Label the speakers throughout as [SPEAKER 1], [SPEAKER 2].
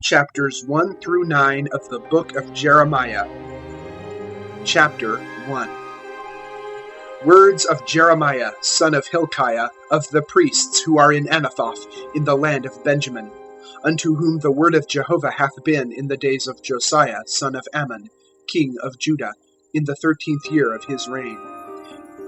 [SPEAKER 1] chapters 1 through 9 of the book of Jeremiah. Chapter 1. Words of Jeremiah, son of Hilkiah, of the priests who are in Anathoth, in the land of Benjamin, unto whom the word of Jehovah hath been in the days of Josiah, son of Ammon, king of Judah, in the 13th year of his reign.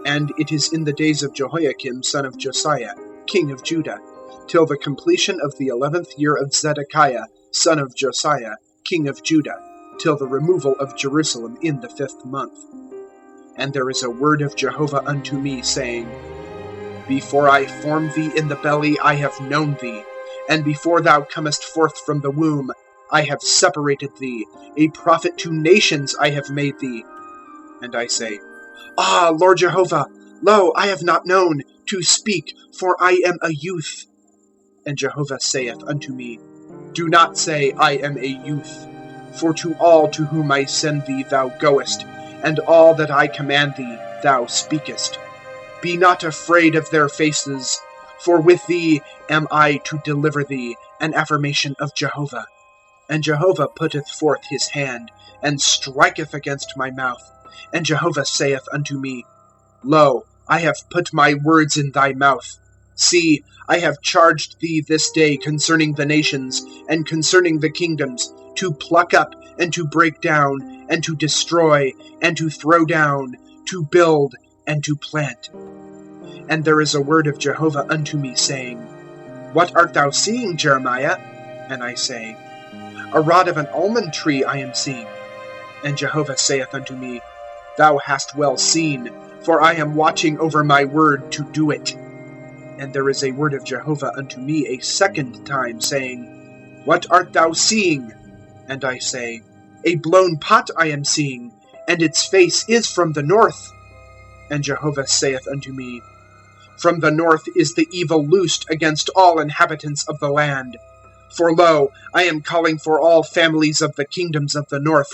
[SPEAKER 1] And it is in the days of Jehoiakim, son of Josiah, king of Judah, till the completion of the 11th year of Zedekiah, son of Josiah, king of Judah, till the removal of Jerusalem in the 5th month. And there is a word of Jehovah unto me, saying, Before I formed thee in the belly I have known thee, and before thou comest forth from the womb I have separated thee, a prophet to nations I have made thee. And I say, Ah, Lord Jehovah, lo, I have not known to speak, for I am a youth. And Jehovah saith unto me, Do not say, I am a youth, for to all to whom I send thee thou goest, and all that I command thee thou speakest. Be not afraid of their faces, for with thee am I to deliver thee, an affirmation of Jehovah. And Jehovah putteth forth his hand, and striketh against my mouth. And Jehovah saith unto me, Lo, I have put my words in thy mouth. See, I have charged thee this day concerning the nations, and concerning the kingdoms, to pluck up, and to break down, and to destroy, and to throw down, to build, and to plant. And there is a word of Jehovah unto me, saying, What art thou seeing, Jeremiah? And I say, A rod of an almond tree I am seeing. And Jehovah saith unto me, Thou hast well seen, for I am watching over my word to do it. And there is a word of Jehovah unto me a second time, saying, What art thou seeing? And I say, A blown pot I am seeing, and its face is from the north. And Jehovah saith unto me, From the north is the evil loosed against all inhabitants of the land. For lo, I am calling for all families of the kingdoms of the north,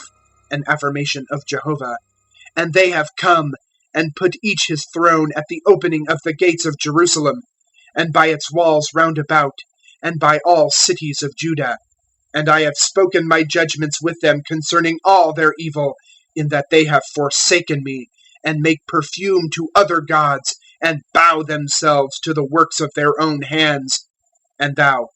[SPEAKER 1] an affirmation of Jehovah. And they have come, and put each his throne at the opening of the gates of Jerusalem, and by its walls round about, and by all cities of Judah. And I have spoken my judgments with them concerning all their evil, in that they have forsaken me, and make perfume to other gods, and bow themselves to the works of their own hands. And thou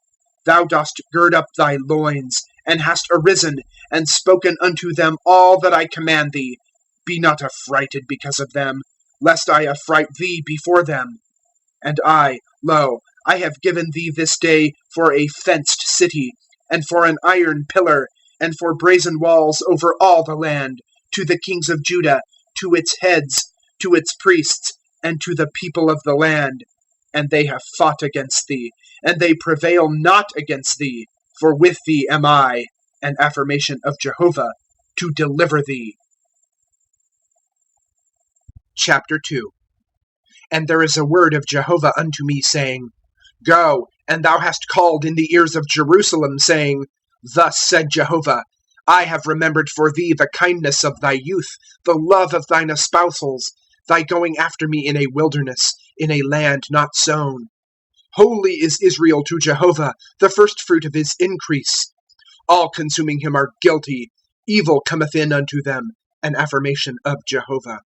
[SPEAKER 1] dost gird up thy loins, and hast arisen, and spoken unto them all that I command thee. Be not affrighted because of them, lest I affright thee before them. And I, lo, I have given thee this day for a fenced city, and for an iron pillar, and for brazen walls over all the land, to the kings of Judah, to its heads, to its priests, and to the people of the land. And they have fought against thee, and they prevail not against thee, for with thee am I, an affirmation of Jehovah, to deliver thee. Chapter 2. And there is a word of Jehovah unto me, saying, Go, and thou hast called in the ears of Jerusalem, saying, Thus said Jehovah, I have remembered for thee the kindness of thy youth, the love of thine espousals, thy going after me in a wilderness, in a land not sown. Holy is Israel to Jehovah, the firstfruit of his increase. All consuming him are guilty, evil cometh in unto them, an affirmation of Jehovah.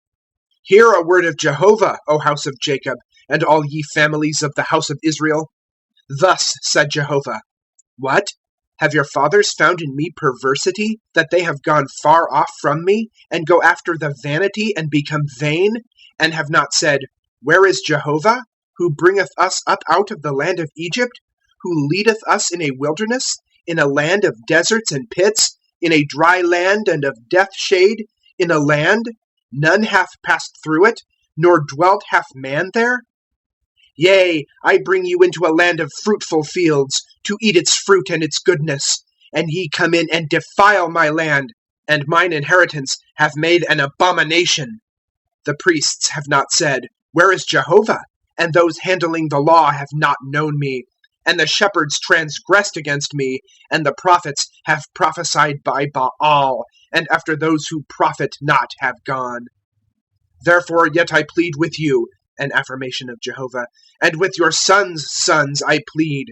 [SPEAKER 1] Hear a word of Jehovah, O house of Jacob, and all ye families of the house of Israel. Thus said Jehovah, What? Have your fathers found in me perversity, that they have gone far off from me, and go after the vanity, and become vain, and have not said, Where is Jehovah, who bringeth us up out of the land of Egypt, who leadeth us in a wilderness, in a land of deserts and pits, in a dry land and of death shade, in a land none hath passed through it, nor dwelt hath man there? Yea, I bring you into a land of fruitful fields, to eat its fruit and its goodness. And ye come in and defile my land, and mine inheritance have made an abomination. The priests have not said, Where is Jehovah? And those handling the law have not known me. And the shepherds transgressed against me, and the prophets have prophesied by Baal, and after those who profit not have gone. Therefore yet I plead with you, an affirmation of Jehovah, and with your sons' sons I plead.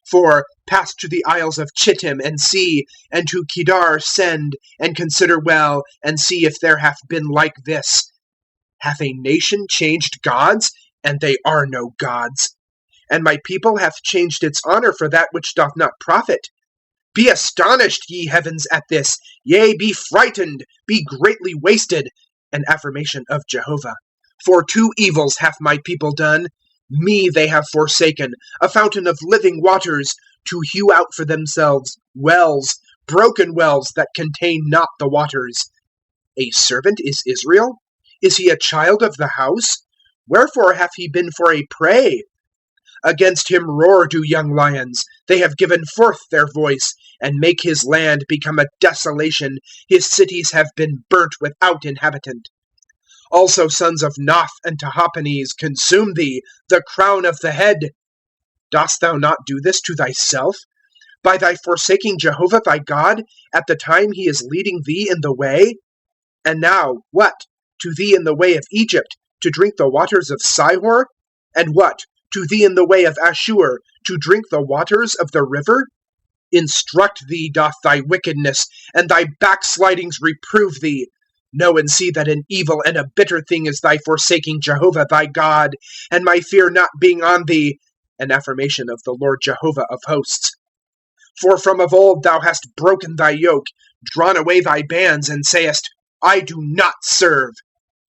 [SPEAKER 1] For pass to the isles of Chittim, and see, and to Kedar send, and consider well, and see if there hath been like this. Hath a nation changed gods? And they are no gods. And my people hath changed its honor for that which doth not profit. Be astonished, ye heavens, at this. Yea, be frightened, be greatly wasted. An affirmation of Jehovah. For two evils hath my people done. Me they have forsaken, a fountain of living waters, to hew out for themselves wells, broken wells that contain not the waters. A servant is Israel? Is he a child of the house? Wherefore hath he been for a prey? Against him roar do young lions. They have given forth their voice, and make his land become a desolation. His cities have been burnt without inhabitant. Also sons of Noth and Tahpanhes consume thee, the crown of the head. Dost thou not do this to thyself? By thy forsaking Jehovah thy God, at the time he is leading thee in the way? And now, what? To thee in the way of Egypt, to drink the waters of Sihor? And what? To thee in the way of Ashur, to drink the waters of the river? Instruct thee doth thy wickedness, and thy backslidings reprove thee. Know and see that an evil and a bitter thing is thy forsaking Jehovah thy God, and my fear not being on thee. An affirmation of the Lord Jehovah of hosts. For from of old thou hast broken thy yoke, drawn away thy bands, and sayest, I do not serve.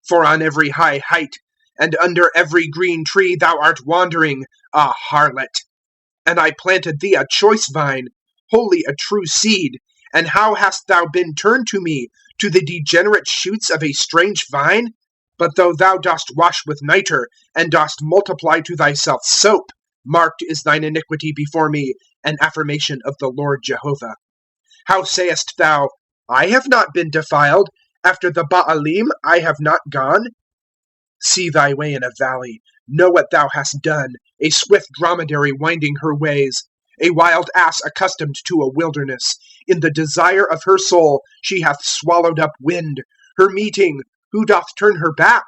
[SPEAKER 1] For on every high height, and under every green tree thou art wandering, a harlot. And I planted thee a choice vine, wholly a true seed. And how hast thou been turned to me, to the degenerate shoots of a strange vine? But though thou dost wash with nitre, and dost multiply to thyself soap, marked is thine iniquity before me, an affirmation of the Lord Jehovah. How sayest thou, I have not been defiled, after the Baalim I have not gone? See thy way in a valley, know what thou hast done, a swift dromedary winding her ways, a wild ass accustomed to a wilderness. In the desire of her soul she hath swallowed up wind. Her meeting, who doth turn her back?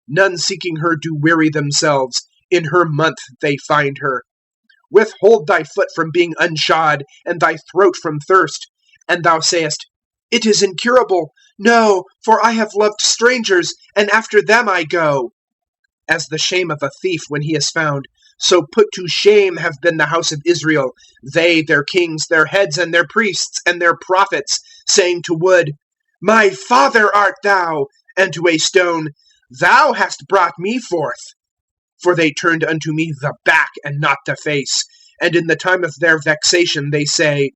[SPEAKER 1] None seeking her do weary themselves. In her month they find her. Withhold thy foot from being unshod, and thy throat from thirst. And thou sayest, it is incurable. No, for I have loved strangers, and after them I go. As the shame of a thief when he is found, so put to shame have been the house of Israel, they, their kings, their heads, and their priests, and their prophets, saying to wood, my father art thou, and to a stone, thou hast brought me forth. For they turned unto me the back, and not the face, and in the time of their vexation they say,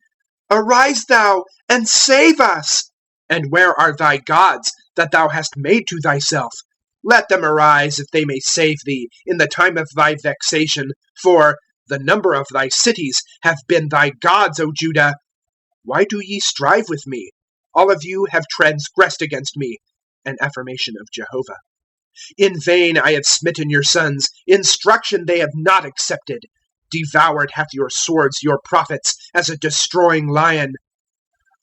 [SPEAKER 1] arise thou, and save us. And where are thy gods, that thou hast made to thyself? Let them arise, if they may save thee, in the time of thy vexation. For the number of thy cities have been thy gods, O Judah. Why do ye strive with me? All of you have transgressed against me. An affirmation of Jehovah. In vain I have smitten your sons. Instruction they have not accepted. Devoured hath your swords your prophets, as a destroying lion.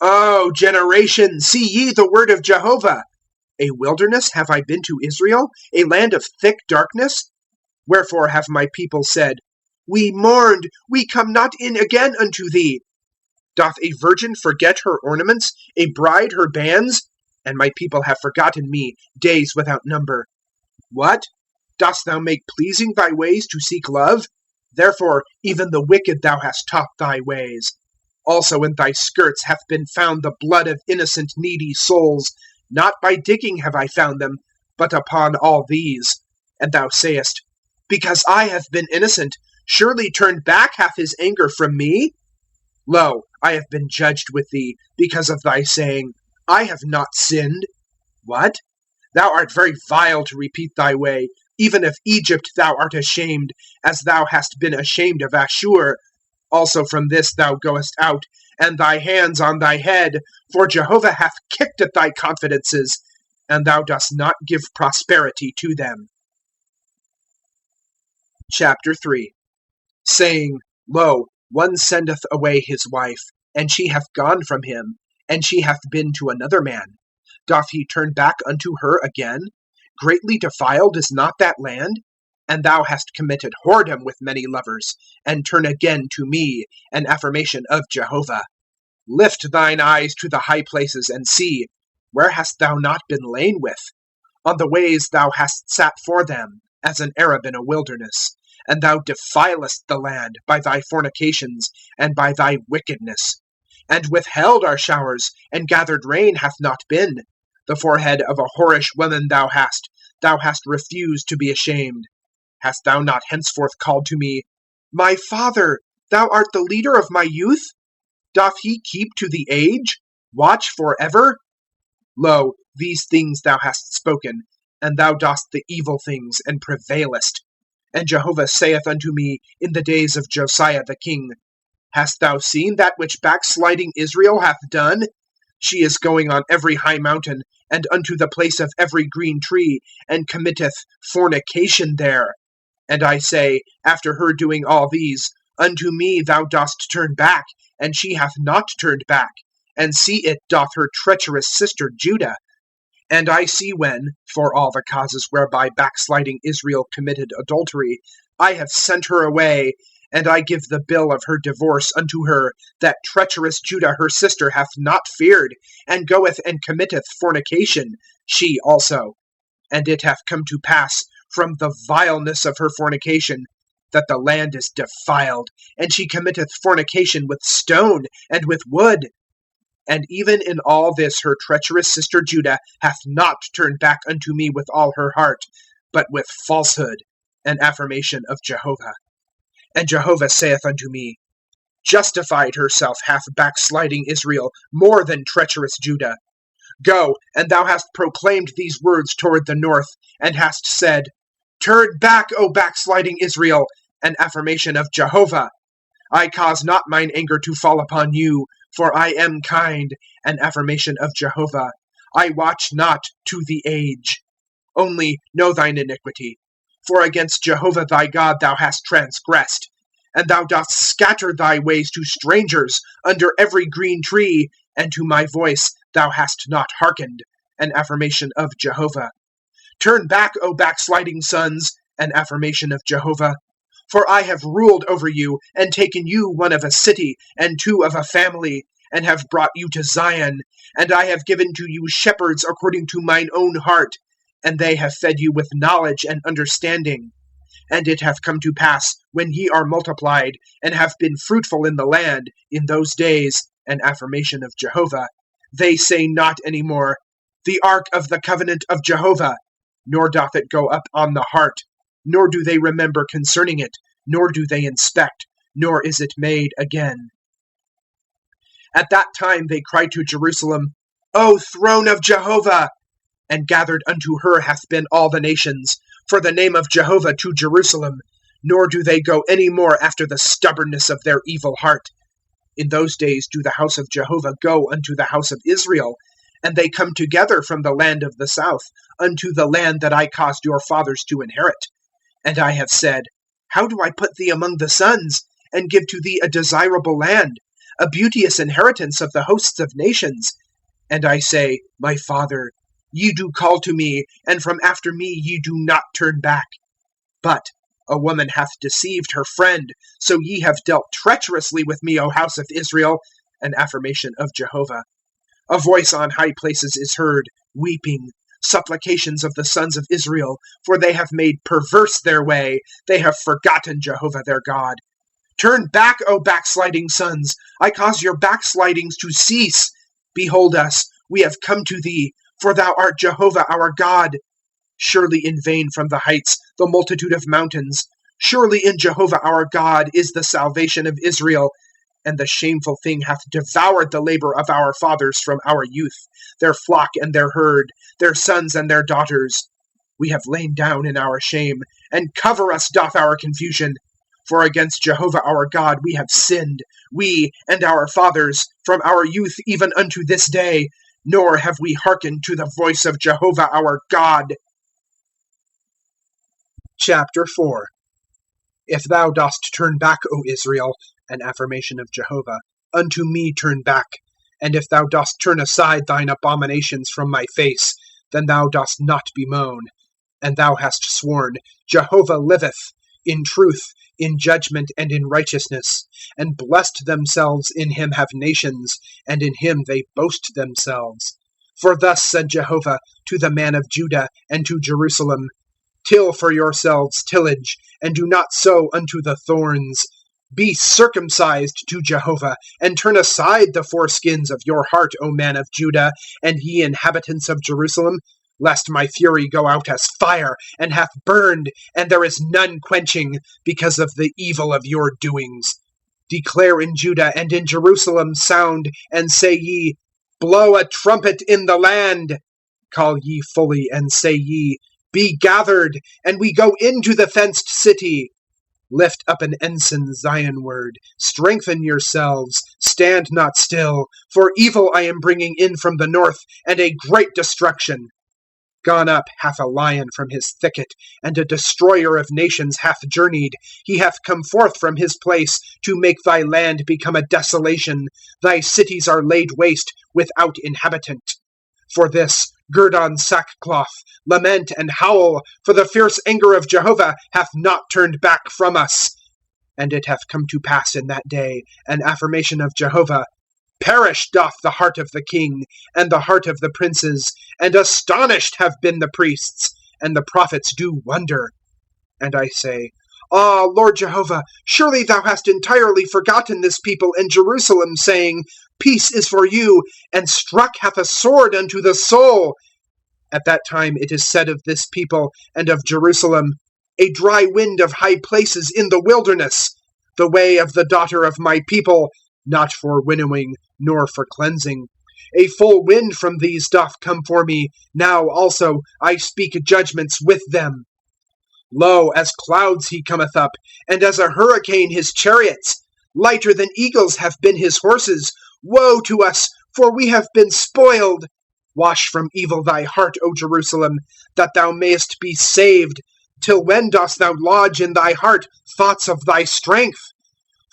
[SPEAKER 1] O generation, see ye the word of Jehovah. A wilderness have I been to Israel, a land of thick darkness? Wherefore have my people said, we mourned, we come not in again unto thee. Doth a virgin forget her ornaments, a bride her bands? And my people have forgotten me, days without number. What? Dost thou make pleasing thy ways to seek love? Therefore even the wicked thou hast taught thy ways. Also in thy skirts hath been found the blood of innocent needy souls. Not by digging have I found them, but upon all these. And thou sayest, because I have been innocent, surely turned back hath his anger from me? Lo, I have been judged with thee, because of thy saying, I have not sinned. What? Thou art very vile to repeat thy way. Even of Egypt thou art ashamed, as thou hast been ashamed of Ashur. Also from this thou goest out, and thy hands on thy head, for Jehovah hath kicked at thy confidences, and thou dost not give prosperity to them. Chapter 3. Saying, lo, one sendeth away his wife, and she hath gone from him, and she hath been to another man. Doth he turn back unto her again? Greatly defiled is not that land? And thou hast committed whoredom with many lovers, and turn again to me, an affirmation of Jehovah. Lift thine eyes to the high places, and see, where hast thou not been lain with? On the ways thou hast sat for them, as an Arab in a wilderness. And thou defilest the land by thy fornications, and by thy wickedness. And withheld our showers, and gathered rain hath not been. The forehead of a whorish woman thou hast refused to be ashamed. Hast thou not henceforth called to me, My father, thou art the leader of my youth? Doth he keep to the age? Watch for ever? Lo, these things thou hast spoken, and thou dost the evil things, and prevailest. And Jehovah saith unto me in the days of Josiah the king, Hast thou seen that which backsliding Israel hath done? She is going on every high mountain, and unto the place of every green tree, and committeth fornication there. And I say, after her doing all these, Unto me thou dost turn back, and she hath not turned back. And see it doth her treacherous sister Judah. And I see when, for all the causes whereby backsliding Israel committed adultery, I have sent her away, and I give the bill of her divorce unto her, that treacherous Judah her sister hath not feared, and goeth and committeth fornication, she also. And it hath come to pass, from the vileness of her fornication, that the land is defiled, and she committeth fornication with stone and with wood. And even in all this her treacherous sister Judah hath not turned back unto me with all her heart, but with falsehood, an affirmation of Jehovah. And Jehovah saith unto me, Justified herself hath backsliding Israel more than treacherous Judah. Go, and thou hast proclaimed these words toward the north, and hast said, Turn back, O backsliding Israel, an affirmation of Jehovah. I cause not mine anger to fall upon you, for I am kind, an affirmation of Jehovah. I watch not to the age. Only know thine iniquity. For against Jehovah thy God thou hast transgressed. And thou dost scatter thy ways to strangers under every green tree, and to my voice thou hast not hearkened, an affirmation of Jehovah. Turn back, O backsliding sons, an affirmation of Jehovah. For I have ruled over you, and taken you one of a city, and two of a family, and have brought you to Zion. And I have given to you shepherds according to mine own heart, and they have fed you with knowledge and understanding. And it hath come to pass, when ye are multiplied, and have been fruitful in the land, in those days, an affirmation of Jehovah, they say not any more, The ark of the covenant of Jehovah, nor doth it go up on the heart, nor do they remember concerning it, nor do they inspect, nor is it made again. At that time they cried to Jerusalem, O throne of Jehovah! And gathered unto her hath been all the nations, for the name of Jehovah to Jerusalem, nor do they go any more after the stubbornness of their evil heart. In those days do the house of Jehovah go unto the house of Israel, and they come together from the land of the south, unto the land that I caused your fathers to inherit. And I have said, How do I put thee among the sons, and give to thee a desirable land, a beauteous inheritance of the hosts of nations? And I say, My father, ye do call to me, and from after me ye do not turn back. But a woman hath deceived her friend, so ye have dealt treacherously with me, O house of Israel, an affirmation of Jehovah. A voice on high places is heard, weeping, supplications of the sons of Israel, for they have made perverse their way, they have forgotten Jehovah their God. Turn back, O backsliding sons, I cause your backslidings to cease. Behold us, we have come to thee, for thou art Jehovah our God. Surely in vain from the heights, the multitude of mountains. Surely in Jehovah our God is the salvation of Israel. And the shameful thing hath devoured the labor of our fathers from our youth, their flock and their herd, their sons and their daughters. We have lain down in our shame, and cover us doth our confusion. For against Jehovah our God we have sinned, we and our fathers, from our youth even unto this day, nor have we hearkened to the voice of Jehovah our God. Chapter 4. If thou dost turn back, O Israel, an affirmation of Jehovah, unto me turn back. And if thou dost turn aside thine abominations from my face, then thou dost not bemoan. And thou hast sworn, Jehovah liveth, in truth, in judgment, and in righteousness. And blessed themselves in him have nations, and in him they boast themselves. For thus said Jehovah to the man of Judah and to Jerusalem, Till for yourselves tillage, and do not sow unto the thorns. Be circumcised to Jehovah, and turn aside the foreskins of your heart, O man of Judah, and ye inhabitants of Jerusalem, lest my fury go out as fire, and hath burned, and there is none quenching, because of the evil of your doings. Declare in Judah and in Jerusalem sound, and say ye, Blow a trumpet in the land. Call ye fully, and say ye, Be gathered, and we go into the fenced city. Lift up an ensign Zionward. Strengthen yourselves. Stand not still. For evil I am bringing in from the north, and a great destruction. Gone up hath a lion from his thicket, and a destroyer of nations hath journeyed. He hath come forth from his place, to make thy land become a desolation. Thy cities are laid waste, without inhabitant. For this, gird on sackcloth, lament and howl, for the fierce anger of Jehovah hath not turned back from us. And it hath come to pass in that day, an affirmation of Jehovah, Perished doth the heart of the king, and the heart of the princes, and astonished have been the priests, and the prophets do wonder. And I say, Ah, Lord Jehovah, surely thou hast entirely forgotten this people and Jerusalem, saying, Peace is for you, and struck hath a sword unto the soul. At that time it is said of this people and of Jerusalem, A dry wind of high places in the wilderness, the way of the daughter of my people, not for winnowing, nor for cleansing. A full wind from these doth come for me. Now also I speak judgments with them. Lo, as clouds he cometh up, and as a hurricane his chariots. Lighter than eagles have been his horses. Woe to us, for we have been spoiled. Wash from evil thy heart, O Jerusalem, that thou mayest be saved. Till when dost thou lodge in thy heart thoughts of thy strength?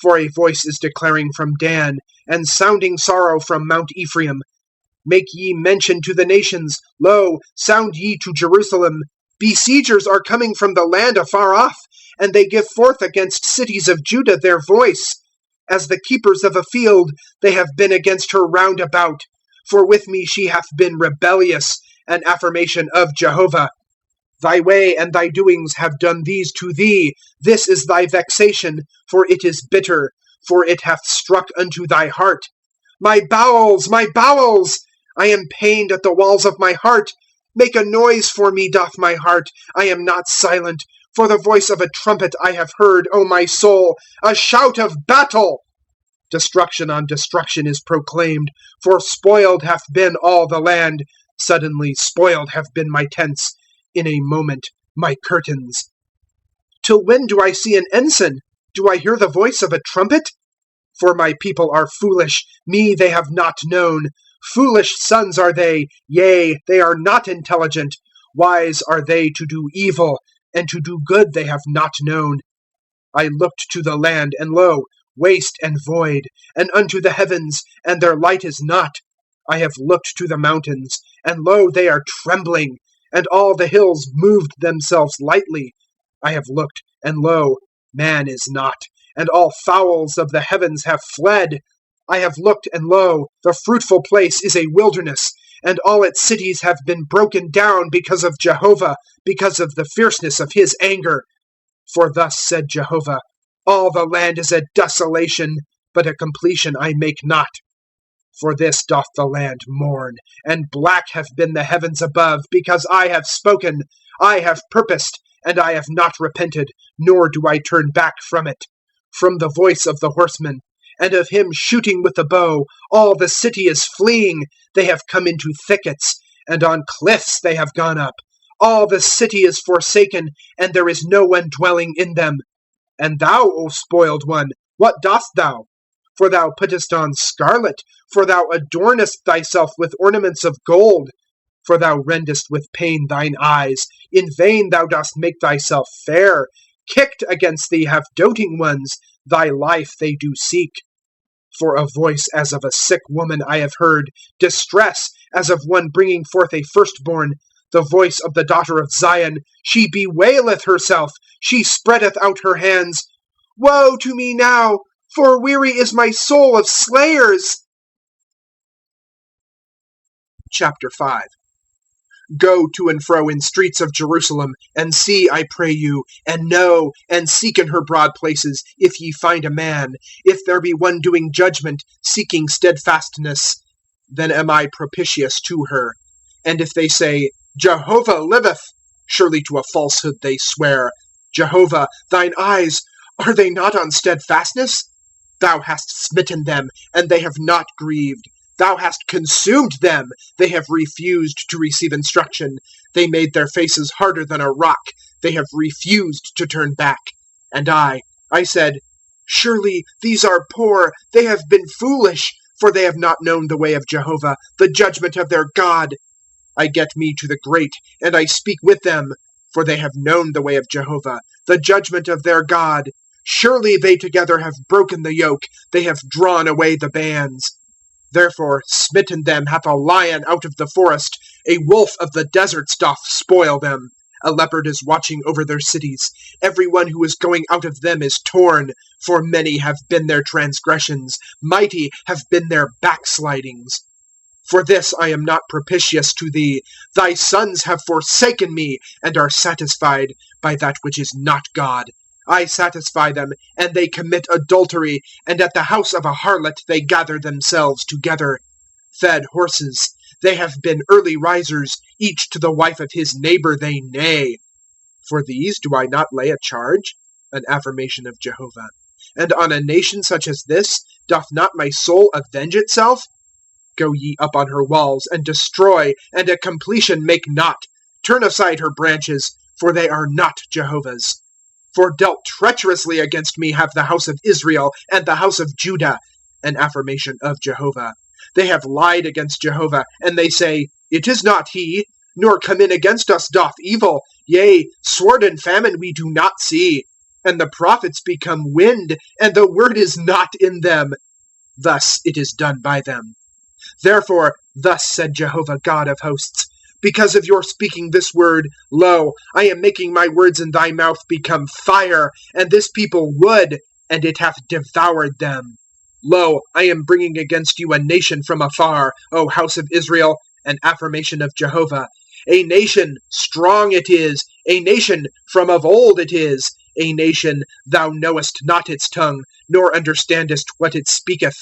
[SPEAKER 1] For a voice is declaring from Dan, and sounding sorrow from Mount Ephraim. Make ye mention to the nations, lo, sound ye to Jerusalem. Besiegers are coming from the land afar off, and they give forth against cities of Judah their voice. As the keepers of a field, they have been against her round about. For with me she hath been rebellious, an affirmation of Jehovah. Thy way and thy doings have done these to thee. This is thy vexation, for it is bitter, for it hath struck unto thy heart. My bowels, my bowels! I am pained at the walls of my heart. Make a noise for me, doth my heart. I am not silent. For the voice of a trumpet I have heard, O my soul, a shout of battle. Destruction on destruction is proclaimed, for spoiled hath been all the land. Suddenly spoiled have been my tents. In a moment, my curtains. Till when do I see an ensign? Do I hear the voice of a trumpet? For my people are foolish, me they have not known. Foolish sons are they, yea, they are not intelligent. Wise are they to do evil, and to do good they have not known. I looked to the land, and lo, waste and void, and unto the heavens, and their light is not. I have looked to the mountains, and lo, they are trembling. And all the hills moved themselves lightly. I have looked, and lo, man is not, and all fowls of the heavens have fled. I have looked, and lo, the fruitful place is a wilderness, and all its cities have been broken down because of Jehovah, because of the fierceness of his anger. For thus said Jehovah, All the land is a desolation, but a completion I make not. For this doth the land mourn, and black have been the heavens above, because I have spoken, I have purposed, and I have not repented, nor do I turn back from it. From the voice of the horseman, and of him shooting with the bow, all the city is fleeing. They have come into thickets, and on cliffs they have gone up. All the city is forsaken, and there is no one dwelling in them. And thou, O spoiled one, what dost thou? For thou puttest on scarlet, for thou adornest thyself with ornaments of gold. For thou rendest with pain thine eyes. In vain thou dost make thyself fair. Kicked against thee have doting ones. Thy life they do seek. For a voice as of a sick woman I have heard, distress as of one bringing forth a firstborn. The voice of the daughter of Zion, she bewaileth herself, she spreadeth out her hands. Woe to me now, for weary is my soul of slayers. Chapter 5. Go to and fro in streets of Jerusalem, and see, I pray you, and know, and seek in her broad places, if ye find a man, if there be one doing judgment, seeking steadfastness, then am I propitious to her. And if they say, Jehovah liveth, surely to a falsehood they swear. Jehovah, thine eyes, are they not on steadfastness? Thou hast smitten them, and they have not grieved. Thou hast consumed them. They have refused to receive instruction. They made their faces harder than a rock. They have refused to turn back. And I said, surely these are poor. They have been foolish, for they have not known the way of Jehovah, the judgment of their God. I get me to the great, and I speak with them, for they have known the way of Jehovah, the judgment of their God. Surely they together have broken the yoke. They have drawn away the bands. Therefore smitten them hath a lion out of the forest, a wolf of the deserts doth spoil them. A leopard is watching over their cities. Every one who is going out of them is torn, for many have been their transgressions, mighty have been their backslidings. For this I am not propitious to thee. Thy sons have forsaken me, and are satisfied by that which is not God. I satisfy them, and they commit adultery, and at the house of a harlot they gather themselves together. Fed horses, they have been early risers, each to the wife of his neighbor they neigh. For these do I not lay a charge? An affirmation of Jehovah. And on a nation such as this, doth not my soul avenge itself? Go ye up on her walls, and destroy, and a completion make not. Turn aside her branches, for they are not Jehovah's. For dealt treacherously against me have the house of Israel and the house of Judah, an affirmation of Jehovah. They have lied against Jehovah, and they say, it is not he, nor come in against us doth evil. Yea, sword and famine we do not see. And the prophets become wind, and the word is not in them. Thus it is done by them. Therefore, thus said Jehovah God of hosts, because of your speaking this word, lo, I am making my words in thy mouth become fire, and this people wood, and it hath devoured them. Lo, I am bringing against you a nation from afar, O house of Israel, an affirmation of Jehovah. A nation, strong it is, a nation, from of old it is, a nation, thou knowest not its tongue, nor understandest what it speaketh.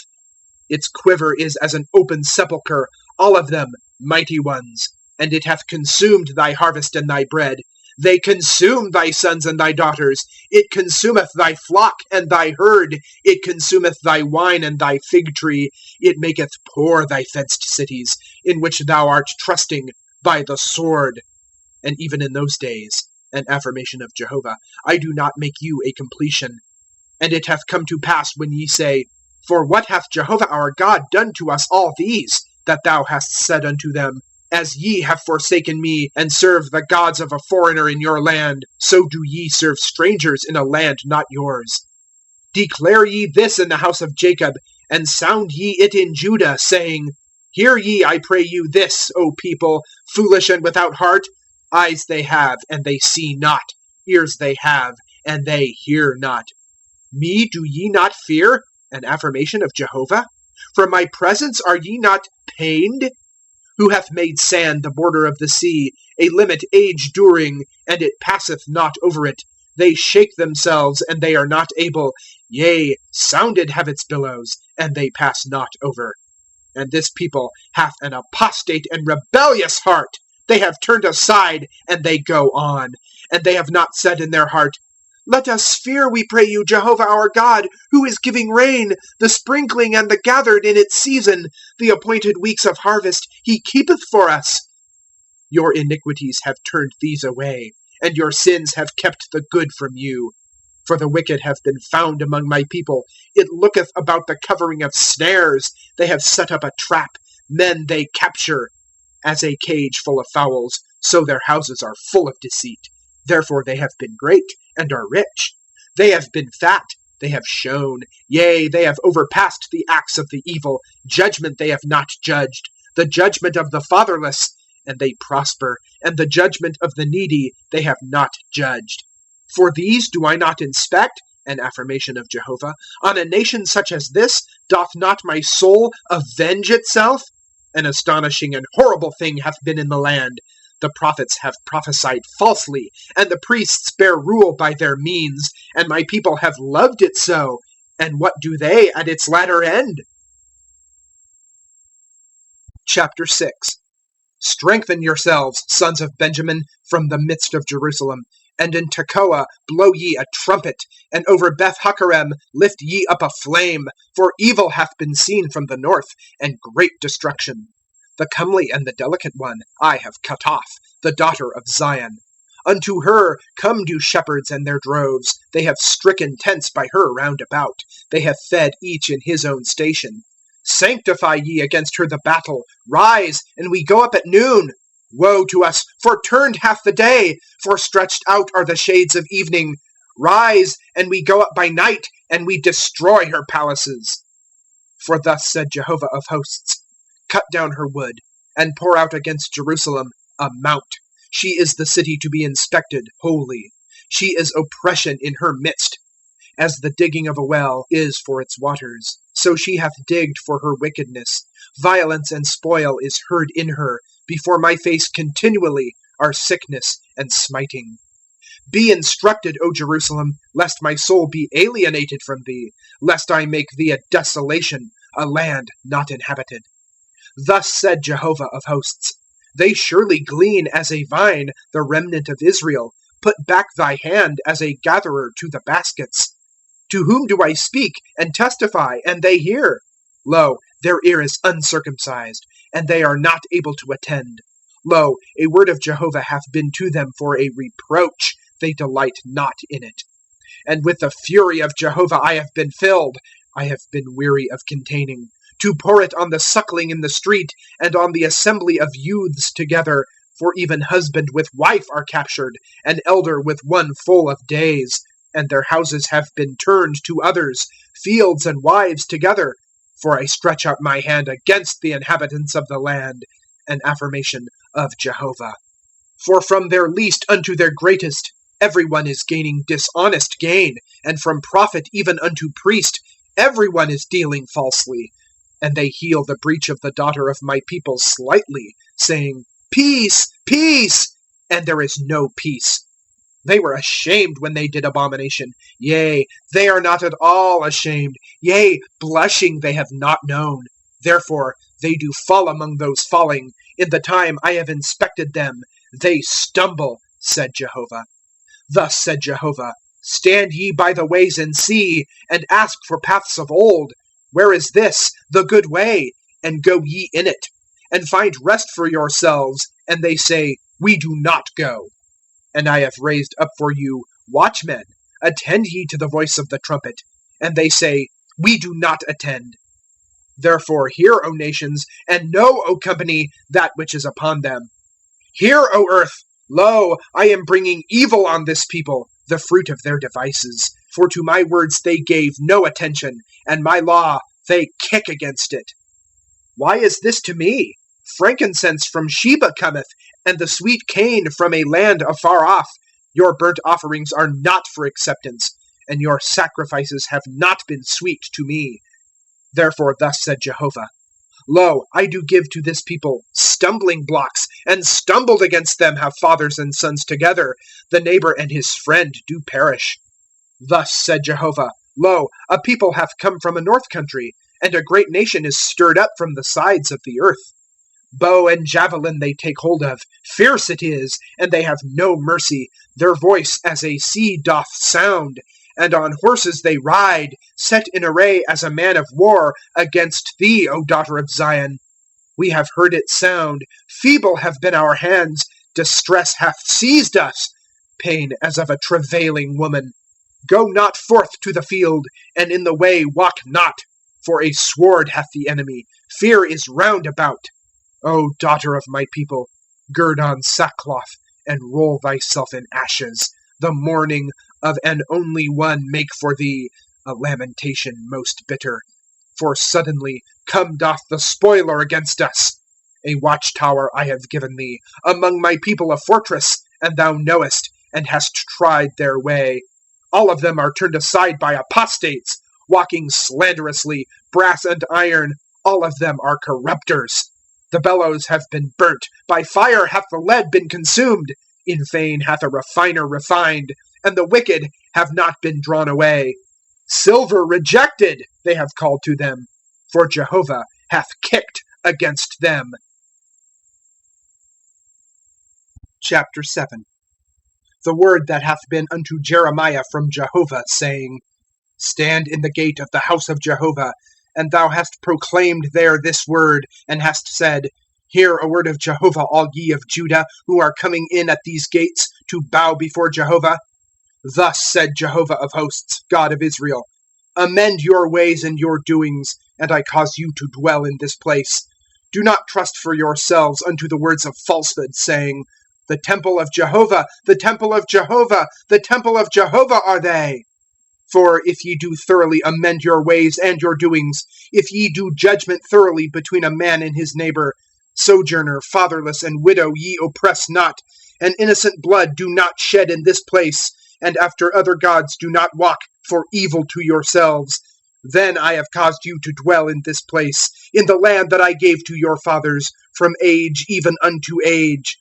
[SPEAKER 1] Its quiver is as an open sepulchre, all of them mighty ones. And it hath consumed thy harvest and thy bread. They consume thy sons and thy daughters. It consumeth thy flock and thy herd. It consumeth thy wine and thy fig tree. It maketh poor thy fenced cities, in which thou art trusting, by the sword. And even in those days, an affirmation of Jehovah, I do not make you a completion. And it hath come to pass when ye say, for what hath Jehovah our God done to us all these, that thou hast said unto them, as ye have forsaken me, and serve the gods of a foreigner in your land, so do ye serve strangers in a land not yours. Declare ye this in the house of Jacob, and sound ye it in Judah, saying, hear ye, I pray you, this, O people, foolish and without heart. Eyes they have, and they see not. Ears they have, and they hear not. Me do ye not fear? An affirmation of Jehovah. From my presence are ye not pained? Who hath made sand the border of the sea, a limit age-during, and it passeth not over it? They shake themselves, and they are not able. Yea, sounded have its billows, and they pass not over. And this people hath an apostate and rebellious heart. They have turned aside, and they go on. And they have not said in their heart, let us fear, we pray you, Jehovah our God, who is giving rain, the sprinkling and the gathered in its season. The appointed weeks of harvest he keepeth for us. Your iniquities have turned these away, and your sins have kept the good from you. For the wicked have been found among my people. It looketh about the covering of snares. They have set up a trap. Men they capture. As a cage full of fowls, so their houses are full of deceit. Therefore they have been great, and are rich. They have been fat, they have shone. Yea, they have overpassed the acts of the evil. Judgment they have not judged. The judgment of the fatherless, and they prosper, and the judgment of the needy they have not judged. For these do I not inspect, an affirmation of Jehovah, on a nation such as this? Doth not my soul avenge itself? An astonishing and horrible thing hath been in the land. The prophets have prophesied falsely, and the priests bear rule by their means, and my people have loved it so. And what do they at its latter end? Chapter 6. Strengthen yourselves, sons of Benjamin, from the midst of Jerusalem. And in Tekoa blow ye a trumpet, and over Beth-Hakerem lift ye up a flame. For evil hath been seen from the north, and great destruction. The comely and the delicate one I have cut off, the daughter of Zion. Unto her come do shepherds and their droves. They have stricken tents by her round about. They have fed each in his own station. Sanctify ye against her the battle. Rise, and we go up at noon. Woe to us, for turned hath the day, for stretched out are the shades of evening. Rise, and we go up by night, and we destroy her palaces. For thus said Jehovah of hosts, cut down her wood, and pour out against Jerusalem a mount. She is the city to be inspected, holy. She is oppression in her midst. As the digging of a well is for its waters, so she hath digged for her wickedness. Violence and spoil is heard in her. Before my face continually are sickness and smiting. Be instructed, O Jerusalem, lest my soul be alienated from thee, lest I make thee a desolation, a land not inhabited. Thus said Jehovah of hosts, they surely glean as a vine, the remnant of Israel. Put back thy hand as a gatherer to the baskets. To whom do I speak and testify, and they hear? Lo, their ear is uncircumcised, and they are not able to attend. Lo, a word of Jehovah hath been to them for a reproach. They delight not in it. And with the fury of Jehovah I have been filled. I have been weary of containing. To pour it on the suckling in the street, and on the assembly of youths together. For even husband with wife are captured, an elder with one full of days. And their houses have been turned to others, fields and wives together. For I stretch out my hand against the inhabitants of the land. An affirmation of Jehovah. For from their least unto their greatest, everyone is gaining dishonest gain, and from prophet even unto priest, everyone is dealing falsely. And they heal the breach of the daughter of my people slightly, saying, peace, peace, and there is no peace. They were ashamed when they did abomination. Yea, they are not at all ashamed. Yea, blushing they have not known. Therefore they do fall among those falling. In the time I have inspected them, they stumble, said Jehovah. Thus said Jehovah, stand ye by the ways and see, and ask for paths of old. Where is this, the good way? And go ye in it, and find rest for yourselves. And they say, we do not go. And I have raised up for you watchmen. Attend ye to the voice of the trumpet. And they say, we do not attend. Therefore hear, O nations, and know, O company, that which is upon them. Hear, O earth, lo, I am bringing evil on this people, the fruit of their devices. For to my words they gave no attention, and my law they kick against it. Why is this to me? Frankincense from Sheba cometh, and the sweet cane from a land afar off. Your burnt offerings are not for acceptance, and your sacrifices have not been sweet to me. Therefore thus said Jehovah, lo, I do give to this people stumbling blocks, and stumbled against them have fathers and sons together. The neighbor and his friend do perish. Thus said Jehovah, lo, a people hath come from a north country, and a great nation is stirred up from the sides of the earth. Bow and javelin they take hold of, fierce it is, and they have no mercy. Their voice as a sea doth sound, and on horses they ride, set in array as a man of war, against thee, O daughter of Zion. We have heard it sound, feeble have been our hands, distress hath seized us, pain as of a travailing woman. Go not forth to the field, and in the way walk not, for a sword hath the enemy, fear is round about. O daughter of my people, gird on sackcloth, and roll thyself in ashes. The mourning of an only one make for thee a lamentation most bitter. For suddenly come doth the spoiler against us. A watchtower I have given thee, among my people a fortress, and thou knowest, and hast tried their way. All of them are turned aside by apostates, walking slanderously, brass and iron, all of them are corrupters. The bellows have been burnt, by fire hath the lead been consumed. In vain hath a refiner refined, and the wicked have not been drawn away. Silver rejected, they have called to them, for Jehovah hath kicked against them. Chapter 7. The word that hath been unto Jeremiah from Jehovah, saying, Stand in the gate of the house of Jehovah, and thou hast proclaimed there this word, and hast said, Hear a word of Jehovah, all ye of Judah, who are coming in at these gates, to bow before Jehovah. Thus said Jehovah of hosts, God of Israel, Amend your ways and your doings, and I cause you to dwell in this place. Do not trust for yourselves unto the words of falsehood, saying, The temple of Jehovah, the temple of Jehovah, the temple of Jehovah are they. For if ye do thoroughly amend your ways and your doings, if ye do judgment thoroughly between a man and his neighbor, sojourner, fatherless, and widow ye oppress not, and innocent blood do not shed in this place, and after other gods do not walk, for evil to yourselves, then I have caused you to dwell in this place, in the land that I gave to your fathers, from age even unto age.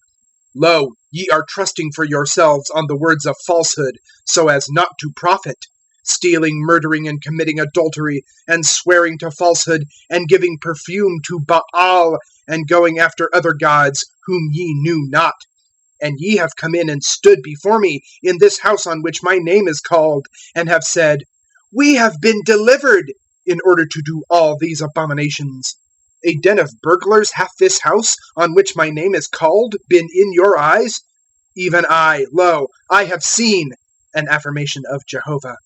[SPEAKER 1] Lo, ye are trusting for yourselves on the words of falsehood, so as not to profit, stealing, murdering, and committing adultery, and swearing to falsehood, and giving perfume to Baal, and going after other gods, whom ye knew not. And ye have come in and stood before me in this house on which my name is called, and have said, We have been delivered, in order to do all these abominations. A den of burglars hath this house, on which my name is called, been in your eyes? Even I, lo, I have seen, an affirmation of Jehovah.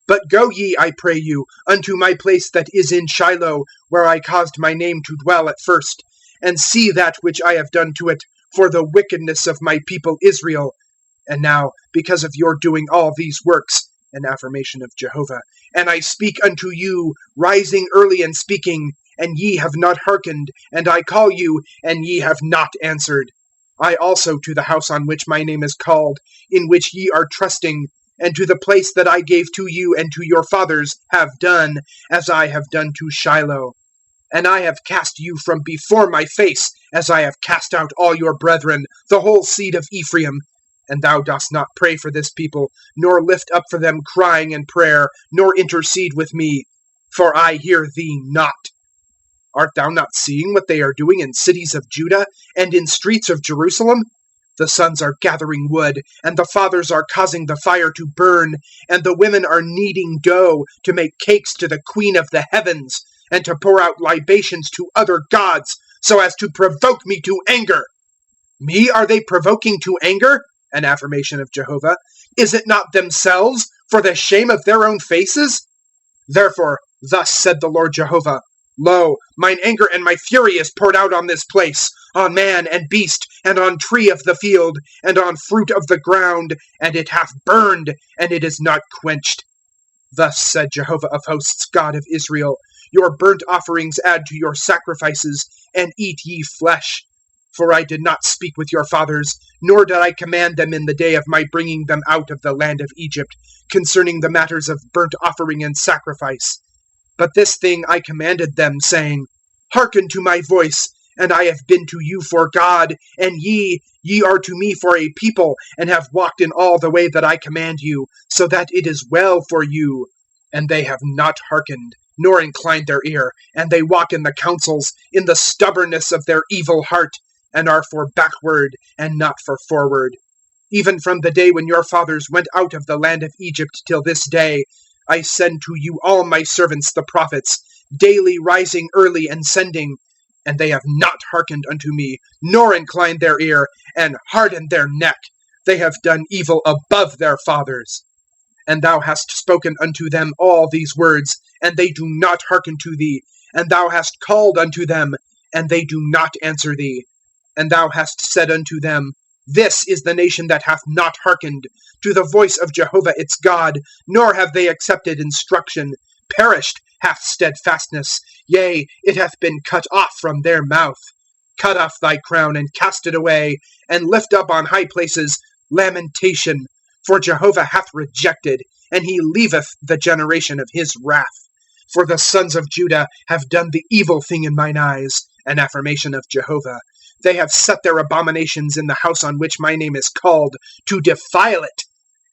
[SPEAKER 1] But go ye, I pray you, unto my place that is in Shiloh, where I caused my name to dwell at first, and see that which I have done to it, for the wickedness of my people Israel. And now, because of your doing all these works, an affirmation of Jehovah, and I speak unto you, rising early and speaking, and ye have not hearkened, and I call you, and ye have not answered. I also to the house on which my name is called, in which ye are trusting, and to the place that I gave to you and to your fathers, have done, as I have done to Shiloh. And I have cast you from before my face, as I have cast out all your brethren, the whole seed of Ephraim. And thou dost not pray for this people, nor lift up for them crying and prayer, nor intercede with me, for I hear thee not. Art thou not seeing what they are doing in cities of Judah, and in streets of Jerusalem? The sons are gathering wood, and the fathers are causing the fire to burn, and the women are kneading dough to make cakes to the queen of the heavens, and to pour out libations to other gods, so as to provoke me to anger. Me are they provoking to anger? An affirmation of Jehovah. Is it not themselves, for the shame of their own faces? Therefore, thus said the Lord Jehovah, Lo, mine anger and my fury is poured out on this place, on man and beast, and on tree of the field, and on fruit of the ground, and it hath burned, and it is not quenched. Thus said Jehovah of hosts, God of Israel, Your burnt offerings add to your sacrifices, and eat ye flesh. For I did not speak with your fathers, nor did I command them in the day of my bringing them out of the land of Egypt, concerning the matters of burnt offering and sacrifice. But this thing I commanded them, saying, Hearken to my voice, and I have been to you for God, and ye are to me for a people, and have walked in all the way that I command you, so that it is well for you. And they have not hearkened, nor inclined their ear, and they walk in the counsels, in the stubbornness of their evil heart, and are for backward, and not for forward. Even from the day when your fathers went out of the land of Egypt till this day, I send to you all my servants the prophets, daily rising early and sending, and they have not hearkened unto me, nor inclined their ear, and hardened their neck. They have done evil above their fathers. And thou hast spoken unto them all these words, and they do not hearken to thee. And thou hast called unto them, and they do not answer thee. And thou hast said unto them, This is the nation that hath not hearkened to the voice of Jehovah its God, nor have they accepted instruction. Perished hath steadfastness, yea, it hath been cut off from their mouth. Cut off thy crown, and cast it away, and lift up on high places lamentation. For Jehovah hath rejected, and he leaveth the generation of his wrath. For the sons of Judah have done the evil thing in mine eyes, an affirmation of Jehovah. They have set their abominations in the house on which my name is called, to defile it,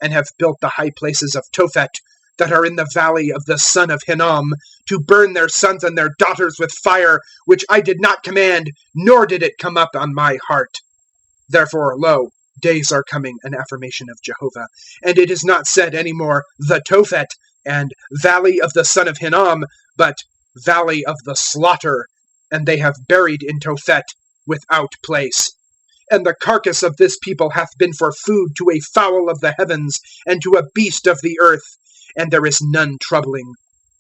[SPEAKER 1] and have built the high places of Tophet, that are in the valley of the son of Hinnom, to burn their sons and their daughters with fire, which I did not command, nor did it come up on my heart. Therefore, lo, days are coming, an affirmation of Jehovah, and it is not said any more, the Tophet, and valley of the son of Hinnom, but valley of the slaughter, and they have buried in Tophet without place. And the carcass of this people hath been for food to a fowl of the heavens, and to a beast of the earth, and there is none troubling.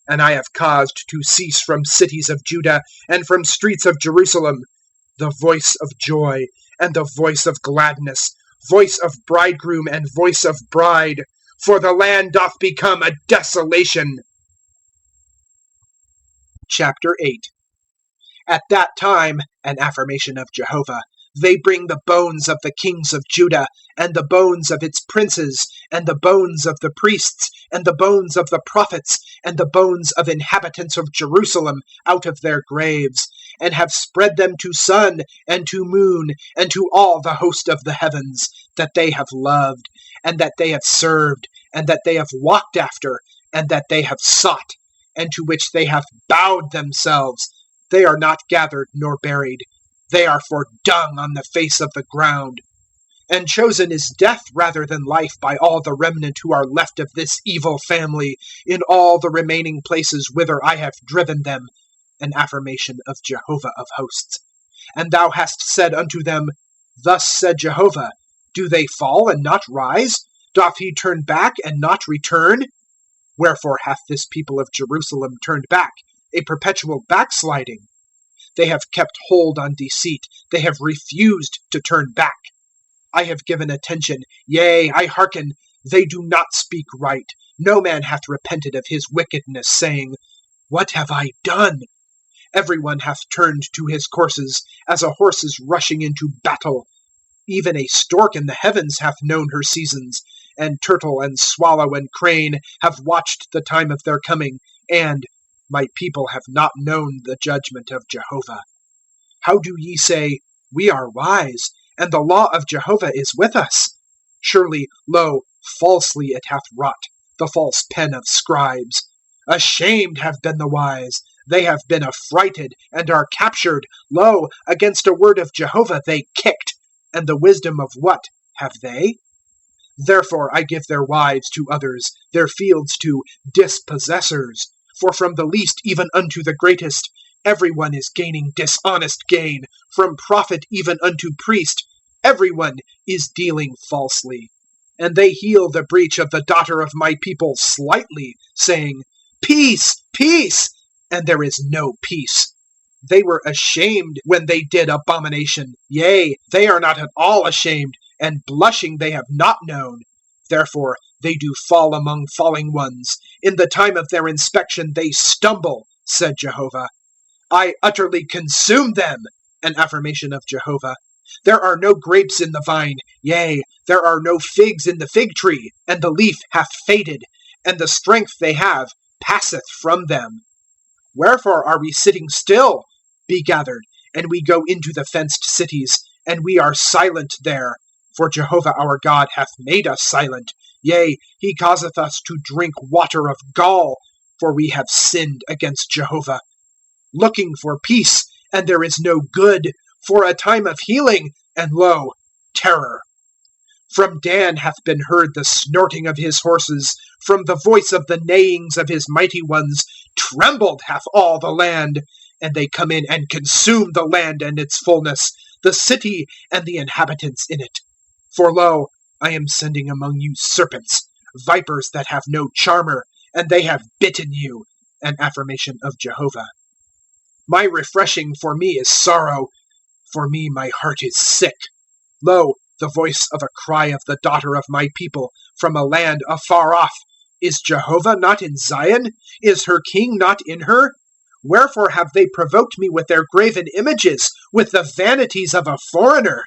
[SPEAKER 1] And I have caused to cease from cities of Judah, and from streets of Jerusalem, the voice of joy, and the voice of gladness, voice of bridegroom, and voice of bride. For the land doth become a desolation. Chapter 8. At that time, an affirmation of Jehovah, they bring the bones of the kings of Judah, and the bones of its princes, and the bones of the priests, and the bones of the prophets, and the bones of inhabitants of Jerusalem out of their graves, and have spread them to sun, and to moon, and to all the host of the heavens, that they have loved, and that they have served, and that they have walked after, and that they have sought, and to which they have bowed themselves. They are not gathered nor buried. They are for dung on the face of the ground. And chosen is death rather than life by all the remnant who are left of this evil family, in all the remaining places whither I have driven them. An affirmation of Jehovah of hosts. And thou hast said unto them, Thus said Jehovah, Do they fall and not rise? Doth he turn back and not return? Wherefore hath this people of Jerusalem turned back, a perpetual backsliding? They have kept hold on deceit. They have refused to turn back. I have given attention. Yea, I hearken. They do not speak right. No man hath repented of his wickedness, saying, What have I done? Every one hath turned to his courses, as a horse is rushing into battle. Even a stork in the heavens hath known her seasons, and turtle and swallow and crane have watched the time of their coming, and my people have not known the judgment of Jehovah. How do ye say, We are wise, and the law of Jehovah is with us? Surely, lo, falsely it hath wrought, the false pen of scribes. Ashamed have been the wise. They have been affrighted, and are captured. Lo, against a word of Jehovah they kicked. And the wisdom of what have they? Therefore I give their wives to others, their fields to dispossessors. For from the least even unto the greatest, every one is gaining dishonest gain. From prophet even unto priest, every one is dealing falsely. And they heal the breach of the daughter of my people slightly, saying, Peace, peace! And there is no peace. They were ashamed when they did abomination. Yea, they are not at all ashamed, and blushing they have not known. Therefore they do fall among falling ones. In the time of their inspection they stumble, said Jehovah. I utterly consume them, an affirmation of Jehovah. There are no grapes in the vine, yea, there are no figs in the fig tree, and the leaf hath faded, and the strength they have passeth from them. Wherefore are we sitting still? Be gathered, and we go into the fenced cities, and we are silent there. For Jehovah our God hath made us silent. Yea, he causeth us to drink water of gall, for we have sinned against Jehovah. Looking for peace, and there is no good, for a time of healing, and lo, terror. From Dan hath been heard the snorting of his horses. From the voice of the neighings of his mighty ones, trembled hath all the land. And they come in and consume the land and its fullness, the city and the inhabitants in it. For lo, I am sending among you serpents, vipers that have no charmer, and they have bitten you. An affirmation of Jehovah. My refreshing for me is sorrow. For me my heart is sick. Lo, the voice of a cry of the daughter of my people from a land afar off. Is Jehovah not in Zion? Is her king not in her? Wherefore have they provoked me with their graven images, with the vanities of a foreigner?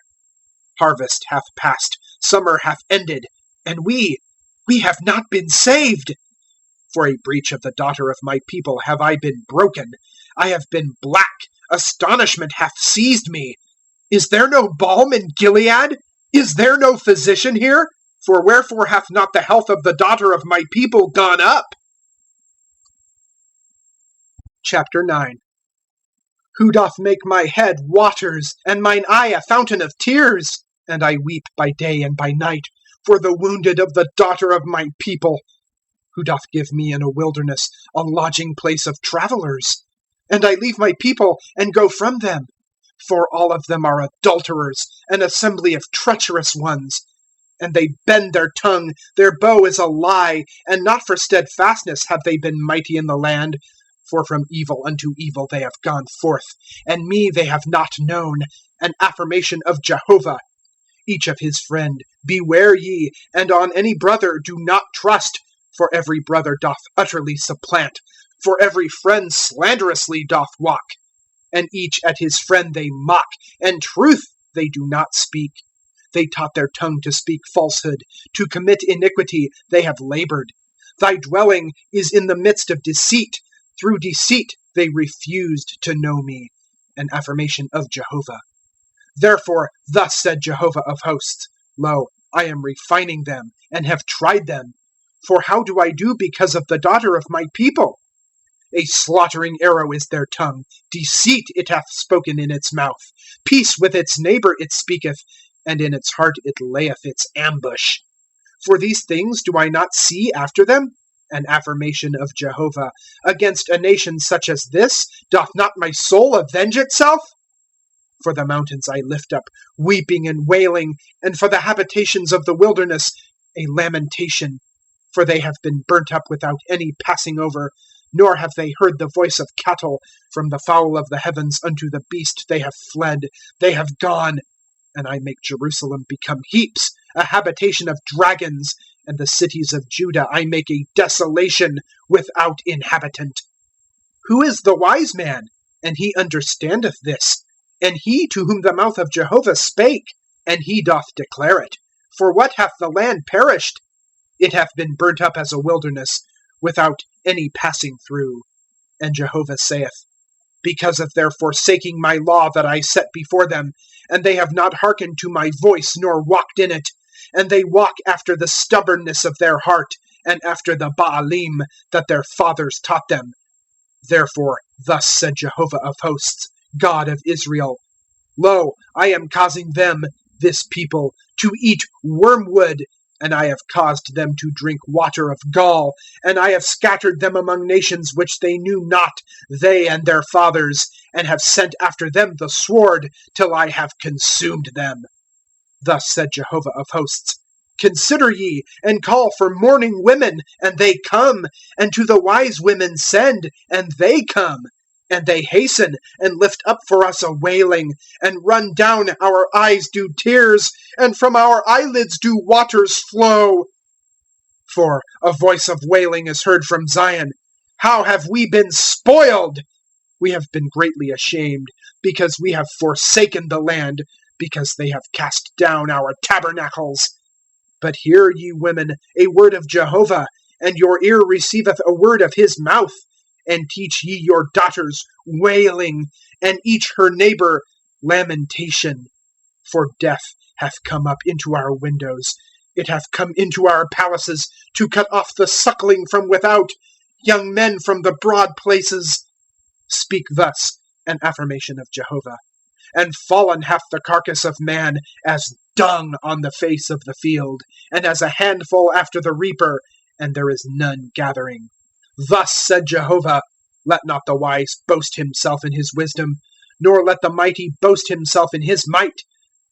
[SPEAKER 1] Harvest hath passed, summer hath ended, and we have not been saved. For a breach of the daughter of my people have I been broken. I have been black, astonishment hath seized me. Is there no balm in Gilead? Is there no physician here? For wherefore hath not the health of the daughter of my people gone up? Chapter 9. Who doth make my head waters, and mine eye a fountain of tears? And I weep by day and by night for the wounded of the daughter of my people. Who doth give me in a wilderness a lodging place of travelers? And I leave my people and go from them. For all of them are adulterers, an assembly of treacherous ones. And they bend their tongue, their bow is a lie, and not for steadfastness have they been mighty in the land. For from evil unto evil they have gone forth, and me they have not known, an affirmation of Jehovah. Each of his friend, beware ye, and on any brother do not trust, for every brother doth utterly supplant, for every friend slanderously doth walk. And each at his friend they mock, and truth they do not speak. They taught their tongue to speak falsehood, to commit iniquity they have labored. Thy dwelling is in the midst of deceit. Through deceit they refused to know me, an affirmation of Jehovah. Therefore thus said Jehovah of hosts, Lo, I am refining them, and have tried them. For how do I do because of the daughter of my people? A slaughtering arrow is their tongue, deceit it hath spoken in its mouth. Peace with its neighbor it speaketh, and in its heart it layeth its ambush. For these things do I not see after them? An affirmation of Jehovah. Against a nation such as this, doth not my soul avenge itself? For the mountains I lift up, weeping and wailing, and for the habitations of the wilderness, a lamentation. For they have been burnt up without any passing over, nor have they heard the voice of cattle. From the fowl of the heavens unto the beast they have fled, they have gone. And I make Jerusalem become heaps, a habitation of dragons, and the cities of Judah I make a desolation without inhabitant. Who is the wise man? And he understandeth this. And he to whom the mouth of Jehovah spake, and he doth declare it. For what hath the land perished? It hath been burnt up as a wilderness, without any passing through. And Jehovah saith, Because of their forsaking my law that I set before them, and they have not hearkened to my voice, nor walked in it, and they walk after the stubbornness of their heart, and after the Baalim that their fathers taught them. Therefore thus said Jehovah of hosts, God of Israel, Lo, I am causing them, this people, to eat wormwood, and I have caused them to drink water of gall, and I have scattered them among nations which they knew not, they and their fathers, and have sent after them the sword, till I have consumed them. Thus said Jehovah of hosts, Consider ye, and call for mourning women, and they come, and to the wise women send, and they come. And they hasten, and lift up for us a wailing, and run down our eyes do tears, and from our eyelids do waters flow. For a voice of wailing is heard from Zion. How have we been spoiled! We have been greatly ashamed, because we have forsaken the land, because they have cast down our tabernacles. But hear, ye women, a word of Jehovah, and your ear receiveth a word of his mouth. And teach ye your daughters wailing, and each her neighbor lamentation. For death hath come up into our windows, it hath come into our palaces, to cut off the suckling from without, young men from the broad places. Speak thus, an affirmation of Jehovah. And fallen hath the carcass of man, as dung on the face of the field, and as a handful after the reaper, and there is none gathering. Thus said Jehovah, Let not the wise boast himself in his wisdom, nor let the mighty boast himself in his might.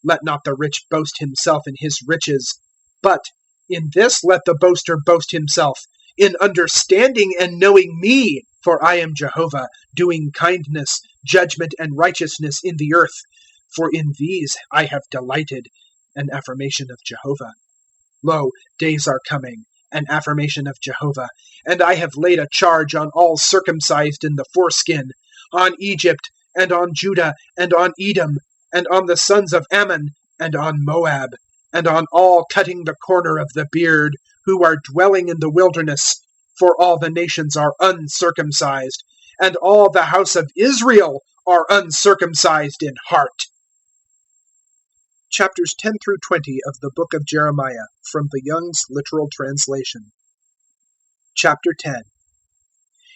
[SPEAKER 1] Let not the rich boast himself in his riches. But in this let the boaster boast himself, in understanding and knowing me. For I am Jehovah, doing kindness, judgment, and righteousness in the earth. For in these I have delighted, an affirmation of Jehovah. Lo, days are coming, an affirmation of Jehovah. And I have laid a charge on all circumcised in the foreskin, on Egypt, and on Judah, and on Edom, and on the sons of Ammon, and on Moab, and on all cutting the corner of the beard, who are dwelling in the wilderness, for all the nations are uncircumcised, and all the house of Israel are uncircumcised in heart. Chapters 10 through 20 of the book of Jeremiah, from the Young's Literal Translation. Chapter 10.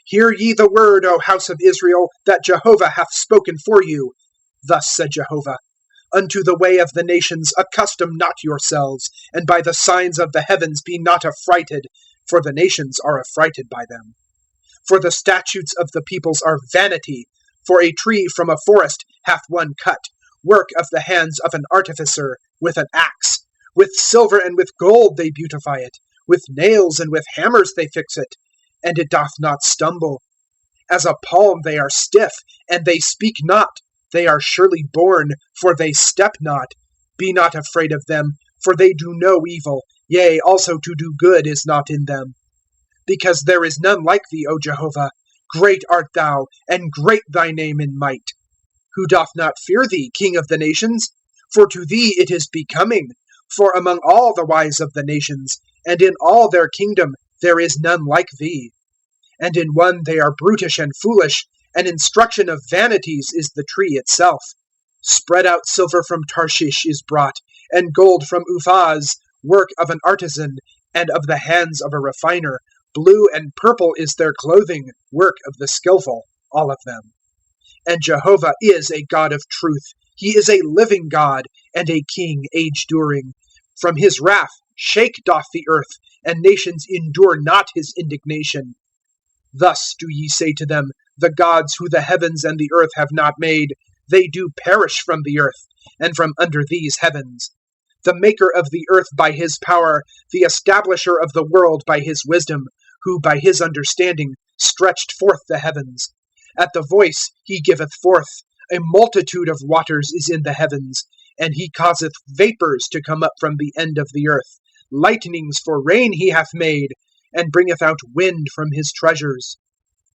[SPEAKER 1] Hear ye the word, O house of Israel, that Jehovah hath spoken for you. Thus said Jehovah, unto the way of the nations accustom not yourselves, and by the signs of the heavens be not affrighted, for the nations are affrighted by them. For the statutes of the peoples are vanity, for a tree from a forest hath one cut, work of the hands of an artificer, with an axe. With silver and with gold they beautify it, with nails and with hammers they fix it, and it doth not stumble. As a palm they are stiff, and they speak not. They are surely born, for they step not. Be not afraid of them, for they do no evil, yea, also to do good is not in them. Because there is none like thee, O Jehovah. Great art thou, and great thy name in might. Who doth not fear thee, King of the nations? For to thee it is becoming. For among all the wise of the nations, and in all their kingdom, there is none like thee. And in one they are brutish and foolish, an instruction of vanities is the tree itself. Spread out silver from Tarshish is brought, and gold from Uphaz, work of an artisan, and of the hands of a refiner. Blue and purple is their clothing, work of the skillful, all of them. And Jehovah is a God of truth. He is a living God, and a king age-during. From his wrath shake doth the earth, and nations endure not his indignation. Thus do ye say to them, the gods who the heavens and the earth have not made, they do perish from the earth, and from under these heavens. The maker of the earth by his power, the establisher of the world by his wisdom, who by his understanding stretched forth the heavens. At the voice he giveth forth, a multitude of waters is in the heavens, and he causeth vapors to come up from the end of the earth. Lightnings for rain he hath made, and bringeth out wind from his treasures.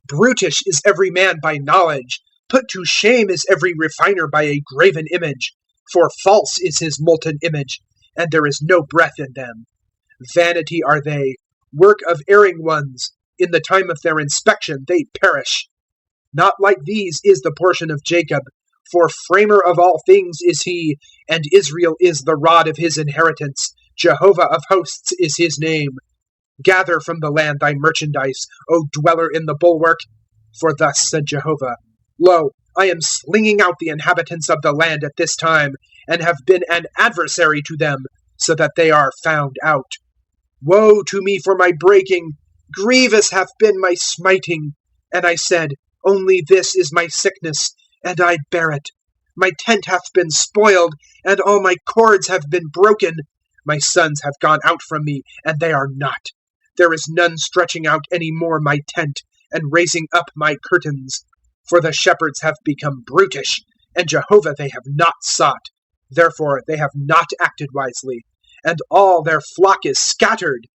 [SPEAKER 1] Brutish is every man by knowledge. Put to shame is every refiner by a graven image. For false is his molten image, and there is no breath in them. Vanity are they, work of erring ones. In the time of their inspection they perish. Not like these is the portion of Jacob, for framer of all things is he, and Israel is the rod of his inheritance. Jehovah of hosts is his name. Gather from the land thy merchandise, O dweller in the bulwark. For thus said Jehovah, Lo, I am slinging out the inhabitants of the land at this time, and have been an adversary to them, so that they are found out. Woe to me for my breaking! Grievous hath been my smiting. And I said, Only this is my sickness, and I bear it. My tent hath been spoiled, and all my cords have been broken. My sons have gone out from me, and they are not. There is none stretching out any more my tent, and raising up my curtains. For the shepherds have become brutish, and Jehovah they have not sought. Therefore they have not acted wisely, and all their flock is scattered.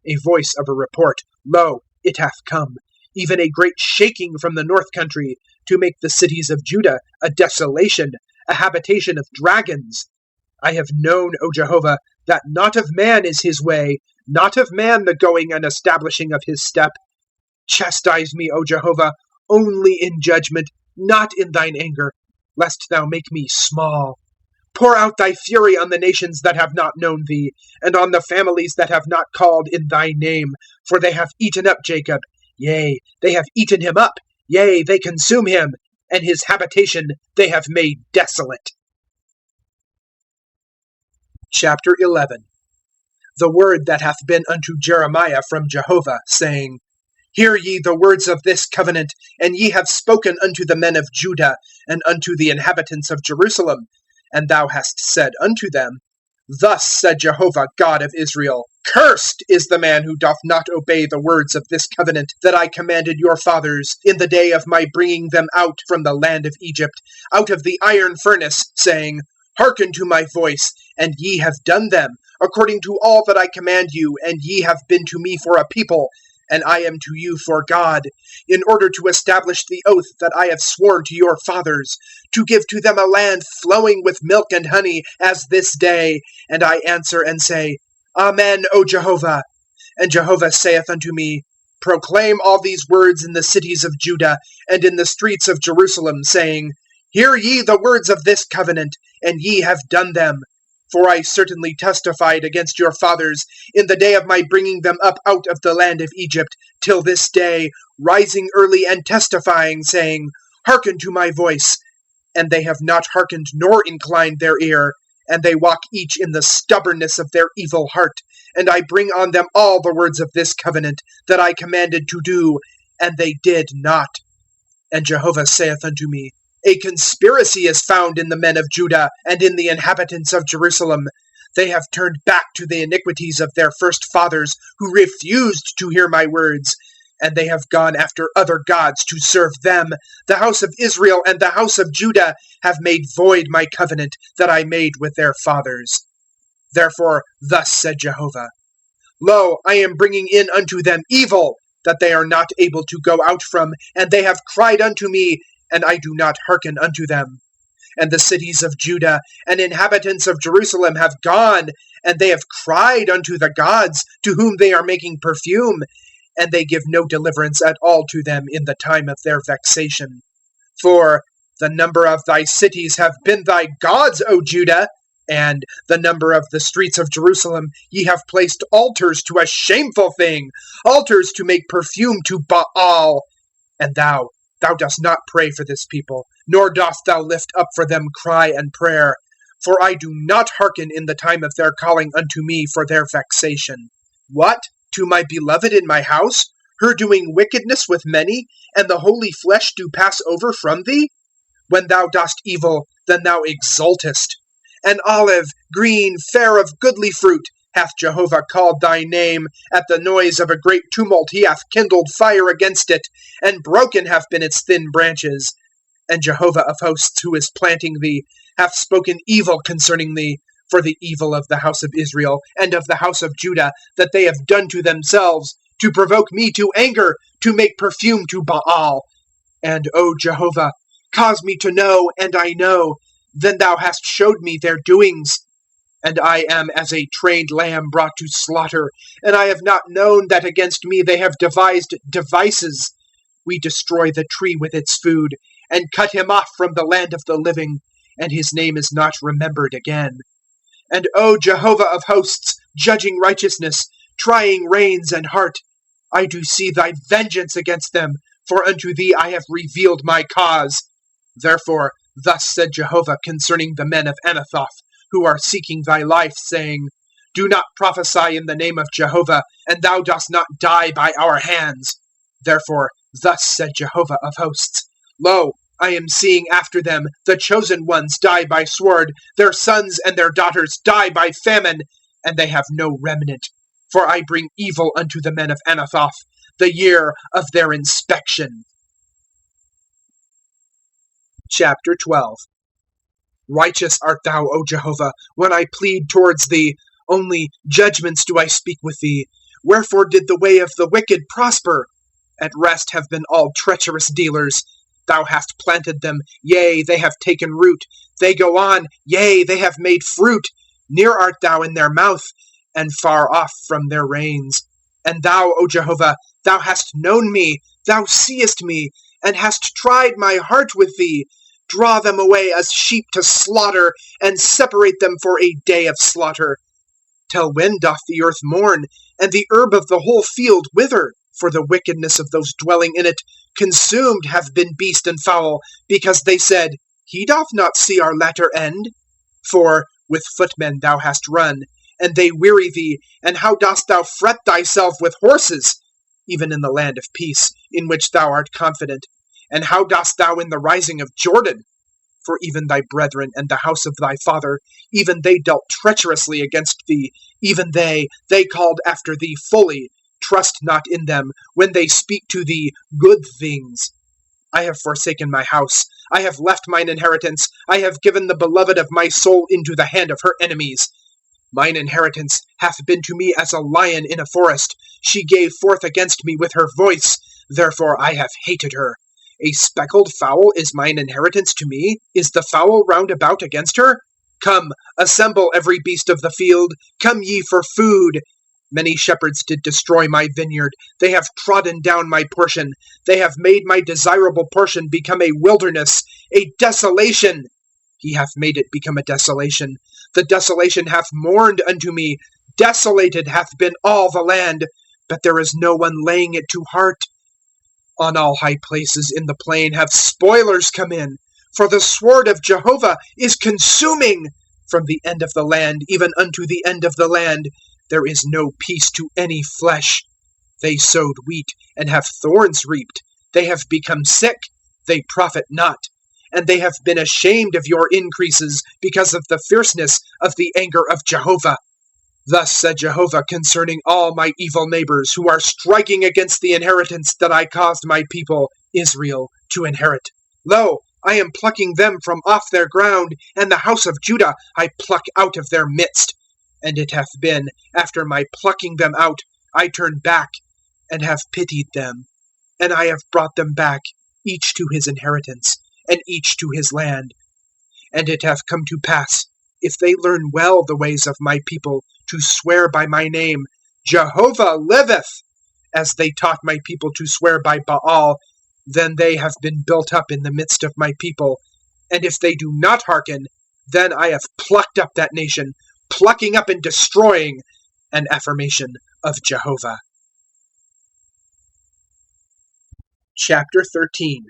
[SPEAKER 1] A voice of a report, Lo, it hath come, even a great shaking from the north country, to make the cities of Judah a desolation, a habitation of dragons. I have known, O Jehovah, that not of man is his way, not of man the going and establishing of his step. Chastise me, O Jehovah, only in judgment, not in thine anger, lest thou make me small. Pour out thy fury on the nations that have not known thee, and on the families that have not called in thy name. For they have eaten up Jacob, yea, they have eaten him up, yea, they consume him, and his habitation they have made desolate. Chapter 11. The word that hath been unto Jeremiah from Jehovah, saying, Hear ye the words of this covenant, and ye have spoken unto the men of Judah, and unto the inhabitants of Jerusalem. And thou hast said unto them, Thus said Jehovah God of Israel, Cursed is the man who doth not obey the words of this covenant that I commanded your fathers in the day of my bringing them out from the land of Egypt, out of the iron furnace, saying, Hearken to my voice, and ye have done them. according to all that I command you, and ye have been to me for a people, and I am to you for God, in order to establish the oath that I have sworn to your fathers, to give to them a land flowing with milk and honey, as this day. And I answer and say, Amen, O Jehovah. And Jehovah saith unto me, Proclaim all these words in the cities of Judah, and in the streets of Jerusalem, saying, Hear ye the words of this covenant, and ye have done them. For I certainly testified against your fathers in the day of my bringing them up out of the land of Egypt, till this day, rising early and testifying, saying, Hearken to my voice. And they have not hearkened nor inclined their ear, and they walk each in the stubbornness of their evil heart. And I bring on them all the words of this covenant that I commanded to do, and they did not. And Jehovah saith unto me, A conspiracy is found in the men of Judah and in the inhabitants of Jerusalem. They have turned back to the iniquities of their first fathers, who refused to hear my words. And they have gone after other gods to serve them. The house of Israel and the house of Judah have made void my covenant that I made with their fathers. Therefore thus said Jehovah, Lo, I am bringing in unto them evil, that they are not able to go out from, and they have cried unto me, and I do not hearken unto them. And the cities of Judah and inhabitants of Jerusalem have gone, and they have cried unto the gods, to whom they are making perfume, and they give no deliverance at all to them in the time of their vexation. For the number of thy cities have been thy gods, O Judah, and the number of the streets of Jerusalem ye have placed altars to a shameful thing, altars to make perfume to Baal. And thou dost not pray for this people, nor dost thou lift up for them cry and prayer. For I do not hearken in the time of their calling unto me for their vexation. What? To my beloved in my house, her doing wickedness with many, and the holy flesh do pass over from thee? When thou dost evil, then thou exaltest. An olive, green, fair of goodly fruit, hath Jehovah called thy name. At the noise of a great tumult he hath kindled fire against it, and broken have been its thin branches. And Jehovah of hosts, who is planting thee, hath spoken evil concerning thee, for the evil of the house of Israel and of the house of Judah, that they have done to themselves, to provoke me to anger, to make perfume to Baal. And, O Jehovah, cause me to know, and I know. Then thou hast showed me their doings. And I am as a trained lamb brought to slaughter, and I have not known that against me they have devised devices. We destroy the tree with its food, and cut him off from the land of the living, and his name is not remembered again. And O Jehovah of hosts, judging righteousness, trying reins and heart, I do see thy vengeance against them, for unto thee I have revealed my cause. Therefore thus said Jehovah concerning the men of Anathoth, who are seeking thy life, saying, Do not prophesy in the name of Jehovah, and thou dost not die by our hands. Therefore thus said Jehovah of hosts, Lo, I am seeing after them, the chosen ones die by sword, their sons and their daughters die by famine, and they have no remnant. For I bring evil unto the men of Anathoth, the year of their inspection. Chapter 12. Righteous art thou, O Jehovah, when I plead towards thee. Only judgments do I speak with thee. Wherefore did the way of the wicked prosper? At rest have been all treacherous dealers. Thou hast planted them, yea, they have taken root. They go on, yea, they have made fruit. Near art thou in their mouth, and far off from their reins. And thou, O Jehovah, thou hast known me, thou seest me, and hast tried my heart with thee. Draw them away as sheep to slaughter, and separate them for a day of slaughter. Till when doth the earth mourn, and the herb of the whole field wither? For the wickedness of those dwelling in it consumed have been beast and fowl, because they said, He doth not see our latter end. For with footmen thou hast run, and they weary thee, and how dost thou fret thyself with horses? Even in the land of peace, in which thou art confident. And how dost thou in the rising of Jordan? For even thy brethren and the house of thy father, even they dealt treacherously against thee. Even they called after thee fully. Trust not in them, when they speak to thee good things. I have forsaken my house. I have left mine inheritance. I have given the beloved of my soul into the hand of her enemies. Mine inheritance hath been to me as a lion in a forest. She gave forth against me with her voice. Therefore I have hated her. A speckled fowl is mine inheritance to me. Is the fowl round about against her? Come, assemble every beast of the field. Come ye for food. Many shepherds did destroy my vineyard. They have trodden down my portion. They have made my desirable portion become a wilderness, a desolation. He hath made it become a desolation. The desolation hath mourned unto me. Desolated hath been all the land, but there is no one laying it to heart. On all high places in the plain have spoilers come in, for the sword of Jehovah is consuming. From the end of the land even unto the end of the land, there is no peace to any flesh. They sowed wheat and have thorns reaped. They have become sick, they profit not. And they have been ashamed of your increases because of the fierceness of the anger of Jehovah. Thus said Jehovah concerning all my evil neighbors who are striking against the inheritance that I caused my people, Israel, to inherit. Lo, I am plucking them from off their ground, and the house of Judah I pluck out of their midst. And it hath been, after my plucking them out, I turned back, and have pitied them. And I have brought them back, each to his inheritance, and each to his land. And it hath come to pass, if they learn well the ways of my people, to swear by my name, Jehovah liveth, as they taught my people to swear by Baal, then they have been built up in the midst of my people. And if they do not hearken, then I have plucked up that nation, plucking up and destroying, an affirmation of Jehovah. Chapter 13.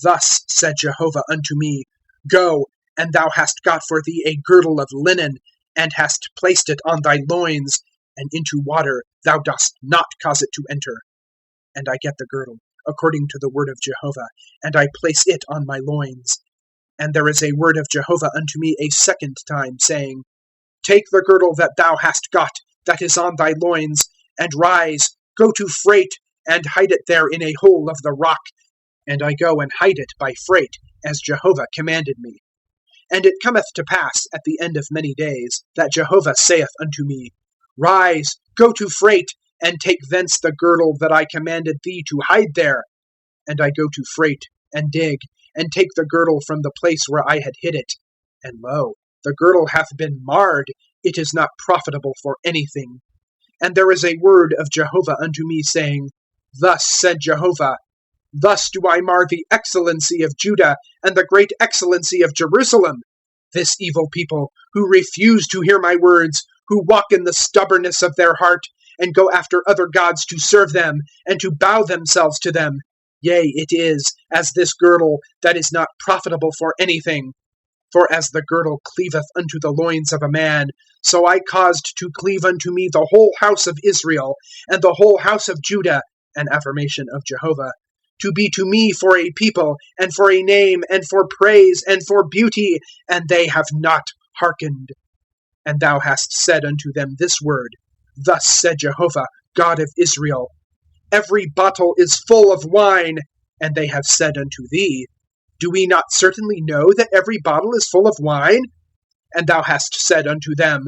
[SPEAKER 1] Thus said Jehovah unto me, Go, and thou hast got for thee a girdle of linen, and hast placed it on thy loins, and into water thou dost not cause it to enter. And I get the girdle, according to the word of Jehovah, and I place it on my loins. And there is a word of Jehovah unto me a second time, saying, Take the girdle that thou hast got, that is on thy loins, and rise, go to freight, and hide it there in a hole of the rock. And I go and hide it by freight, as Jehovah commanded me. And it cometh to pass at the end of many days, that Jehovah saith unto me, Rise, go to freight, and take thence the girdle that I commanded thee to hide there. And I go to freight, and dig, and take the girdle from the place where I had hid it. And lo, the girdle hath been marred, it is not profitable for anything. And there is a word of Jehovah unto me, saying, Thus said Jehovah, Thus do I mar the excellency of Judah, and the great excellency of Jerusalem. This evil people, who refuse to hear my words, who walk in the stubbornness of their heart, and go after other gods to serve them, and to bow themselves to them. Yea, it is, as this girdle, that is not profitable for anything. For as the girdle cleaveth unto the loins of a man, so I caused to cleave unto me the whole house of Israel, and the whole house of Judah, an affirmation of Jehovah, to be to me for a people, and for a name, and for praise, and for beauty, and they have not hearkened. And thou hast said unto them this word, Thus said Jehovah, God of Israel, Every bottle is full of wine. And they have said unto thee, Do we not certainly know that every bottle is full of wine? And thou hast said unto them,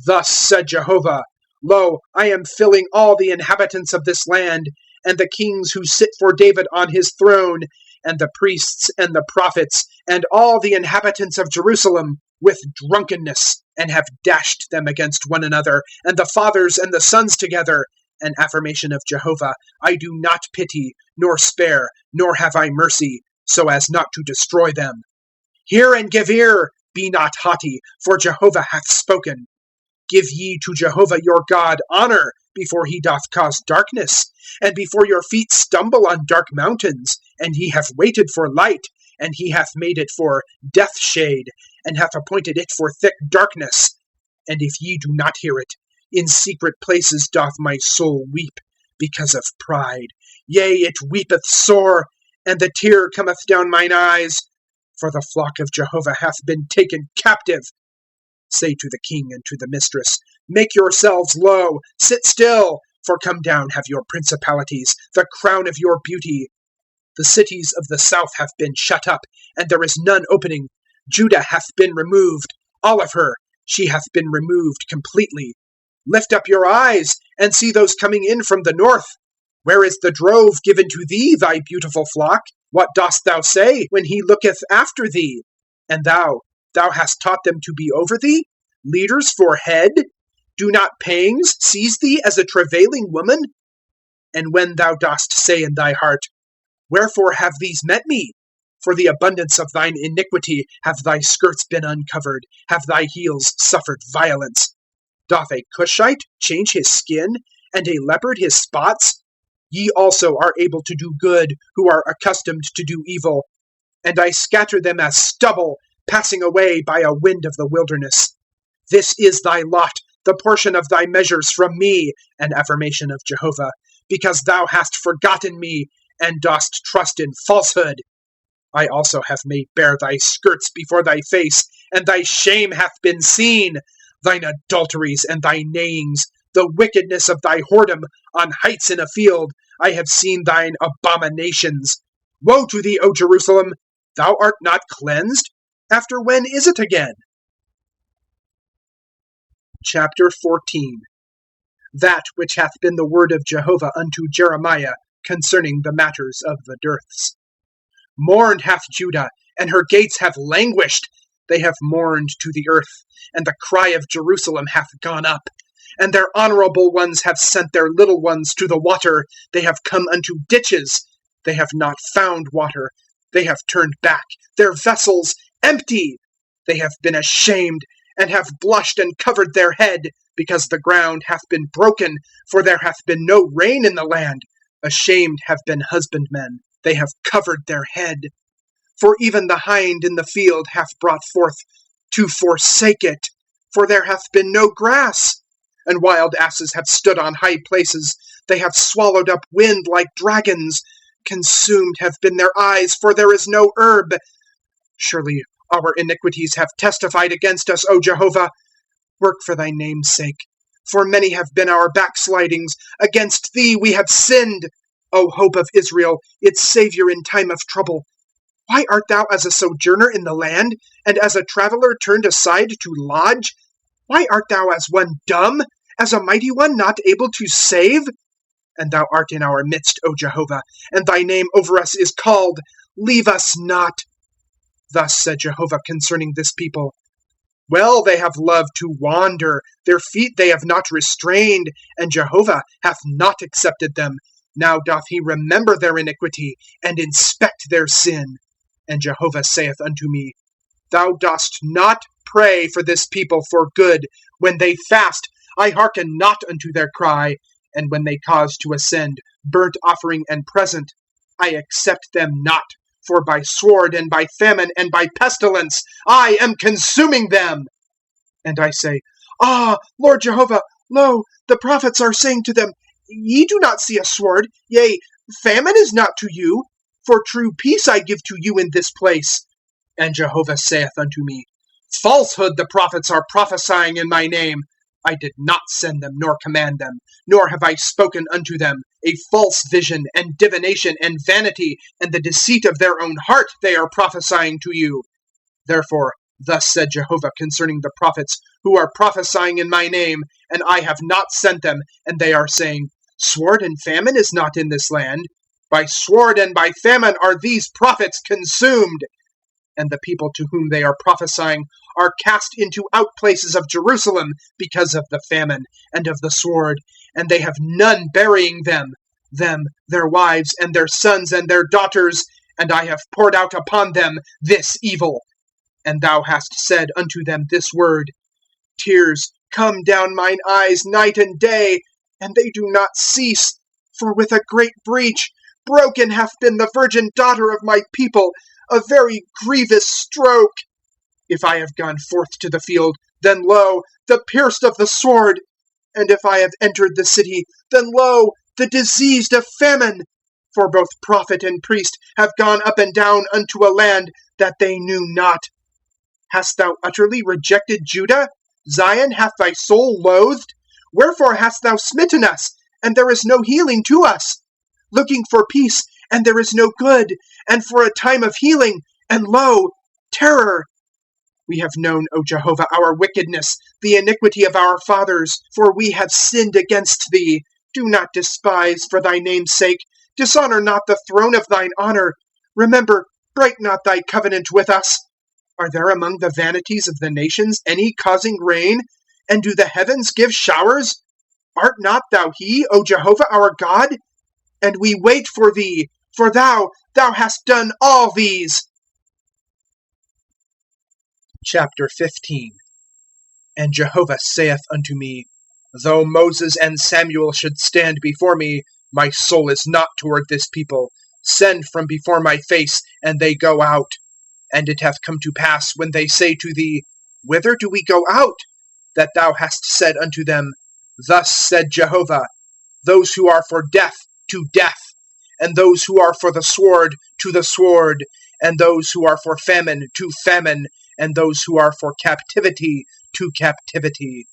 [SPEAKER 1] Thus said Jehovah, Lo, I am filling all the inhabitants of this land, and the kings who sit for David on his throne, and the priests and the prophets, and all the inhabitants of Jerusalem, with drunkenness, and have dashed them against one another, and the fathers and the sons together, an affirmation of Jehovah. I do not pity, nor spare, nor have I mercy, so as not to destroy them. Hear and give ear, be not haughty, for Jehovah hath spoken. Give ye to Jehovah your God honor, before he doth cause darkness, and before your feet stumble on dark mountains. And he hath waited for light, and he hath made it for death shade, and hath appointed it for thick darkness. And if ye do not hear it, in secret places doth my soul weep, because of pride. Yea, it weepeth sore, and the tear cometh down mine eyes, for the flock of Jehovah hath been taken captive. Say to the king and to the mistress, Make yourselves low, sit still, for come down have your principalities, the crown of your beauty. The cities of the south have been shut up, and there is none opening. Judah hath been removed, all of her, She hath been removed completely. Lift up your eyes, and see those coming in from the north. Where is the drove given to thee, thy beautiful flock? What dost thou say when he looketh after thee? And thou hast taught them to be over thee? Leaders for head? Do not pangs seize thee as a travailing woman? And when thou dost say in thy heart, wherefore have these met me? For the abundance of thine iniquity have thy skirts been uncovered, have thy heels suffered violence. Doth a Cushite change his skin, and a leopard his spots? Ye also are able to do good, who are accustomed to do evil. And I scatter them as stubble, passing away by a wind of the wilderness. This is thy lot, the portion of thy measures from me, an affirmation of Jehovah, because thou hast forgotten me, and dost trust in falsehood. I also have made bare thy skirts before thy face, and thy shame hath been seen, thine adulteries and thy neighings, the wickedness of thy whoredom on heights in a field. I have seen thine abominations. Woe to thee, O Jerusalem! Thou art not cleansed? After when is it again? Chapter 14. That which hath been the word of Jehovah unto Jeremiah concerning the matters of the dearths. Mourned hath Judah, and her gates have languished. They have mourned to the earth, and the cry of Jerusalem hath gone up. And their honorable ones have sent their little ones to the water. They have come unto ditches. They have not found water. They have turned back, their vessels empty. They have been ashamed, and have blushed and covered their head, because the ground hath been broken, for there hath been no rain in the land. Ashamed have been husbandmen. They have covered their head. For even the hind in the field hath brought forth to forsake it, for there hath been no grass. And wild asses have stood on high places. They have swallowed up wind like dragons. Consumed have been their eyes, for there is no herb. Surely our iniquities have testified against us, O Jehovah. Work for thy name's sake. For many have been our backslidings. Against thee we have sinned. O hope of Israel, its Savior in time of trouble. Why art thou as a sojourner in the land, and as a traveler turned aside to lodge? Why art thou as one dumb, as a mighty one not able to save? And thou art in our midst, O Jehovah, and thy name over us is called. Leave us not. Thus said Jehovah concerning this people. Well, they have loved to wander, their feet they have not restrained, and Jehovah hath not accepted them. Now doth he remember their iniquity, and inspect their sin. And Jehovah saith unto me, Thou dost not pray for this people for good. When they fast, I hearken not unto their cry. And when they cause to ascend burnt offering and present, I accept them not. For by sword and by famine and by pestilence I am consuming them. And I say, Ah, Lord Jehovah, lo, the prophets are saying to them, Ye do not see a sword, yea, famine is not to you. For true peace I give to you in this place. And Jehovah saith unto me, Falsehood the prophets are prophesying in my name. I did not send them, nor command them, nor have I spoken unto them. A false vision, and divination, and vanity, and the deceit of their own heart they are prophesying to you. Therefore, thus said Jehovah concerning the prophets, who are prophesying in my name, and I have not sent them, and they are saying, Sword and famine is not in this land. By sword and by famine are these prophets consumed. And the people to whom they are prophesying are cast into outplaces of Jerusalem because of the famine and of the sword, and they have none burying them, their wives, and their sons, and their daughters, and I have poured out upon them this evil. And thou hast said unto them this word, Tears come down mine eyes night and day, and they do not cease. For with a great breach broken hath been the virgin daughter of my people, a very grievous stroke. If I have gone forth to the field, then lo, the pierced of the sword. And if I have entered the city, then lo, the diseased of famine. For both prophet and priest have gone up and down unto a land that they knew not. Hast thou utterly rejected Judah? Zion hath thy soul loathed? Wherefore hast thou smitten us, and there is no healing to us? Looking for peace, and there is no good, and for a time of healing, and lo, terror. We have known, O Jehovah, our wickedness, the iniquity of our fathers, for we have sinned against thee. Do not despise for thy name's sake. Dishonor not the throne of thine honor. Remember, break not thy covenant with us. Are there among the vanities of the nations any causing rain? And do the heavens give showers? Art not thou he, O Jehovah our God? And we wait for thee, for thou hast done all these. Chapter 15. And Jehovah saith unto me, Though Moses and Samuel should stand before me, my soul is not toward this people. Send from before my face, and they go out. And it hath come to pass, when they say to thee, Whither do we go out? That thou hast said unto them, Thus said Jehovah, Those who are for death, to death, and those who are for the sword, to the sword, and those who are for famine, to famine, and those who are for captivity, to captivity.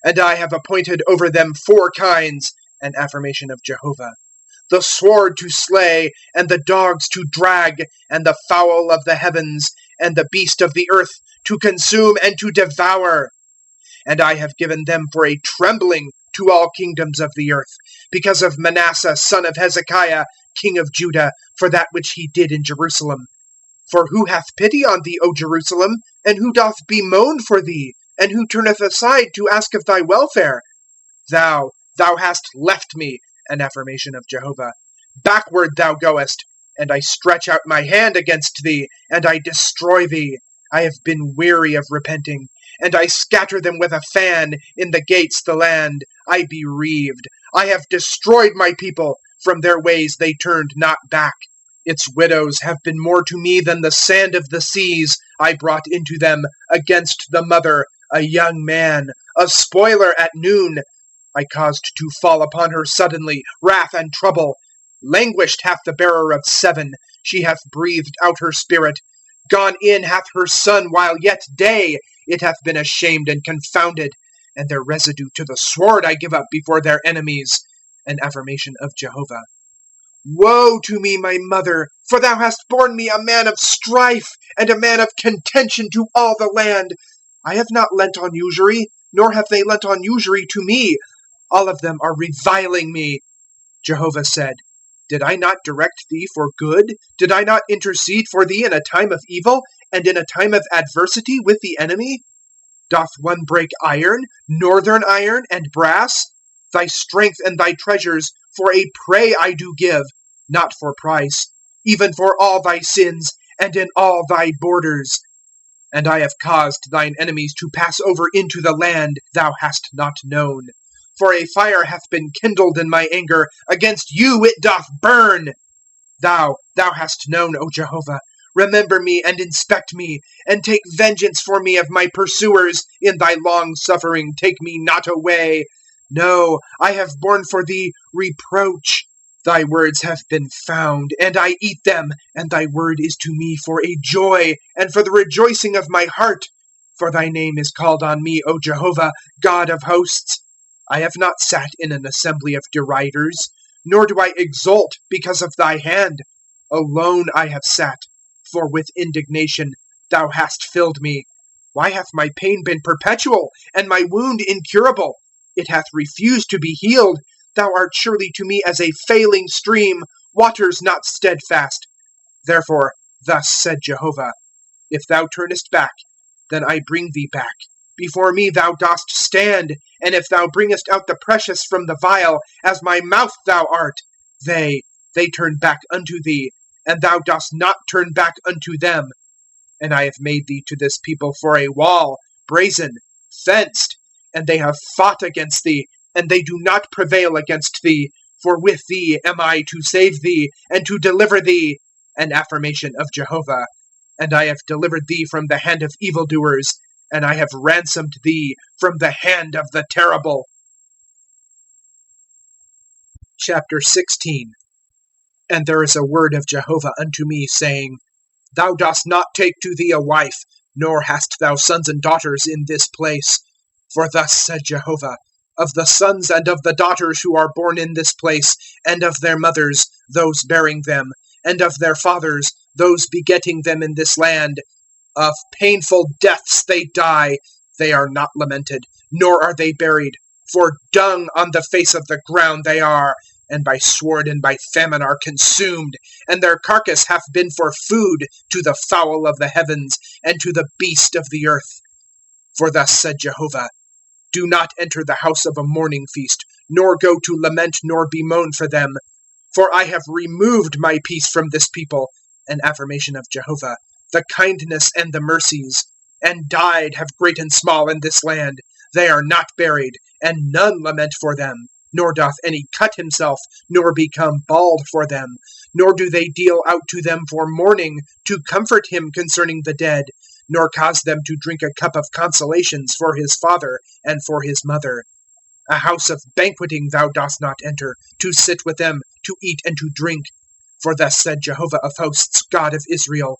[SPEAKER 1] And I have appointed over them 4 kinds, an affirmation of Jehovah, the sword to slay, and the dogs to drag, and the fowl of the heavens, and the beast of the earth, to consume and to devour. And I have given them for a trembling to all kingdoms of the earth, because of Manasseh son of Hezekiah, king of Judah, for that which he did in Jerusalem. For who hath pity on thee, O Jerusalem? And who doth bemoan for thee? And who turneth aside to ask of thy welfare? Thou hast left me, an affirmation of Jehovah. Backward thou goest, and I stretch out my hand against thee, and I destroy thee. I have been weary of repenting, and I scatter them with a fan in the gates the land. I bereaved. I have destroyed my people. From their ways they turned not back. Its widows have been more to me than the sand of the seas. I brought into them, against the mother, a young man, a spoiler at noon. I caused to fall upon her suddenly wrath and trouble. Languished hath the bearer of 7. She hath breathed out her spirit. Gone in hath her son while yet day. It hath been ashamed and confounded. And their residue to the sword I give up before their enemies. An affirmation of Jehovah. Woe to me, my mother, for thou hast borne me a man of strife, and a man of contention to all the land. I have not lent on usury, nor have they lent on usury to me. All of them are reviling me. Jehovah said, Did I not direct thee for good? Did I not intercede for thee in a time of evil, and in a time of adversity with the enemy? Doth one break iron, northern iron, and brass? Thy strength and thy treasures for a prey I do give, not for price, even for all thy sins, and in all thy borders. And I have caused thine enemies to pass over into the land thou hast not known. For a fire hath been kindled in my anger, against you it doth burn. Thou hast known, O Jehovah. Remember me and inspect me, and take vengeance for me of my pursuers. In thy long suffering take me not away. No, I have borne for thee reproach. Thy words have been found, and I eat them, and thy word is to me for a joy, and for the rejoicing of my heart. For thy name is called on me, O Jehovah, God of hosts. I have not sat in an assembly of deriders, nor do I exult because of thy hand. Alone I have sat, for with indignation thou hast filled me. Why hath my pain been perpetual, and my wound incurable? It hath refused to be healed. Thou art surely to me as a failing stream, waters not steadfast. Therefore, thus said Jehovah, If thou turnest back, then I bring thee back. Before me thou dost stand, and if thou bringest out the precious from the vial, as my mouth thou art, they turn back unto thee, and thou dost not turn back unto them. And I have made thee to this people for a wall, brazen, fenced, and they have fought against thee, and they do not prevail against thee. For with thee am I to save thee, and to deliver thee. An affirmation of Jehovah. And I have delivered thee from the hand of evildoers, and I have ransomed thee from the hand of the terrible. Chapter 16. And there is a word of Jehovah unto me, saying, Thou dost not take to thee a wife, nor hast thou sons and daughters in this place. For thus said Jehovah, Of the sons and of the daughters who are born in this place, and of their mothers, those bearing them, and of their fathers, those begetting them in this land, Of painful deaths they die. They are not lamented, nor are they buried. For dung on the face of the ground they are, and by sword and by famine are consumed. And their carcass hath been for food to the fowl of the heavens, and to the beast of the earth. For thus said Jehovah, do not enter the house of a mourning feast, nor go to lament nor bemoan for them. For I have removed my peace from this people, an affirmation of Jehovah, the kindness and the mercies, and died have great and small in this land. They are not buried, and none lament for them, nor doth any cut himself, nor become bald for them, nor do they deal out to them for mourning, to comfort him concerning the dead, nor cause them to drink a cup of consolations for his father and for his mother. A house of banqueting thou dost not enter, to sit with them, to eat and to drink. For thus said Jehovah of hosts, God of Israel,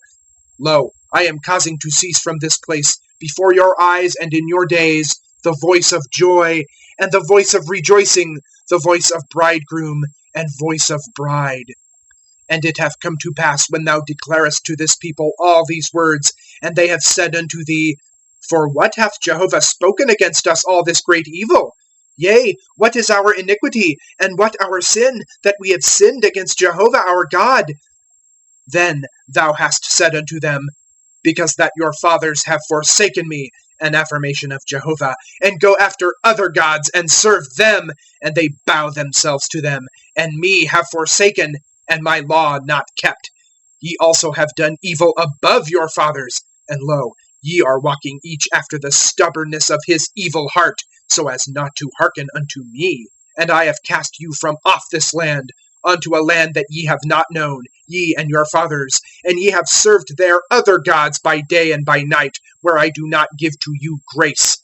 [SPEAKER 1] lo, I am causing to cease from this place, before your eyes and in your days, the voice of joy, and the voice of rejoicing, the voice of bridegroom, and voice of bride. And it hath come to pass, when thou declarest to this people all these words, and they have said unto thee, for what hath Jehovah spoken against us all this great evil? Yea, what is our iniquity, and what our sin, that we have sinned against Jehovah our God? Then thou hast said unto them, because that your fathers have forsaken me, an affirmation of Jehovah, and go after other gods, and serve them, and they bow themselves to them, and me have forsaken, and my law not kept. Ye also have done evil above your fathers, and lo, ye are walking each after the stubbornness of his evil heart, so as not to hearken unto me. And I have cast you from off this land, unto a land that ye have not known, ye and your fathers, and ye have served there other gods by day and by night, where I do not give to you grace.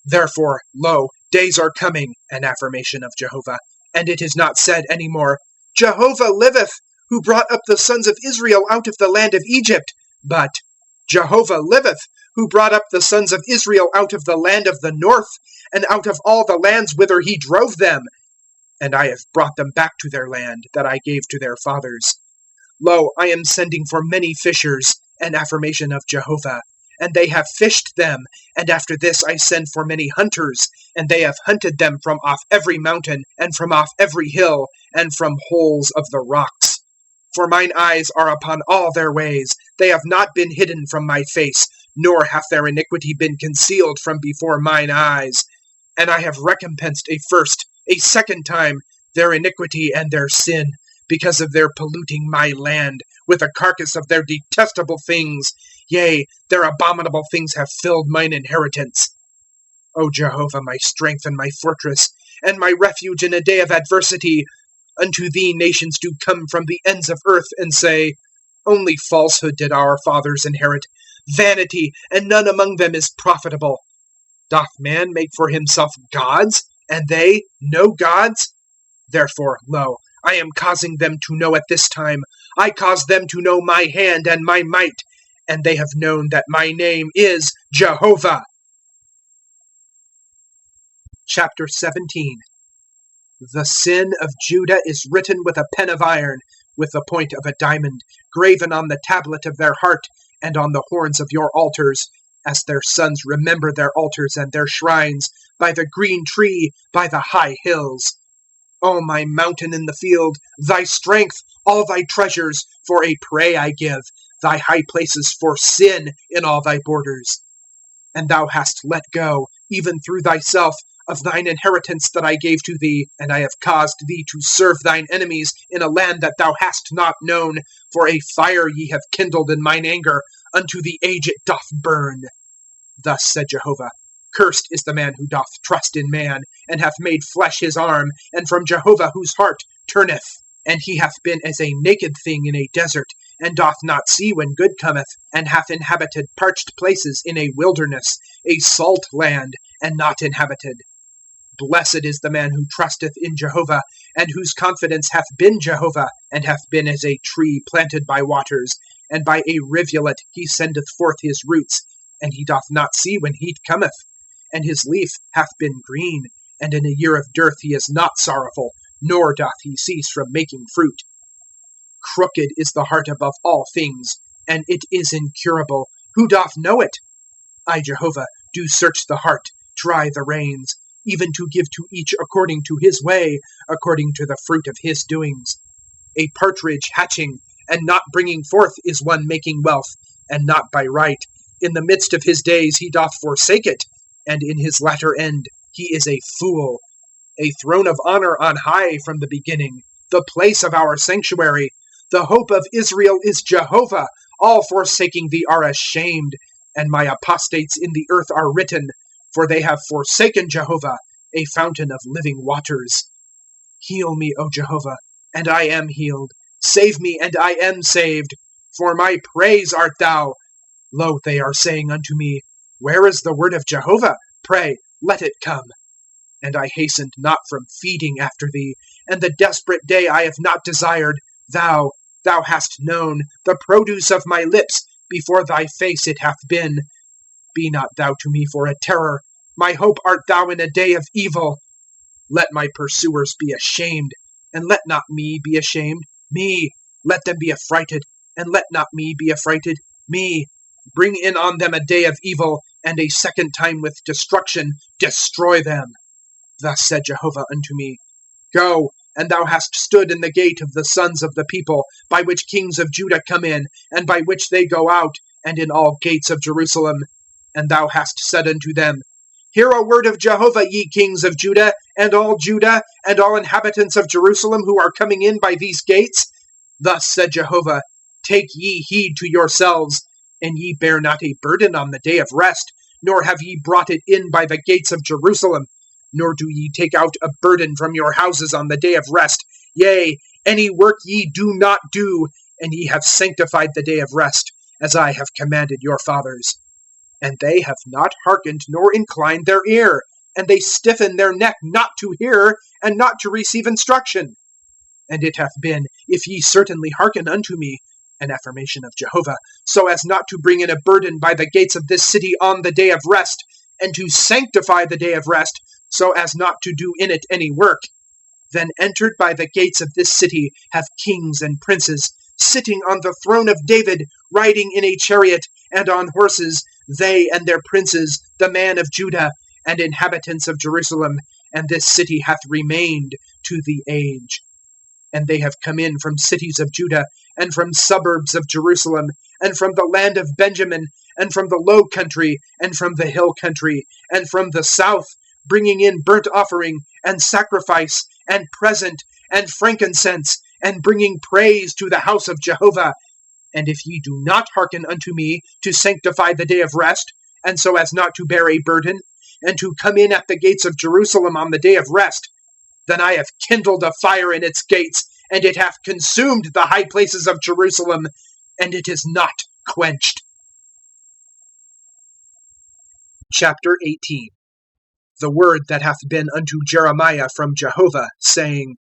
[SPEAKER 1] Therefore, lo, days are coming, an affirmation of Jehovah, and it is not said any more, Jehovah liveth, who brought up the sons of Israel out of the land of Egypt, but Jehovah liveth, who brought up the sons of Israel out of the land of the north, and out of all the lands whither he drove them. And I have brought them back to their land, that I gave to their fathers. Lo, I am sending for many fishers, an affirmation of Jehovah, and they have fished them. And after this I send for many hunters, and they have hunted them from off every mountain, and from off every hill, and from holes of the rocks. For mine eyes are upon all their ways. They have not been hidden from my face, nor hath their iniquity been concealed from before mine eyes. And I have recompensed a first, a second time, their iniquity and their sin, because of their polluting my land with the carcass of their detestable things. Yea, their abominable things have filled mine inheritance. O Jehovah, my strength and my fortress, and my refuge in a day of adversity, unto thee nations do come from the ends of earth, and say, only falsehood did our fathers inherit, vanity, and none among them is profitable. Doth man make for himself gods, and they no gods? Therefore, lo, I am causing them to know at this time, I cause them to know my hand and my might, and they have known that my name is Jehovah. Chapter 17. The sin of Judah is written with a pen of iron, with the point of a diamond, graven on the tablet of their heart, and on the horns of your altars, as their sons remember their altars and their shrines, by the green tree, by the high hills. O my mountain in the field, thy strength, all thy treasures, for a prey I give, thy high places for sin in all thy borders. And thou hast let go, even through thyself, of thine inheritance that I gave to thee, and I have caused thee to serve thine enemies in a land that thou hast not known, for a fire ye have kindled in mine anger, unto the age it doth burn. Thus said Jehovah, cursed is the man who doth trust in man, and hath made flesh his arm, and from Jehovah whose heart turneth. And he hath been as a naked thing in a desert, and doth not see when good cometh, and hath inhabited parched places in a wilderness, a salt land, and not inhabited. Blessed is the man who trusteth in Jehovah, and whose confidence hath been Jehovah, and hath been as a tree planted by waters, and by a rivulet he sendeth forth his roots, and he doth not see when heat cometh. And his leaf hath been green, and in a year of dearth he is not sorrowful, nor doth he cease from making fruit. Crooked is the heart above all things, and it is incurable. Who doth know it? I, Jehovah, do search the heart, try the reins, even to give to each according to his way, according to the fruit of his doings. A partridge hatching, and not bringing forth, is one making wealth, and not by right. In the midst of his days he doth forsake it, and in his latter end he is a fool. A throne of honor on high from the beginning, the place of our sanctuary. The hope of Israel is Jehovah. All forsaking thee are ashamed, and my apostates in the earth are written, for they have forsaken Jehovah, a fountain of living waters. Heal me, O Jehovah, and I am healed. Save me, and I am saved. For my praise art thou. Lo, they are saying unto me, where is the word of Jehovah? Pray, let it come. And I hastened not from feeding after thee, and the desperate day I have not desired. Thou hast known, the produce of my lips, before thy face it hath been. Be not thou to me for a terror, my hope art thou in a day of evil. Let my pursuers be ashamed, and let not me be ashamed. Me, let them be affrighted, and let not me be affrighted. Me, bring in on them a day of evil, and a second time with destruction. Destroy them. Thus said Jehovah unto me, Go, and thou hast stood in the gate of the sons of the people, by which kings of Judah come in, and by which they go out, and in all gates of Jerusalem. And thou hast said unto them, Hear a word of Jehovah, ye kings of Judah, and all inhabitants of Jerusalem who are coming in by these gates. Thus said Jehovah, Take ye heed to yourselves, and ye bear not a burden on the day of rest, nor have ye brought it in by the gates of Jerusalem. Nor do ye take out a burden from your houses on the day of rest. Yea, any work ye do not do, and ye have sanctified the day of rest, as I have commanded your fathers. And they have not hearkened nor inclined their ear, and they stiffen their neck not to hear, and not to receive instruction. And it hath been, if ye certainly hearken unto me, an affirmation of Jehovah, so as not to bring in a burden by the gates of this city on the day of rest, and to sanctify the day of rest, so as not to do in it any work. Then entered by the gates of this city have kings and princes, sitting on the throne of David, riding in a chariot, and on horses, they and their princes, the man of Judah, and inhabitants of Jerusalem, and this city hath remained to the age. And they have come in from cities of Judah, and from suburbs of Jerusalem, and from the land of Benjamin, and from the low country, and from the hill country, and from the south, bringing in burnt offering, and sacrifice, and present, and frankincense, and bringing praise to the house of Jehovah. And if ye do not hearken unto me to sanctify the day of rest, and so as not to bear a burden, and to come in at the gates of Jerusalem on the day of rest, then I have kindled a fire in its gates, and it hath consumed the high places of Jerusalem, and it is not quenched. Chapter 18. The word that hath been unto Jeremiah from Jehovah, saying,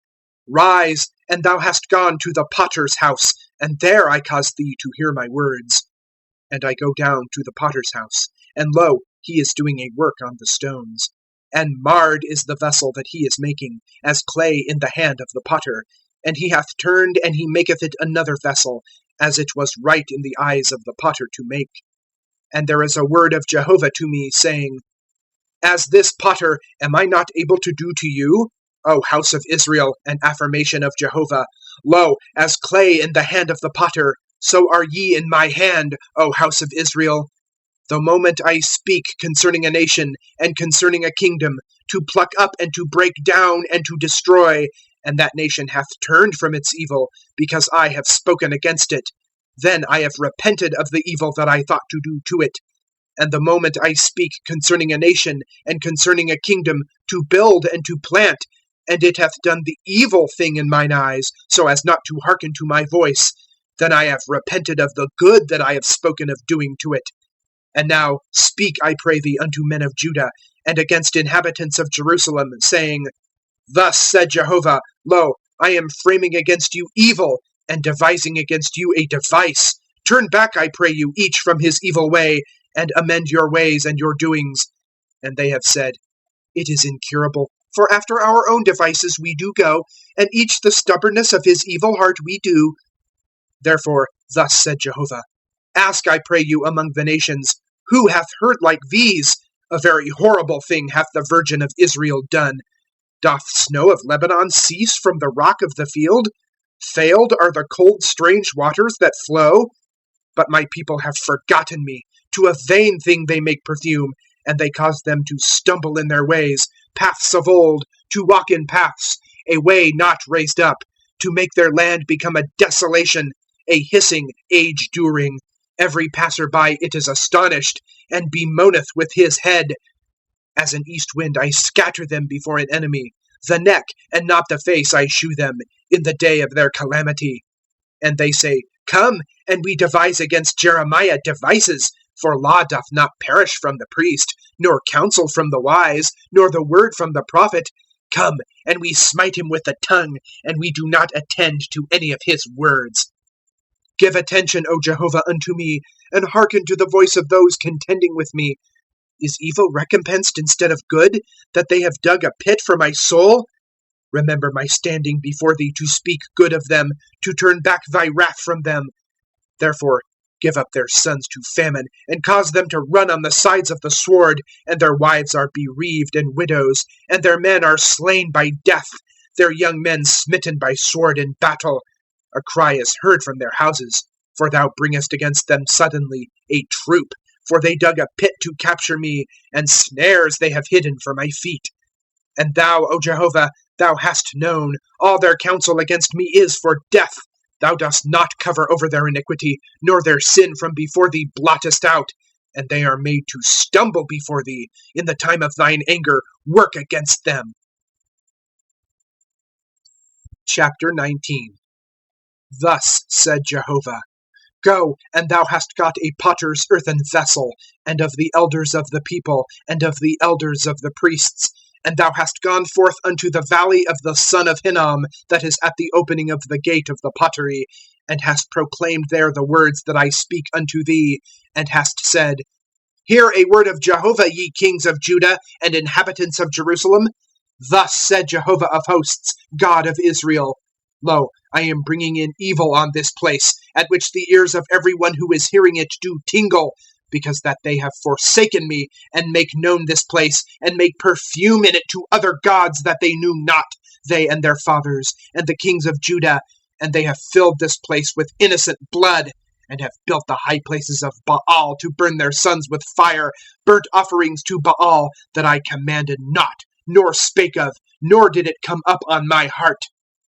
[SPEAKER 1] Rise, and thou hast gone to the potter's house, and there I caused thee to hear my words. And I go down to the potter's house, and lo, he is doing a work on the stones. And marred is the vessel that he is making, as clay in the hand of the potter. And he hath turned, and he maketh it another vessel, as it was right in the eyes of the potter to make. And there is a word of Jehovah to me, saying, As this potter am I not able to do to you, O house of Israel? An affirmation of Jehovah. Lo, as clay in the hand of the potter, so are ye in my hand, O house of Israel. The moment I speak concerning a nation, and concerning a kingdom, to pluck up and to break down and to destroy, and that nation hath turned from its evil, because I have spoken against it, then I have repented of the evil that I thought to do to it. And the moment I speak concerning a nation, and concerning a kingdom, to build and to plant, and it hath done the evil thing in mine eyes, so as not to hearken to my voice, then I have repented of the good that I have spoken of doing to it. And now speak, I pray thee, unto men of Judah, and against inhabitants of Jerusalem, saying, Thus said Jehovah, Lo, I am framing against you evil, and devising against you a device. Turn back, I pray you, each from his evil way, and amend your ways and your doings. And they have said, It is incurable, for after our own devices we do go, and each the stubbornness of his evil heart we do. Therefore thus said Jehovah, Ask, I pray you, among the nations, who hath heard like these? A very horrible thing hath the Virgin of Israel done. Doth snow of Lebanon cease from the rock of the field? Failed are the cold strange waters that flow? But my people have forgotten me. To a vain thing they make perfume, and they cause them to stumble in their ways, paths of old, to walk in paths, a way not raised up, to make their land become a desolation, a hissing, age-during. Every passer-by it is astonished, and bemoaneth with his head. As an east wind I scatter them before an enemy. The neck, and not the face, I shew them, in the day of their calamity. And they say, Come, and we devise against Jeremiah devices, for law doth not perish from the priest, nor counsel from the wise, nor the word from the prophet. Come, and we smite him with the tongue, and we do not attend to any of his words. Give attention, O Jehovah, unto me, and hearken to the voice of those contending with me. Is evil recompensed instead of good, that they have dug a pit for my soul? Remember my standing before thee to speak good of them, to turn back thy wrath from them. Therefore give up their sons to famine, and cause them to run on the sides of the sword, and their wives are bereaved and widows, and their men are slain by death, their young men smitten by sword in battle. A cry is heard from their houses, for thou bringest against them suddenly a troop, for they dug a pit to capture me, and snares they have hidden for my feet. And thou, O Jehovah, thou hast known, all their counsel against me is for death. Thou dost not cover over their iniquity, nor their sin from before thee blottest out. And they are made to stumble before thee. In the time of thine anger, work against them. Chapter 19. Thus said Jehovah, Go, and thou hast got a potter's earthen vessel, and of the elders of the people, and of the elders of the priests. And thou hast gone forth unto the valley of the son of Hinnom, that is at the opening of the gate of the pottery, and hast proclaimed there the words that I speak unto thee, and hast said, Hear a word of Jehovah, ye kings of Judah, and inhabitants of Jerusalem. Thus said Jehovah of hosts, God of Israel, Lo, I am bringing in evil on this place, at which the ears of every one who is hearing it do tingle, because that they have forsaken me, and make known this place, and make perfume in it to other gods that they knew not, they and their fathers, and the kings of Judah, and they have filled this place with innocent blood, and have built the high places of Baal to burn their sons with fire, burnt offerings to Baal that I commanded not, nor spake of, nor did it come up on my heart.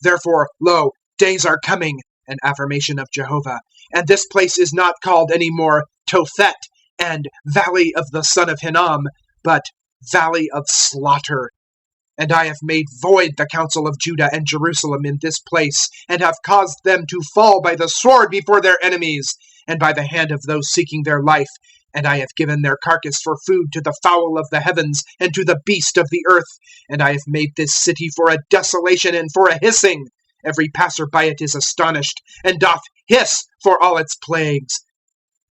[SPEAKER 1] Therefore, lo, days are coming, an affirmation of Jehovah, and this place is not called any more Tophet and Valley of the son of Hinnom, but Valley of Slaughter. And I have made void the counsel of Judah and Jerusalem in this place, and have caused them to fall by the sword before their enemies, and by the hand of those seeking their life. And I have given their carcass for food to the fowl of the heavens, and to the beast of the earth. And I have made this city for a desolation and for a hissing. Every passer by it is astonished, and doth hiss for all its plagues.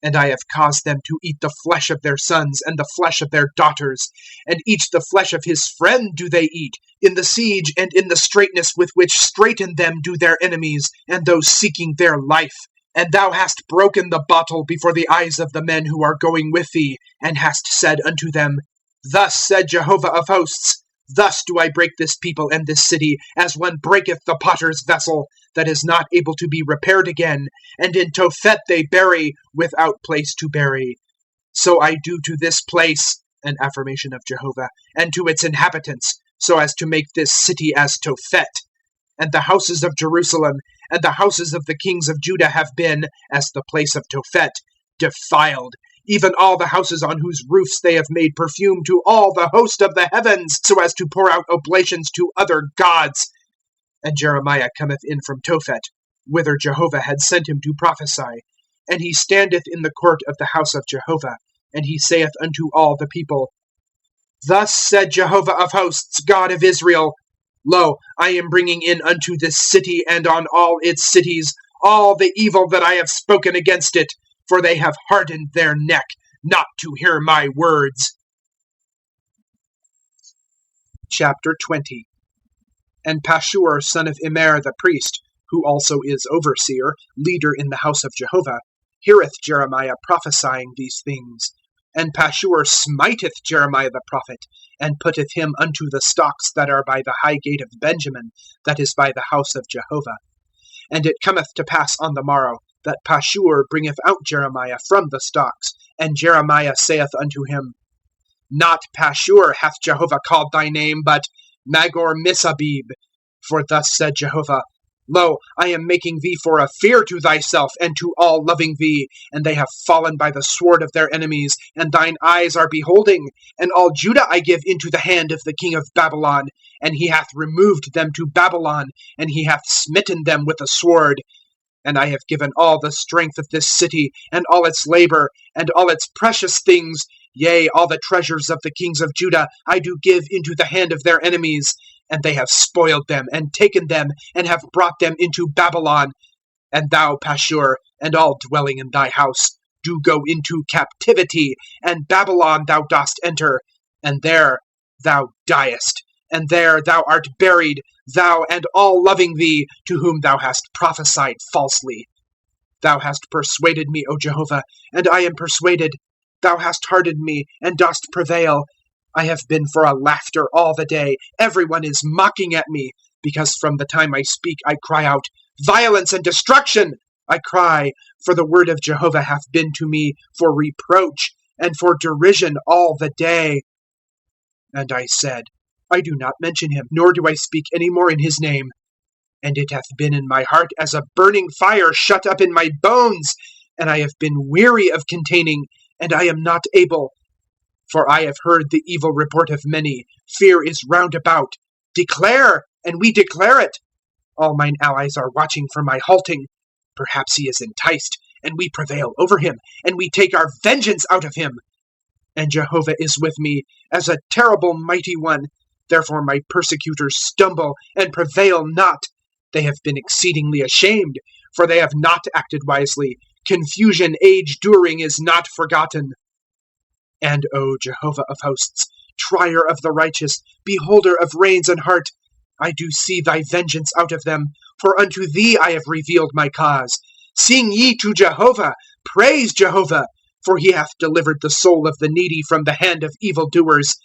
[SPEAKER 1] And I have caused them to eat the flesh of their sons, and the flesh of their daughters. And each the flesh of his friend do they eat. In the siege and in the straitness with which straiten them do their enemies, and those seeking their life. And thou hast broken the bottle before the eyes of the men who are going with thee, and hast said unto them, Thus said Jehovah of hosts, Thus do I break this people and this city, as one breaketh the potter's vessel, that is not able to be repaired again, and in Tophet they bury, without place to bury. So I do to this place, an affirmation of Jehovah, and to its inhabitants, so as to make this city as Tophet. And the houses of Jerusalem and the houses of the kings of Judah have been, as the place of Tophet, defiled, even all the houses on whose roofs they have made perfume to all the host of the heavens, so as to pour out oblations to other gods. And Jeremiah cometh in from Tophet, whither Jehovah had sent him to prophesy. And he standeth in the court of the house of Jehovah, and he saith unto all the people, Thus said Jehovah of hosts, God of Israel, Lo, I am bringing in unto this city and on all its cities all the evil that I have spoken against it, for they have hardened their neck, not to hear my words. Chapter 20. And Pashur son of Immer the priest, who also is overseer, leader in the house of Jehovah, heareth Jeremiah prophesying these things. And Pashur smiteth Jeremiah the prophet, and putteth him unto the stocks that are by the high gate of Benjamin, that is by the house of Jehovah. And it cometh to pass on the morrow, that Pashur bringeth out Jeremiah from the stocks, and Jeremiah saith unto him, Not Pashur hath Jehovah called thy name, but Magor-Missabib. For thus said Jehovah, Lo, I am making thee for a fear to thyself and to all loving thee, and they have fallen by the sword of their enemies, and thine eyes are beholding. And all Judah I give into the hand of the king of Babylon, and he hath removed them to Babylon, and he hath smitten them with a sword. And I have given all the strength of this city, and all its labor, and all its precious things, yea, all the treasures of the kings of Judah I do give into the hand of their enemies. And they have spoiled them, and taken them, and have brought them into Babylon. And thou, Pashur, and all dwelling in thy house, do go into captivity, and Babylon thou dost enter, and there thou diest, and there thou art buried, thou and all loving thee, to whom thou hast prophesied falsely. Thou hast persuaded me, O Jehovah, and I am persuaded. Thou hast hardened me, and dost prevail. I have been for a laughter all the day. Everyone is mocking at me, because from the time I speak I cry out, Violence and destruction! I cry, for the word of Jehovah hath been to me for reproach, and for derision all the day. And I said, I do not mention him, nor do I speak any more in his name. And it hath been in my heart as a burning fire shut up in my bones, and I have been weary of containing, and I am not able. For I have heard the evil report of many. Fear is round about. Declare, and we declare it. All mine allies are watching for my halting. Perhaps he is enticed, and we prevail over him, and we take our vengeance out of him. And Jehovah is with me, as a terrible mighty one. Therefore my persecutors stumble, and prevail not. They have been exceedingly ashamed, for they have not acted wisely. Confusion age-during is not forgotten. And, O Jehovah of hosts, trier of the righteous, beholder of reins and heart, I do see thy vengeance out of them, for unto thee I have revealed my cause. Sing ye to Jehovah, praise Jehovah, for he hath delivered the soul of the needy from the hand of evildoers.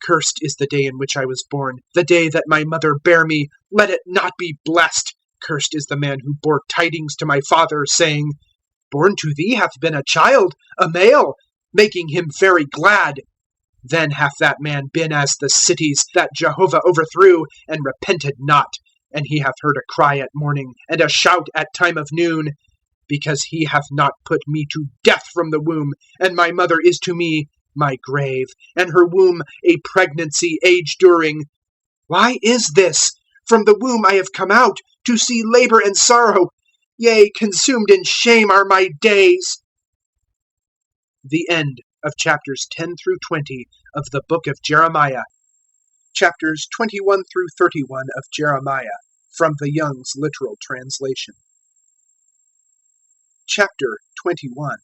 [SPEAKER 1] Cursed is the day in which I was born, the day that my mother bare me. Let it not be blessed. Cursed is the man who bore tidings to my father, saying, Born to thee hath been a child, a male, making him very glad. Then hath that man been as the cities that Jehovah overthrew, and repented not. And he hath heard a cry at morning, and a shout at time of noon. Because he hath not put me to death from the womb, and my mother is to me my grave, and her womb a pregnancy age-during. Why is this? From the womb I have come out, to see labor and sorrow. Yea, consumed in shame are my days. The end of chapters 10 through 20 of the book of Jeremiah. Chapters 21 through 31 of Jeremiah, from the Young's Literal Translation. Chapter 21.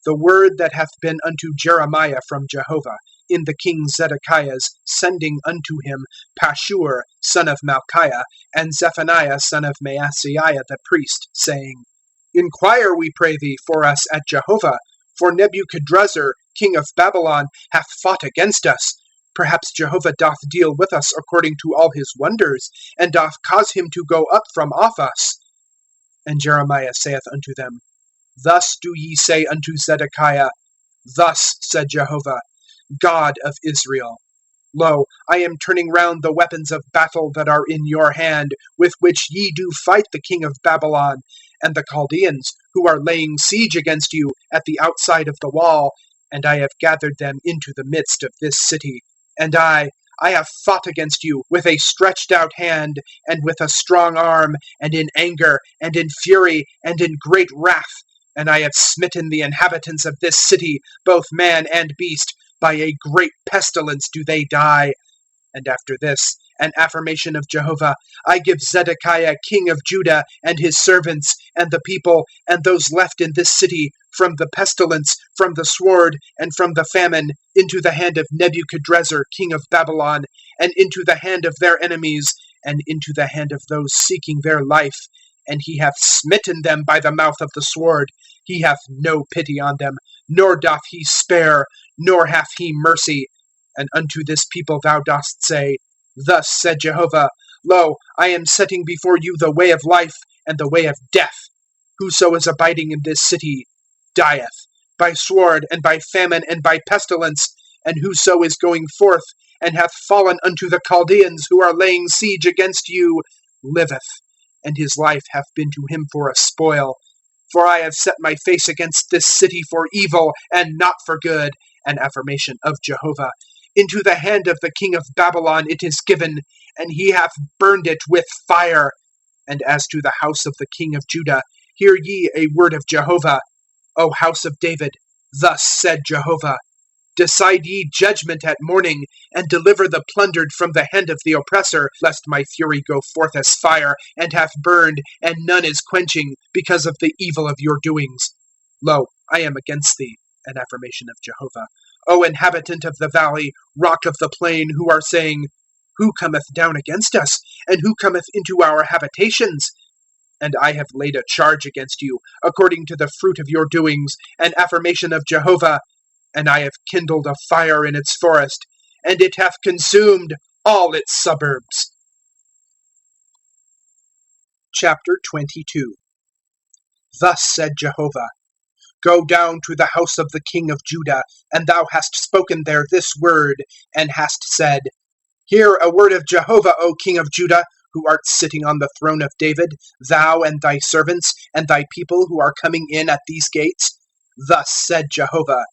[SPEAKER 1] The word that hath been unto Jeremiah from Jehovah, in the king Zedekiah's sending unto him Pashur son of Malchiah, and Zephaniah son of Maaseiah the priest, saying, Inquire, we pray thee, for us at Jehovah, for Nebuchadrezzar, king of Babylon, hath fought against us. Perhaps Jehovah doth deal with us according to all his wonders, and doth cause him to go up from off us. And Jeremiah saith unto them, Thus do ye say unto Zedekiah, Thus said Jehovah, God of Israel, Lo, I am turning round the weapons of battle that are in your hand, with which ye do fight the king of Babylon, and the Chaldeans, who are laying siege against you at the outside of the wall, and I have gathered them into the midst of this city. And I have fought against you with a stretched out hand, and with a strong arm, and in anger, and in fury, and in great wrath. And I have smitten the inhabitants of this city, both man and beast. By a great pestilence do they die. And after this, an affirmation of Jehovah, I give Zedekiah king of Judah, and his servants, and the people, and those left in this city, from the pestilence, from the sword, and from the famine, into the hand of Nebuchadrezzar king of Babylon, and into the hand of their enemies, and into the hand of those seeking their life. and he hath smitten them by the mouth of the sword. He hath no pity on them, nor doth he spare, nor hath he mercy. And unto this people thou dost say, Thus said Jehovah, Lo, I am setting before you the way of life and the way of death. Whoso is abiding in this city dieth, by sword, and by famine, and by pestilence. And whoso is going forth, and hath fallen unto the Chaldeans, who are laying siege against you, liveth, and his life hath been to him for a spoil. For I have set my face against this city for evil, and not for good. An affirmation of Jehovah. Into the hand of the king of Babylon it is given, and he hath burned it with fire. And as to the house of the king of Judah, hear ye a word of Jehovah. O house of David, thus said Jehovah, Decide ye judgment at morning, and deliver the plundered from the hand of the oppressor, lest my fury go forth as fire, and hath burned, and none is quenching, because of the evil of your doings. Lo, I am against thee. An affirmation of Jehovah. O inhabitant of the valley, rock of the plain, who are saying, Who cometh down against us, and who cometh into our habitations? And I have laid a charge against you, according to the fruit of your doings, an affirmation of Jehovah. And I have kindled a fire in its forest, and it hath consumed all its suburbs. Chapter 22. Thus said Jehovah, Go down to the house of the king of Judah, and thou hast spoken there this word, and hast said, Hear a word of Jehovah, O king of Judah, who art sitting on the throne of David, thou and thy servants, and thy people who are coming in at these gates. Thus said Jehovah,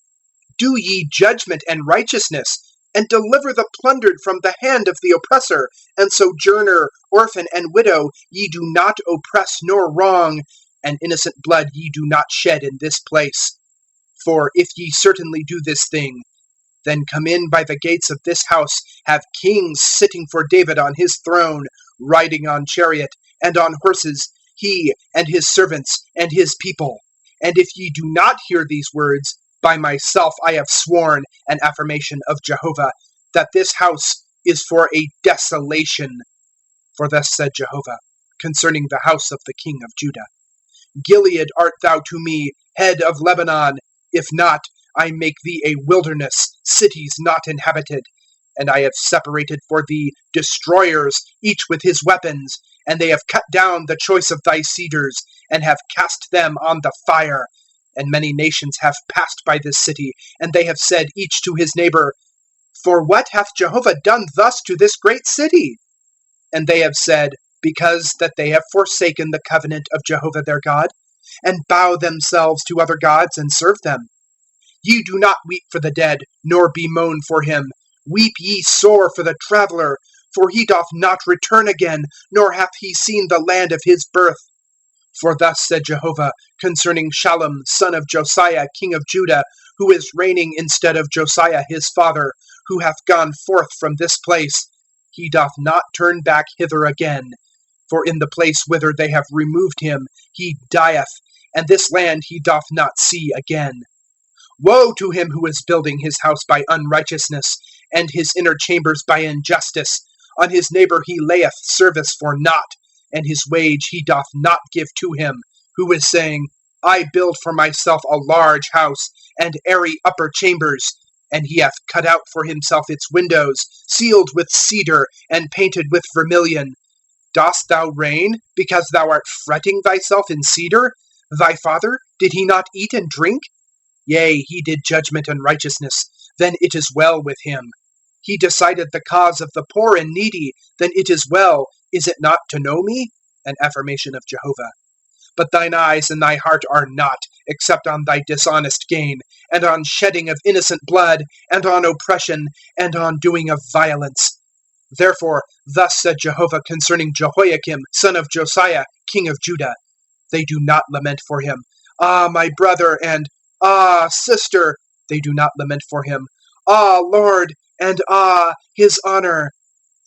[SPEAKER 1] Do ye judgment and righteousness, and deliver the plundered from the hand of the oppressor, and sojourner, orphan, and widow ye do not oppress nor wrong, and innocent blood ye do not shed in this place. For if ye certainly do this thing, then come in by the gates of this house, have kings sitting for David on his throne, riding on chariot, and on horses, he and his servants and his people. And if ye do not hear these words, by myself I have sworn, an affirmation of Jehovah, that this house is for a desolation. For thus said Jehovah, concerning the house of the king of Judah, Gilead art thou to me, head of Lebanon. If not, I make thee a wilderness, cities not inhabited. And I have separated for thee destroyers, each with his weapons, and they have cut down the choice of thy cedars, and have cast them on the fire. And many nations have passed by this city, and they have said each to his neighbor, For what hath Jehovah done thus to this great city? And they have said, Because that they have forsaken the covenant of Jehovah their God, and bow themselves to other gods and serve them. Ye do not weep for the dead, nor bemoan for him. Weep ye sore for the traveler, for he doth not return again, nor hath he seen the land of his birth. For thus said Jehovah, concerning Shallum, son of Josiah, king of Judah, who is reigning instead of Josiah his father, who hath gone forth from this place. He doth not turn back hither again. For in the place whither they have removed him, he dieth, and this land he doth not see again. Woe to him who is building his house by unrighteousness, and his inner chambers by injustice. On his neighbor he layeth service for naught, and his wage he doth not give to him, who is saying, I build for myself a large house, and airy upper chambers. And he hath cut out for himself its windows, sealed with cedar, and painted with vermilion. Dost thou reign, because thou art fretting thyself in cedar? Thy father, did he not eat and drink? Yea, he did judgment and righteousness, then it is well with him. He decided the cause of the poor and needy, then it is well. Is it not to know me? An affirmation of Jehovah. But thine eyes and thy heart are not, except on thy dishonest gain, and on shedding of innocent blood, and on oppression, and on doing of violence. Therefore, thus said Jehovah concerning Jehoiakim, son of Josiah, king of Judah, They do not lament for him. Ah, my brother, and ah, sister, they do not lament for him. Ah, Lord, and ah, his honor.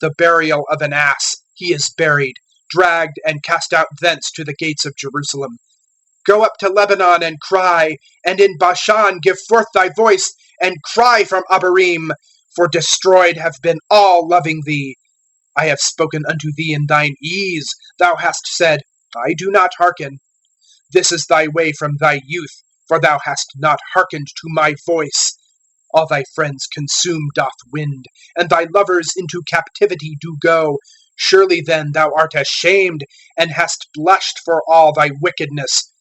[SPEAKER 1] The burial of an ass, he is buried, dragged and cast out thence to the gates of Jerusalem. Go up to Lebanon and cry, and in Bashan give forth thy voice, and cry from Abarim, for destroyed have been all loving thee. I have spoken unto thee in thine ease. Thou hast said, I do not hearken. This is thy way from thy youth, for thou hast not hearkened to my voice. All thy friends consume doth wind, and thy lovers into captivity do go. Surely then thou art ashamed, and hast blushed for all thy wickedness.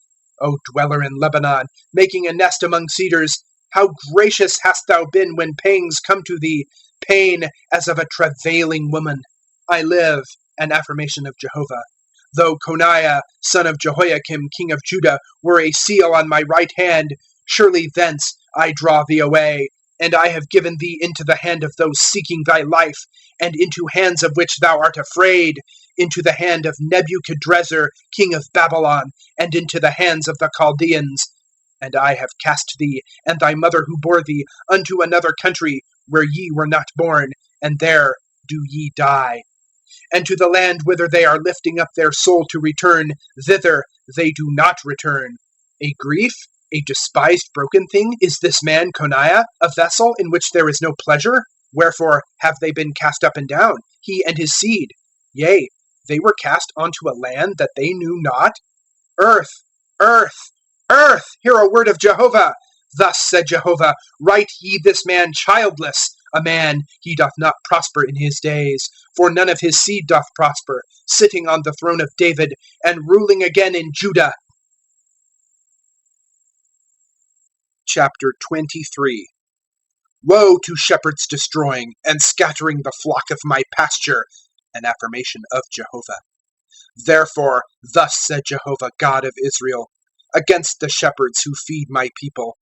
[SPEAKER 1] O dweller in Lebanon, making a nest among cedars, how gracious hast thou been when pangs come to thee, pain as of a travailing woman. I live, an affirmation of Jehovah. Though Coniah, son of Jehoiakim, king of Judah, were a seal on my right hand, surely thence I draw thee away. And I have given thee into the hand of those seeking thy life, and into hands of which thou art afraid, into the hand of Nebuchadrezzar, king of Babylon, and into the hands of the Chaldeans. And I have cast thee, and thy mother who bore thee, unto another country, where ye were not born, and there do ye die. And to the land whither they are lifting up their soul to return, thither they do not return. A grief? A despised broken thing? Is this man Coniah, a vessel in which there is no pleasure? Wherefore have they been cast up and down, he and his seed? Yea, they were cast onto a land that they knew not. Earth, earth, earth, hear a word of Jehovah. Thus said Jehovah, write ye this man childless. A man, he doth not prosper in his days, for none of his seed doth prosper, sitting on the throne of David, and ruling again in Judah. Chapter 23. Woe to shepherds destroying and scattering the flock of my pasture, an affirmation of Jehovah. Therefore, thus said Jehovah, God of Israel, against the shepherds who feed my people.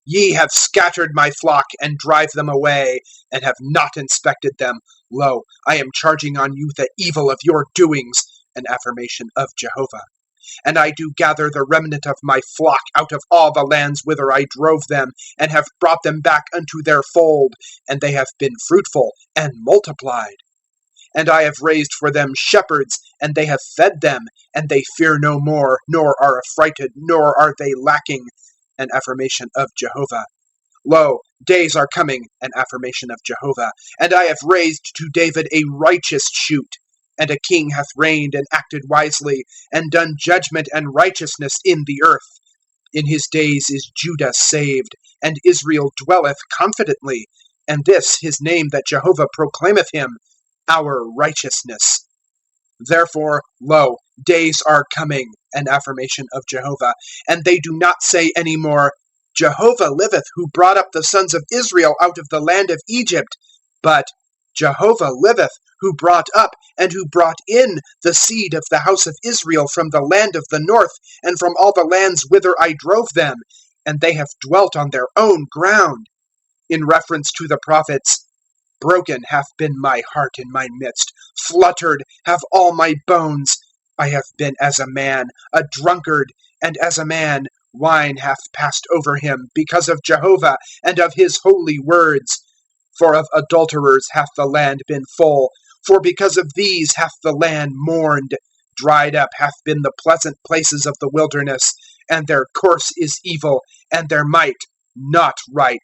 [SPEAKER 1] Ye have scattered my flock, and drive them away, and have not inspected them. Lo, I am charging on you the evil of your doings, an affirmation of Jehovah. And I do gather the remnant of my flock out of all the lands whither I drove them, and have brought them back unto their fold, and they have been fruitful and multiplied. And I have raised for them shepherds, and they have fed them, and they fear no more, nor are affrighted, nor are they lacking, an affirmation of Jehovah. Lo, days are coming, an affirmation of Jehovah, and I have raised to David a righteous shoot. And a king hath reigned and acted wisely, and done judgment and righteousness in the earth. In his days is Judah saved, and Israel dwelleth confidently. And this his name that Jehovah proclaimeth him, our righteousness. Therefore, lo, days are coming, an affirmation of Jehovah, and they do not say any more, Jehovah liveth, who brought up the sons of Israel out of the land of Egypt, but Jehovah liveth, who brought up and who brought in the seed of the house of Israel from the land of the north, and from all the lands whither I drove them, and they have dwelt on their own ground. In reference to the prophets, broken hath been my heart in my midst, fluttered have all my bones. I have been as a man, a drunkard, and as a man, wine hath passed over him, because of Jehovah and of his holy words. For of adulterers hath the land been full, for because of these hath the land mourned. Dried up hath been the pleasant places of the wilderness, and their course is evil, and their might not right.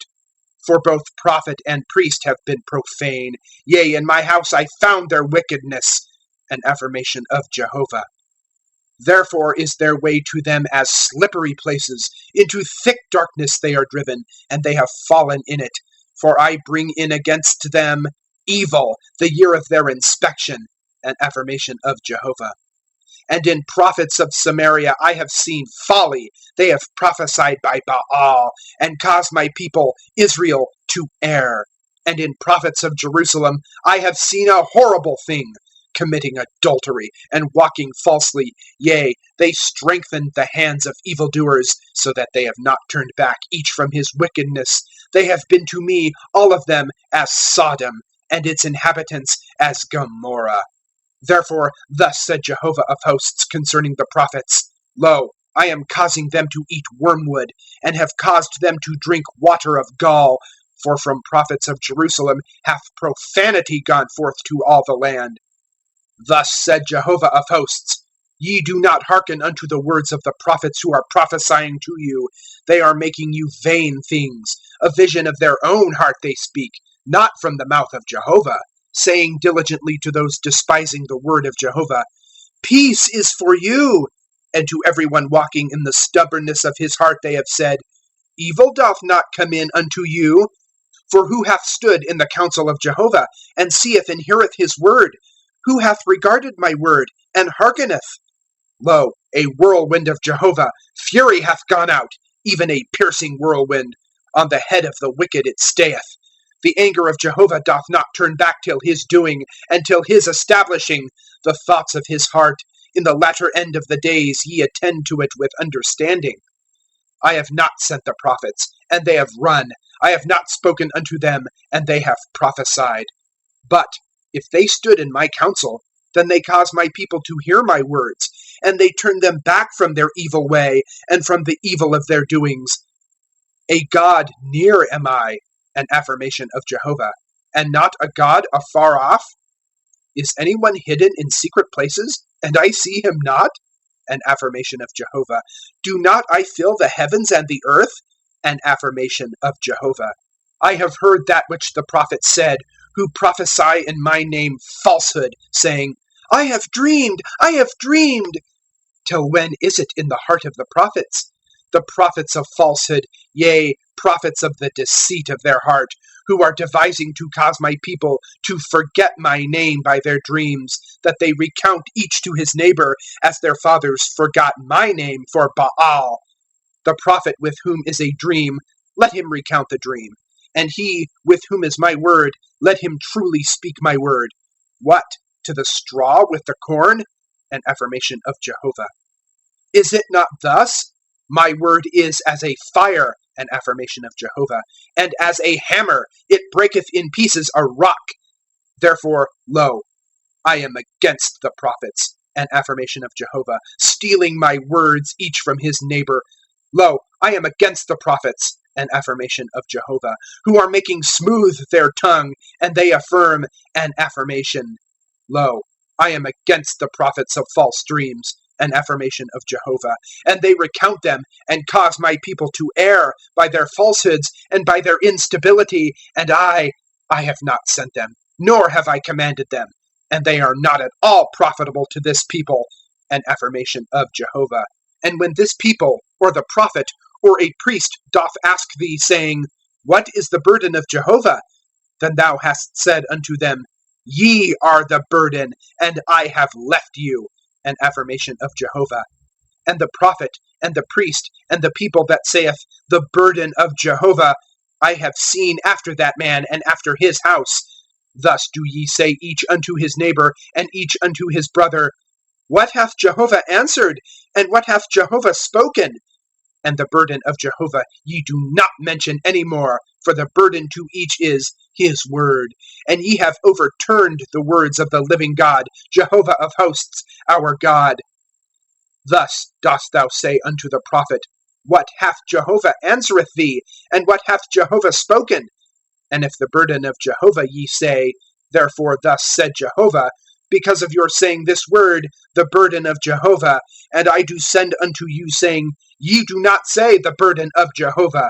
[SPEAKER 1] For both prophet and priest have been profane. Yea, in my house I found their wickedness, an affirmation of Jehovah. Therefore is their way to them as slippery places. Into thick darkness they are driven, and they have fallen in it. For I bring in against them evil, the year of their inspection, an affirmation of Jehovah. And in prophets of Samaria I have seen folly. They have prophesied by Baal, and caused my people Israel to err. And in prophets of Jerusalem I have seen a horrible thing, committing adultery and walking falsely. Yea, they strengthened the hands of evildoers, so that they have not turned back each from his wickedness. They have been to me, all of them, as Sodom, and its inhabitants as Gomorrah. Therefore, thus said Jehovah of hosts concerning the prophets, Lo, I am causing them to eat wormwood, and have caused them to drink water of gall. For from prophets of Jerusalem hath profanity gone forth to all the land. Thus said Jehovah of hosts, Ye do not hearken unto the words of the prophets who are prophesying to you. They are making you vain things. A vision of their own heart they speak, not from the mouth of Jehovah, saying diligently to those despising the word of Jehovah, Peace is for you. And to everyone walking in the stubbornness of his heart they have said, Evil doth not come in unto you. For who hath stood in the counsel of Jehovah, and seeth and heareth his word? Who hath regarded my word, and hearkeneth? Lo, a whirlwind of Jehovah, fury hath gone out, even a piercing whirlwind. On the head of the wicked it stayeth. The anger of Jehovah doth not turn back till his doing, and till his establishing the thoughts of his heart. In the latter end of the days ye attend to it with understanding. I have not sent the prophets, and they have run. I have not spoken unto them, and they have prophesied. But if they stood in my counsel, then they cause my people to hear my words, and they turn them back from their evil way, and from the evil of their doings. A God near am I, an affirmation of Jehovah, and not a God afar off? Is anyone hidden in secret places, and I see him not? An affirmation of Jehovah. Do not I fill the heavens and the earth? An affirmation of Jehovah. I have heard that which the prophets said, who prophesy in my name falsehood, saying, I have dreamed, I have dreamed. Till when is it in the heart of the prophets? The prophets of falsehood, yea, prophets of the deceit of their heart, who are devising to cause my people to forget my name by their dreams, that they recount each to his neighbor, as their fathers forgot my name for Baal. The prophet with whom is a dream, let him recount the dream. And he with whom is my word, let him truly speak my word. What? To the straw with the corn? An affirmation of Jehovah. Is it not thus? My word is as a fire, an affirmation of Jehovah, and as a hammer, it breaketh in pieces a rock. Therefore, lo, I am against the prophets, an affirmation of Jehovah, stealing my words each from his neighbor. Lo, I am against the prophets, an affirmation of Jehovah, who are making smooth their tongue, and they affirm an affirmation. Lo, I am against the prophets of false dreams, an affirmation of Jehovah, and they recount them, and cause my people to err by their falsehoods and by their instability, and I have not sent them, nor have I commanded them, and they are not at all profitable to this people, an affirmation of Jehovah. And when this people, or the prophet, or a priest doth ask thee, saying, What is the burden of Jehovah? Then thou hast said unto them, Ye are the burden, and I have left you, an affirmation of Jehovah. And the prophet, and the priest, and the people that saith, The burden of Jehovah, I have seen after that man, and after his house. Thus do ye say each unto his neighbor, and each unto his brother, What hath Jehovah answered? And what hath Jehovah spoken? And the burden of Jehovah ye do not mention any more, for the burden to each is his word. And ye have overturned the words of the living God, Jehovah of hosts, our God. Thus dost thou say unto the prophet, What hath Jehovah answereth thee? And what hath Jehovah spoken? And if the burden of Jehovah ye say, Therefore thus said Jehovah, because of your saying this word, the burden of Jehovah, and I do send unto you, saying, Ye do not say the burden of Jehovah.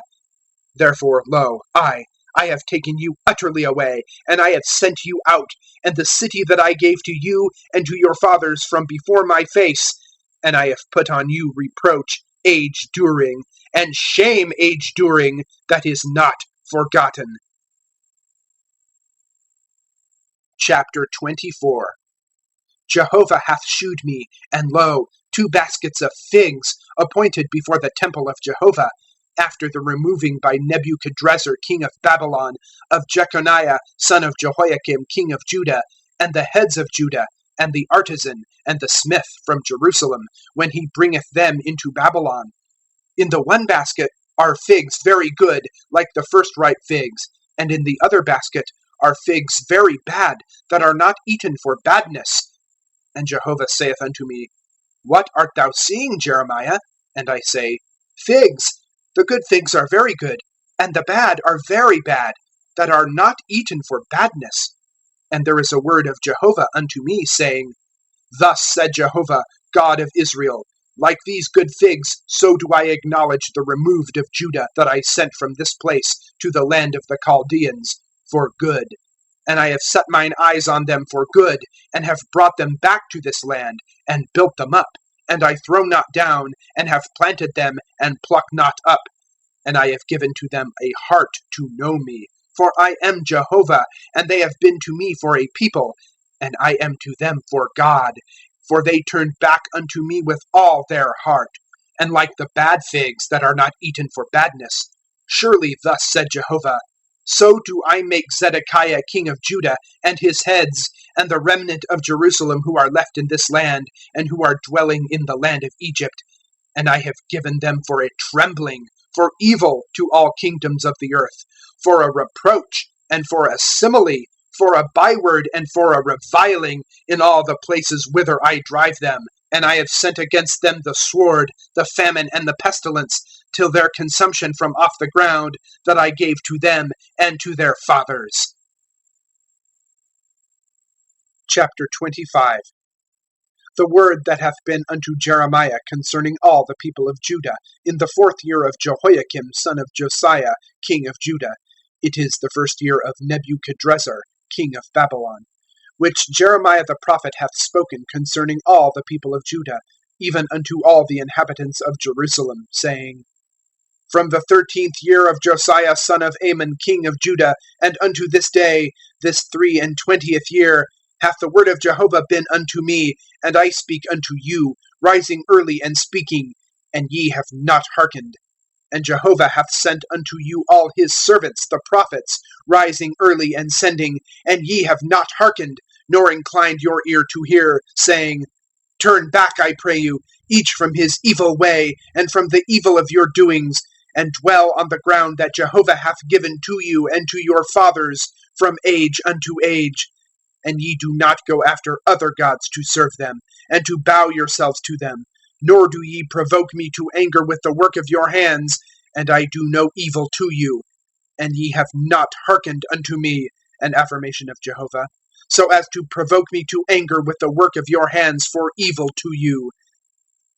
[SPEAKER 1] Therefore, lo, I have taken you utterly away, and I have sent you out, and the city that I gave to you and to your fathers from before my face, and I have put on you reproach, age-during, and shame age-during, that is not forgotten. Chapter 24. Jehovah hath shewed me, and lo, 2 baskets of figs, appointed before the temple of Jehovah, after the removing by Nebuchadrezzar king of Babylon, of Jeconiah son of Jehoiakim king of Judah, and the heads of Judah, and the artisan, and the smith from Jerusalem, when he bringeth them into Babylon. In the one basket are figs very good, like the first ripe figs, and in the other basket are figs very bad, that are not eaten for badness. And Jehovah saith unto me, What art thou seeing, Jeremiah? And I say, Figs. The good figs are very good, and the bad are very bad, that are not eaten for badness. And there is a word of Jehovah unto me, saying, Thus said Jehovah, God of Israel, Like these good figs, so do I acknowledge the removed of Judah, that I sent from this place to the land of the Chaldeans, for good. And I have set mine eyes on them for good, and have brought them back to this land, and built them up. And I throw not down, and have planted them, and pluck not up. And I have given to them a heart to know me. For I am Jehovah, and they have been to me for a people, and I am to them for God. For they turned back unto me with all their heart, and like the bad figs that are not eaten for badness. Surely thus said Jehovah, so do I make Zedekiah king of Judah, and his heads, and the remnant of Jerusalem who are left in this land, and who are dwelling in the land of Egypt. And I have given them for a trembling, for evil to all kingdoms of the earth, for a reproach, and for a simile, for a byword, and for a reviling in all the places whither I drive them. And I have sent against them the sword, the famine, and the pestilence, till their consumption from off the ground that I gave to them and to their fathers. Chapter 25. The word that hath been unto Jeremiah concerning all the people of Judah, in the 4th year of Jehoiakim son of Josiah, king of Judah. It is the 1st year of Nebuchadrezzar, king of Babylon, which Jeremiah the prophet hath spoken concerning all the people of Judah, even unto all the inhabitants of Jerusalem, saying, From the 13th year of Josiah son of Amon, king of Judah, and unto this day, this 23 year, hath the word of Jehovah been unto me, and I speak unto you, rising early and speaking, and ye have not hearkened. And Jehovah hath sent unto you all his servants, the prophets, rising early and sending, and ye have not hearkened, nor inclined your ear to hear, saying, Turn back, I pray you, each from his evil way, and from the evil of your doings, and dwell on the ground that Jehovah hath given to you and to your fathers from age unto age. And ye do not go after other gods to serve them, and to bow yourselves to them, nor do ye provoke me to anger with the work of your hands, and I do no evil to you. And ye have not hearkened unto me, an affirmation of Jehovah, so as to provoke me to anger with the work of your hands for evil to you.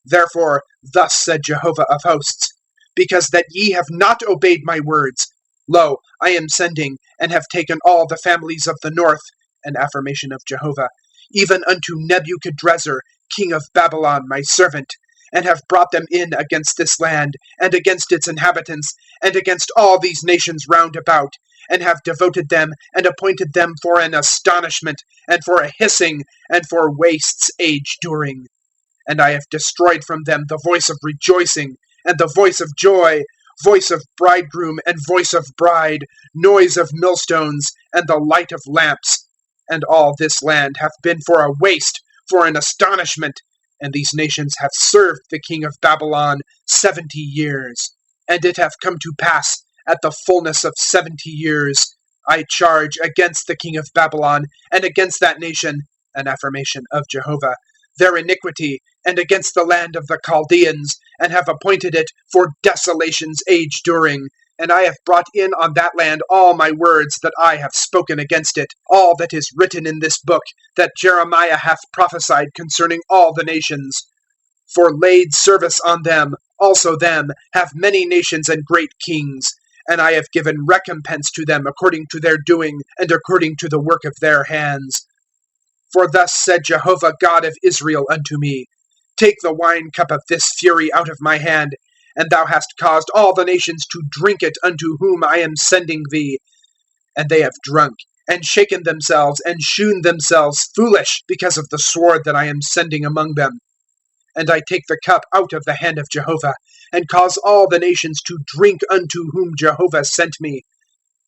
[SPEAKER 1] Therefore, thus said Jehovah of hosts, because that ye have not obeyed my words, lo, I am sending, and have taken all the families of the north, an affirmation of Jehovah, even unto Nebuchadrezzar, king of Babylon, my servant, and have brought them in against this land, and against its inhabitants, and against all these nations round about, and have devoted them, and appointed them for an astonishment, and for a hissing, and for wastes age-during. And I have destroyed from them the voice of rejoicing, and the voice of joy, voice of bridegroom, and voice of bride, noise of millstones, and the light of lamps. And all this land hath been for a waste, for an astonishment, and these nations have served the king of Babylon 70 years. And it hath come to pass, at the fullness of 70 years, I charge against the king of Babylon, and against that nation, an affirmation of Jehovah, their iniquity, and against the land of the Chaldeans, and have appointed it for desolations age-during. And I have brought in on that land all my words that I have spoken against it, all that is written in this book, that Jeremiah hath prophesied concerning all the nations. For laid service on them, also them, have many nations and great kings. And I have given recompense to them according to their doing, and according to the work of their hands. For thus said Jehovah God of Israel unto me, Take the wine cup of this fury out of my hand, and thou hast caused all the nations to drink it unto whom I am sending thee. And they have drunk, and shaken themselves, and shewn themselves foolish, because of the sword that I am sending among them. And I take the cup out of the hand of Jehovah, and cause all the nations to drink unto whom Jehovah sent me.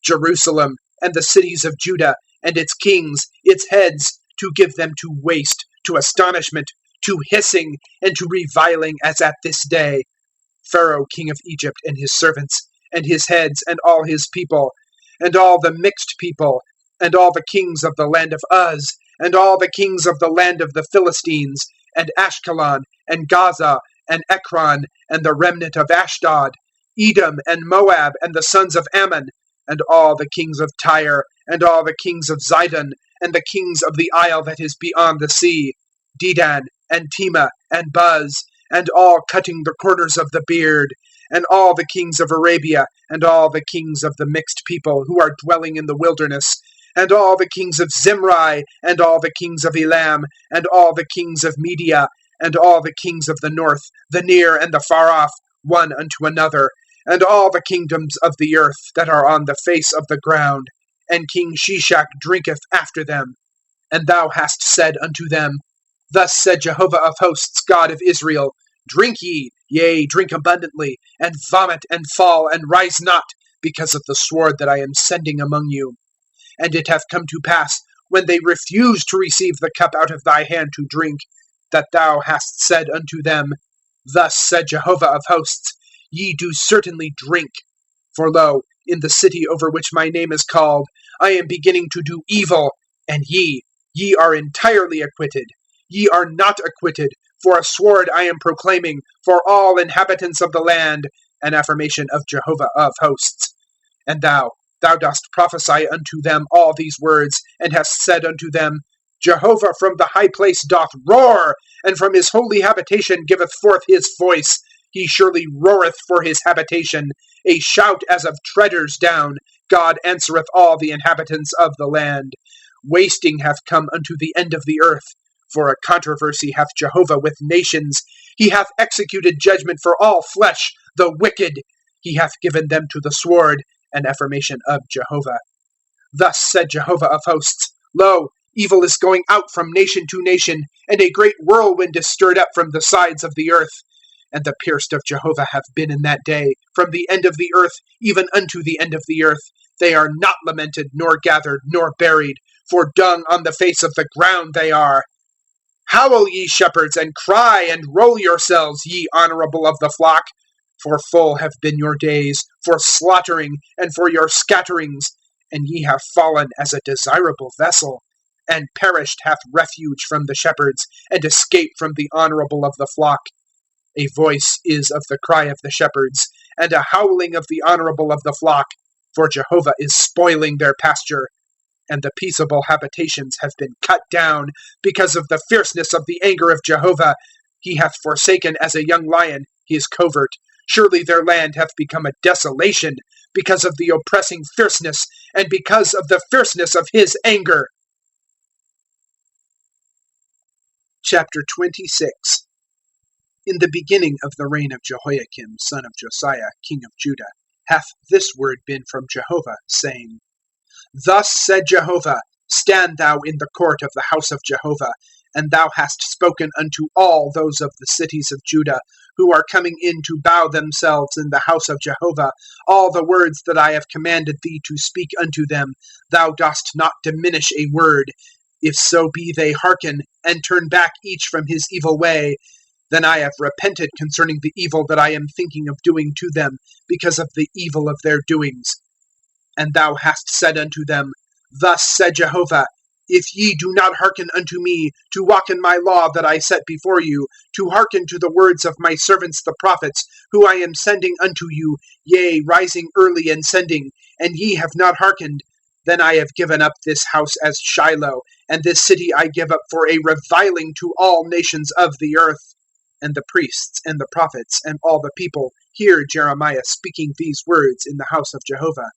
[SPEAKER 1] Jerusalem, and the cities of Judah, and its kings, its heads, to give them to waste, to astonishment, to hissing, and to reviling, as at this day. Pharaoh king of Egypt and his servants, and his heads, and all his people, and all the mixed people, and all the kings of the land of Uz, and all the kings of the land of the Philistines, and Ashkelon, and Gaza, and Ekron, and the remnant of Ashdod, Edom, and Moab, and the sons of Ammon, and all the kings of Tyre, and all the kings of Zidon, and the kings of the isle that is beyond the sea, Dedan, and Tema, and Buz, and all cutting the corners of the beard, and all the kings of Arabia, and all the kings of the mixed people, who are dwelling in the wilderness, and all the kings of Zimri, and all the kings of Elam, and all the kings of Media, and all the kings of the north, the near and the far off, one unto another, and all the kingdoms of the earth that are on the face of the ground. And King Shishak drinketh after them. And thou hast said unto them, Thus said Jehovah of hosts, God of Israel, Drink ye, yea, drink abundantly, and vomit, and fall, and rise not, because of the sword that I am sending among you. And it hath come to pass, when they refused to receive the cup out of thy hand to drink, that thou hast said unto them, Thus said Jehovah of hosts, Ye do certainly drink. For lo, in the city over which my name is called, I am beginning to do evil, and ye are entirely acquitted. Ye are not acquitted, for a sword I am proclaiming for all inhabitants of the land, an affirmation of Jehovah of hosts. And thou dost prophesy unto them all these words, and hast said unto them, Jehovah from the high place doth roar, and from his holy habitation giveth forth his voice. He surely roareth for his habitation, a shout as of treaders down. God answereth all the inhabitants of the land. Wasting hath come unto the end of the earth, for a controversy hath Jehovah with nations. He hath executed judgment for all flesh, the wicked. He hath given them to the sword, an affirmation of Jehovah. Thus said Jehovah of hosts, Lo, evil is going out from nation to nation, and a great whirlwind is stirred up from the sides of the earth. And the pierced of Jehovah have been in that day, from the end of the earth even unto the end of the earth. They are not lamented, nor gathered, nor buried, for dung on the face of the ground they are. Howl, ye shepherds, and cry, and roll yourselves, ye honorable of the flock. For full have been your days, for slaughtering, and for your scatterings, and ye have fallen as a desirable vessel. And perished hath refuge from the shepherds, and escaped from the honorable of the flock. A voice is of the cry of the shepherds, and a howling of the honorable of the flock, for Jehovah is spoiling their pasture. And the peaceable habitations have been cut down, because of the fierceness of the anger of Jehovah. He hath forsaken as a young lion his covert. Surely their land hath become a desolation, because of the oppressing fierceness, and because of the fierceness of his anger. Chapter 26. In the beginning of the reign of Jehoiakim, son of Josiah, king of Judah, hath this word been from Jehovah, saying, Thus said Jehovah, Stand thou in the court of the house of Jehovah, and thou hast spoken unto all those of the cities of Judah, who are coming in to bow themselves in the house of Jehovah, all the words that I have commanded thee to speak unto them. Thou dost not diminish a word. If so be they hearken, and turn back each from his evil way, then I have repented concerning the evil that I am thinking of doing to them, because of the evil of their doings. And thou hast said unto them, Thus said Jehovah, If ye do not hearken unto me, to walk in my law that I set before you, to hearken to the words of my servants the prophets, who I am sending unto you, yea, rising early and sending, and ye have not hearkened, then I have given up this house as Shiloh, and this city I give up for a reviling to all nations of the earth. And the priests and the prophets and all the people hear Jeremiah speaking these words in the house of Jehovah.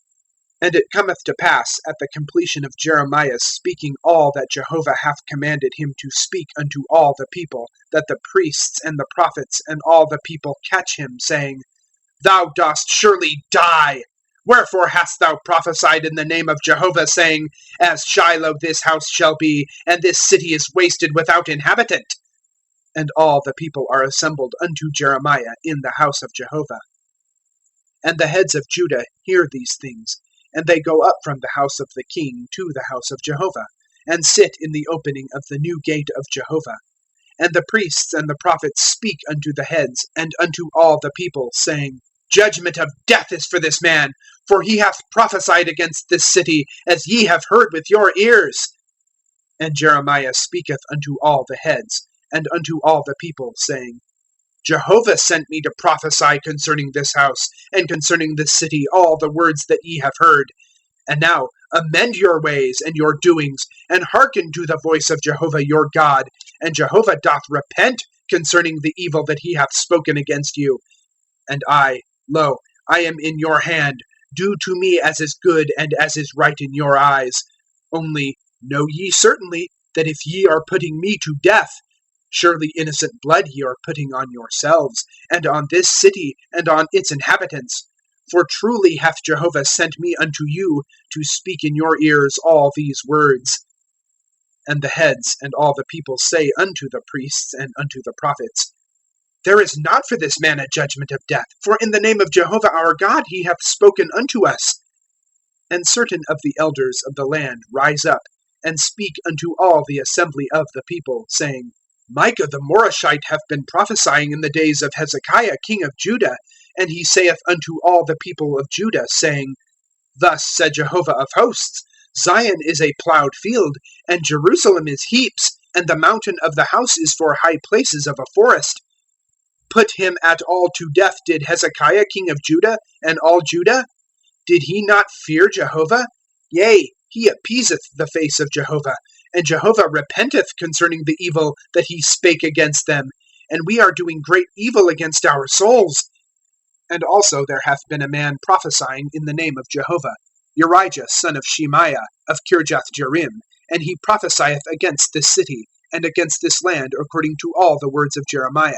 [SPEAKER 1] And it cometh to pass, at the completion of Jeremiah speaking all that Jehovah hath commanded him to speak unto all the people, that the priests and the prophets and all the people catch him, saying, Thou dost surely die. Wherefore hast thou prophesied in the name of Jehovah, saying, As Shiloh this house shall be, and this city is wasted without inhabitant? And all the people are assembled unto Jeremiah in the house of Jehovah. And the heads of Judah hear these things, and they go up from the house of the king to the house of Jehovah, and sit in the opening of the new gate of Jehovah. And the priests and the prophets speak unto the heads and unto all the people, saying, Judgment of death is for this man, for he hath prophesied against this city, as ye have heard with your ears. And Jeremiah speaketh unto all the heads, and unto all the people, saying, Jehovah sent me to prophesy concerning this house, and concerning this city all the words that ye have heard. And now amend your ways and your doings, and hearken to the voice of Jehovah your God. And Jehovah doth repent concerning the evil that he hath spoken against you. And I, lo, I am in your hand. Do to me as is good and as is right in your eyes. Only know ye certainly that if ye are putting me to death, surely innocent blood ye are putting on yourselves, and on this city, and on its inhabitants. For truly hath Jehovah sent me unto you to speak in your ears all these words. And the heads and all the people say unto the priests and unto the prophets, There is not for this man a judgment of death, for in the name of Jehovah our God he hath spoken unto us. And certain of the elders of the land rise up, and speak unto all the assembly of the people, saying, Micah the Morashite hath been prophesying in the days of Hezekiah king of Judah, and he saith unto all the people of Judah, saying, Thus said Jehovah of hosts, Zion is a plowed field, and Jerusalem is heaps, and the mountain of the house is for high places of a forest. Put him at all to death did Hezekiah king of Judah, and all Judah? Did he not fear Jehovah? Yea, he appeaseth the face of Jehovah, and Jehovah repenteth concerning the evil that he spake against them, and we are doing great evil against our souls. And also there hath been a man prophesying in the name of Jehovah, Urijah son of Shemaiah, of Kirjath-jearim, and he prophesieth against this city, and against this land, according to all the words of Jeremiah.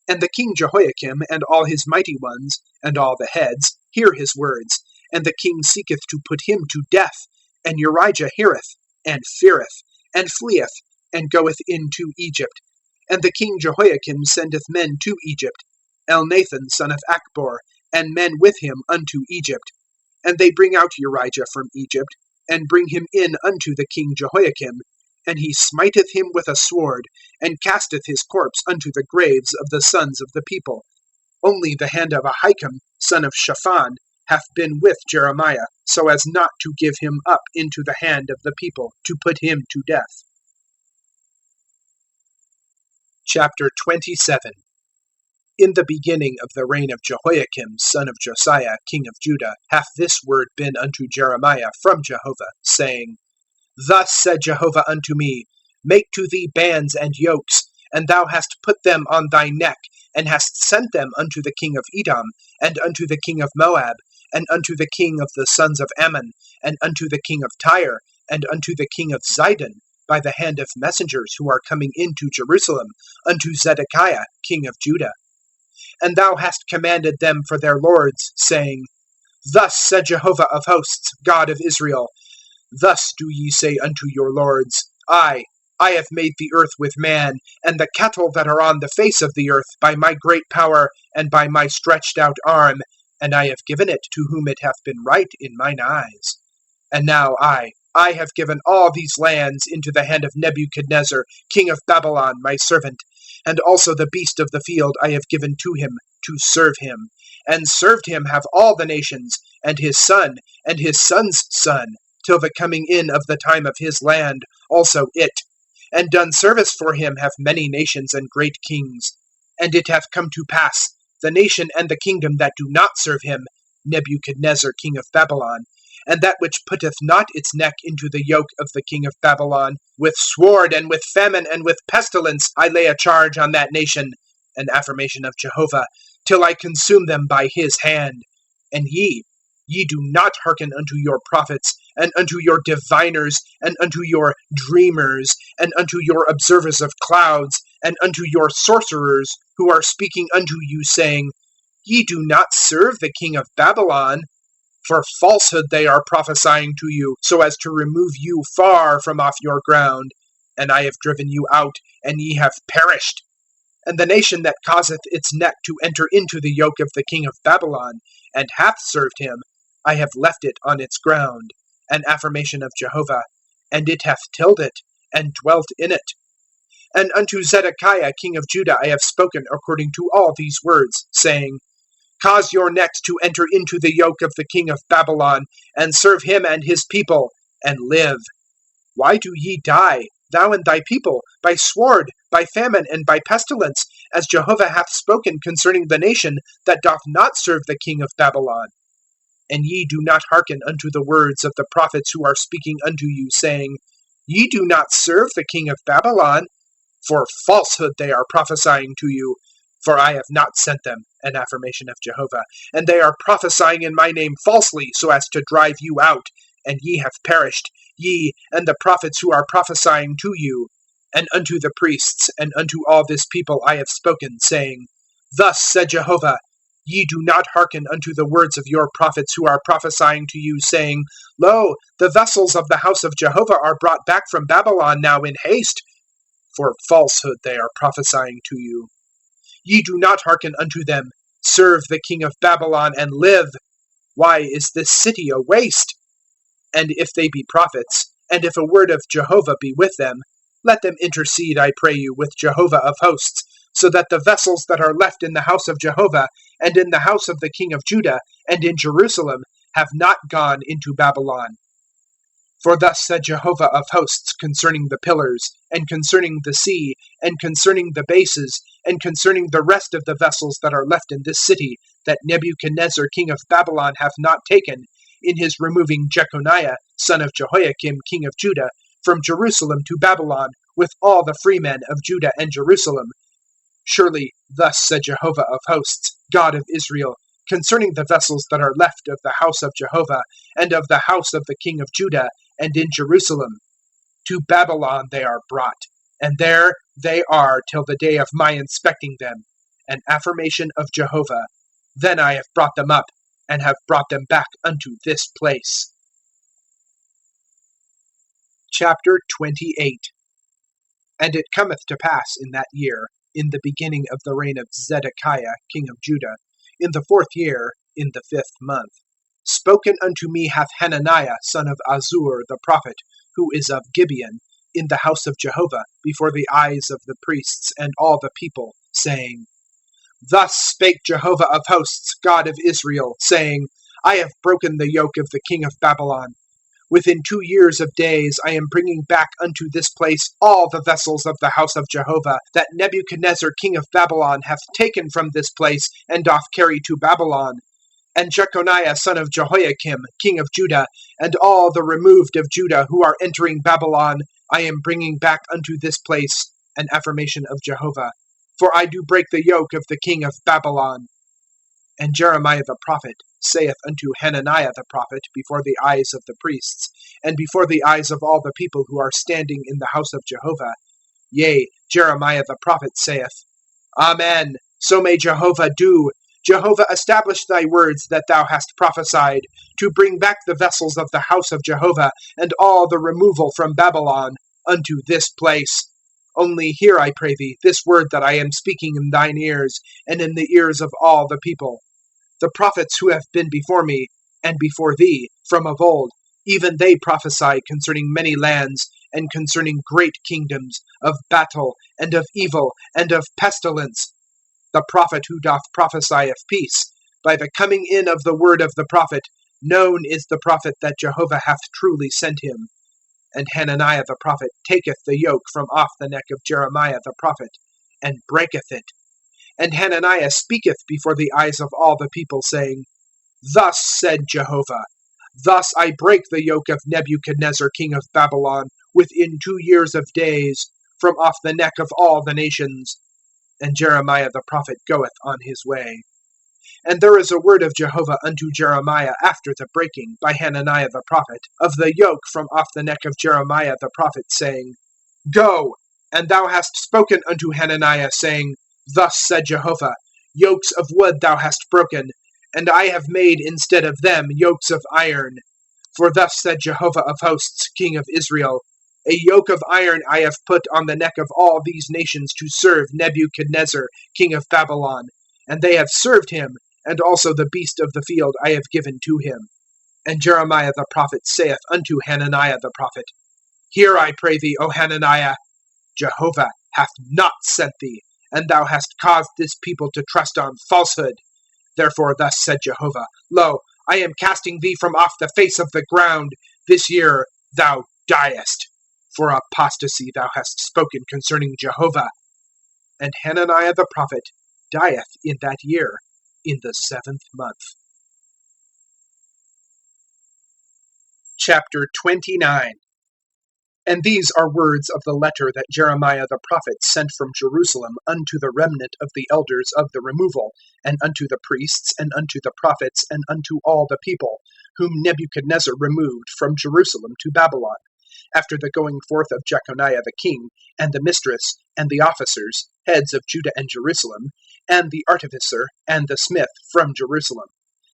[SPEAKER 1] And the king Jehoiakim, and all his mighty ones, and all the heads, hear his words, and the king seeketh to put him to death. And Urijah heareth, and feareth, and fleeth, and goeth into Egypt. And the king Jehoiakim sendeth men to Egypt, Elnathan son of Achbor, and men with him unto Egypt. And they bring out Urijah from Egypt, and bring him in unto the king Jehoiakim. And he smiteth him with a sword, and casteth his corpse unto the graves of the sons of the people. Only the hand of Ahikam, son of Shaphan, hath been with Jeremiah, so as not to give him up into the hand of the people, to put him to death. Chapter 27. In the beginning of the reign of Jehoiakim, son of Josiah, king of Judah, hath this word been unto Jeremiah from Jehovah, saying, Thus said Jehovah unto me, Make to thee bands and yokes, and thou hast put them on thy neck, and hast sent them unto the king of Edom, and unto the king of Moab, and unto the king of the sons of Ammon, and unto the king of Tyre, and unto the king of Zidon, by the hand of messengers who are coming into Jerusalem, unto Zedekiah king of Judah. And thou hast commanded them for their lords, saying, Thus said Jehovah of hosts, God of Israel, Thus do ye say unto your lords, I have made the earth with man, and the cattle that are on the face of the earth, by my great power, and by my stretched out arm, and I have given it to whom it hath been right in mine eyes. And now I have given all these lands into the hand of Nebuchadnezzar, king of Babylon, my servant, and also the beast of the field I have given to him, to serve him. And served him have all the nations, and his son, and his son's son, till the coming in of the time of his land, also it. And done service for him have many nations and great kings. And it hath come to pass, the nation and the kingdom that do not serve him, Nebuchadnezzar king of Babylon, and that which putteth not its neck into the yoke of the king of Babylon, with sword and with famine and with pestilence I lay a charge on that nation, an affirmation of Jehovah, till I consume them by his hand. And ye do not hearken unto your prophets, and unto your diviners, and unto your dreamers, and unto your observers of clouds, and unto your sorcerers, who are speaking unto you, saying, Ye do not serve the king of Babylon. For falsehood they are prophesying to you, so as to remove you far from off your ground. And I have driven you out, and ye have perished. And the nation that causeth its neck to enter into the yoke of the king of Babylon, and hath served him, I have left it on its ground, an affirmation of Jehovah, and it hath tilled it, and dwelt in it. And unto Zedekiah king of Judah I have spoken according to all these words, saying, Cause your necks to enter into the yoke of the king of Babylon, and serve him and his people, and live. Why do ye die, thou and thy people, by sword, by famine, and by pestilence, as Jehovah hath spoken concerning the nation that doth not serve the king of Babylon? And ye do not hearken unto the words of the prophets who are speaking unto you, saying, Ye do not serve the king of Babylon. For falsehood they are prophesying to you. For I have not sent them, an affirmation of Jehovah, and they are prophesying in my name falsely, so as to drive you out, and ye have perished, ye and the prophets who are prophesying to you. And unto the priests and unto all this people I have spoken, saying, Thus said Jehovah, ye do not hearken unto the words of your prophets who are prophesying to you, saying, Lo, the vessels of the house of Jehovah are brought back from Babylon now in haste. For falsehood they are prophesying to you. Ye do not hearken unto them. Serve the king of Babylon and live. Why is this city a waste? And if they be prophets, and if a word of Jehovah be with them, let them intercede, I pray you, with Jehovah of hosts, so that the vessels that are left in the house of Jehovah, and in the house of the king of Judah, and in Jerusalem, have not gone into Babylon. For thus said Jehovah of hosts concerning the pillars, and concerning the sea, and concerning the bases, and concerning the rest of the vessels that are left in this city, that Nebuchadnezzar king of Babylon hath not taken, in his removing Jeconiah son of Jehoiakim king of Judah from Jerusalem to Babylon, with all the freemen of Judah and Jerusalem. Surely thus said Jehovah of hosts, God of Israel, concerning the vessels that are left of the house of Jehovah, and of the house of the king of Judah, and in Jerusalem. To Babylon they are brought, and there they are till the day of my inspecting them, an affirmation of Jehovah. Then I have brought them up, and have brought them back unto this place. Chapter 28. And it cometh to pass in that year, in the beginning of the reign of Zedekiah king of Judah, in the 4th year, in the 5th month, spoken unto me hath Hananiah son of Azur the prophet, who is of Gibeon, in the house of Jehovah, before the eyes of the priests and all the people, saying, Thus spake Jehovah of hosts, God of Israel, saying, I have broken the yoke of the king of Babylon. Within 2 years of days I am bringing back unto this place all the vessels of the house of Jehovah, that Nebuchadnezzar king of Babylon hath taken from this place, and doth carry to Babylon. And Jeconiah son of Jehoiakim king of Judah, and all the removed of Judah who are entering Babylon, I am bringing back unto this place, an affirmation of Jehovah. For I do break the yoke of the king of Babylon. And Jeremiah the prophet saith unto Hananiah the prophet before the eyes of the priests, and before the eyes of all the people who are standing in the house of Jehovah, Yea, Jeremiah the prophet saith, Amen, so may Jehovah do. Jehovah establish thy words that thou hast prophesied, to bring back the vessels of the house of Jehovah, and all the removal from Babylon, unto this place. Only hear, I pray thee, this word that I am speaking in thine ears, and in the ears of all the people. The prophets who have been before me, and before thee, from of old, even they prophesied concerning many lands, and concerning great kingdoms, of battle, and of evil, and of pestilence. The prophet who doth prophesy of peace, by the coming in of the word of the prophet, known is the prophet that Jehovah hath truly sent him. And Hananiah the prophet taketh the yoke from off the neck of Jeremiah the prophet, and breaketh it. And Hananiah speaketh before the eyes of all the people, saying, Thus said Jehovah, Thus I break the yoke of Nebuchadnezzar king of Babylon, within 2 years of days, from off the neck of all the nations. And Jeremiah the prophet goeth on his way. And there is a word of Jehovah unto Jeremiah after the breaking, by Hananiah the prophet, of the yoke from off the neck of Jeremiah the prophet, saying, Go, and thou hast spoken unto Hananiah, saying, Thus said Jehovah, Yokes of wood thou hast broken, and I have made instead of them yokes of iron. For thus said Jehovah of hosts, King of Israel, A yoke of iron I have put on the neck of all these nations to serve Nebuchadnezzar, king of Babylon, and they have served him, and also the beast of the field I have given to him. And Jeremiah the prophet saith unto Hananiah the prophet, Hear, I pray thee, O Hananiah, Jehovah hath not sent thee, and thou hast caused this people to trust on falsehood. Therefore thus said Jehovah, Lo, I am casting thee from off the face of the ground. This year thou diest. For apostasy thou hast spoken concerning Jehovah. And Hananiah the prophet dieth in that year, in the 7th month. Chapter 29. And these are words of the letter that Jeremiah the prophet sent from Jerusalem unto the remnant of the elders of the removal, and unto the priests, and unto the prophets, and unto all the people, whom Nebuchadnezzar removed from Jerusalem to Babylon, after the going forth of Jeconiah the king, and the mistress, and the officers, heads of Judah and Jerusalem, and the artificer, and the smith from Jerusalem,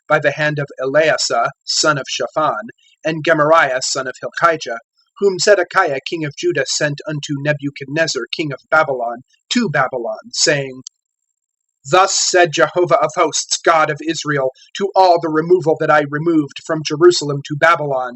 [SPEAKER 1] by the hand of Eleasah son of Shaphan, and Gemariah son of Hilkiah, whom Zedekiah king of Judah sent unto Nebuchadnezzar king of Babylon to Babylon, saying, Thus said Jehovah of hosts, God of Israel, to all the removal that I removed from Jerusalem to Babylon,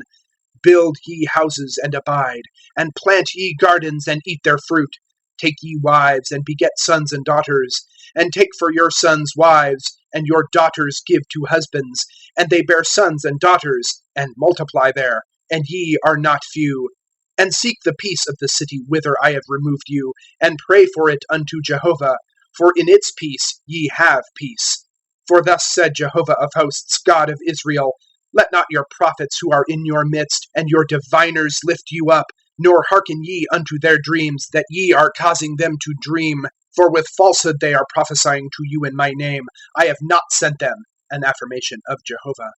[SPEAKER 1] Build ye houses and abide, and plant ye gardens and eat their fruit. Take ye wives and beget sons and daughters, and take for your sons wives, and your daughters give to husbands, and they bear sons and daughters, and multiply there, and ye are not few. And seek the peace of the city whither I have removed you, and pray for it unto Jehovah, for in its peace ye have peace. For thus said Jehovah of hosts, God of Israel, Let not your prophets who are in your midst, and your diviners lift you up, nor hearken ye unto their dreams, that ye are causing them to dream. For with falsehood they are prophesying to you in my name. I have not sent them. An affirmation of Jehovah.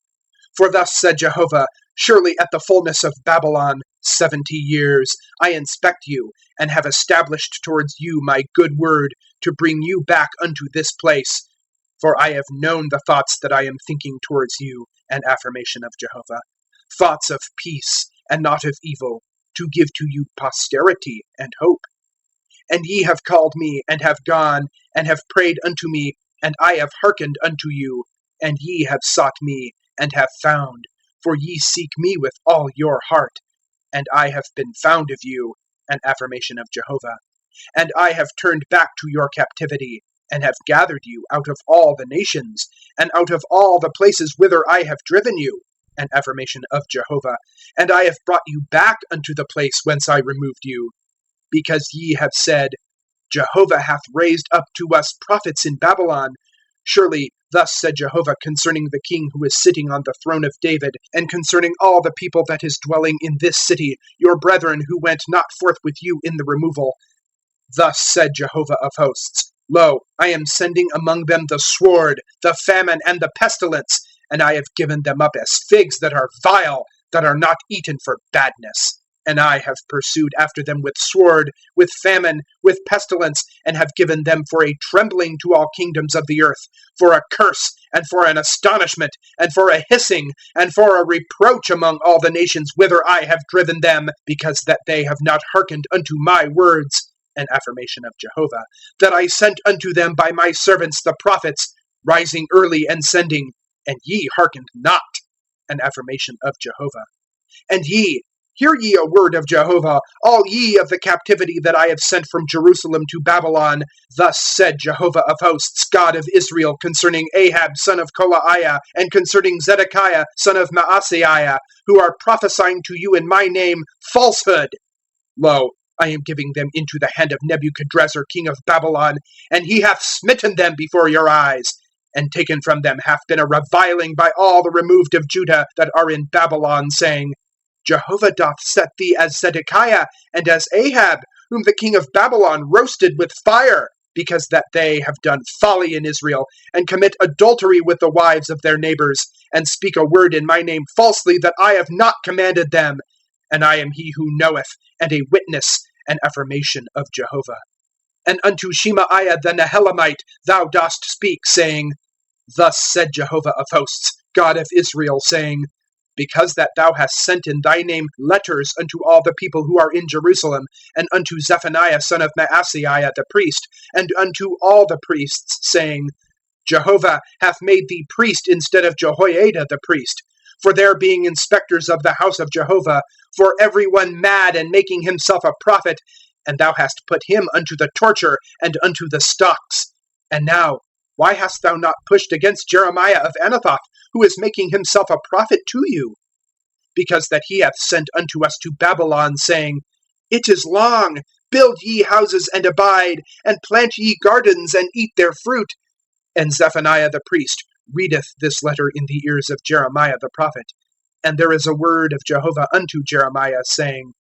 [SPEAKER 1] For thus said Jehovah, Surely at the fullness of Babylon, 70 years, I inspect you, and have established towards you my good word, to bring you back unto this place. For I have known the thoughts that I am thinking towards you, an affirmation of Jehovah, thoughts of peace, and not of evil, to give to you posterity and hope. And ye have called me, and have gone, and have prayed unto me, and I have hearkened unto you. And ye have sought me, and have found, for ye seek me with all your heart. And I have been found of you, an affirmation of Jehovah. And I have turned back to your captivity, and have gathered you out of all the nations, and out of all the places whither I have driven you, an affirmation of Jehovah. And I have brought you back unto the place whence I removed you. Because ye have said, Jehovah hath raised up to us prophets in Babylon. Surely thus said Jehovah concerning the king who is sitting on the throne of David, and concerning all the people that is dwelling in this city, your brethren who went not forth with you in the removal. Thus said Jehovah of hosts, Lo, I am sending among them the sword, the famine, and the pestilence, and I have given them up as figs that are vile, that are not eaten for badness. And I have pursued after them with sword, with famine, with pestilence, and have given them for a trembling to all kingdoms of the earth, for a curse, and for an astonishment, and for a hissing, and for a reproach among all the nations whither I have driven them, because that they have not hearkened unto my words, an affirmation of Jehovah, that I sent unto them by my servants the prophets, rising early and sending, and ye hearkened not, an affirmation of Jehovah. And ye, hear ye a word of Jehovah, all ye of the captivity that I have sent from Jerusalem to Babylon. Thus said Jehovah of hosts, God of Israel, concerning Ahab son of Kolaiah, and concerning Zedekiah son of Maaseiah, who are prophesying to you in my name falsehood. Lo, I am giving them into the hand of Nebuchadnezzar king of Babylon, and he hath smitten them before your eyes. And taken from them hath been a reviling by all the removed of Judah that are in Babylon, saying, Jehovah doth set thee as Zedekiah, and as Ahab, whom the king of Babylon roasted with fire, because that they have done folly in Israel, and commit adultery with the wives of their neighbors, and speak a word in my name falsely that I have not commanded them. And I am he who knoweth, and a witness, an affirmation of Jehovah. And unto Shemaiah the Nehelamite thou dost speak, saying, Thus said Jehovah of hosts, God of Israel, saying, Because that thou hast sent in thy name letters unto all the people who are in Jerusalem, and unto Zephaniah son of Maaseiah the priest, and unto all the priests, saying, Jehovah hath made thee priest instead of Jehoiada the priest, for their being inspectors of the house of Jehovah, for every one mad and making himself a prophet, and thou hast put him unto the torture and unto the stocks. And now, why hast thou not pushed against Jeremiah of Anathoth, who is making himself a prophet to you? Because that he hath sent unto us to Babylon, saying, It is long, build ye houses and abide, and plant ye gardens and eat their fruit. And Zephaniah the priest readeth this letter in the ears of Jeremiah the prophet. And there is a word of Jehovah unto Jeremiah, saying,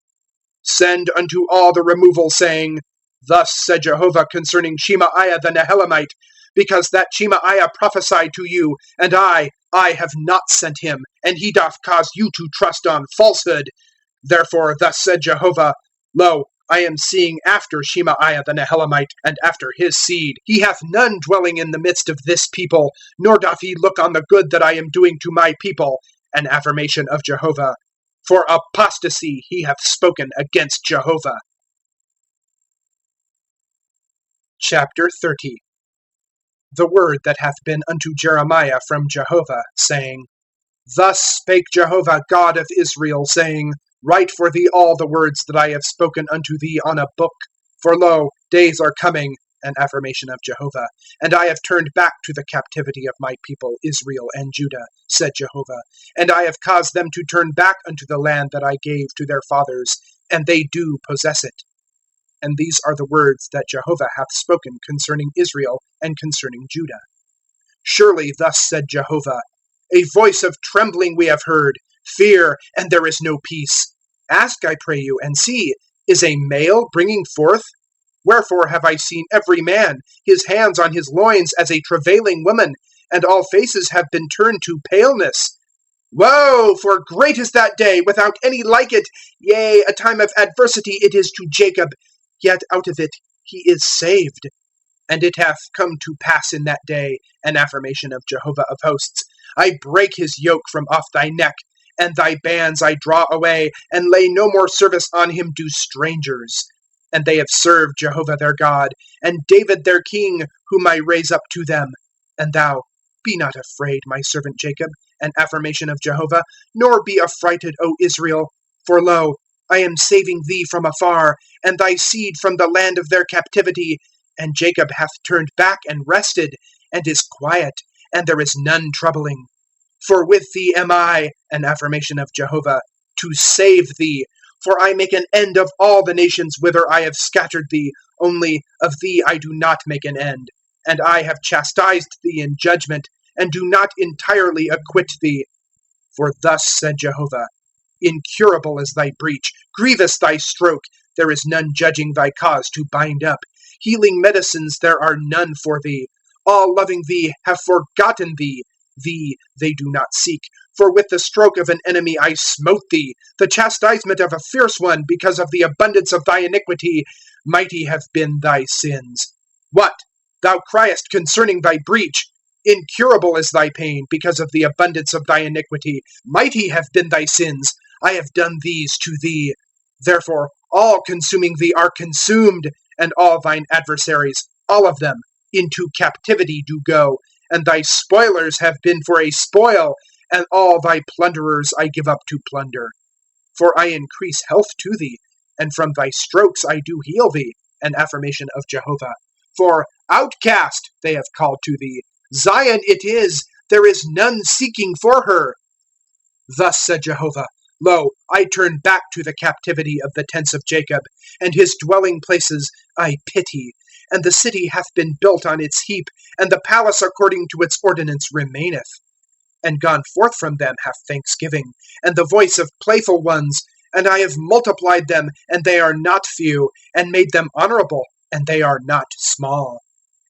[SPEAKER 1] Send unto all the removal, saying, Thus said Jehovah concerning Shemaiah the Nehelamite, because that Shemaiah prophesied to you, and I have not sent him, and he doth cause you to trust on falsehood. Therefore thus said Jehovah, Lo, I am seeing after Shemaiah the Nehelamite, and after his seed. He hath none dwelling in the midst of this people, nor doth he look on the good that I am doing to my people. An affirmation of Jehovah. For apostasy he hath spoken against Jehovah. Chapter 30. The word that hath been unto Jeremiah from Jehovah, saying, Thus spake Jehovah God of Israel, saying, Write for thee all the words that I have spoken unto thee on a book. For lo, days are coming, an affirmation of Jehovah, and I have turned back to the captivity of my people Israel and Judah, said Jehovah, and I have caused them to turn back unto the land that I gave to their fathers, and they do possess it. And these are the words that Jehovah hath spoken concerning Israel and concerning Judah. Surely thus said Jehovah, A voice of trembling we have heard, fear, and there is no peace. Ask, I pray you, and see, is a male bringing forth? Wherefore have I seen every man, his hands on his loins as a travailing woman, and all faces have been turned to paleness. Woe, for great is that day, without any like it. Yea, a time of adversity it is to Jacob, yet out of it he is saved. And it hath come to pass in that day, an affirmation of Jehovah of hosts, I break his yoke from off thy neck, and thy bands I draw away, and lay no more service on him do strangers. And they have served Jehovah their God, and David their king, whom I raise up to them. And thou, be not afraid, my servant Jacob, an affirmation of Jehovah, nor be affrighted, O Israel. For lo, I am saving thee from afar, and thy seed from the land of their captivity. And Jacob hath turned back and rested, and is quiet, and there is none troubling. For with thee am I, an affirmation of Jehovah, to save thee. For I make an end of all the nations whither I have scattered thee, only of thee I do not make an end. And I have chastised thee in judgment, and do not entirely acquit thee. For thus said Jehovah, Incurable is thy breach, grievous thy stroke, there is none judging thy cause to bind up. Healing medicines there are none for thee. All loving thee have forgotten thee. Thee they do not seek. For with the stroke of an enemy I smote thee, the chastisement of a fierce one, because of the abundance of thy iniquity. Mighty have been thy sins. What? Thou criest concerning thy breach. Incurable is thy pain, because of the abundance of thy iniquity. Mighty have been thy sins. I have done these to thee. Therefore all consuming thee are consumed, and all thine adversaries, all of them, into captivity do go. And thy spoilers have been for a spoil, and all thy plunderers I give up to plunder. For I increase health to thee, and from thy strokes I do heal thee, an affirmation of Jehovah. For outcast they have called to thee. Zion it is, there is none seeking for her. Thus said Jehovah, Lo, I turn back to the captivity of the tents of Jacob, and his dwelling places I pity. And the city hath been built on its heap, and the palace according to its ordinance remaineth. And gone forth from them hath thanksgiving, and the voice of playful ones. And I have multiplied them, and they are not few, and made them honorable, and they are not small.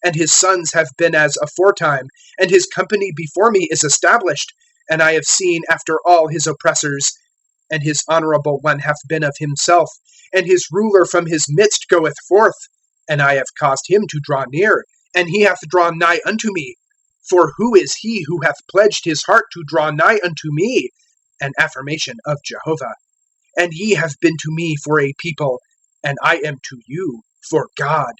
[SPEAKER 1] And his sons have been as aforetime, and his company before me is established. And I have seen after all his oppressors. And his honorable one hath been of himself, and his ruler from his midst goeth forth. And I have caused him to draw near, and he hath drawn nigh unto me. For who is he who hath pledged his heart to draw nigh unto me? An affirmation of Jehovah. And ye have been to me for a people, and I am to you for God.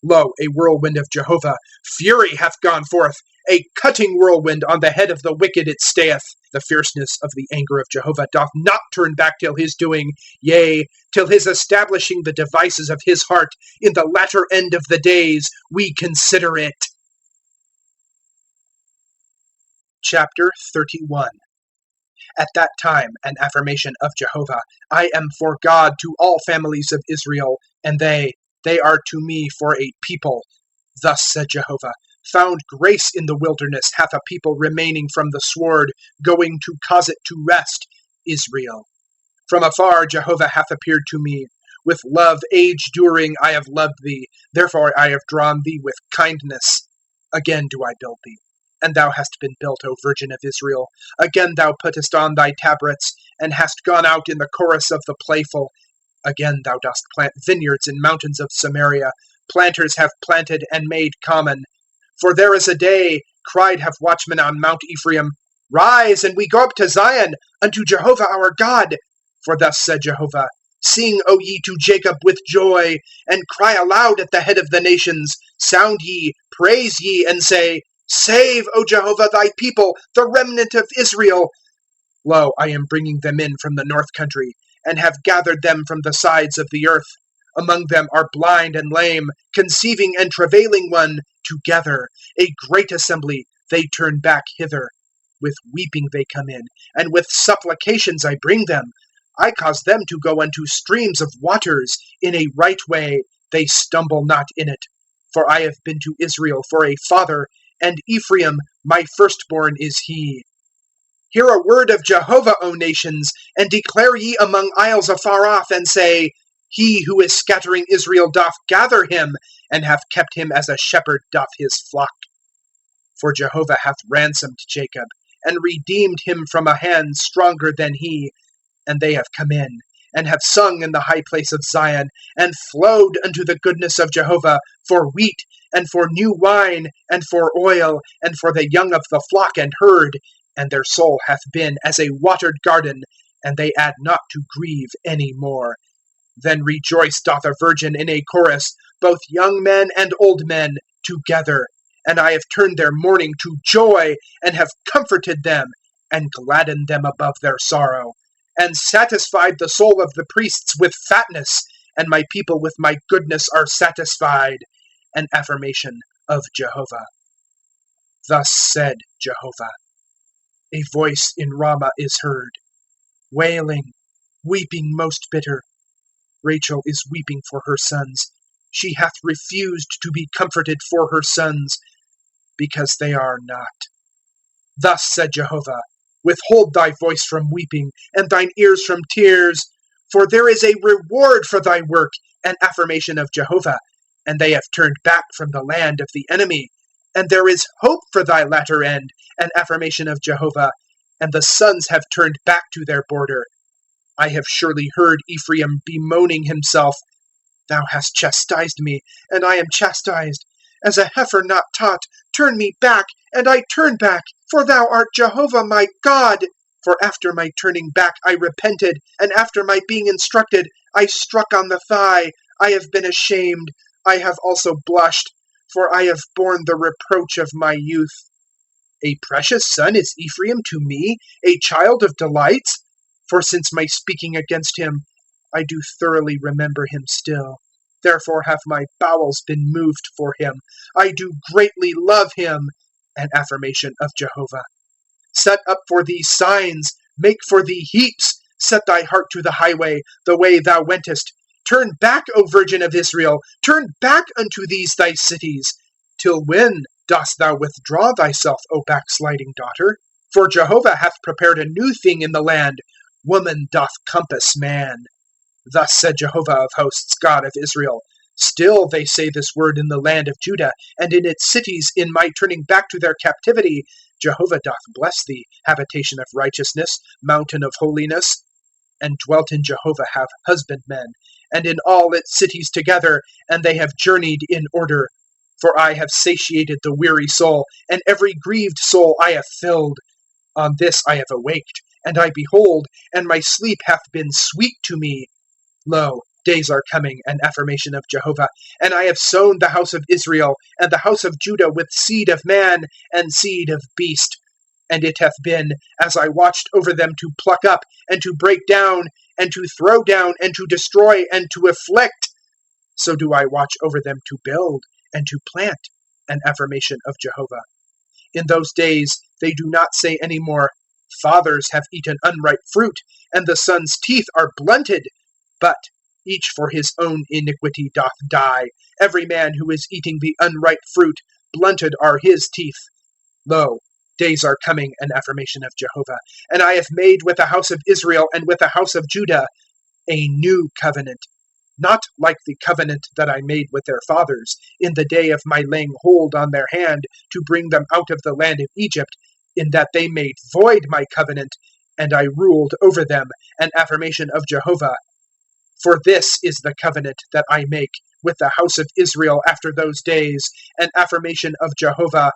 [SPEAKER 1] Lo, a whirlwind of Jehovah, fury hath gone forth, a cutting whirlwind on the head of the wicked it stayeth. The fierceness of the anger of Jehovah doth not turn back till his doing, yea, till his establishing the devices of his heart. In the latter end of the days we consider it. Chapter 31. At that time, an affirmation of Jehovah, I am for God to all families of Israel, and they are to me for a people. Thus said Jehovah, found grace in the wilderness hath a people remaining from the sword, going to cause it to rest, Israel. From afar Jehovah hath appeared to me. With love age-during I have loved thee. Therefore I have drawn thee with kindness. Again do I build thee, and thou hast been built, O Virgin of Israel. Again thou puttest on thy tabrets, and hast gone out in the chorus of the playful. Again thou dost plant vineyards in mountains of Samaria. Planters have planted and made common. For there is a day, cried have watchmen on Mount Ephraim, Rise, and we go up to Zion, unto Jehovah our God. For thus said Jehovah, Sing, O ye to Jacob, with joy, and cry aloud at the head of the nations. Sound ye, praise ye, and say, Save, O Jehovah, thy people, the remnant of Israel. Lo, I am bringing them in from the north country, and have gathered them from the sides of the earth. Among them are blind and lame, conceiving and travailing one, together. A great assembly, they turn back hither. With weeping they come in, and with supplications I bring them. I cause them to go unto streams of waters. In a right way they stumble not in it. For I have been to Israel for a father, and Ephraim my firstborn is he. Hear a word of Jehovah, O nations, and declare ye among isles afar off, and say, He who is scattering Israel doth gather him, and hath kept him as a shepherd doth his flock. For Jehovah hath ransomed Jacob, and redeemed him from a hand stronger than he. And they have come in, and have sung in the high place of Zion, and flowed unto the goodness of Jehovah, for wheat, and for new wine, and for oil, and for the young of the flock and herd. And their soul hath been as a watered garden, and they add not to grieve any more. Then rejoice doth a virgin in a chorus, both young men and old men together. And I have turned their mourning to joy, and have comforted them, and gladdened them above their sorrow, and satisfied the soul of the priests with fatness, and my people with my goodness are satisfied. An affirmation of Jehovah. Thus said Jehovah, A voice in Ramah is heard, wailing, weeping most bitter. Rachel is weeping for her sons. She hath refused to be comforted for her sons, because they are not. Thus said Jehovah, Withhold thy voice from weeping, and thine ears from tears. For there is a reward for thy work, an affirmation of Jehovah. And they have turned back from the land of the enemy. And there is hope for thy latter end, an affirmation of Jehovah. And the sons have turned back to their border. I have surely heard Ephraim bemoaning himself. Thou hast chastised me, and I am chastised. As a heifer not taught, turn me back, and I turn back. For thou art Jehovah my God. For after my turning back I repented, and after my being instructed I struck on the thigh. I have been ashamed, I have also blushed, for I have borne the reproach of my youth. A precious son is Ephraim to me, a child of delights. For since my speaking against him, I do thoroughly remember him still. Therefore have my bowels been moved for him. I do greatly love him. An affirmation of Jehovah. Set up for thee signs, make for thee heaps. Set thy heart to the highway, the way thou wentest. Turn back, O Virgin of Israel, turn back unto these thy cities. Till when dost thou withdraw thyself, O backsliding daughter? For Jehovah hath prepared a new thing in the land. Woman doth compass man. Thus said Jehovah of hosts, God of Israel. Still they say this word in the land of Judah, and in its cities in my turning back to their captivity. Jehovah doth bless thee, habitation of righteousness, mountain of holiness. And dwelt in Jehovah have husbandmen, and in all its cities together, and they have journeyed in order. For I have satiated the weary soul, and every grieved soul I have filled. On this I have awaked, and I behold, and my sleep hath been sweet to me. Lo, days are coming, an affirmation of Jehovah, and I have sown the house of Israel, and the house of Judah with seed of man, and seed of beast. And it hath been, as I watched over them to pluck up, and to break down, and to throw down, and to destroy, and to afflict, so do I watch over them to build, and to plant, an affirmation of Jehovah. In those days they do not say any more, Fathers have eaten unripe fruit, and the sons' teeth are blunted. But each for his own iniquity doth die. Every man who is eating the unripe fruit, blunted are his teeth. Lo, days are coming, an affirmation of Jehovah, and I have made with the house of Israel and with the house of Judah a new covenant, not like the covenant that I made with their fathers in the day of my laying hold on their hand to bring them out of the land of Egypt, in that they made void my covenant, and I ruled over them, an affirmation of Jehovah. For this is the covenant that I make with the house of Israel after those days, an affirmation of Jehovah.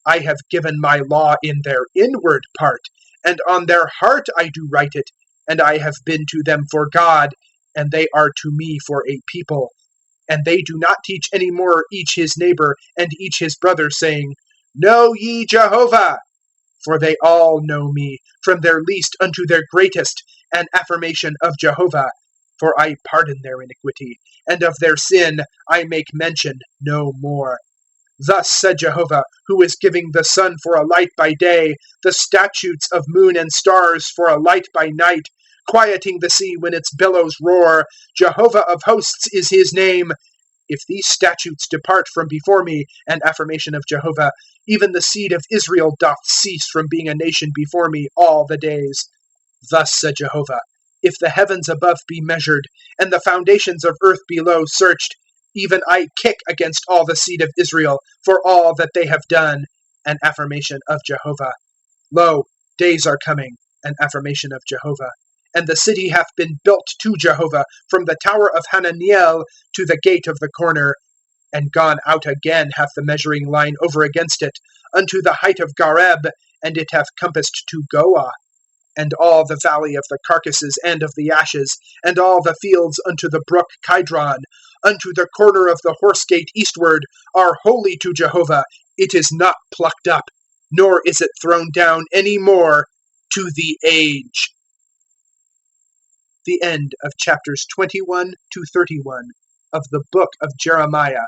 [SPEAKER 1] I have given my law in their inward part, and on their heart I do write it, and I have been to them for God, and they are to me for a people. And they do not teach any more each his neighbor and each his brother, saying, Know ye Jehovah? For they all know me, from their least unto their greatest, an affirmation of Jehovah. For I pardon their iniquity, and of their sin I make mention no more. Thus said Jehovah, who is giving the sun for a light by day, the statutes of moon and stars for a light by night, quieting the sea when its billows roar. Jehovah of hosts is his name. If these statutes depart from before me, an affirmation of Jehovah, even the seed of Israel doth cease from being a nation before me all the days. Thus said Jehovah, if the heavens above be measured, and the foundations of earth below searched, even I kick against all the seed of Israel for all that they have done, an affirmation of Jehovah. Lo, days are coming, an affirmation of Jehovah. And the city hath been built to Jehovah, from the tower of Hananiel to the gate of the corner, and gone out again hath the measuring line over against it, unto the height of Gareb, and it hath compassed to Goah. And all the valley of the carcasses and of the ashes, and all the fields unto the brook Kidron, unto the corner of the horse gate eastward, are holy to Jehovah. It is not plucked up, nor is it thrown down any more to the age. The end of chapters 21 to 31 of the book of Jeremiah.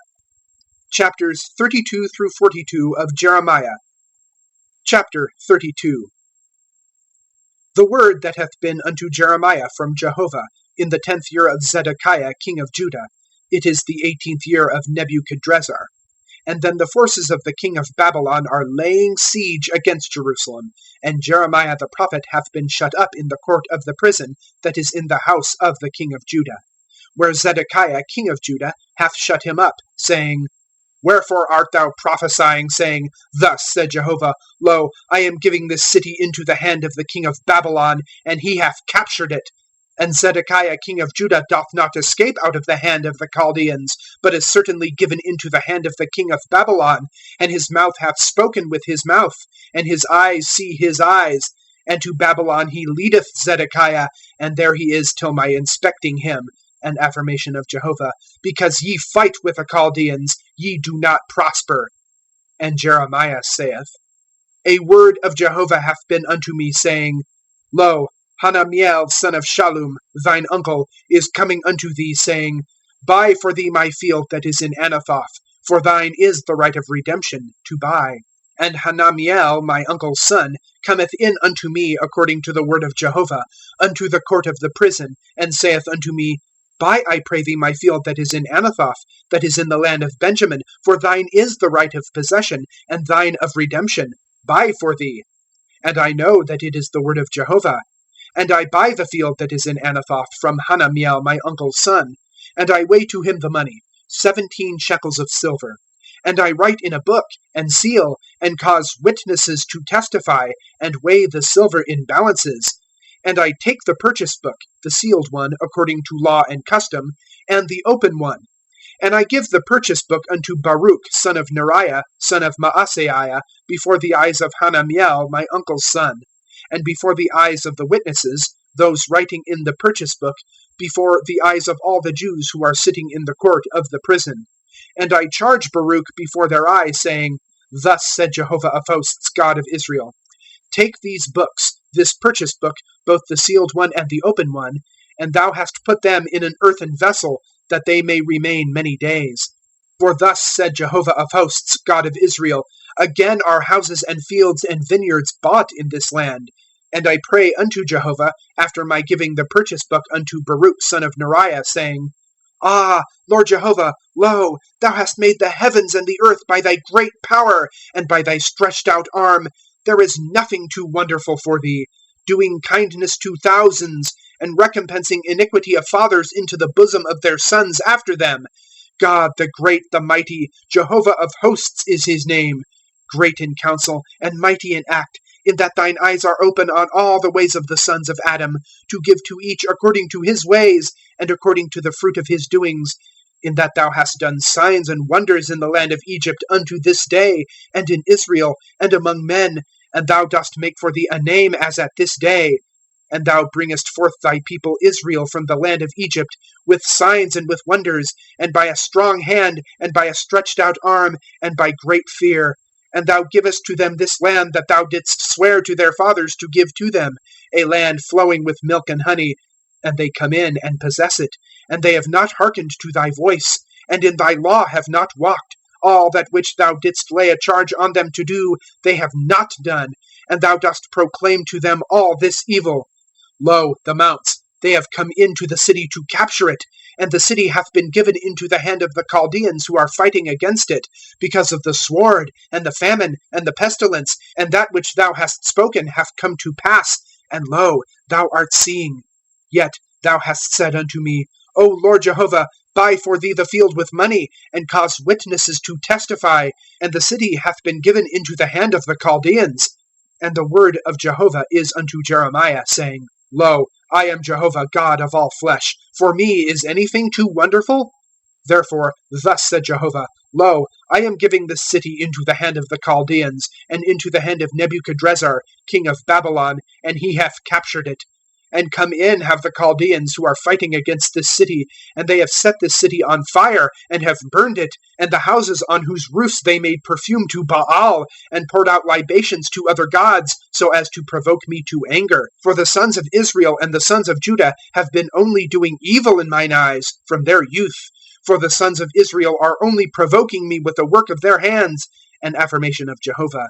[SPEAKER 1] Chapters 32 through 42 of Jeremiah. Chapter 32. The word that hath been unto Jeremiah from Jehovah in the 10th year of Zedekiah king of Judah. It is the 18th year of Nebuchadrezzar. And then the forces of the king of Babylon are laying siege against Jerusalem. And Jeremiah the prophet hath been shut up in the court of the prison that is in the house of the king of Judah, where Zedekiah king of Judah hath shut him up, saying, Wherefore art thou prophesying, saying, Thus said Jehovah, Lo, I am giving this city into the hand of the king of Babylon, and he hath captured it. And Zedekiah king of Judah doth not escape out of the hand of the Chaldeans, but is certainly given into the hand of the king of Babylon. And his mouth hath spoken with his mouth, and his eyes see his eyes. And to Babylon he leadeth Zedekiah, and there he is till my inspecting him. An affirmation of Jehovah, because ye fight with the Chaldeans, ye do not prosper. And Jeremiah saith, A word of Jehovah hath been unto me, saying, Lo, Hanamiel son of Shallum, thine uncle, is coming unto thee, saying, Buy for thee my field that is in Anathoth, for thine is the right of redemption to buy. And Hanamiel, my uncle's son, cometh in unto me according to the word of Jehovah, unto the court of the prison, and saith unto me, Buy, I pray thee, my field that is in Anathoth, that is in the land of Benjamin, for thine is the right of possession, and thine of redemption. Buy for thee. And I know that it is the word of Jehovah. And I buy the field that is in Anathoth from Hanamiel my uncle's son. And I weigh to him the money, 17 shekels of silver. And I write in a book, and seal, and cause witnesses to testify, and weigh the silver in balances. And I take the purchase book, the sealed one, according to law and custom, and the open one. And I give the purchase book unto Baruch, son of Neriah, son of Maaseiah, before the eyes of Hanamiel, my uncle's son, and before the eyes of the witnesses, those writing in the purchase book, before the eyes of all the Jews who are sitting in the court of the prison. And I charge Baruch before their eyes, saying, Thus said Jehovah of hosts, God of Israel, Take these books, this purchase book, both the sealed one and the open one, and thou hast put them in an earthen vessel, that they may remain many days. For thus said Jehovah of hosts, God of Israel, Again are houses and fields and vineyards bought in this land. And I pray unto Jehovah, after my giving the purchase book unto Baruch son of Neriah, saying, Ah, Lord Jehovah, lo, thou hast made the heavens and the earth by thy great power, and by thy stretched out arm. there is nothing too wonderful for thee, doing kindness to thousands, and recompensing iniquity of fathers into the bosom of their sons after them. God, the great, the mighty, Jehovah of hosts is his name. Great in counsel, and mighty in act, in that thine eyes are open on all the ways of the sons of Adam, to give to each according to his ways, and according to the fruit of his doings, in that thou hast done signs and wonders in the land of Egypt unto this day, and in Israel, and among men, and thou dost make for thee a name as at this day. And thou bringest forth thy people Israel from the land of Egypt, with signs and with wonders, and by a strong hand, and by a stretched out arm, and by great fear. And thou givest to them this land that thou didst swear to their fathers to give to them, a land flowing with milk and honey. And they come in and possess it, and they have not hearkened to thy voice, and in thy law have not walked. All that which thou didst lay a charge on them to do, they have not done, and thou dost proclaim to them all this evil. Lo, the mounts, they have come into the city to capture it, and the city hath been given into the hand of the Chaldeans who are fighting against it, because of the sword, and the famine, and the pestilence, and that which thou hast spoken hath come to pass, and lo, thou art seeing. Yet thou hast said unto me, O Lord Jehovah, buy for thee the field with money, and cause witnesses to testify, and the city hath been given into the hand of the Chaldeans. And the word of Jehovah is unto Jeremiah, saying, Lo, I am Jehovah God of all flesh. For me is anything too wonderful? Therefore, thus said Jehovah, Lo, I am giving this city into the hand of the Chaldeans, and into the hand of Nebuchadrezzar, king of Babylon, and he hath captured it. And come in have the Chaldeans who are fighting against this city, and they have set this city on fire, and have burned it, and the houses on whose roofs they made perfume to Baal, and poured out libations to other gods, so as to provoke me to anger. For the sons of Israel and the sons of Judah have been only doing evil in mine eyes from their youth. For the sons of Israel are only provoking me with the work of their hands. An affirmation of Jehovah.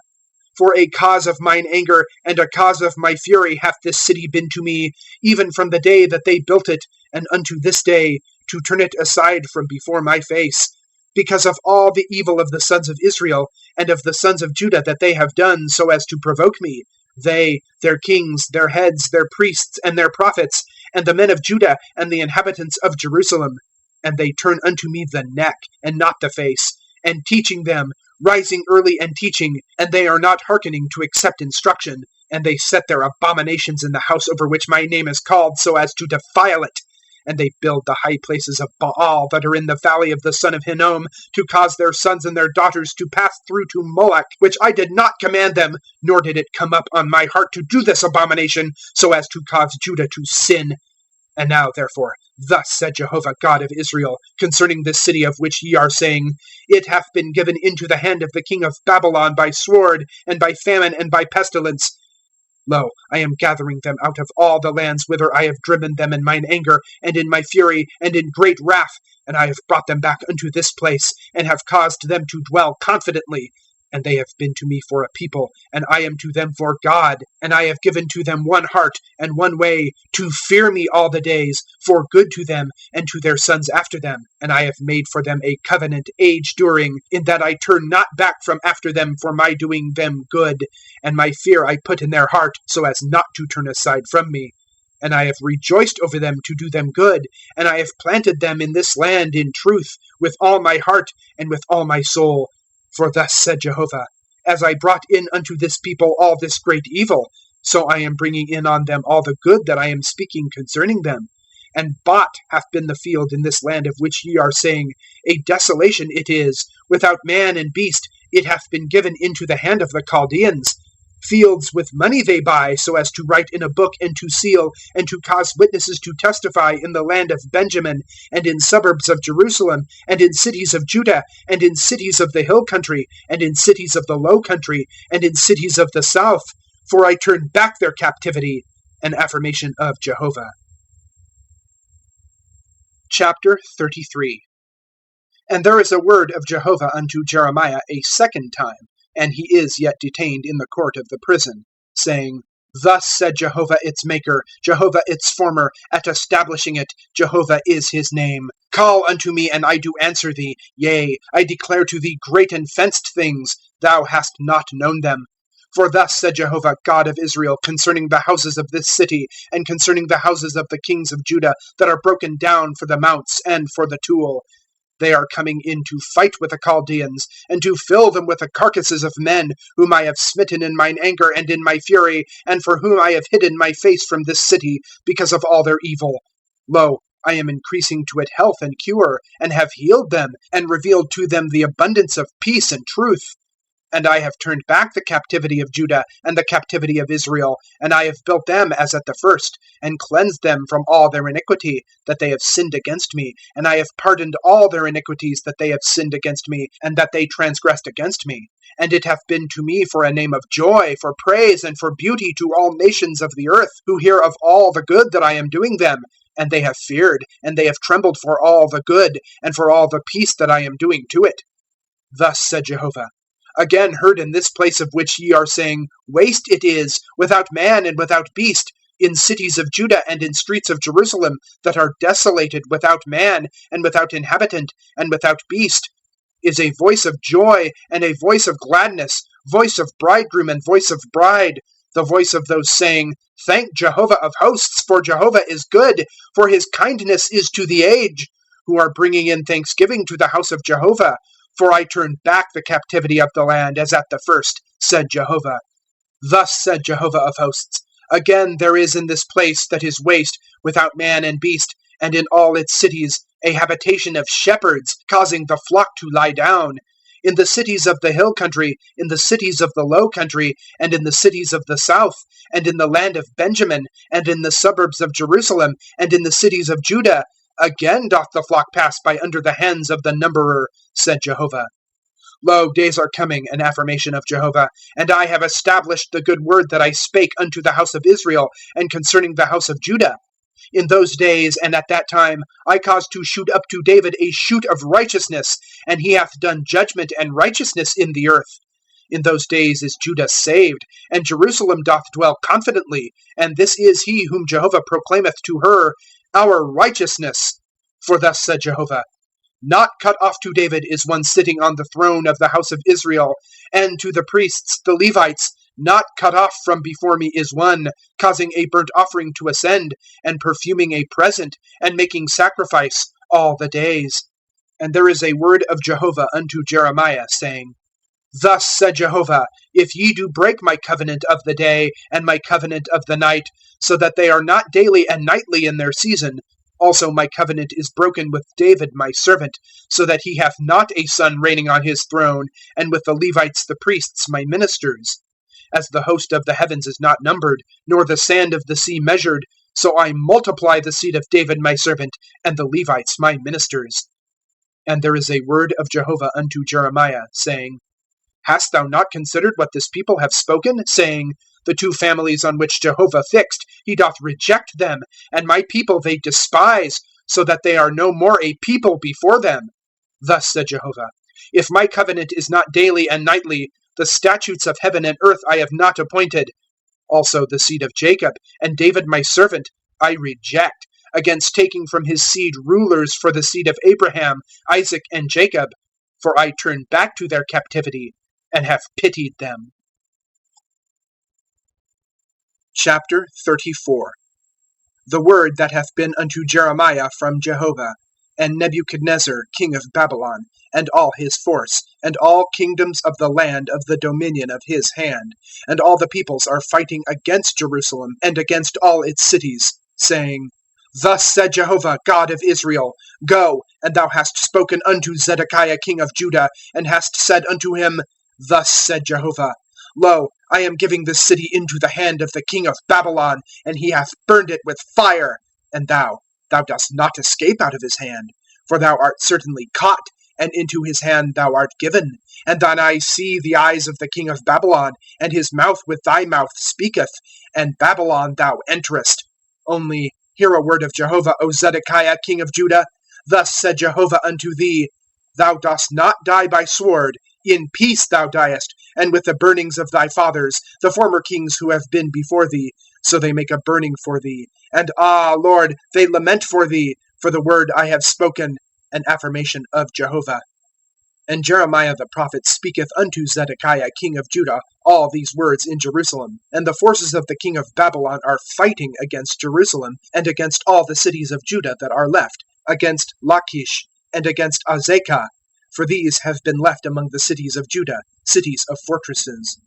[SPEAKER 1] For a cause of mine anger and a cause of my fury hath this city been to me, even from the day that they built it, and unto this day, to turn it aside from before my face. Because of all the evil of the sons of Israel, and of the sons of Judah that they have done so as to provoke me, they, their kings, their heads, their priests, and their prophets, and the men of Judah, and the inhabitants of Jerusalem. And they turn unto me the neck, and not the face, and teaching them, rising early and teaching, and they are not hearkening to accept instruction. And they set their abominations in the house over which my name is called, so as to defile it. And they build the high places of Baal that are in the valley of the son of Hinnom, to cause their sons and their daughters to pass through to Moloch, which I did not command them, nor did it come up on my heart to do this abomination, so as to cause Judah to sin. And now, therefore, thus said Jehovah God of Israel, concerning this city of which ye are saying, It hath been given into the hand of the king of Babylon by sword, and by famine, and by pestilence. Lo, I am gathering them out of all the lands whither I have driven them in mine anger, and in my fury, and in great wrath, and I have brought them back unto this place, and have caused them to dwell confidently. And they have been to me for a people, and I am to them for God. And I have given to them one heart and one way, to fear me all the days, for good to them, and to their sons after them. And I have made for them a covenant age-during, in that I turn not back from after them for my doing them good. And my fear I put in their heart, so as not to turn aside from me. And I have rejoiced over them to do them good, and I have planted them in this land in truth, with all my heart and with all my soul. For thus said Jehovah, As I brought in unto this people all this great evil, so I am bringing in on them all the good that I am speaking concerning them. And bought hath been the field in this land of which ye are saying, A desolation it is, without man and beast, it hath been given into the hand of the Chaldeans. Fields with money they buy, so as to write in a book and to seal, and to cause witnesses to testify in the land of Benjamin, and in suburbs of Jerusalem, and in cities of Judah, and in cities of the hill country, and in cities of the low country, and in cities of the south. For I turn back their captivity. An affirmation of Jehovah. Chapter 33. And there is a word of Jehovah unto Jeremiah a second time, and he is yet detained in the court of the prison, saying, Thus said Jehovah its maker, Jehovah its former, at establishing it, Jehovah is his name. Call unto me, and I do answer thee. Yea, I declare to thee great and fenced things, thou hast not known them. For thus said Jehovah, God of Israel, concerning the houses of this city, and concerning the houses of the kings of Judah, that are broken down for the mounts and for the tool. They are coming in to fight with the Chaldeans, and to fill them with the carcasses of men, whom I have smitten in mine anger and in my fury, and for whom I have hidden my face from this city, because of all their evil. Lo, I am increasing to it health and cure, and have healed them, and revealed to them the abundance of peace and truth. And I have turned back the captivity of Judah and the captivity of Israel, and I have built them as at the first, and cleansed them from all their iniquity, that they have sinned against me, and I have pardoned all their iniquities that they have sinned against me, and that they transgressed against me. And it hath been to me for a name of joy, for praise, and for beauty to all nations of the earth, who hear of all the good that I am doing them. And they have feared, and they have trembled for all the good, and for all the peace that I am doing to it. Thus said Jehovah, again heard in this place of which ye are saying, waste it is, without man and without beast, in cities of Judah and in streets of Jerusalem, that are desolated, without man, and without inhabitant, and without beast, is a voice of joy, and a voice of gladness, voice of bridegroom and voice of bride, the voice of those saying, thank Jehovah of hosts, for Jehovah is good, for his kindness is to the age, who are bringing in thanksgiving to the house of Jehovah. For I turned back the captivity of the land as at the first, said Jehovah. Thus said Jehovah of hosts, again there is in this place that is waste, without man and beast, and in all its cities, a habitation of shepherds, causing the flock to lie down. In the cities of the hill country, in the cities of the low country, and in the cities of the south, and in the land of Benjamin, and in the suburbs of Jerusalem, and in the cities of Judah, again doth the flock pass by under the hands of the numberer, said Jehovah. Lo, days are coming, an affirmation of Jehovah, and I have established the good word that I spake unto the house of Israel, and concerning the house of Judah. In those days and at that time I caused to shoot up to David a shoot of righteousness, and he hath done judgment and righteousness in the earth. In those days is Judah saved, and Jerusalem doth dwell confidently, and this is he whom Jehovah proclaimeth to her, our righteousness. For thus said Jehovah, not cut off to David is one sitting on the throne of the house of Israel, and to the priests, the Levites, not cut off from before me is one, causing a burnt offering to ascend, and perfuming a present, and making sacrifice all the days. And there is a word of Jehovah unto Jeremiah, saying, thus said Jehovah, if ye do break my covenant of the day, and my covenant of the night, so that they are not daily and nightly in their season, also my covenant is broken with David my servant, so that he hath not a son reigning on his throne, and with the Levites the priests my ministers. As the host of the heavens is not numbered, nor the sand of the sea measured, so I multiply the seed of David my servant, and the Levites my ministers. And there is a word of Jehovah unto Jeremiah, saying, hast thou not considered what this people have spoken, saying, the two families on which Jehovah fixed, he doth reject them, and my people they despise, so that they are no more a people before them? Thus said Jehovah, if my covenant is not daily and nightly, the statutes of heaven and earth I have not appointed. Also the seed of Jacob, and David my servant, I reject, against taking from his seed rulers for the seed of Abraham, Isaac, and Jacob. For I turn back to their captivity, and have pitied them. Chapter 34. The word that hath been unto Jeremiah from Jehovah, and Nebuchadnezzar king of Babylon, and all his force, and all kingdoms of the land of the dominion of his hand, and all the peoples are fighting against Jerusalem, and against all its cities, saying, thus said Jehovah, God of Israel, go, and thou hast spoken unto Zedekiah king of Judah, and hast said unto him, thus said Jehovah, lo, I am giving this city into the hand of the king of Babylon, and he hath burned it with fire. And thou dost not escape out of his hand, for thou art certainly caught, and into his hand thou art given. And thine eyes see the eyes of the king of Babylon, and his mouth with thy mouth speaketh, and Babylon thou enterest. Only hear a word of Jehovah, O Zedekiah king of Judah. Thus said Jehovah unto thee, thou dost not die by sword, in peace thou diest, and with the burnings of thy fathers, the former kings who have been before thee, so they make a burning for thee. And Lord, they lament for thee, for the word I have spoken, an affirmation of Jehovah. And Jeremiah the prophet speaketh unto Zedekiah king of Judah all these words in Jerusalem. And the forces of the king of Babylon are fighting against Jerusalem, and against all the cities of Judah that are left, against Lachish, and against Azekah, for these have been left among the cities of Judah, cities of fortresses.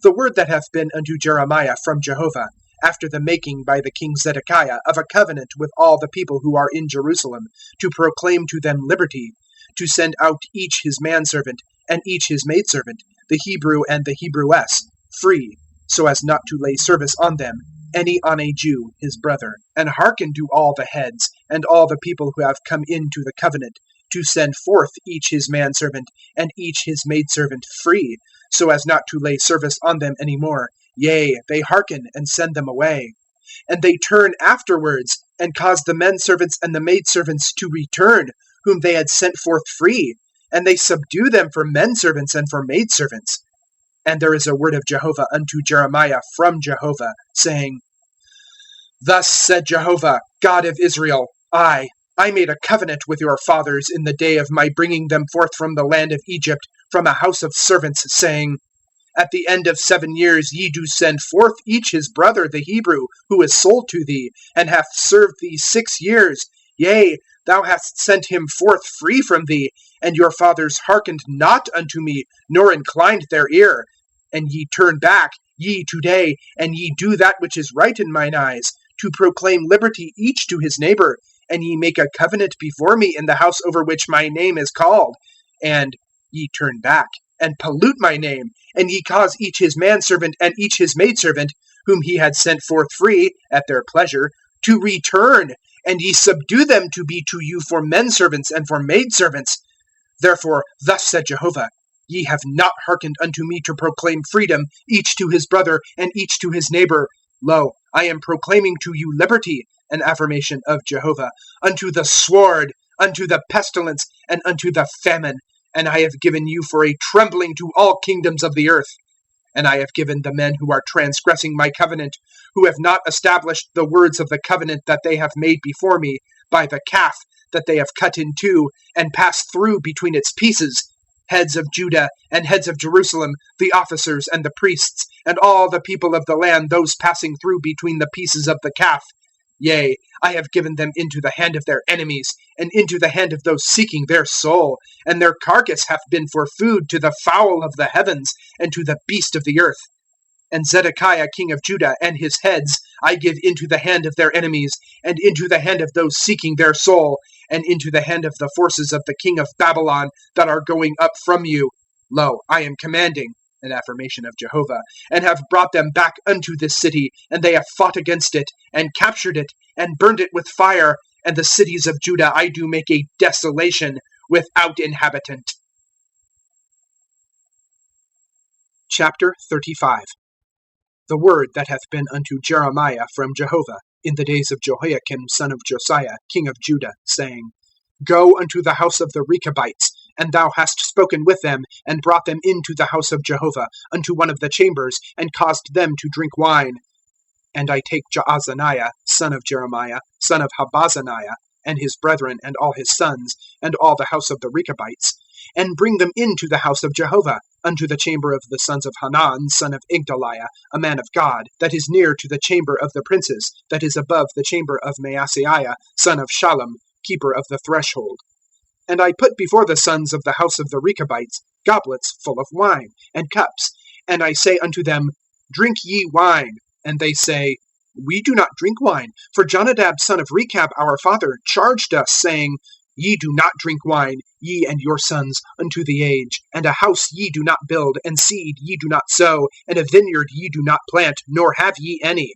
[SPEAKER 1] The word that hath been unto Jeremiah from Jehovah, after the making by the king Zedekiah of a covenant with all the people who are in Jerusalem, to proclaim to them liberty, to send out each his manservant, and each his maidservant, the Hebrew and the Hebrewess, free, so as not to lay service on them, any on a Jew his brother. And hearken to all the heads, and all the people who have come into the covenant, to send forth each his manservant, and each his maidservant free, so as not to lay service on them any more. Yea, they hearken and send them away. And they turn afterwards, and cause the menservants and the maidservants to return, whom they had sent forth free, and they subdue them for menservants and for maidservants. And there is a word of Jehovah unto Jeremiah from Jehovah, saying, Thus said Jehovah, God of Israel, I made a covenant with your fathers in the day of my bringing them forth from the land of Egypt, from a house of servants, saying, At the end of 7 years ye do send forth each his brother the Hebrew, who is sold to thee, and hath served thee 6 years. Yea, thou hast sent him forth free from thee, and your fathers hearkened not unto me, nor inclined their ear. And ye turn back, ye today, and ye do that which is right in mine eyes, to proclaim liberty each to his neighbor, and ye make a covenant before me in the house over which my name is called. And ye turn back, and pollute my name, and ye cause each his manservant and each his maidservant, whom he had sent forth free, at their pleasure, to return, and ye subdue them to be to you for menservants and for maidservants. Therefore thus said Jehovah, Ye have not hearkened unto me to proclaim freedom, each to his brother, and each to his neighbor. Lo, I am proclaiming to you liberty, an affirmation of Jehovah, unto the sword, unto the pestilence, and unto the famine. And I have given you for a trembling to all kingdoms of the earth. And I have given the men who are transgressing my covenant, who have not established the words of the covenant that they have made before me, by the calf that they have cut in two, and passed through between its pieces, heads of Judah and heads of Jerusalem, the officers and the priests, and all the people of the land, those passing through between the pieces of the calf. Yea, I have given them into the hand of their enemies, and into the hand of those seeking their soul. And their carcass hath been for food to the fowl of the heavens, and to the beast of the earth. And Zedekiah king of Judah and his heads I give into the hand of their enemies, and into the hand of those seeking their soul, and into the hand of the forces of the king of Babylon that are going up from you. Lo, I am commanding, an affirmation of Jehovah, and have brought them back unto this city, and they have fought against it, and captured it, and burned it with fire, and the cities of Judah I do make a desolation, without inhabitant. Chapter 35. The word that hath been unto Jeremiah from Jehovah in the days of Jehoiakim son of Josiah king of Judah, saying, Go unto the house of the Rechabites, and thou hast spoken with them, and brought them into the house of Jehovah, unto one of the chambers, and caused them to drink wine. And I take Jaazaniah, son of Jeremiah, son of Habazaniah, and his brethren, and all his sons, and all the house of the Rechabites, and bring them into the house of Jehovah, unto the chamber of the sons of Hanan, son of Igdaliah, a man of God, that is near to the chamber of the princes, that is above the chamber of Maaseiah, son of Shallum, keeper of the threshold. And I put before the sons of the house of the Rechabites goblets full of wine, and cups. And I say unto them, Drink ye wine. And they say, We do not drink wine. For Jonadab son of Rechab our father charged us, saying, Ye do not drink wine, ye and your sons, unto the age. And a house ye do not build, and seed ye do not sow, and a vineyard ye do not plant, nor have ye any.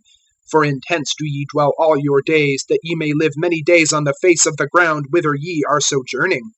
[SPEAKER 1] For in tents do ye dwell all your days, that ye may live many days on the face of the ground whither ye are sojourning.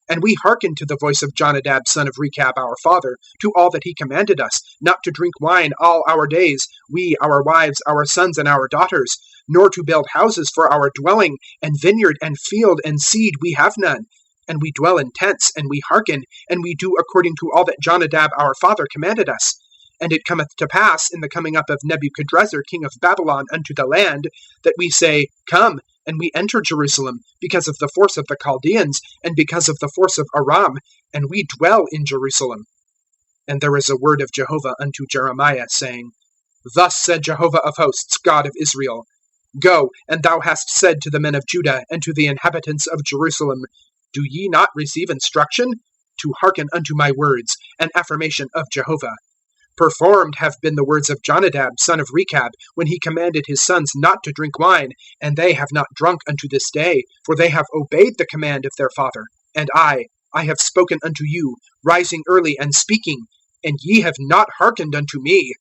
[SPEAKER 1] And we hearkened to the voice of Jonadab son of Rechab our father, to all that he commanded us, not to drink wine all our days, we, our wives, our sons, and our daughters, nor to build houses for our dwelling, and vineyard, and field, and seed we have none. And we dwell in tents, and we hearken, and we do according to all that Jonadab our father commanded us. And it cometh to pass, in the coming up of Nebuchadrezzar king of Babylon unto the land, that we say, Come, and we enter Jerusalem, because of the force of the Chaldeans, and because of the force of Aram, and we dwell in Jerusalem. And there is a word of Jehovah unto Jeremiah, saying, Thus said Jehovah of hosts, God of Israel, Go, and thou hast said to the men of Judah, and to the inhabitants of Jerusalem, Do ye not receive instruction? To hearken unto my words, an affirmation of Jehovah. Performed have been the words of Jonadab, son of Rechab, when he commanded his sons not to drink wine, and they have not drunk unto this day, for they have obeyed the command of their father. And I have spoken unto you, rising early and speaking, and ye have not hearkened unto me.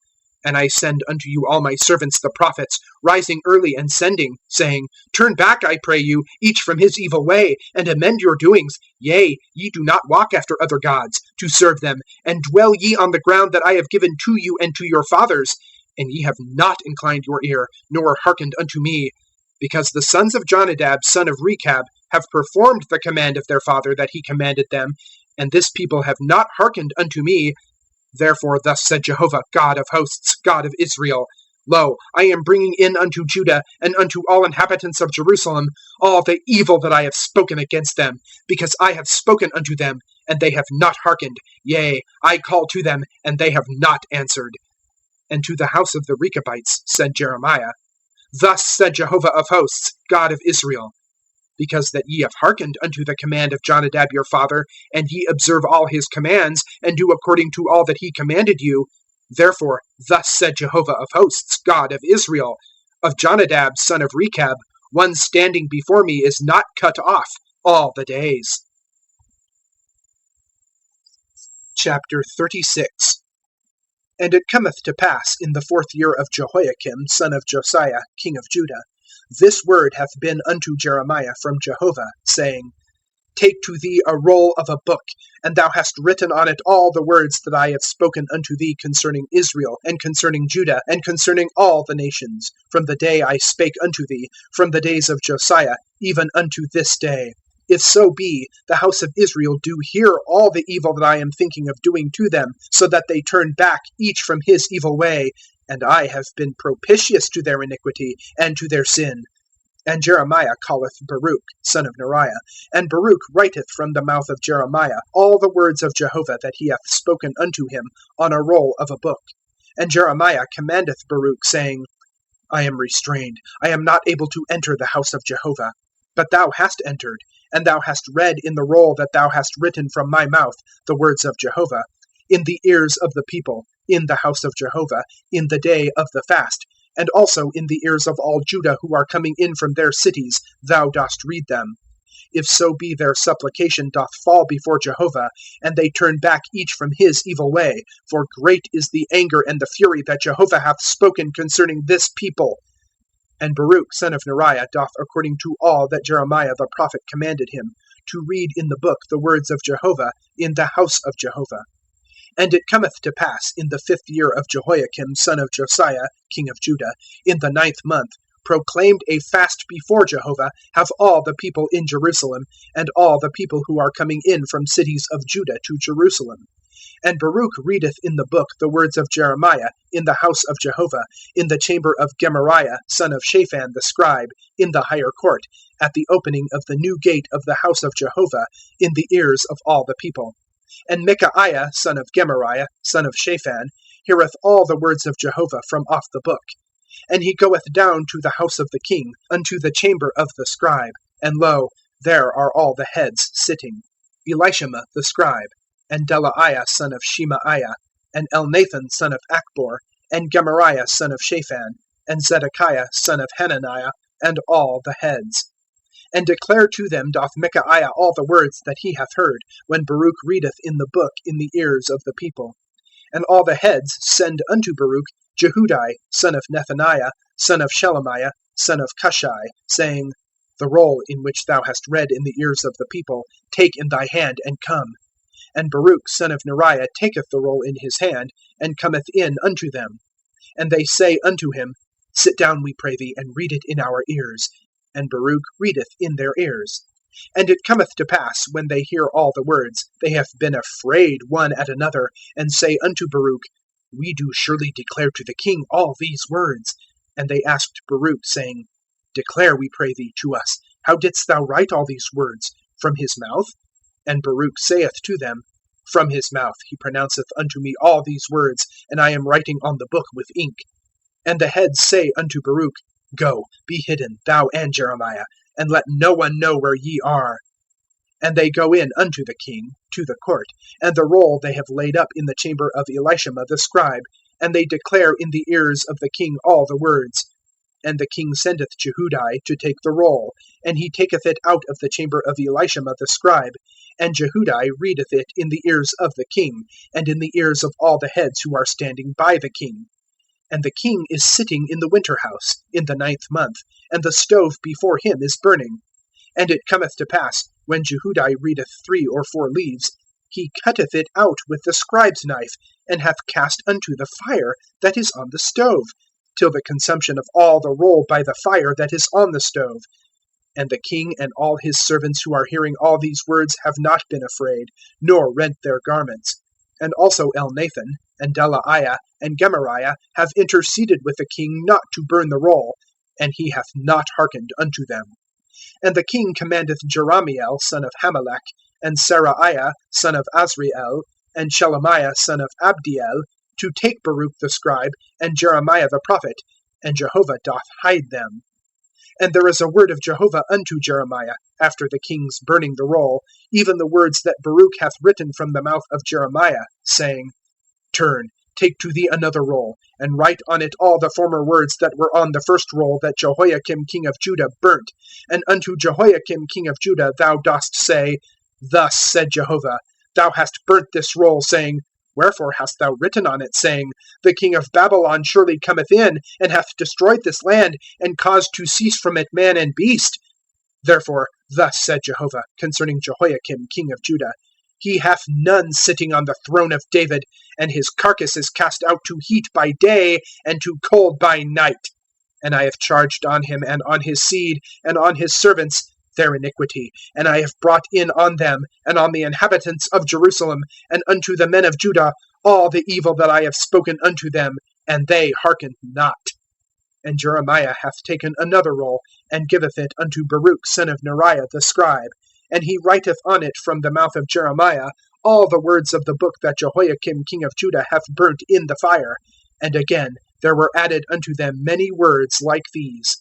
[SPEAKER 1] And I send unto you all my servants the prophets, rising early and sending, saying, Turn back, I pray you, each from his evil way, and amend your doings. Yea, ye do not walk after other gods, to serve them, and dwell ye on the ground that I have given to you and to your fathers. And ye have not inclined your ear, nor hearkened unto me, because the sons of Jonadab, son of Rechab, have performed the command of their father that he commanded them, and this people have not hearkened unto me. Therefore thus said Jehovah, God of hosts, God of Israel, Lo, I am bringing in unto Judah, and unto all inhabitants of Jerusalem, all the evil that I have spoken against them, because I have spoken unto them, and they have not hearkened. Yea, I call to them, and they have not answered. And to the house of the Rechabites said Jeremiah, Thus said Jehovah of hosts, God of Israel, Because that ye have hearkened unto the command of Jonadab your father, and ye observe all his commands, and do according to all that he commanded you, therefore thus said Jehovah of hosts, God of Israel, Of Jonadab son of Rechab, one standing before me is not cut off all the days. Chapter 36. And it cometh to pass in the 4th year of Jehoiakim, son of Josiah, king of Judah, this word hath been unto Jeremiah from Jehovah, saying, Take to thee a roll of a book, and thou hast written on it all the words that I have spoken unto thee concerning Israel, and concerning Judah, and concerning all the nations, from the day I spake unto thee, from the days of Josiah, even unto this day. If so be the house of Israel do hear all the evil that I am thinking of doing to them, so that they turn back each from his evil way, and I have been propitious to their iniquity and to their sin. And Jeremiah calleth Baruch, son of Neriah, and Baruch writeth from the mouth of Jeremiah all the words of Jehovah that he hath spoken unto him on a roll of a book. And Jeremiah commandeth Baruch, saying, I am restrained, I am not able to enter the house of Jehovah. But thou hast entered, and thou hast read in the roll that thou hast written from my mouth the words of Jehovah, in the ears of the people, in the house of Jehovah, in the day of the fast, and also in the ears of all Judah who are coming in from their cities, thou dost read them. If so be their supplication doth fall before Jehovah, and they turn back each from his evil way, for great is the anger and the fury that Jehovah hath spoken concerning this people. And Baruch son of Neriah doth according to all that Jeremiah the prophet commanded him, to read in the book the words of Jehovah in the house of Jehovah. And it cometh to pass in the 5th year of Jehoiakim son of Josiah, king of Judah, in the 9th month, proclaimed a fast before Jehovah, have all the people in Jerusalem, and all the people who are coming in from cities of Judah to Jerusalem. And Baruch readeth in the book the words of Jeremiah in the house of Jehovah, in the chamber of Gemariah, son of Shaphan the scribe, in the higher court, at the opening of the new gate of the house of Jehovah, in the ears of all the people. And Micaiah, son of Gemariah, son of Shaphan, heareth all the words of Jehovah from off the book. And he goeth down to the house of the king, unto the chamber of the scribe, and lo, there are all the heads sitting, Elishama the scribe, and Delaiah son of Shemaiah, and Elnathan son of Achbor, and Gemariah son of Shaphan, and Zedekiah son of Hananiah, and all the heads. And declare to them doth Micaiah all the words that he hath heard, when Baruch readeth in the book in the ears of the people. And all the heads send unto Baruch Jehudi son of Nethaniah, son of Shelemiah, son of Cushai, saying, The roll in which thou hast read in the ears of the people, take in thy hand, and come. And Baruch son of Neriah taketh the roll in his hand, and cometh in unto them. And they say unto him, Sit down, we pray thee, and read it in our ears. And Baruch readeth in their ears. And it cometh to pass, when they hear all the words, they have been afraid one at another, and say unto Baruch, We do surely declare to the king all these words. And they asked Baruch, saying, Declare, we pray thee, to us, how didst thou write all these words? From his mouth? And Baruch saith to them, From his mouth he pronounceth unto me all these words, and I am writing on the book with ink. And the heads say unto Baruch, Go, be hidden, thou and Jeremiah, and let no one know where ye are. And they go in unto the king, to the court, and the roll they have laid up in the chamber of Elishama the scribe, and they declare in the ears of the king all the words. And the king sendeth Jehudi to take the roll, and he taketh it out of the chamber of Elishama the scribe, and Jehudi readeth it in the ears of the king, and in the ears of all the heads who are standing by the king. And the king is sitting in the winter house, in the 9th month, and the stove before him is burning. And it cometh to pass, when Jehudi readeth 3 or 4 leaves, he cutteth it out with the scribe's knife, and hath cast unto the fire that is on the stove, till the consumption of all the roll by the fire that is on the stove. And the king and all his servants who are hearing all these words have not been afraid, nor rent their garments. And also Elnathan, and Delaiah, and Gemariah have interceded with the king not to burn the roll, and he hath not hearkened unto them. And the king commandeth Jerahmeel son of Hamelech, and Seraiah son of Azriel, and Shelemiah son of Abdiel, to take Baruch the scribe, and Jeremiah the prophet, and Jehovah doth hide them. And there is a word of Jehovah unto Jeremiah, after the king's burning the roll, even the words that Baruch hath written from the mouth of Jeremiah, saying, Turn, take to thee another roll, and write on it all the former words that were on the first roll that Jehoiakim king of Judah burnt. And unto Jehoiakim king of Judah thou dost say, Thus said Jehovah, Thou hast burnt this roll, saying, Wherefore hast thou written on it, saying, The king of Babylon surely cometh in, and hath destroyed this land, and caused to cease from it man and beast? Therefore thus said Jehovah concerning Jehoiakim king of Judah, He hath none sitting on the throne of David, and his carcass is cast out to heat by day, and to cold by night. And I have charged on him, and on his seed, and on his servants, their iniquity, and I have brought in on them, and on the inhabitants of Jerusalem, and unto the men of Judah, all the evil that I have spoken unto them, and they hearkened not. And Jeremiah hath taken another roll, and giveth it unto Baruch son of Neriah the scribe, and he writeth on it from the mouth of Jeremiah all the words of the book that Jehoiakim king of Judah hath burnt in the fire. And again there were added unto them many words like these.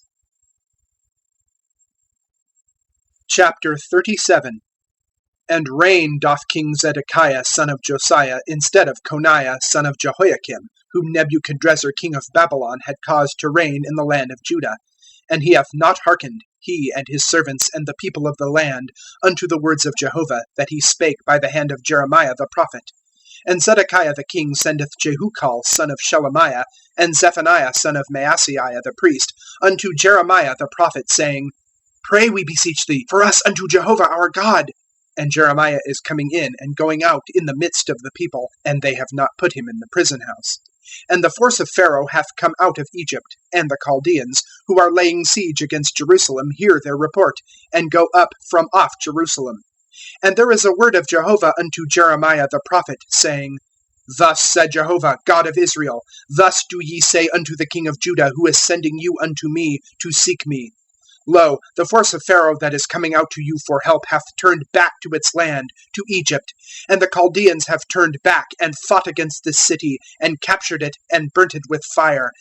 [SPEAKER 1] Chapter 37. And reign doth King Zedekiah son of Josiah instead of Coniah son of Jehoiakim, whom Nebuchadrezzar king of Babylon had caused to reign in the land of Judah. And he hath not hearkened, he and his servants and the people of the land, unto the words of Jehovah that he spake by the hand of Jeremiah the prophet. And Zedekiah the king sendeth Jehukal son of Shelemiah, and Zephaniah son of Maaseiah the priest, unto Jeremiah the prophet, saying, Pray, we beseech thee, for us unto Jehovah our God. And Jeremiah is coming in and going out in the midst of the people, and they have not put him in the prison house. And the force of Pharaoh hath come out of Egypt, and the Chaldeans, who are laying siege against Jerusalem, hear their report, and go up from off Jerusalem. And there is a word of Jehovah unto Jeremiah the prophet, saying, Thus said Jehovah, God of Israel, Thus do ye say unto the king of Judah, who is sending you unto me to seek me. Lo, the force of Pharaoh that is coming out to you for help hath turned back to its land, to Egypt. And the Chaldeans have turned back, and fought against this city, and captured it, and burnt it with fire.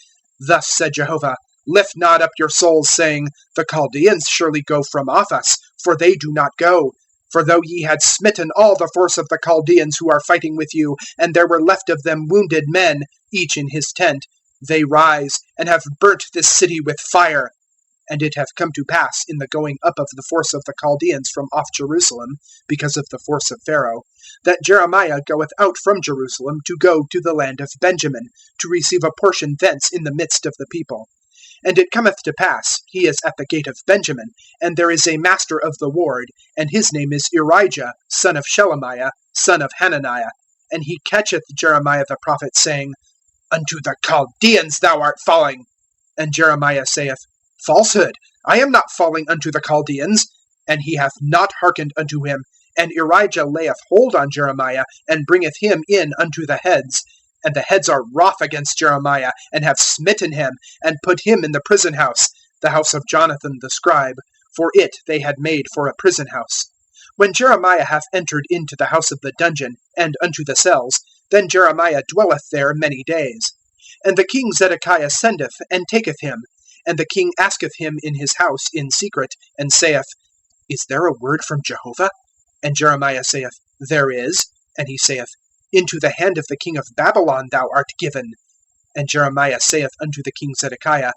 [SPEAKER 1] Thus said Jehovah, Lift not up your souls, saying, The Chaldeans surely go from off us, for they do not go. For though ye had smitten all the force of the Chaldeans who are fighting with you, and there were left of them wounded men, each in his tent, they rise, and have burnt this city with fire. And it hath come to pass in the going up of the force of the Chaldeans from off Jerusalem, because of the force of Pharaoh, that Jeremiah goeth out from Jerusalem to go to the land of Benjamin, to receive a portion thence in the midst of the people. And it cometh to pass, he is at the gate of Benjamin, and there is a master of the ward, and his name is Irijah, son of Shelemiah, son of Hananiah. And he catcheth Jeremiah the prophet, saying, Unto the Chaldeans thou art falling. And Jeremiah saith, Falsehood, I am not falling unto the Chaldeans. And he hath not hearkened unto him. And Irijah layeth hold on Jeremiah, and bringeth him in unto the heads. And the heads are wroth against Jeremiah, and have smitten him, and put him in the prison house. the house of Jonathan the scribe, for it they had made for a prison house. When Jeremiah hath entered into the house of the dungeon, and unto the cells, then Jeremiah dwelleth there many days. And the king Zedekiah sendeth, and taketh him. And the king asketh him in his house in secret, and saith, Is there a word from Jehovah? And Jeremiah saith, There is. And he saith, Into the hand of the king of Babylon thou art given. And Jeremiah saith unto the king Zedekiah,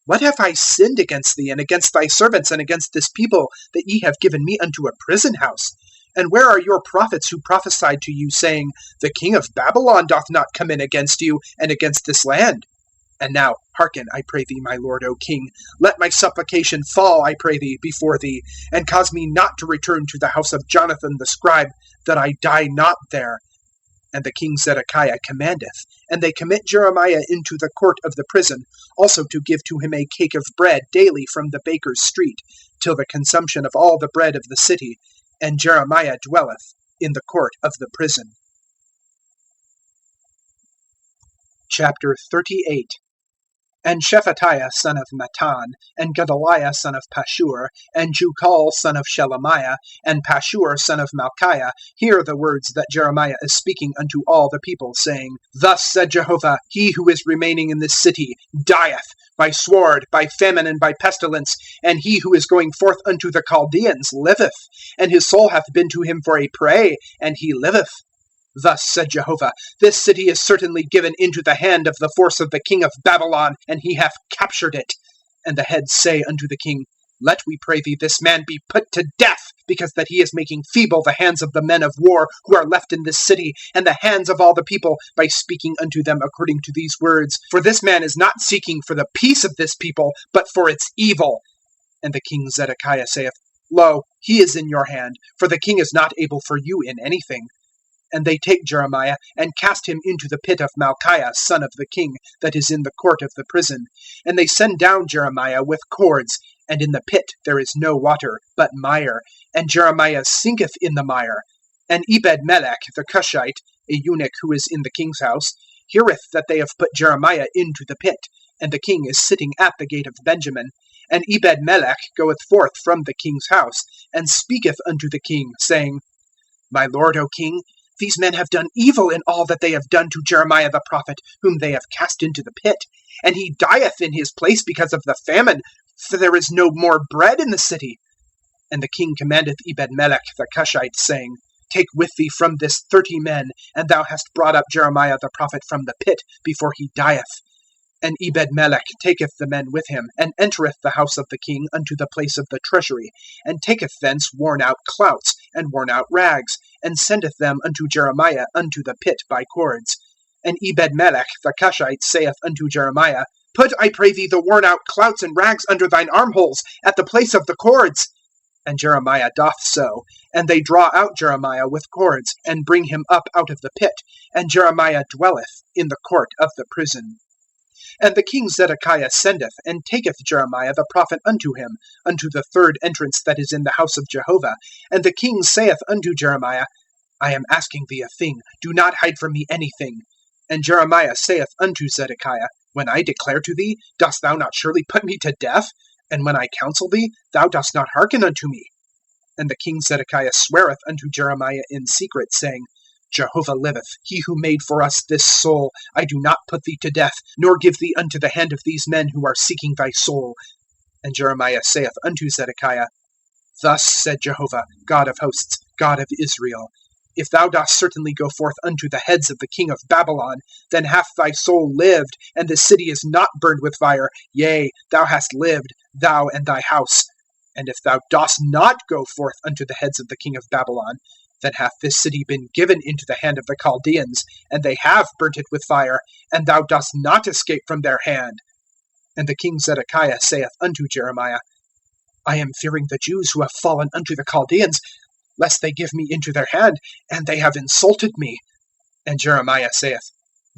[SPEAKER 1] What have I sinned against thee, and against thy servants, and against this people, that ye have given me unto a prison house? And where are your prophets who prophesied to you, saying, The king of Babylon doth not come in against you, and against this land? And now, hearken, I pray thee, my lord, O king. Let my supplication fall, I pray thee, before thee, and cause me not to return to the house of Jonathan the scribe, that I die not there. And the king Zedekiah commandeth, and they commit Jeremiah into the court of the prison, also to give to him a cake of bread daily from the baker's street, till the consumption of all the bread of the city. And Jeremiah dwelleth in the court of the prison. Chapter 38. And Shephatiah son of Mattan, and Gedaliah son of Pashur, and Jukal son of Shelemiah, and Pashur son of Malchiah, hear the words that Jeremiah is speaking unto all the people, saying, Thus said Jehovah, He who is remaining in this city dieth, by sword, by famine, and by pestilence, and he who is going forth unto the Chaldeans liveth, and his soul hath been to him for a prey, and he liveth. Thus said Jehovah, This city is certainly given into the hand of the force of the king of Babylon, and he hath captured it. And the heads say unto the king, Let, we pray thee, this man be put to death, because that he is making feeble the hands of the men of war who are left in this city, and the hands of all the people, by speaking unto them according to these words. For this man is not seeking for the peace of this people, but for its evil. And the king Zedekiah saith, Lo, he is in your hand, for the king is not able for you in anything. And they take Jeremiah, and cast him into the pit of Malchiah, son of the king, that is in the court of the prison. And they send down Jeremiah with cords, and in the pit there is no water, but mire, and Jeremiah sinketh in the mire. And Ebed-melech the Cushite, a eunuch who is in the king's house, heareth that they have put Jeremiah into the pit, and the king is sitting at the gate of Benjamin. And Ebed-melech goeth forth from the king's house, and speaketh unto the king, saying, My lord, O king, these men have done evil in all that they have done to Jeremiah the prophet, whom they have cast into the pit. And he dieth in his place because of the famine, for there is no more bread in the city. And the king commandeth Ebed-melech the Cushite, saying, Take with thee from this 30 men, and thou hast brought up Jeremiah the prophet from the pit before he dieth. And Ebed-melech taketh the men with him, and entereth the house of the king unto the place of the treasury, and taketh thence worn out clouts, and worn out rags, and sendeth them unto Jeremiah unto the pit by cords. And Ebed-melech the Cushite saith unto Jeremiah, Put, I pray thee, the worn out clouts and rags under thine armholes, at the place of the cords. And Jeremiah doth so. And they draw out Jeremiah with cords, and bring him up out of the pit, and Jeremiah dwelleth in the court of the prison. And the king Zedekiah sendeth, and taketh Jeremiah the prophet unto him, unto the third entrance that is in the house of Jehovah. And the king saith unto Jeremiah, I am asking thee a thing, do not hide from me anything. And Jeremiah saith unto Zedekiah, When I declare to thee, dost thou not surely put me to death? And when I counsel thee, thou dost not hearken unto me. And the king Zedekiah sweareth unto Jeremiah in secret, saying, Jehovah liveth, he who made for us this soul, I do not put thee to death, nor give thee unto the hand of these men who are seeking thy soul. And Jeremiah saith unto Zedekiah, Thus said Jehovah, God of hosts, God of Israel, If thou dost certainly go forth unto the heads of the king of Babylon, then hath thy soul lived, and the city is not burned with fire. Yea, thou hast lived, thou and thy house. And if thou dost not go forth unto the heads of the king of Babylon, then hath this city been given into the hand of the Chaldeans, and they have burnt it with fire, and thou dost not escape from their hand. And the king Zedekiah saith unto Jeremiah, I am fearing the Jews who have fallen unto the Chaldeans, lest they give me into their hand, and they have insulted me. And Jeremiah saith,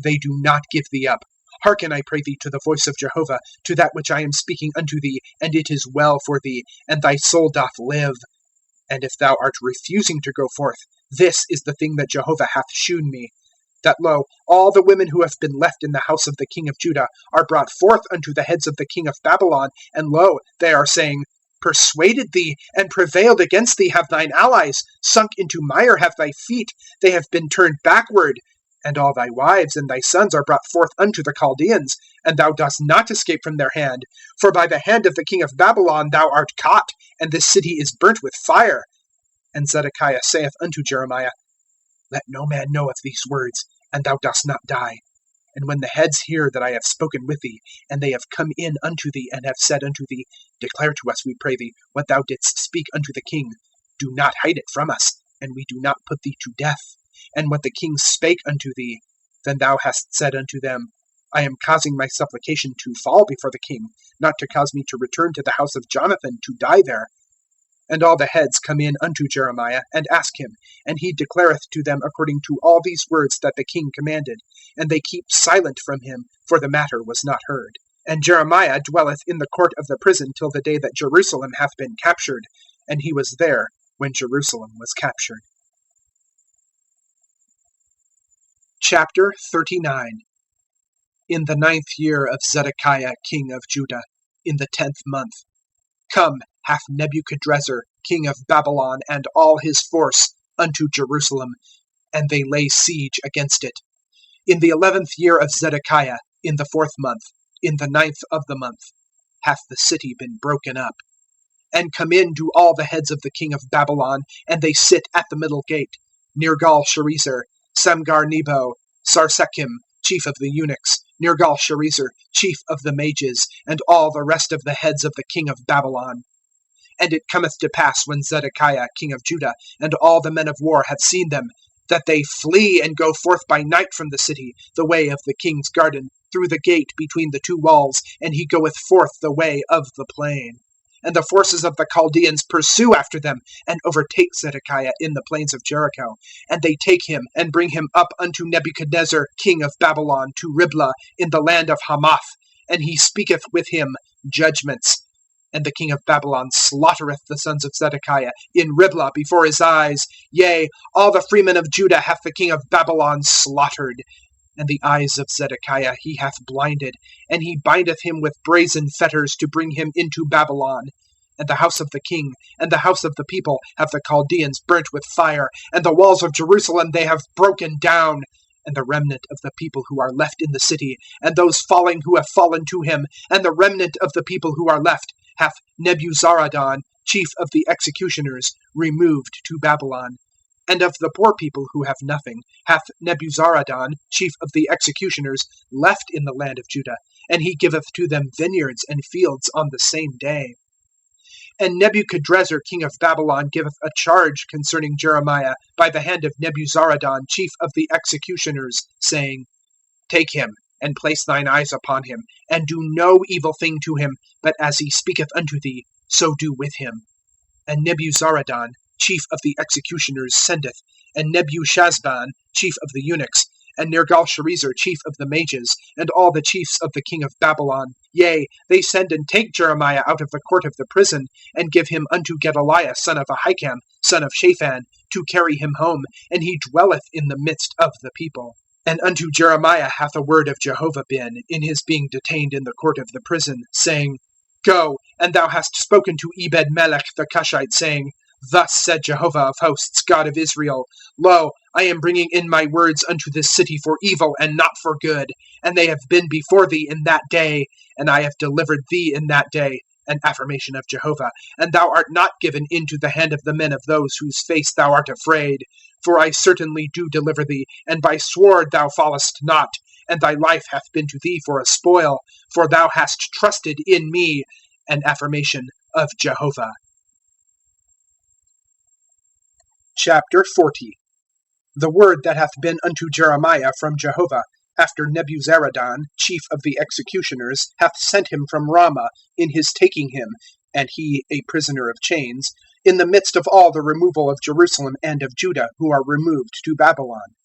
[SPEAKER 1] They do not give thee up. Hearken, I pray thee, to the voice of Jehovah, to that which I am speaking unto thee, and it is well for thee, and thy soul doth live. And if thou art refusing to go forth, this is the thing that Jehovah hath shewn me. that, lo, all the women who have been left in the house of the king of Judah are brought forth unto the heads of the king of Babylon, and lo, they are saying, Persuaded thee, and prevailed against thee have thine allies, sunk into mire have thy feet, they have been turned backward. And all thy wives and thy sons are brought forth unto the Chaldeans, and thou dost not escape from their hand. For by the hand of the king of Babylon thou art caught, and this city is burnt with fire. And Zedekiah saith unto Jeremiah, Let no man know of these words, and thou dost not die. And when the heads hear that I have spoken with thee, and they have come in unto thee, and have said unto thee, Declare to us, we pray thee, what thou didst speak unto the king. Do not hide it from us, and we do not put thee to death. And what the king spake unto thee, then thou hast said unto them, I am causing my supplication to fall before the king, not to cause me to return to the house of Jonathan to die there. And all the heads come in unto Jeremiah, and ask him, and he declareth to them according to all these words that the king commanded. And they keep silent from him, for the matter was not heard. And Jeremiah dwelleth in the court of the prison till the day that Jerusalem hath been captured. And he was there when Jerusalem was captured. Chapter 39. In the 9th year of Zedekiah king of Judah, in the 10th month, come, hath Nebuchadrezzar king of Babylon and all his force unto Jerusalem, and they lay siege against it. In the 11th year of Zedekiah, in the 4th month, in the 9th of the month, hath the city been broken up. And come in to all the heads of the king of Babylon, and they sit at the middle gate, Nergal-Sharezer, Samgar-Nebo, Sarsekim, chief of the eunuchs, Nergal-Sharezer, chief of the mages, and all the rest of the heads of the king of Babylon. And it cometh to pass, when Zedekiah king of Judah and all the men of war have seen them, that they flee and go forth by night from the city, the way of the king's garden, through the gate between the two walls, and he goeth forth the way of the plain. And the forces of the Chaldeans pursue after them, and overtake Zedekiah in the plains of Jericho. And they take him, and bring him up unto Nebuchadnezzar king of Babylon, to Riblah, in the land of Hamath. And he speaketh with him judgments. And the king of Babylon slaughtereth the sons of Zedekiah in Riblah before his eyes. Yea, all the freemen of Judah hath the king of Babylon slaughtered. And the eyes of Zedekiah he hath blinded, and he bindeth him with brazen fetters to bring him into Babylon. And the house of the king and the house of the people have the Chaldeans burnt with fire, and the walls of Jerusalem they have broken down. And the remnant of the people who are left in the city, and those falling who have fallen to him, and the remnant of the people who are left, hath Nebuzaradan, chief of the executioners, removed to Babylon. And of the poor people who have nothing, hath Nebuzaradan, chief of the executioners, left in the land of Judah, and he giveth to them vineyards and fields on the same day. And Nebuchadrezzar king of Babylon giveth a charge concerning Jeremiah by the hand of Nebuzaradan, chief of the executioners, saying, Take him, and place thine eyes upon him, and do no evil thing to him, but as he speaketh unto thee, so do with him. And Nebuzaradan, chief of the executioners, sendeth, and Nebuchadnezzar, chief of the eunuchs, and Nergal-Sharezer, chief of the mages, and all the chiefs of the king of Babylon. Yea, they send and take Jeremiah out of the court of the prison, and give him unto Gedaliah son of Ahikam, son of Shaphan, to carry him home, and he dwelleth in the midst of the people. And unto Jeremiah hath a word of Jehovah been, in his being detained in the court of the prison, saying, Go, and thou hast spoken to Ebed-melech the Cushite, saying, Thus said Jehovah of hosts, God of Israel, Lo, I am bringing in my words unto this city for evil and not for good. And they have been before thee in that day, and I have delivered thee in that day. An affirmation of Jehovah. And thou art not given into the hand of the men of those whose face thou art afraid. For I certainly do deliver thee, and by sword thou fallest not. And thy life hath been to thee for a spoil, for thou hast trusted in me. An affirmation of Jehovah. Chapter 40. The word that hath been unto Jeremiah from Jehovah, after Nebuzaradan, chief of the executioners, hath sent him from Ramah, in his taking him, and he a prisoner of chains, in the midst of all the removal of Jerusalem and of Judah, who are removed to Babylon.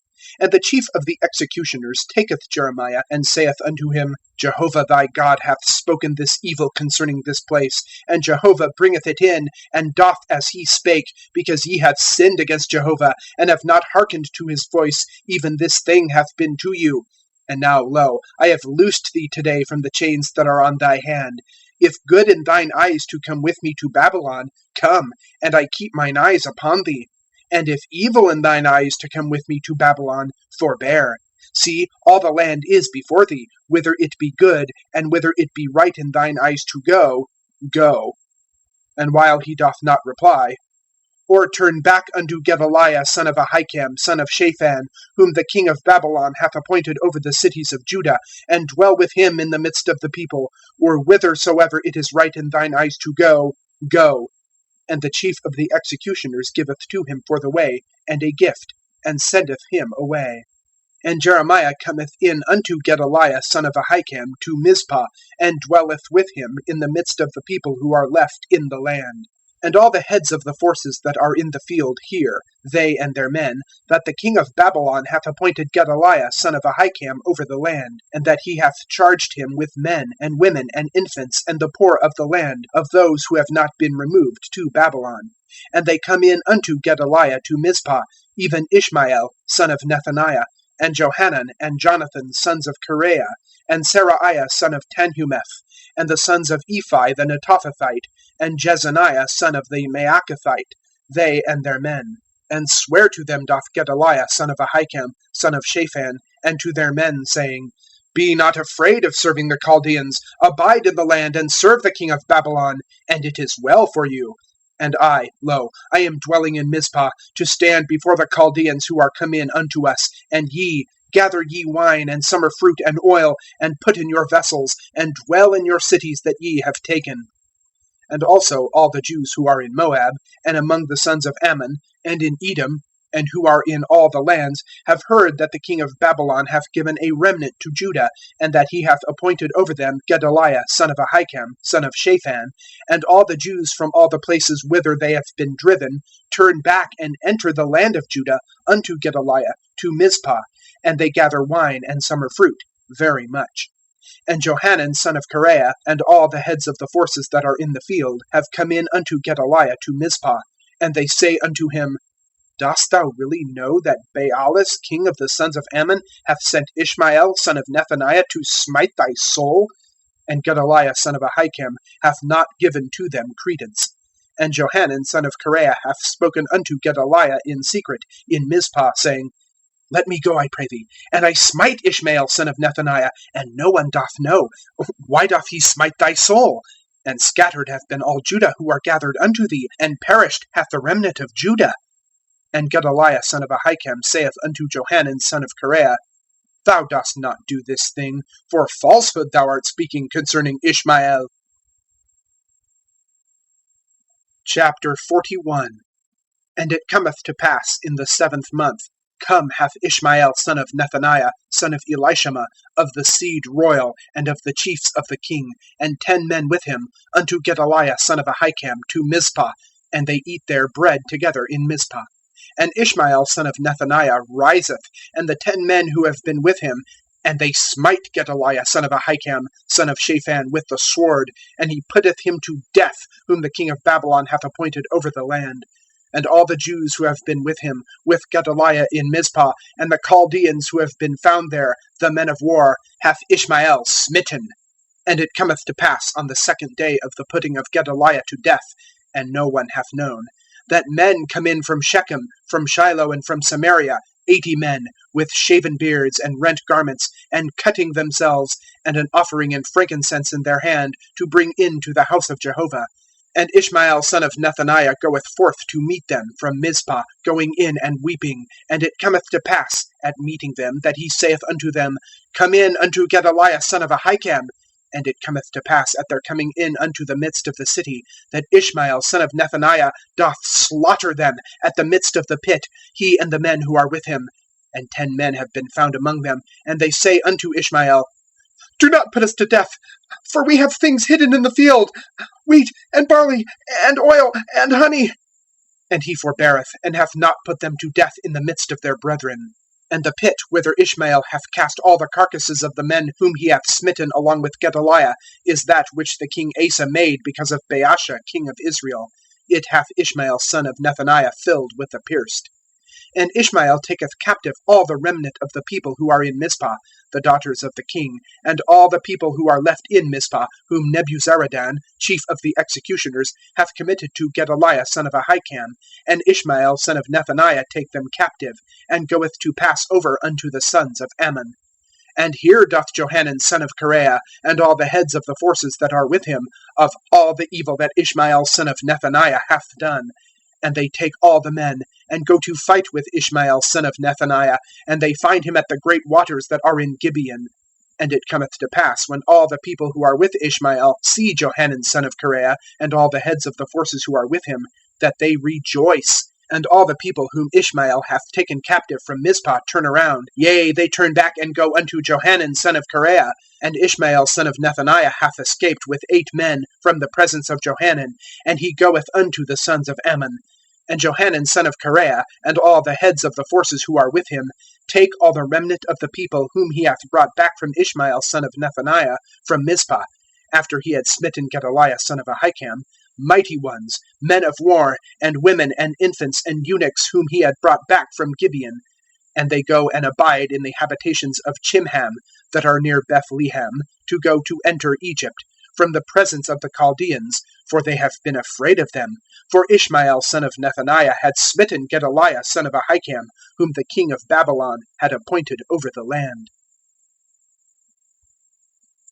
[SPEAKER 1] And the chief of the executioners taketh Jeremiah, and saith unto him, Jehovah thy God hath spoken this evil concerning this place, and Jehovah bringeth it in, and doth as he spake, because ye have sinned against Jehovah, and have not hearkened to his voice, even this thing hath been to you. And now, lo, I have loosed thee today from the chains that are on thy hand. If good in thine eyes to come with me to Babylon, come, and I keep mine eyes upon thee. And if evil in thine eyes to come with me to Babylon, forbear. See, all the land is before thee, whither it be good, and whither it be right in thine eyes to go, go. And while he doth not reply, or turn back unto Gedaliah son of Ahikam, son of Shaphan, whom the king of Babylon hath appointed over the cities of Judah, and dwell with him in the midst of the people, or whithersoever it is right in thine eyes to go, go. And the chief of the executioners giveth to him for the way, and a gift, and sendeth him away. And Jeremiah cometh in unto Gedaliah son of Ahikam to Mizpah, and dwelleth with him in the midst of the people who are left in the land. And all the heads of the forces that are in the field hear, they and their men, that the king of Babylon hath appointed Gedaliah son of Ahikam over the land, and that he hath charged him with men, and women, and infants, and the poor of the land, of those who have not been removed to Babylon. And they come in unto Gedaliah to Mizpah, even Ishmael son of Nethaniah, and Johanan and Jonathan sons of Kareah, and Seraiah son of Tanhumeth, and the sons of Ephi the Netophathite, and Jezaniah son of the Maacathite, they and their men. And swear to them doth Gedaliah son of Ahikam, son of Shaphan, and to their men, saying, Be not afraid of serving the Chaldeans, abide in the land, and serve the king of Babylon, and it is well for you. And I, lo, I am dwelling in Mizpah, to stand before the Chaldeans who are come in unto us, and ye, gather ye wine, and summer fruit, and oil, and put in your vessels, and dwell in your cities that ye have taken. And also all the Jews who are in Moab, and among the sons of Ammon, and in Edom, and who are in all the lands, have heard that the king of Babylon hath given a remnant to Judah, and that he hath appointed over them Gedaliah son of Ahikam, son of Shaphan. And all the Jews from all the places whither they have been driven turn back and enter the land of Judah unto Gedaliah, to Mizpah, and they gather wine and summer fruit, very much. And Johanan son of Kareah, and all the heads of the forces that are in the field, have come in unto Gedaliah to Mizpah. And they say unto him, Dost thou really know that Baalis king of the sons of Ammon hath sent Ishmael son of Nethaniah to smite thy soul? And Gedaliah son of Ahikam hath not given to them credence. And Johanan son of Kareah hath spoken unto Gedaliah in secret in Mizpah, saying, Let me go, I pray thee, and I smite Ishmael son of Nethaniah, and no one doth know. Why doth he smite thy soul? And scattered hath been all Judah who are gathered unto thee, and perished hath the remnant of Judah. And Gedaliah son of Ahikam saith unto Johanan son of Kareah, Thou dost not do this thing, for falsehood thou art speaking concerning Ishmael. Chapter 41. And it cometh to pass in the 7th month, come hath Ishmael son of Nethaniah, son of Elishama, of the seed royal, and of the chiefs of the king, and 10 men with him, unto Gedaliah son of Ahikam, to Mizpah, and they eat their bread together in Mizpah. And Ishmael son of Nethaniah riseth, and the 10 men who have been with him, and they smite Gedaliah son of Ahikam, son of Shaphan, with the sword, and he putteth him to death, whom the king of Babylon hath appointed over the land. And all the Jews who have been with him, with Gedaliah in Mizpah, and the Chaldeans who have been found there, the men of war, hath Ishmael smitten. And it cometh to pass on the 2nd day of the putting of Gedaliah to death, and no one hath known, that men come in from Shechem, from Shiloh, and from Samaria, 80 men, with shaven beards and rent garments, and cutting themselves, and an offering and frankincense in their hand, to bring in to the house of Jehovah. And Ishmael son of Nethaniah goeth forth to meet them from Mizpah, going in and weeping. And it cometh to pass, at meeting them, that he saith unto them, Come in unto Gedaliah son of Ahikam. And it cometh to pass at their coming in unto the midst of the city, that Ishmael son of Nethaniah doth slaughter them at the midst of the pit, he and the men who are with him. And 10 men have been found among them, and they say unto Ishmael, Do not put us to death, for we have things hidden in the field, wheat and barley and oil and honey. And he forbeareth, and hath not put them to death in the midst of their brethren. And the pit whither Ishmael hath cast all the carcasses of the men whom he hath smitten along with Gedaliah is that which the king Asa made because of Baasha king of Israel. It hath Ishmael son of Nethaniah filled with the pierced. And Ishmael taketh captive all the remnant of the people who are in Mizpah, the daughters of the king, and all the people who are left in Mizpah, whom Nebuzaradan, chief of the executioners, hath committed to Gedaliah son of Ahikam. And Ishmael son of Nethaniah take them captive, and goeth to pass over unto the sons of Ammon. And here doth Johanan son of Kareah, and all the heads of the forces that are with him, of all the evil that Ishmael son of Nethaniah hath done. And they take all the men, and go to fight with Ishmael son of Nethaniah, and they find him at the great waters that are in Gibeon. And it cometh to pass, when all the people who are with Ishmael see Johanan son of Kareah, and all the heads of the forces who are with him, that they rejoice. And all the people whom Ishmael hath taken captive from Mizpah turn around. Yea, they turn back and go unto Johanan son of Kareah. And Ishmael son of Nethaniah hath escaped with 8 men from the presence of Johanan, and he goeth unto the sons of Ammon. And Johanan son of Kareah, and all the heads of the forces who are with him, take all the remnant of the people whom he hath brought back from Ishmael son of Nethaniah from Mizpah, after he had smitten Gedaliah son of Ahikam, mighty ones, men of war, and women and infants and eunuchs whom he had brought back from Gibeon. And they go and abide in the habitations of Chimham, that are near Bethlehem, to go to enter Egypt, from the presence of the Chaldeans, for they have been afraid of them. For Ishmael son of Nethaniah had smitten Gedaliah son of Ahikam, whom the king of Babylon had appointed over the land.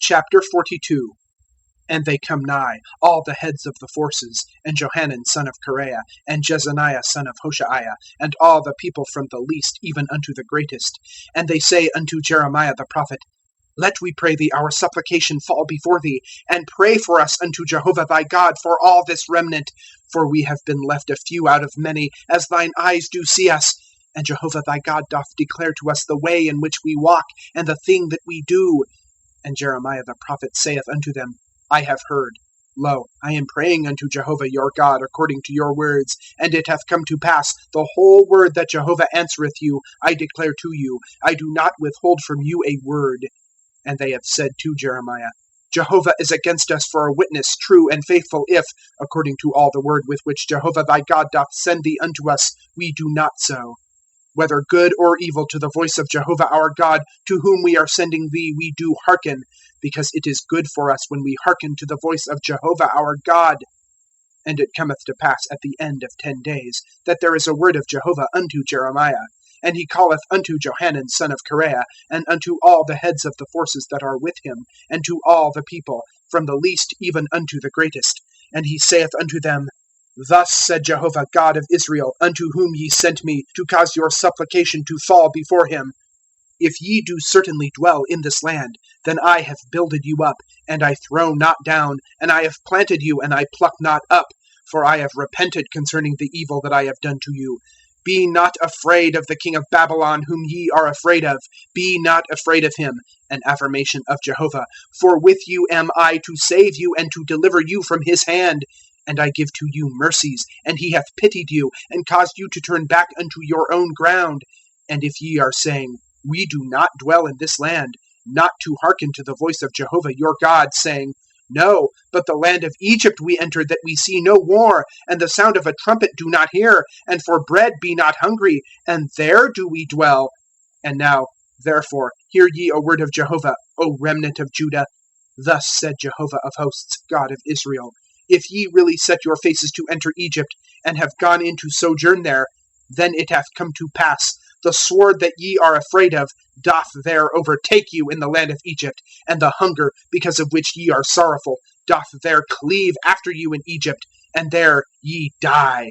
[SPEAKER 1] Chapter 42. And they come nigh, all the heads of the forces, and Johanan son of Kareah, and Jezaniah son of Hoshaiah, and all the people from the least even unto the greatest. And they say unto Jeremiah the prophet, Let, we pray thee, our supplication fall before thee, and pray for us unto Jehovah thy God for all this remnant. For we have been left a few out of many, as thine eyes do see us. And Jehovah thy God doth declare to us the way in which we walk, and the thing that we do. And Jeremiah the prophet saith unto them, I have heard. Lo, I am praying unto Jehovah your God according to your words. And it hath come to pass, the whole word that Jehovah answereth you, I declare to you. I do not withhold from you a word. And they have said to Jeremiah, Jehovah is against us for a witness true and faithful, if, according to all the word with which Jehovah thy God doth send thee unto us, we do not so. Whether good or evil, to the voice of Jehovah our God, to whom we are sending thee, we do hearken, because it is good for us when we hearken to the voice of Jehovah our God. And it cometh to pass at the end of 10 days, that there is a word of Jehovah unto Jeremiah. And he calleth unto Johanan son of Kareah, and unto all the heads of the forces that are with him, and to all the people, from the least even unto the greatest. And he saith unto them, Thus said Jehovah God of Israel, unto whom ye sent me, to cause your supplication to fall before him. If ye do certainly dwell in this land, then I have builded you up, and I throw not down, and I have planted you, and I pluck not up, for I have repented concerning the evil that I have done to you. Be not afraid of the king of Babylon, whom ye are afraid of. Be not afraid of him, an affirmation of Jehovah. For with you am I to save you and to deliver you from his hand. And I give to you mercies, and he hath pitied you, and caused you to turn back unto your own ground. And if ye are saying, We do not dwell in this land, not to hearken to the voice of Jehovah your God, saying, No, but the land of Egypt we entered, that we see no war, and the sound of a trumpet do not hear, and for bread be not hungry, and there do we dwell. And now, therefore, hear ye a word of Jehovah, O remnant of Judah. Thus said Jehovah of hosts, God of Israel, If ye really set your faces to enter Egypt, and have gone in to sojourn there, then it hath come to pass, the sword that ye are afraid of doth there overtake you in the land of Egypt, and the hunger, because of which ye are sorrowful, doth there cleave after you in Egypt, and there ye die.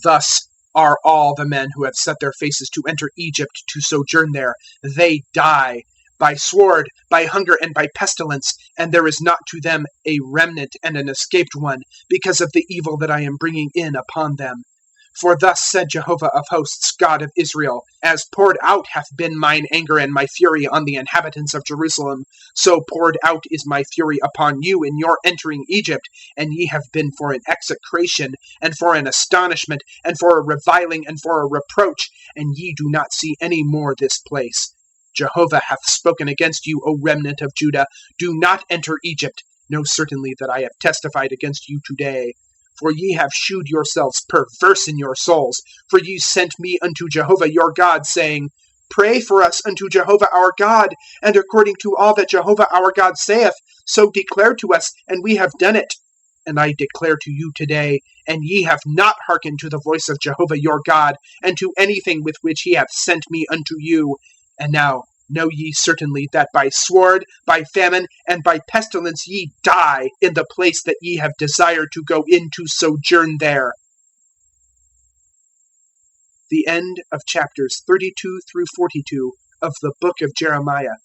[SPEAKER 1] Thus are all the men who have set their faces to enter Egypt to sojourn there. They die, by sword, by hunger, and by pestilence, and there is not to them a remnant and an escaped one, because of the evil that I am bringing in upon them. For thus said Jehovah of hosts, God of Israel, as poured out hath been mine anger and my fury on the inhabitants of Jerusalem, so poured out is my fury upon you in your entering Egypt, and ye have been for an execration, and for an astonishment, and for a reviling, and for a reproach, and ye do not see any more this place. Jehovah hath spoken against you, O remnant of Judah. Do not enter Egypt. Know certainly that I have testified against you today. For ye have shewed yourselves perverse in your souls. For ye sent me unto Jehovah your God, saying, Pray for us unto Jehovah our God, and according to all that Jehovah our God saith, so declare to us, and we have done it. And I declare to you today, and ye have not hearkened to the voice of Jehovah your God, and to anything with which he hath sent me unto you. And now know ye certainly that by sword, by famine, and by pestilence ye die in the place that ye have desired to go in to sojourn there. The end of chapters 32 through 42 of the book of Jeremiah.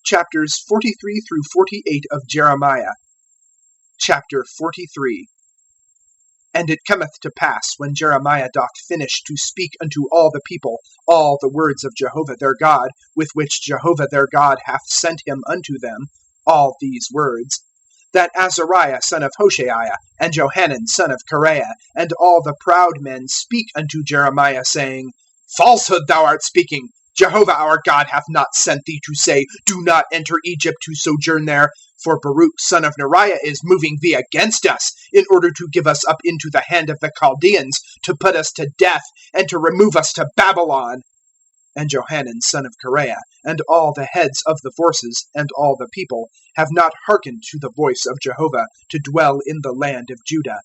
[SPEAKER 1] Chapters 43 through 48 of Jeremiah. Chapter 43. And it cometh to pass, when Jeremiah doth finish to speak unto all the people all the words of Jehovah their God, with which Jehovah their God hath sent him unto them, all these words, that Azariah son of Hoshaiah, and Johanan son of Kareah, and all the proud men speak unto Jeremiah, saying, Falsehood thou art speaking. Jehovah our God hath not sent thee to say, Do not enter Egypt to sojourn there. For Baruch son of Neriah is moving thee against us, in order to give us up into the hand of the Chaldeans, to put us to death, and to remove us to Babylon. And Johanan son of Kareah, and all the heads of the forces, and all the people, have not hearkened to the voice of Jehovah, to dwell in the land of Judah.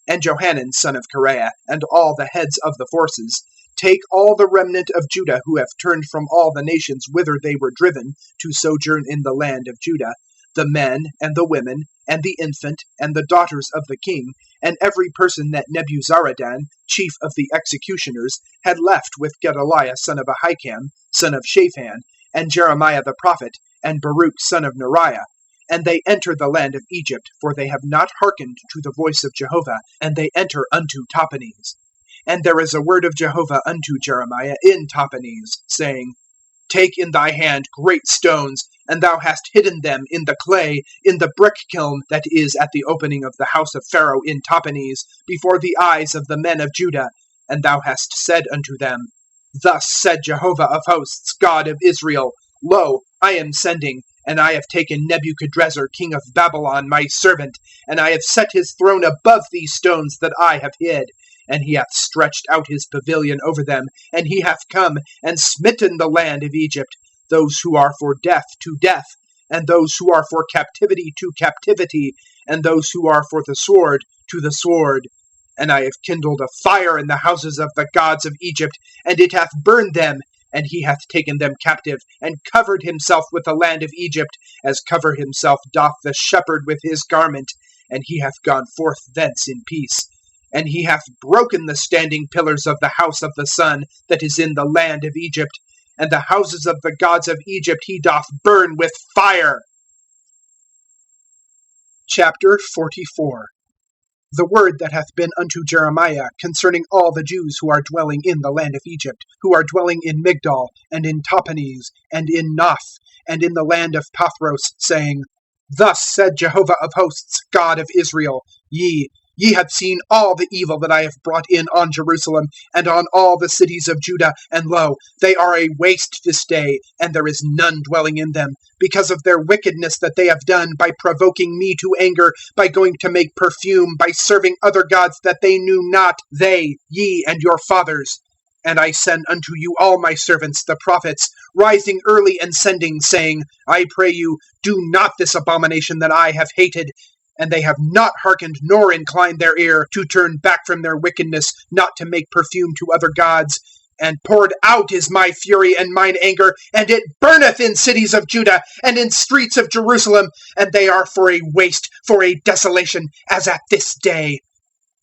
[SPEAKER 1] And Johanan son of Kareah, and all the heads of the forces, take all the remnant of Judah who have turned from all the nations whither they were driven, to sojourn in the land of Judah, the men, and the women, and the infant, and the daughters of the king, and every person that Nebuzaradan, chief of the executioners, had left with Gedaliah son of Ahikam, son of Shaphan, and Jeremiah the prophet, and Baruch son of Neriah. And they enter the land of Egypt, for they have not hearkened to the voice of Jehovah, and they enter unto Tahpanhes. And there is a word of Jehovah unto Jeremiah in Tahpanhes, saying, Take in thy hand great stones, and thou hast hidden them in the clay, in the brick kiln that is at the opening of the house of Pharaoh in Tahpanhes, before the eyes of the men of Judah. And thou hast said unto them, Thus said Jehovah of hosts, God of Israel, Lo, I am sending, and I have taken Nebuchadrezzar king of Babylon my servant, and I have set his throne above these stones that I have hid. And he hath stretched out his pavilion over them, and he hath come and smitten the land of Egypt, those who are for death to death, and those who are for captivity to captivity, and those who are for the sword to the sword. And I have kindled a fire in the houses of the gods of Egypt, and it hath burned them, and he hath taken them captive, and covered himself with the land of Egypt, as cover himself doth the shepherd with his garment, and he hath gone forth thence in peace. And he hath broken the standing pillars of the house of the sun that is in the land of Egypt, and the houses of the gods of Egypt he doth burn with fire. Chapter 44. The word that hath been unto Jeremiah concerning all the Jews who are dwelling in the land of Egypt, who are dwelling in Migdol, and in Tahpanhes, and in Noph, and in the land of Pathros, saying, Thus said Jehovah of hosts, God of Israel, Ye have seen all the evil that I have brought in on Jerusalem, and on all the cities of Judah, and lo, they are a waste this day, and there is none dwelling in them, because of their wickedness that they have done, by provoking me to anger, by going to make perfume, by serving other gods that they knew not, ye, and your fathers. And I send unto you all my servants, the prophets, rising early and sending, saying, I pray you, do not this abomination that I have hated. And they have not hearkened nor inclined their ear, to turn back from their wickedness, not to make perfume to other gods. And poured out is my fury and mine anger, and it burneth in cities of Judah, and in streets of Jerusalem, and they are for a waste, for a desolation, as at this day.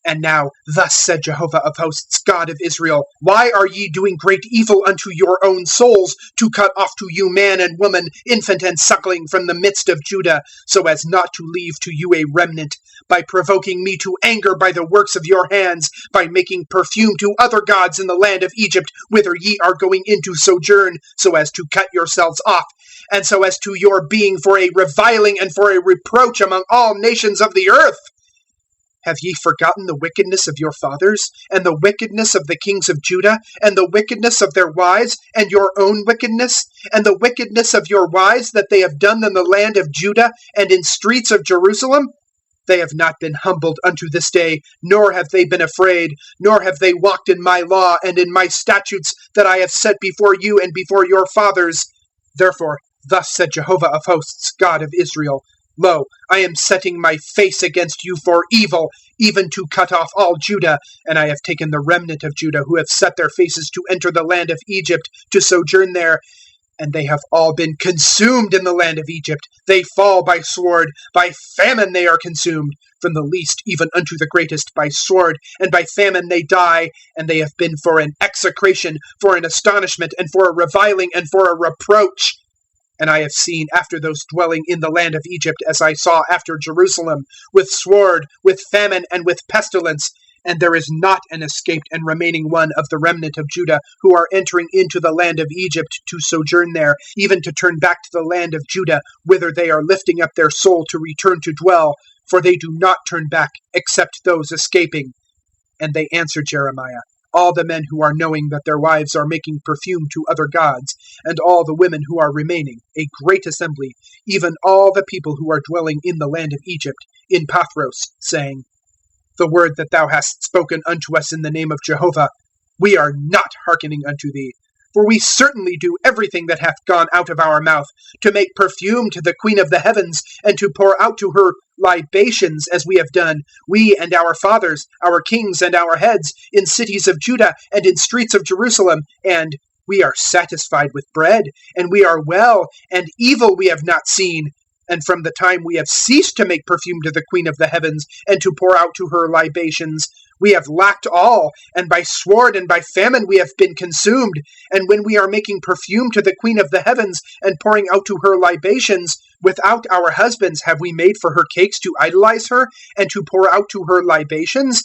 [SPEAKER 1] And now, thus said Jehovah of hosts, God of Israel, Why are ye doing great evil unto your own souls, to cut off to you man and woman, infant and suckling from the midst of Judah, so as not to leave to you a remnant? by provoking me to anger by the works of your hands, by making perfume to other gods in the land of Egypt, whither ye are going into sojourn, so as to cut yourselves off, and so as to your being for a reviling and for a reproach among all nations of the earth. Have ye forgotten the wickedness of your fathers, and the wickedness of the kings of Judah, and the wickedness of their wives, and your own wickedness, and the wickedness of your wives that they have done in the land of Judah, and in streets of Jerusalem? They have not been humbled unto this day, nor have they been afraid, nor have they walked in my law and in my statutes that I have set before you and before your fathers. Therefore, thus said Jehovah of hosts, God of Israel, Lo, I am setting my face against you for evil, even to cut off all Judah, and I have taken the remnant of Judah, who have set their faces to enter the land of Egypt, to sojourn there, and they have all been consumed in the land of Egypt. They fall by sword, by famine they are consumed, from the least even unto the greatest, by sword, and by famine they die, and they have been for an execration, for an astonishment, and for a reviling, and for a reproach. And I have seen after those dwelling in the land of Egypt, as I saw after Jerusalem, with sword, with famine, and with pestilence. And there is not an escaped and remaining one of the remnant of Judah, who are entering into the land of Egypt to sojourn there, even to turn back to the land of Judah, whither they are lifting up their soul to return to dwell. For they do not turn back, except those escaping. And they answered Jeremiah, all the men who are knowing that their wives are making perfume to other gods, and all the women who are remaining, a great assembly, even all the people who are dwelling in the land of Egypt, in Pathros, saying, The word that thou hast spoken unto us in the name of Jehovah, we are not hearkening unto thee. For we certainly do everything that hath gone out of our mouth, to make perfume to the Queen of the heavens, and to pour out to her libations, as we have done, we and our fathers, our kings and our heads, in cities of Judah and in streets of Jerusalem. And we are satisfied with bread, and we are well, and evil we have not seen. And from the time we have ceased to make perfume to the Queen of the heavens, and to pour out to her libations, we have lacked all, and by sword and by famine we have been consumed. And when we are making perfume to the Queen of the heavens, and pouring out to her libations, without our husbands have we made for her cakes to idolize her, and to pour out to her libations?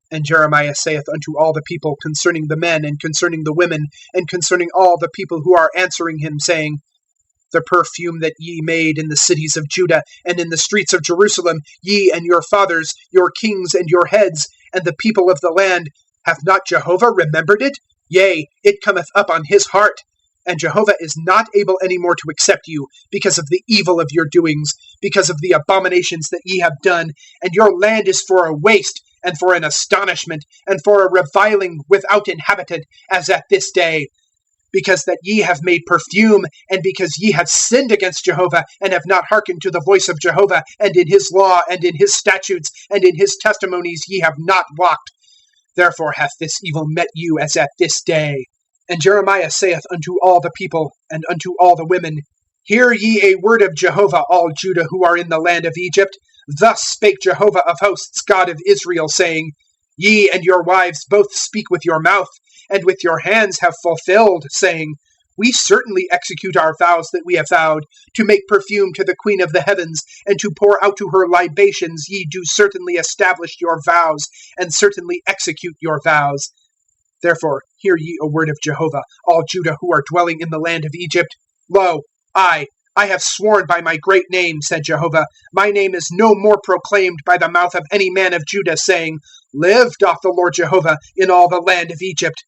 [SPEAKER 1] And Jeremiah saith unto all the people concerning the men, and concerning the women, and concerning all the people who are answering him, saying, The perfume that ye made in the cities of Judah, and in the streets of Jerusalem, ye and your fathers, your kings and your heads, and the people of the land, hath not Jehovah remembered it? Yea, it cometh up on his heart. And Jehovah is not able any more to accept you, because of the evil of your doings, because of the abominations that ye have done, and your land is for a waste, and for an astonishment, and for a reviling without inhabitant, as at this day. Because that ye have made perfume, and because ye have sinned against Jehovah, and have not hearkened to the voice of Jehovah, and in his law, and in his statutes, and in his testimonies ye have not walked. Therefore hath this evil met you as at this day. And Jeremiah saith unto all the people, and unto all the women, Hear ye a word of Jehovah, all Judah who are in the land of Egypt. Thus spake Jehovah of hosts, God of Israel, saying, Ye and your wives both speak with your mouth, and with your hands have fulfilled, saying, We certainly execute our vows that we have vowed, to make perfume to the Queen of the heavens, and to pour out to her libations. Ye do certainly establish your vows, and certainly execute your vows. Therefore hear ye a word of Jehovah, all Judah who are dwelling in the land of Egypt. Lo, I have sworn by my great name, said Jehovah. My name is no more proclaimed by the mouth of any man of Judah, saying, Live, doth the Lord Jehovah, in all the land of Egypt.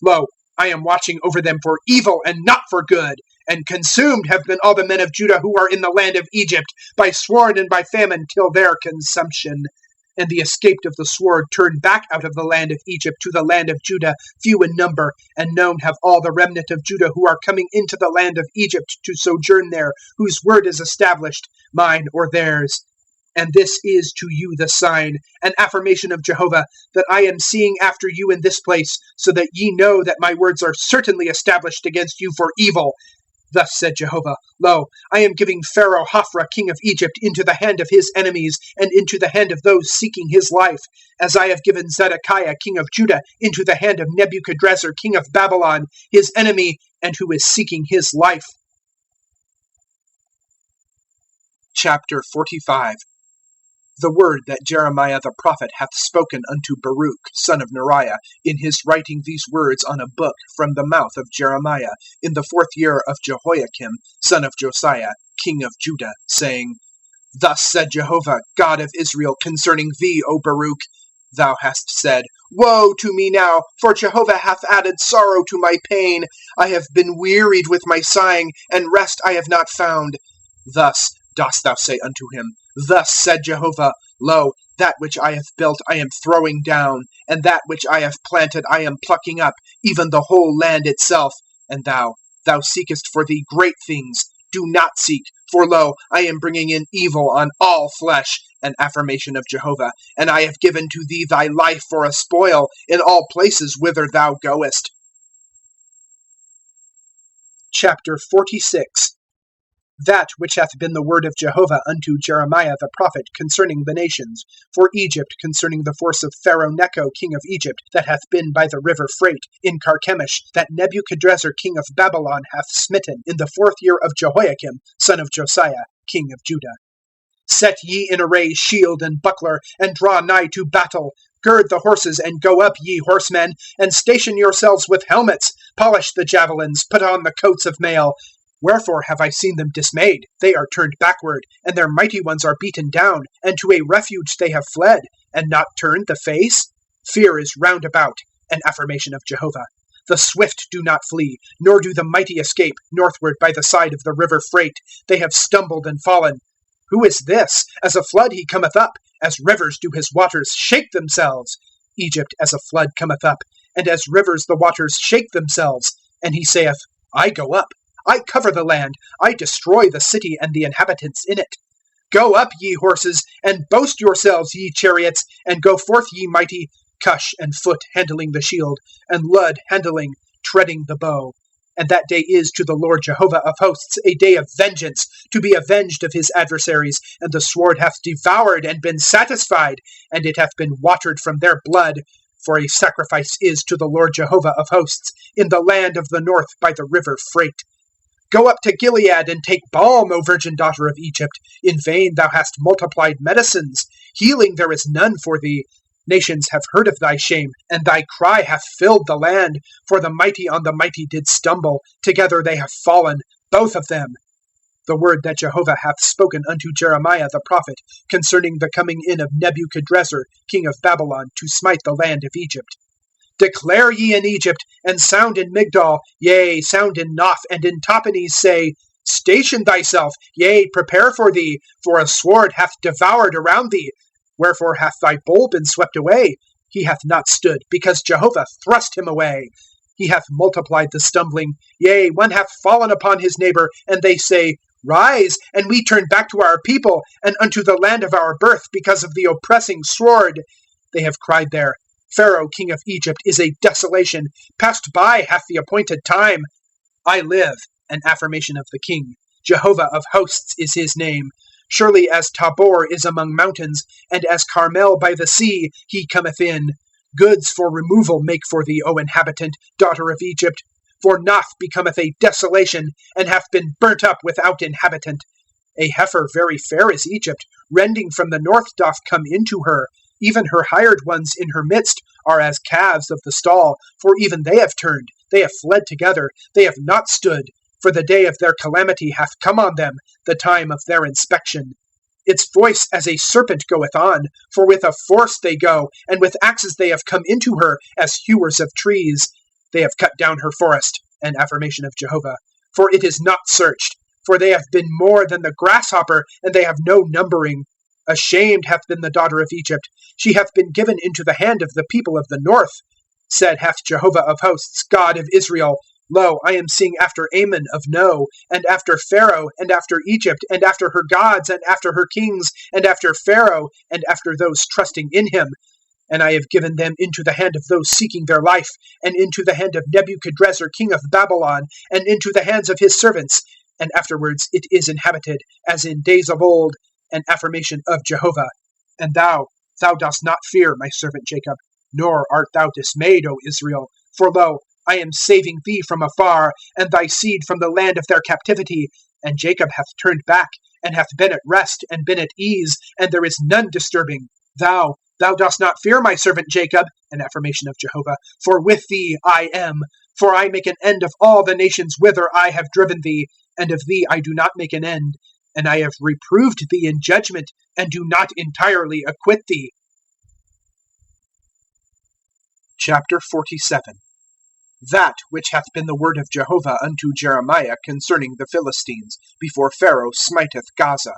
[SPEAKER 1] Lo, I am watching over them for evil and not for good. And consumed have been all the men of Judah who are in the land of Egypt, by sword and by famine, till their consumption. And the escaped of the sword turned back out of the land of Egypt to the land of Judah, few in number, and known have all the remnant of Judah who are coming into the land of Egypt to sojourn there, whose word is established, mine or theirs. And this is to you the sign, an affirmation of Jehovah, that I am seeing after you in this place, so that ye know that my words are certainly established against you for evil. Thus said Jehovah, Lo, I am giving Pharaoh Hophra, king of Egypt, into the hand of his enemies, and into the hand of those seeking his life, as I have given Zedekiah, king of Judah, into the hand of Nebuchadrezzar, king of Babylon, his enemy, and who is seeking his life. Chapter 45. The word that Jeremiah the prophet hath spoken unto Baruch, son of Neriah, in his writing these words on a book from the mouth of Jeremiah, in the 4th year of Jehoiakim, son of Josiah, king of Judah, saying, Thus said Jehovah, God of Israel, concerning thee, O Baruch, thou hast said, Woe to me now, for Jehovah hath added sorrow to my pain. I have been wearied with my sighing, and rest I have not found. Thus dost thou say unto him, Thus said Jehovah, Lo, that which I have built I am throwing down, and that which I have planted I am plucking up, even the whole land itself. And thou seekest for thee great things. Do not seek, for lo, I am bringing in evil on all flesh, an affirmation of Jehovah, and I have given to thee thy life for a spoil in all places whither thou goest. Chapter 46. That which hath been the word of Jehovah unto Jeremiah the prophet concerning the nations, for Egypt concerning the force of Pharaoh Necho king of Egypt, that hath been by the river Freight, in Carchemish, that Nebuchadrezzar king of Babylon hath smitten, in the 4th year of Jehoiakim, son of Josiah, king of Judah. Set ye in array shield and buckler, and draw nigh to battle. Gird the horses, and go up, ye horsemen, and station yourselves with helmets. Polish the javelins, put on the coats of mail. Wherefore have I seen them dismayed? They are turned backward, and their mighty ones are beaten down, and to a refuge they have fled, and not turned the face? Fear is round about, an affirmation of Jehovah. The swift do not flee, nor do the mighty escape, northward by the side of the river Freight. They have stumbled and fallen. Who is this? As a flood he cometh up, as rivers do his waters shake themselves. Egypt as a flood cometh up, and as rivers the waters shake themselves. And he saith, I go up. I cover the land, I destroy the city and the inhabitants in it. Go up, ye horses, and boast yourselves, ye chariots, and go forth, ye mighty, Cush and Foot handling the shield, and Lud handling, treading the bow. And that day is to the Lord Jehovah of hosts a day of vengeance, to be avenged of his adversaries, and the sword hath devoured and been satisfied, and it hath been watered from their blood. For a sacrifice is to the Lord Jehovah of hosts, in the land of the north by the river Freight. Go up to Gilead and take balm, O virgin daughter of Egypt. In vain thou hast multiplied medicines. Healing there is none for thee. Nations have heard of thy shame, and thy cry hath filled the land. For the mighty on the mighty did stumble. Together they have fallen, both of them. The word that Jehovah hath spoken unto Jeremiah the prophet concerning the coming in of Nebuchadrezzar, king of Babylon, to smite the land of Egypt. Declare ye in Egypt, and sound in Migdol, yea, sound in Noph, and in Tahpanhes, say, Station thyself, yea, prepare for thee, for a sword hath devoured around thee. Wherefore hath thy bowl been swept away? He hath not stood, because Jehovah thrust him away. He hath multiplied the stumbling, yea, one hath fallen upon his neighbor, and they say, Rise, and we turn back to our people, and unto the land of our birth, because of the oppressing sword. They have cried there, Pharaoh king of Egypt is a desolation. Passed by hath the appointed time. I live, an affirmation of the king. Jehovah of hosts is his name. Surely as Tabor is among mountains, and as Carmel by the sea, he cometh in. Goods for removal make for thee, O inhabitant, daughter of Egypt. For Noph becometh a desolation, and hath been burnt up without inhabitant. A heifer very fair is Egypt, rending from the north doth come into her. Even her hired ones in her midst are as calves of the stall, for even they have turned, they have fled together, they have not stood, for the day of their calamity hath come on them, the time of their inspection. Its voice as a serpent goeth on, for with a force they go, and with axes they have come into her, as hewers of trees. They have cut down her forest, an affirmation of Jehovah, for it is not searched, for they have been more than the grasshopper, and they have no numbering. Ashamed hath been the daughter of Egypt. She hath been given into the hand of the people of the north. Said hath Jehovah of hosts, God of Israel, Lo, I am seeing after Ammon of No, and after Pharaoh, and after Egypt, and after her gods, and after her kings, and after Pharaoh, and after those trusting in him. And I have given them into the hand of those seeking their life, and into the hand of Nebuchadrezzar king of Babylon, and into the hands of his servants. And afterwards it is inhabited, as in days of old, an affirmation of Jehovah. And thou dost not fear, my servant Jacob, nor art thou dismayed, O Israel. For lo, I am saving thee from afar, and thy seed from the land of their captivity. And Jacob hath turned back, and hath been at rest, and been at ease, and there is none disturbing. Thou dost not fear my servant Jacob, an affirmation of Jehovah, for with thee I am. For I make an end of all the nations whither I have driven thee, and of thee I do not make an end. And I have reproved thee in judgment, and do not entirely acquit thee. Chapter 47. That which hath been the word of Jehovah unto Jeremiah concerning the Philistines, before Pharaoh smiteth Gaza.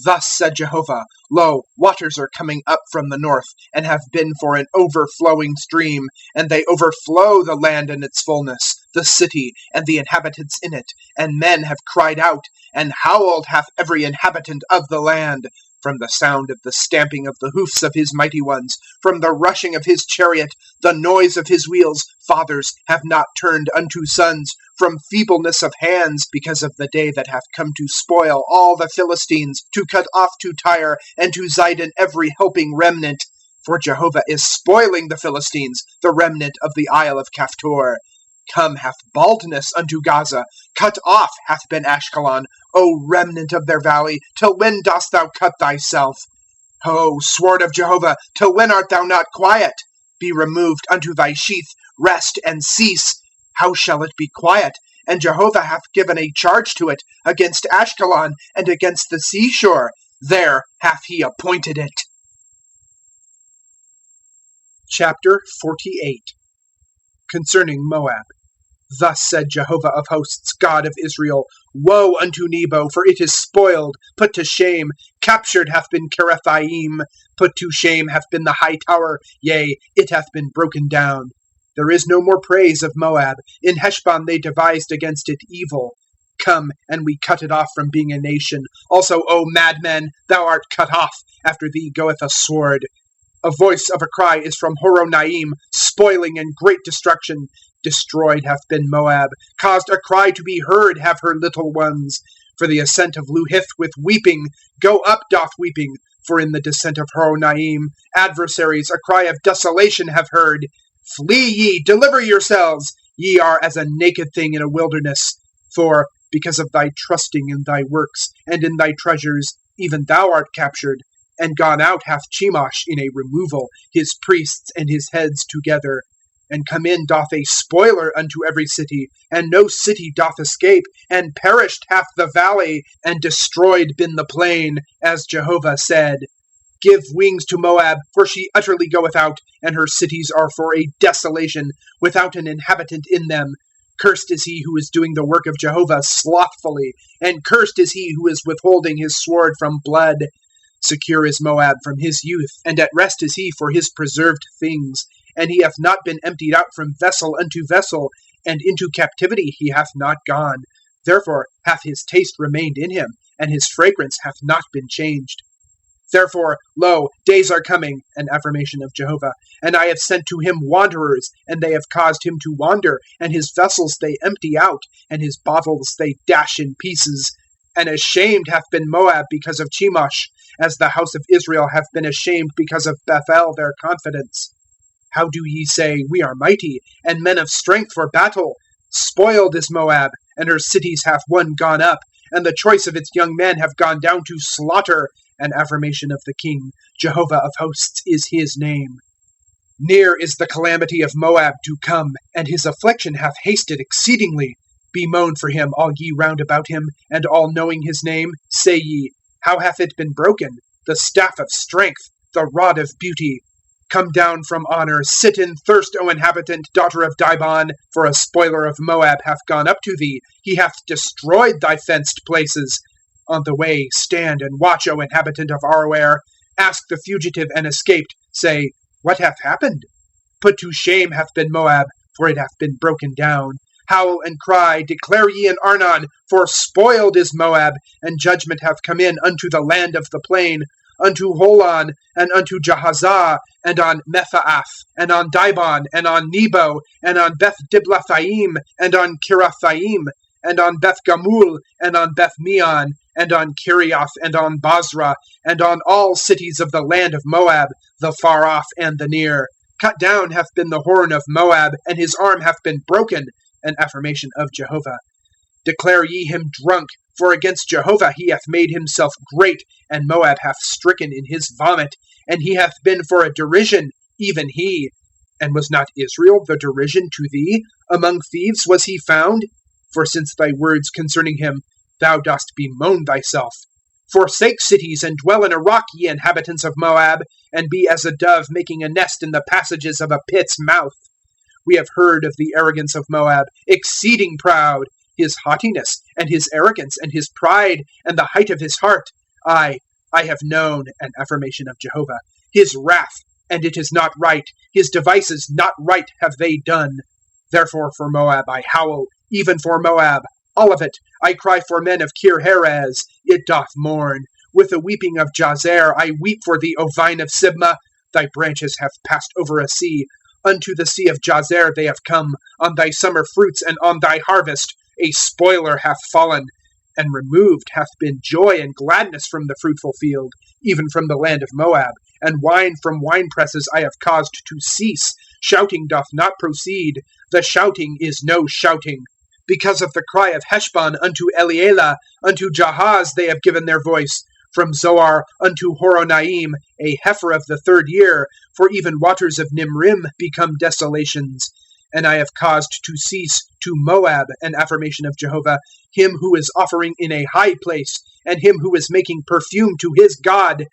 [SPEAKER 1] Thus said Jehovah, Lo, waters are coming up from the north, and have been for an overflowing stream, and they overflow the land and its fullness, the city, and the inhabitants in it. And men have cried out, and howled hath every inhabitant of the land, from the sound of the stamping of the hoofs of his mighty ones, from the rushing of his chariot, the noise of his wheels. Fathers have not turned unto sons, from feebleness of hands, because of the day that hath come to spoil all the Philistines, to cut off to Tyre and to Zidon every helping remnant. For Jehovah is spoiling the Philistines, the remnant of the isle of Caphtor. Come hath baldness unto Gaza, cut off hath been Ashkelon, O remnant of their valley. Till when dost thou cut thyself? O sword of Jehovah, till when art thou not quiet? Be removed unto thy sheath, rest and cease. How shall it be quiet? And Jehovah hath given a charge to it, against Ashkelon, and against the seashore. There hath he appointed it. Chapter 48. Concerning Moab. Thus said Jehovah of hosts, God of Israel, Woe unto Nebo, for it is spoiled, put to shame. Captured hath been Kirithaim, put to shame hath been the high tower, yea, it hath been broken down. There is no more praise of Moab. In Heshbon they devised against it evil. Come, and we cut it off from being a nation. Also, O madman, thou art cut off. After thee goeth a sword. A voice of a cry is from Horonaim, spoiling and great destruction. Destroyed hath been Moab. Caused a cry to be heard have her little ones. For the ascent of Luhith with weeping. Go up doth weeping. For in the descent of Horonaim, adversaries a cry of desolation have heard. Flee ye, deliver yourselves. Ye are as a naked thing in a wilderness. For, because of thy trusting in thy works, and in thy treasures, even thou art captured. And gone out hath Chemosh in a removal, his priests and his heads together. And come in doth a spoiler unto every city, and no city doth escape. And perished hath the valley, and destroyed been the plain, as Jehovah said. Give wings to Moab, for she utterly goeth out, and her cities are for a desolation, without an inhabitant in them. Cursed is he who is doing the work of Jehovah slothfully, and cursed is he who is withholding his sword from blood. Secure is Moab from his youth, and at rest is he for his preserved things. And he hath not been emptied out from vessel unto vessel, and into captivity he hath not gone. Therefore hath his taste remained in him, and his fragrance hath not been changed. Therefore, lo, days are coming, an affirmation of Jehovah, and I have sent to him wanderers, and they have caused him to wander, and his vessels they empty out, and his bottles they dash in pieces. And ashamed hath been Moab because of Chemosh, as the house of Israel hath been ashamed because of Bethel their confidence. How do ye say, We are mighty, and men of strength for battle? Spoiled is Moab, and her cities hath one gone up, and the choice of its young men have gone down to slaughter. An affirmation of the King, Jehovah of hosts is his name. Near is the calamity of Moab to come, and his affliction hath hasted exceedingly. Bemoan for him, all ye round about him, and all knowing his name. Say ye, How hath it been broken? The staff of strength, the rod of beauty. Come down from honor, sit in thirst, O inhabitant, daughter of Dibon, for a spoiler of Moab hath gone up to thee. He hath destroyed thy fenced places. On the way stand and watch, O inhabitant of Aroer. Ask the fugitive and escaped. Say, What hath happened? Put to shame hath been Moab, for it hath been broken down. Howl and cry, declare ye in Arnon, for spoiled is Moab, and judgment hath come in unto the land of the plain, unto Holon, and unto Jahazah, and on Mephaath, and on Dibon, and on Nebo, and on Beth Diblathaim, and on Kirathaim, and on Beth Gamul, and on Beth Meon, and on Kiriath, and on Basra, and on all cities of the land of Moab, the far off and the near. Cut down hath been the horn of Moab, and his arm hath been broken. An affirmation of Jehovah. Declare ye him drunk, For against Jehovah he hath made himself great, and Moab hath stricken in his vomit, and he hath been for a derision, even he. And was not Israel the derision to thee? Among thieves was he found? For since thy words concerning him, thou dost bemoan thyself. Forsake cities, and dwell in a rock, ye inhabitants of Moab, and be as a dove making a nest in the passages of a pit's mouth. We have heard of the arrogance of Moab, exceeding proud, his haughtiness, and his arrogance, and his pride, and the height of his heart. I have known, an affirmation of Jehovah, his wrath, and it is not right, his devices not right have they done. Therefore for Moab I howl, even for Moab, all of it. I cry for men of Kir-Heres, it doth mourn. With the weeping of Jazer I weep for thee, O vine of Sibmah. Thy branches have passed over a sea. Unto the sea of Jazer they have come, on thy summer fruits and on thy harvest. A spoiler hath fallen, and removed hath been joy and gladness from the fruitful field, even from the land of Moab. And wine from winepresses I have caused to cease. Shouting doth not proceed. The shouting is no shouting. Because of the cry of Heshbon unto Elealeh, unto Jahaz they have given their voice. From Zoar unto Horonaim, a heifer of the 3rd year, for even waters of Nimrim become desolations. And I have caused to cease to Moab, an affirmation of Jehovah, him who is offering in a high place, and him who is making perfume to his God.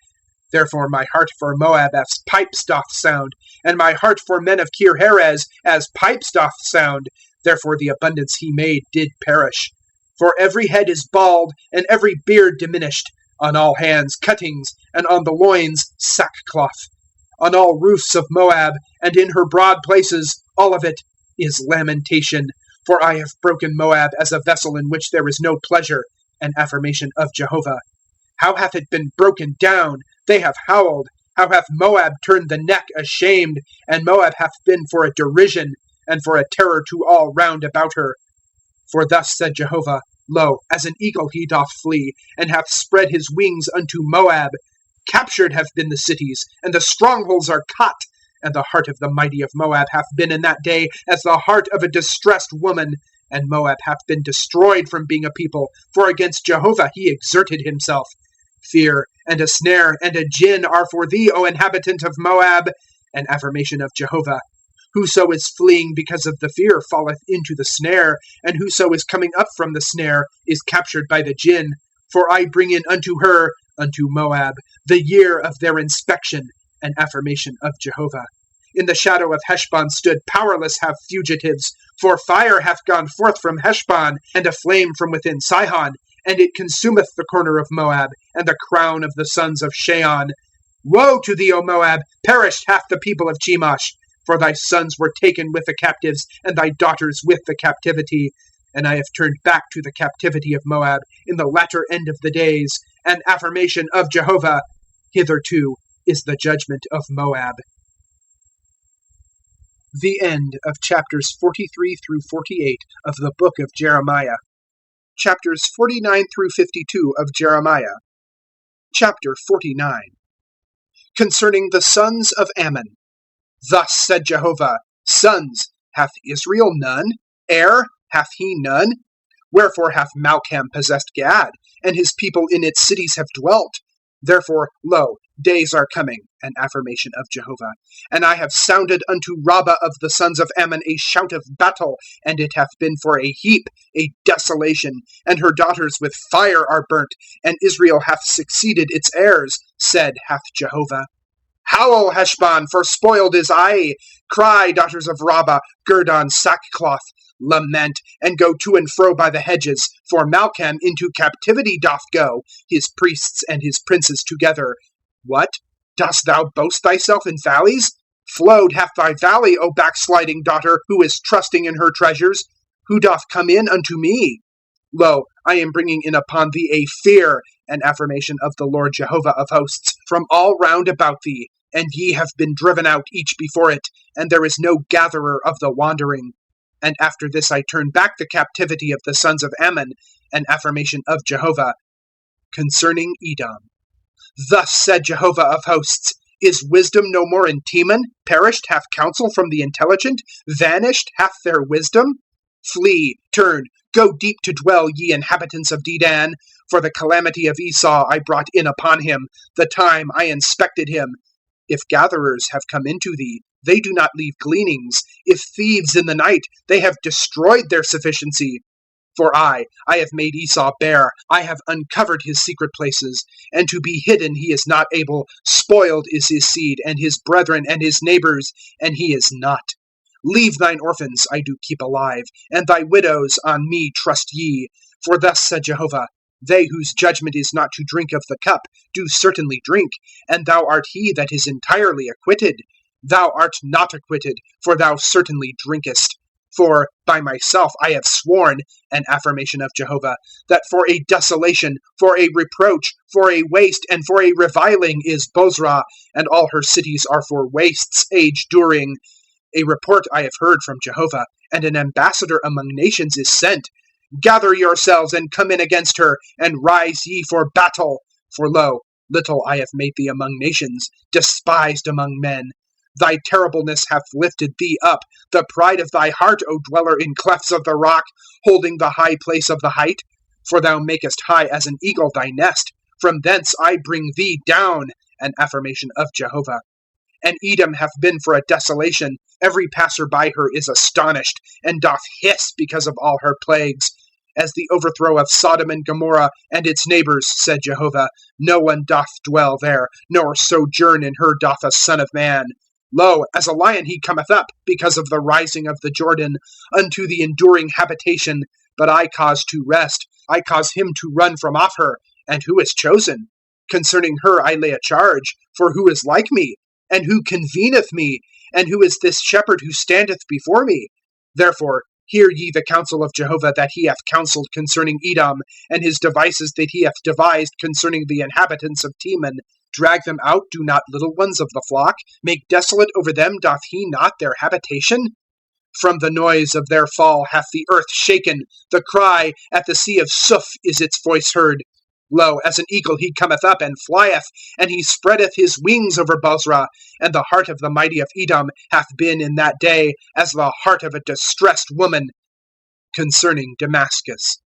[SPEAKER 1] Therefore my heart for Moab as pipes doth sound, and my heart for men of Kir-Heres as pipes doth sound. Therefore the abundance he made did perish. For every head is bald, and every beard diminished. On all hands cuttings, and on the loins sackcloth. On all roofs of Moab, and in her broad places, all of it is lamentation. For I have broken Moab as a vessel in which there is no pleasure, an affirmation of Jehovah. How hath it been broken down? They have howled. How hath Moab turned the neck ashamed? And Moab hath been for a derision, and for a terror to all round about her. For thus said Jehovah, Lo, as an eagle he doth flee, and hath spread his wings unto Moab. Captured have been the cities, and the strongholds are cut. And the heart of the mighty of Moab hath been in that day as the heart of a distressed woman. And Moab hath been destroyed from being a people, for against Jehovah he exerted himself. Fear, and a snare, and a gin are for thee, O inhabitant of Moab, an affirmation of Jehovah. Whoso is fleeing because of the fear falleth into the snare, and whoso is coming up from the snare is captured by the gin. For I bring in unto her, unto Moab, the year of their inspection, an affirmation of Jehovah. In the shadow of Heshbon stood powerless have fugitives, for fire hath gone forth from Heshbon, and a flame from within Sihon, and it consumeth the corner of Moab, and the crown of the sons of Sheon. Woe to thee, O Moab! Perished hath the people of Chemosh. For thy sons were taken with the captives, and thy daughters with the captivity. And I have turned back to the captivity of Moab in the latter end of the days, an affirmation of Jehovah. Hitherto is the judgment of Moab. The end of chapters 43 through 48 of the book of Jeremiah. Chapters 49 through 52 of Jeremiah. Chapter 49. Concerning the sons of Ammon. Thus said Jehovah, Sons, hath Israel none? Heir, hath he none? Wherefore hath Malcham possessed Gad, and his people in its cities have dwelt? Therefore, lo, days are coming, an affirmation of Jehovah. And I have sounded unto Rabbah of the sons of Ammon a shout of battle, and it hath been for a heap, a desolation, and her daughters with fire are burnt, and Israel hath succeeded its heirs, said hath Jehovah. Howl, Heshbon, for spoiled is Ai. Cry, daughters of Rabbah, gird on sackcloth. Lament, and go to and fro by the hedges, for Malcham into captivity doth go, his priests and his princes together. What? Dost thou boast thyself in valleys? Flowed hath thy valley, O backsliding daughter, who is trusting in her treasures. Who doth come in unto me? Lo, I am bringing in upon thee a fear, an affirmation of the Lord Jehovah of hosts, from all round about thee. And ye have been driven out each before it, and there is no gatherer of the wandering. And after this I turn back the captivity of the sons of Ammon, an affirmation of Jehovah. Concerning Edom. Thus said Jehovah of hosts, Is wisdom no more in Teman? Perished hath counsel from the intelligent? Vanished hath their wisdom? Flee, turn, Go deep to dwell, ye inhabitants of Dedan, for the calamity of Esau I brought in upon him, the time I inspected him. If gatherers have come into thee, they do not leave gleanings. If thieves in the night, they have destroyed their sufficiency. For I have made Esau bare, I have uncovered his secret places, and to be hidden he is not able. Spoiled is his seed, and his brethren, and his neighbors, and he is not. Leave thine orphans I do keep alive, and thy widows on me trust ye. For thus said Jehovah, they whose judgment is not to drink of the cup do certainly drink, and thou art he that is entirely acquitted. Thou art not acquitted, for thou certainly drinkest. For by myself I have sworn, an affirmation of Jehovah, that for a desolation, for a reproach, for a waste, and for a reviling is Bozrah, and all her cities are for wastes age-during. A report I have heard from Jehovah, and an ambassador among nations is sent. Gather yourselves and come in against her, and rise ye for battle. For lo, little I have made thee among nations, despised among men. Thy terribleness hath lifted thee up, the pride of thy heart, O dweller in clefts of the rock, holding the high place of the height. For thou makest high as an eagle thy nest. From thence I bring thee down, an affirmation of Jehovah. And Edom hath been for a desolation. Every passer by her is astonished, and doth hiss because of all her plagues. As the overthrow of Sodom and Gomorrah and its neighbors, said Jehovah, no one doth dwell there, nor sojourn in her doth a son of man. Lo, as a lion he cometh up, because of the rising of the Jordan, unto the enduring habitation. But I cause to rest, I cause him to run from off her. And who is chosen? Concerning her I lay a charge, for who is like me? And who conveneth me? And who is this shepherd who standeth before me? Therefore hear ye the counsel of Jehovah that he hath counselled concerning Edom, and his devices that he hath devised concerning the inhabitants of Teman. Drag them out, do not little ones of the flock? Make desolate over them, doth he not their habitation? From the noise of their fall hath the earth shaken. The cry at the sea of Suf is its voice heard. Lo, as an eagle he cometh up and flieth, and he spreadeth his wings over Bozrah. And the heart of the mighty of Edom hath been in that day as the heart of a distressed woman. Concerning Damascus.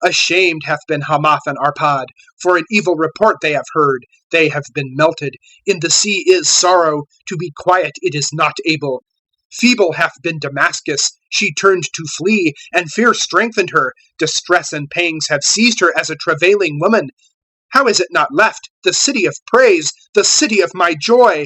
[SPEAKER 1] Ashamed hath been Hamath and Arpad, for an evil report they have heard. They have been melted. In the sea is sorrow. To be quiet it is not able. Feeble hath been Damascus. She turned to flee, and fear strengthened her. Distress and pangs have seized her as a travailing woman. How is it not left, the city of praise, the city of my joy?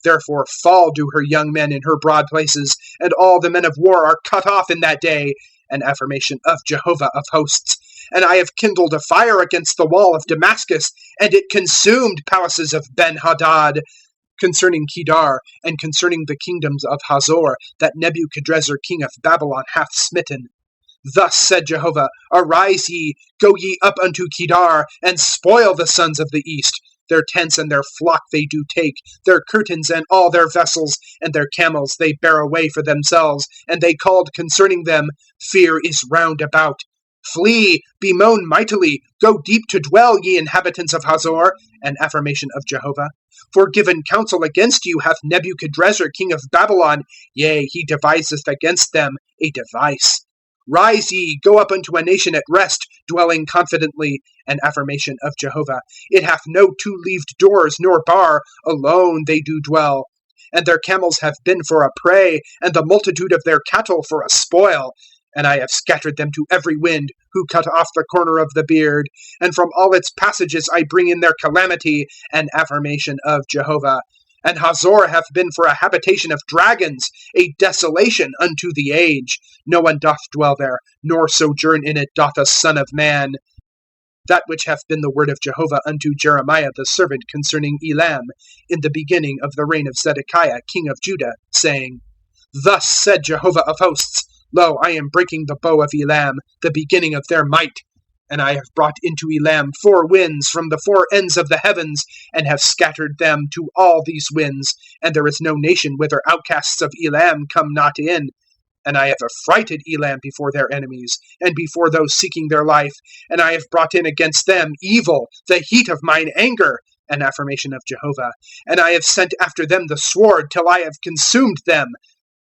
[SPEAKER 1] Therefore fall do her young men in her broad places, and all the men of war are cut off in that day. An affirmation of Jehovah of hosts. And I have kindled a fire against the wall of Damascus, and it consumed palaces of Ben-Hadad. Concerning Kedar, and concerning the kingdoms of Hazor, that Nebuchadrezzar king of Babylon hath smitten. Thus said Jehovah, arise ye, go ye up unto Kedar, and spoil the sons of the east. Their tents and their flock they do take, their curtains and all their vessels, and their camels they bear away for themselves, and they called concerning them, fear is round about. Flee, bemoan mightily, go deep to dwell, ye inhabitants of Hazor, an affirmation of Jehovah. For given counsel against you hath Nebuchadrezzar king of Babylon, yea, he deviseth against them a device. Rise ye, go up unto a nation at rest, dwelling confidently, an affirmation of Jehovah. It hath no two-leaved doors, nor bar, alone they do dwell. And their camels have been for a prey, and the multitude of their cattle for a spoil. And I have scattered them to every wind, who cut off the corner of the beard. And from all its passages I bring in their calamity, an affirmation of Jehovah. And Hazor hath been for a habitation of dragons, a desolation unto the age. No one doth dwell there, nor sojourn in it doth a son of man. That which hath been the word of Jehovah unto Jeremiah the servant concerning Elam, in the beginning of the reign of Zedekiah king of Judah, saying, Thus said Jehovah of hosts, Lo, I am breaking the bow of Elam, the beginning of their might. And I have brought into Elam 4 winds from the 4 ends of the heavens, and have scattered them to all these winds. And there is no nation whither outcasts of Elam come not in. And I have affrighted Elam before their enemies, and before those seeking their life. And I have brought in against them evil, the heat of mine anger, an affirmation of Jehovah. And I have sent after them the sword, till I have consumed them.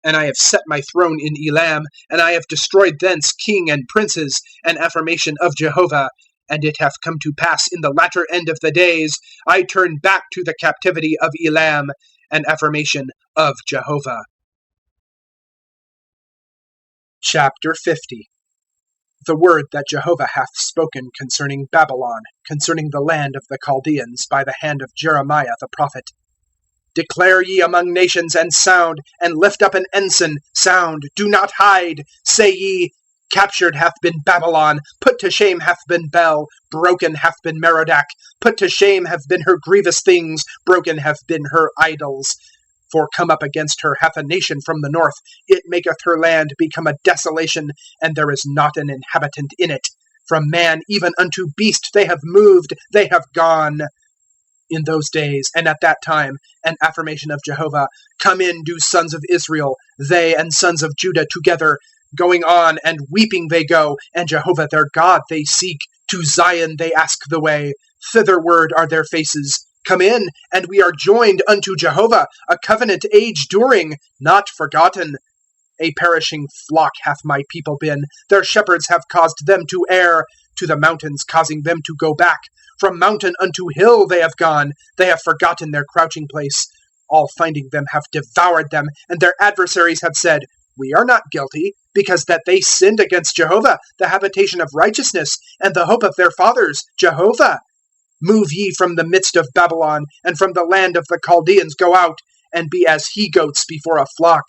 [SPEAKER 1] And I have set my throne in Elam, and I have destroyed thence king and princes, an affirmation of Jehovah. And it hath come to pass in the latter end of the days, I turn back to the captivity of Elam, an affirmation of Jehovah. Chapter 50. The word that Jehovah hath spoken concerning Babylon, concerning the land of the Chaldeans, by the hand of Jeremiah the prophet. Declare ye among nations, and sound, and lift up an ensign, sound, do not hide. Say ye, captured hath been Babylon, put to shame hath been Bel, broken hath been Merodach, put to shame have been her grievous things, broken have been her idols. For come up against her hath a nation from the north, it maketh her land become a desolation, and there is not an inhabitant in it. From man even unto beast they have moved, they have gone. In those days, and at that time, an affirmation of Jehovah, come in, do sons of Israel, they and sons of Judah together, going on and weeping they go, and Jehovah their God they seek. To Zion they ask the way, thitherward are their faces. Come in, and we are joined unto Jehovah, a covenant age during, not forgotten. A perishing flock hath my people been, their shepherds have caused them to err, to the mountains causing them to go back. From mountain unto hill they have gone, they have forgotten their crouching place. All finding them have devoured them, and their adversaries have said, we are not guilty, because that they sinned against Jehovah, the habitation of righteousness, and the hope of their fathers, Jehovah. Move ye from the midst of Babylon, and from the land of the Chaldeans go out, and be as he-goats before a flock.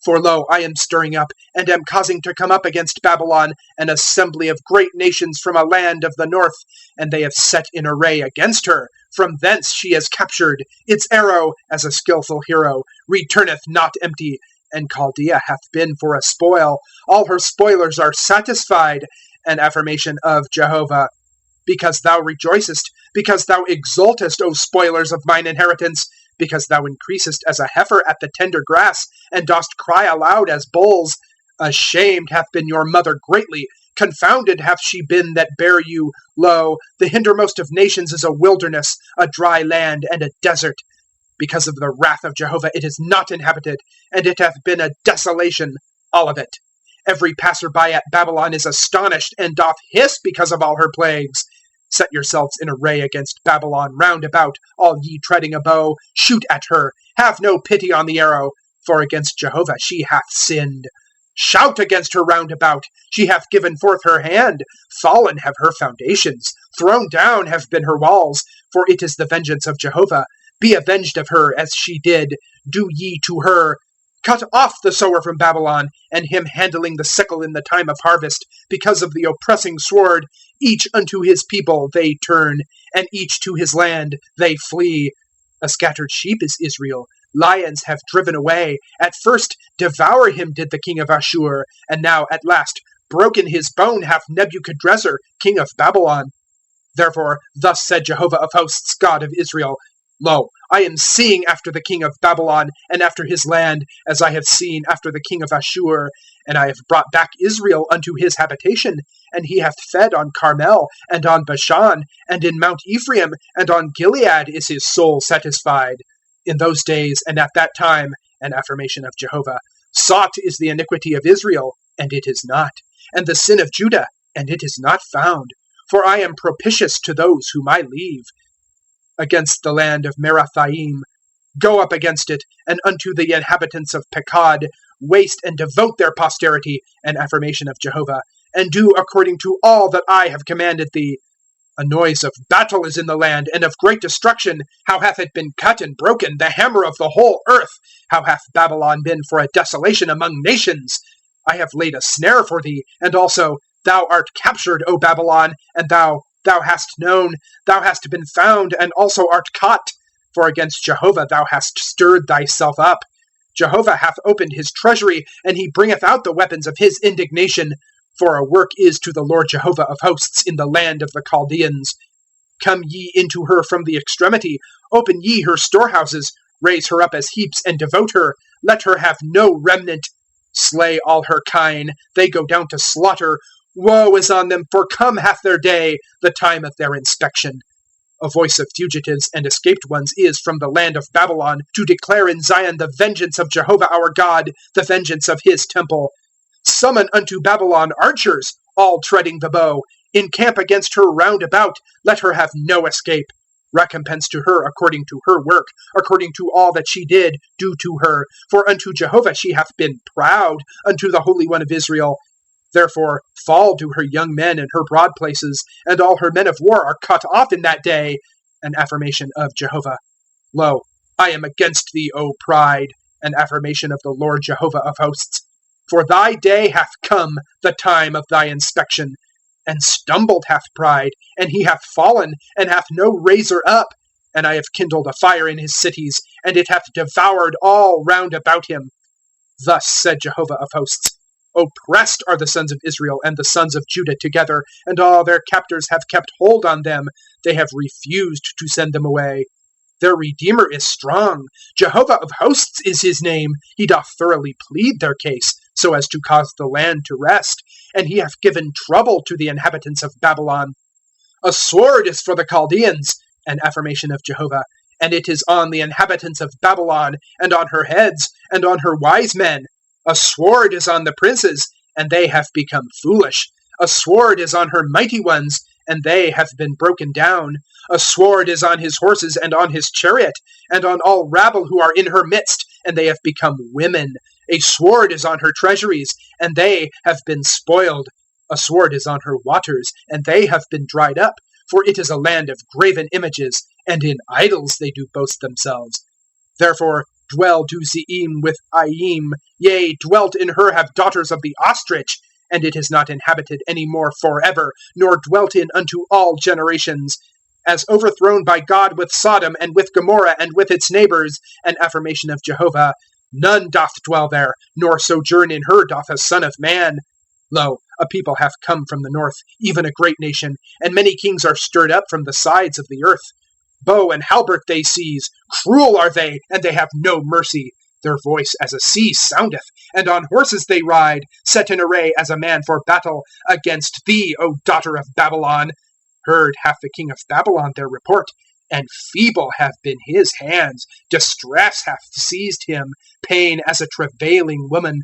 [SPEAKER 1] For lo, I am stirring up, and am causing to come up against Babylon an assembly of great nations from a land of the north, and they have set in array against her. From thence she is captured. Its arrow, as a skillful hero, returneth not empty, and Chaldea hath been for a spoil. All her spoilers are satisfied, an affirmation of Jehovah. Because thou rejoicest, because thou exultest, O spoilers of mine inheritance, because thou increasest as a heifer at the tender grass, and dost cry aloud as bulls. Ashamed hath been your mother greatly, confounded hath she been that bare you. Lo, the hindermost of nations is a wilderness, a dry land, and a desert. Because of the wrath of Jehovah it is not inhabited, and it hath been a desolation, all of it. Every passer-by at Babylon is astonished, and doth hiss because of all her plagues. Set yourselves in array against Babylon round about, all ye treading a bow. Shoot at her. Have no pity on the arrow, for against Jehovah she hath sinned. Shout against her round about. She hath given forth her hand. Fallen have her foundations. Thrown down have been her walls. For it is the vengeance of Jehovah. Be avenged of her as she did. Do ye to her. Cut off the sower from Babylon, and him handling the sickle in the time of harvest, because of the oppressing sword. Each unto his people they turn, and each to his land they flee. A scattered sheep is Israel. Lions have driven away. At first devour him did the king of Ashur, and now at last broken his bone hath Nebuchadrezzar, king of Babylon. Therefore thus said Jehovah of hosts, God of Israel, Lo, I am seeing after the king of Babylon, and after his land, as I have seen after the king of Ashur. And I have brought back Israel unto his habitation, and he hath fed on Carmel, and on Bashan, and in Mount Ephraim, and on Gilead is his soul satisfied. In those days, and at that time, an affirmation of Jehovah, sought is the iniquity of Israel, and it is not, and the sin of Judah, and it is not found. For I am propitious to those whom I leave. Against the land of Merathaim, go up against it, and unto the inhabitants of Pekod, waste and devote their posterity, an affirmation of Jehovah, and do according to all that I have commanded thee. A noise of battle is in the land, and of great destruction. How hath it been cut and broken, the hammer of the whole earth! How hath Babylon been for a desolation among nations! I have laid a snare for thee, and also, thou art captured, O Babylon, and thou hast known, thou hast been found, and also art caught. For against Jehovah thou hast stirred thyself up. Jehovah hath opened his treasury, and he bringeth out the weapons of his indignation. For a work is to the Lord Jehovah of hosts in the land of the Chaldeans. Come ye into her from the extremity, open ye her storehouses, raise her up as heaps, and devote her. Let her have no remnant. Slay all her kine, they go down to slaughter. Woe is on them, for come hath their day, the time of their inspection. A voice of fugitives and escaped ones is from the land of Babylon, to declare in Zion the vengeance of Jehovah our God, the vengeance of his temple. Summon unto Babylon archers, all treading the bow. Encamp against her round about, let her have no escape. Recompense to her according to her work, according to all that she did, do to her. For unto Jehovah she hath been proud, unto the Holy One of Israel. Therefore fall to her young men in her broad places, and all her men of war are cut off in that day. An affirmation of Jehovah. Lo, I am against thee, O pride. An affirmation of the Lord Jehovah of hosts. For thy day hath come, the time of thy inspection. And stumbled hath pride, and he hath fallen, and hath no raiser up. And I have kindled a fire in his cities, and it hath devoured all round about him. Thus said Jehovah of hosts, Oppressed are the sons of Israel and the sons of Judah together, and all their captors have kept hold on them. They have refused to send them away. Their Redeemer is strong. Jehovah of hosts is his name. He doth thoroughly plead their case, so as to cause the land to rest. And he hath given trouble to the inhabitants of Babylon. A sword is for the Chaldeans, an affirmation of Jehovah, and it is on the inhabitants of Babylon, and on her heads, and on her wise men. A sword is on the princes, and they have become foolish. A sword is on her mighty ones, and they have been broken down. A sword is on his horses and on his chariot, and on all rabble who are in her midst, and they have become women. A sword is on her treasuries, and they have been spoiled. A sword is on her waters, and they have been dried up. For it is a land of graven images, and in idols they do boast themselves. Therefore dwell do Zeim with Aim, yea, dwelt in her have daughters of the ostrich, and it is not inhabited any more forever, nor dwelt in unto all generations. As overthrown by God with Sodom and with Gomorrah and with its neighbors, an affirmation of Jehovah. None doth dwell there, nor sojourn in her doth a son of man. Lo, a people hath come from the north, even a great nation, and many kings are stirred up from the sides of the earth. Bow and halbert they seize, cruel are they, and they have no mercy. Their voice as a sea soundeth, and on horses they ride, set in array as a man for battle, against thee, O daughter of Babylon. Heard hath the king of Babylon their report, and feeble have been his hands. Distress hath seized him, pain as a travailing woman.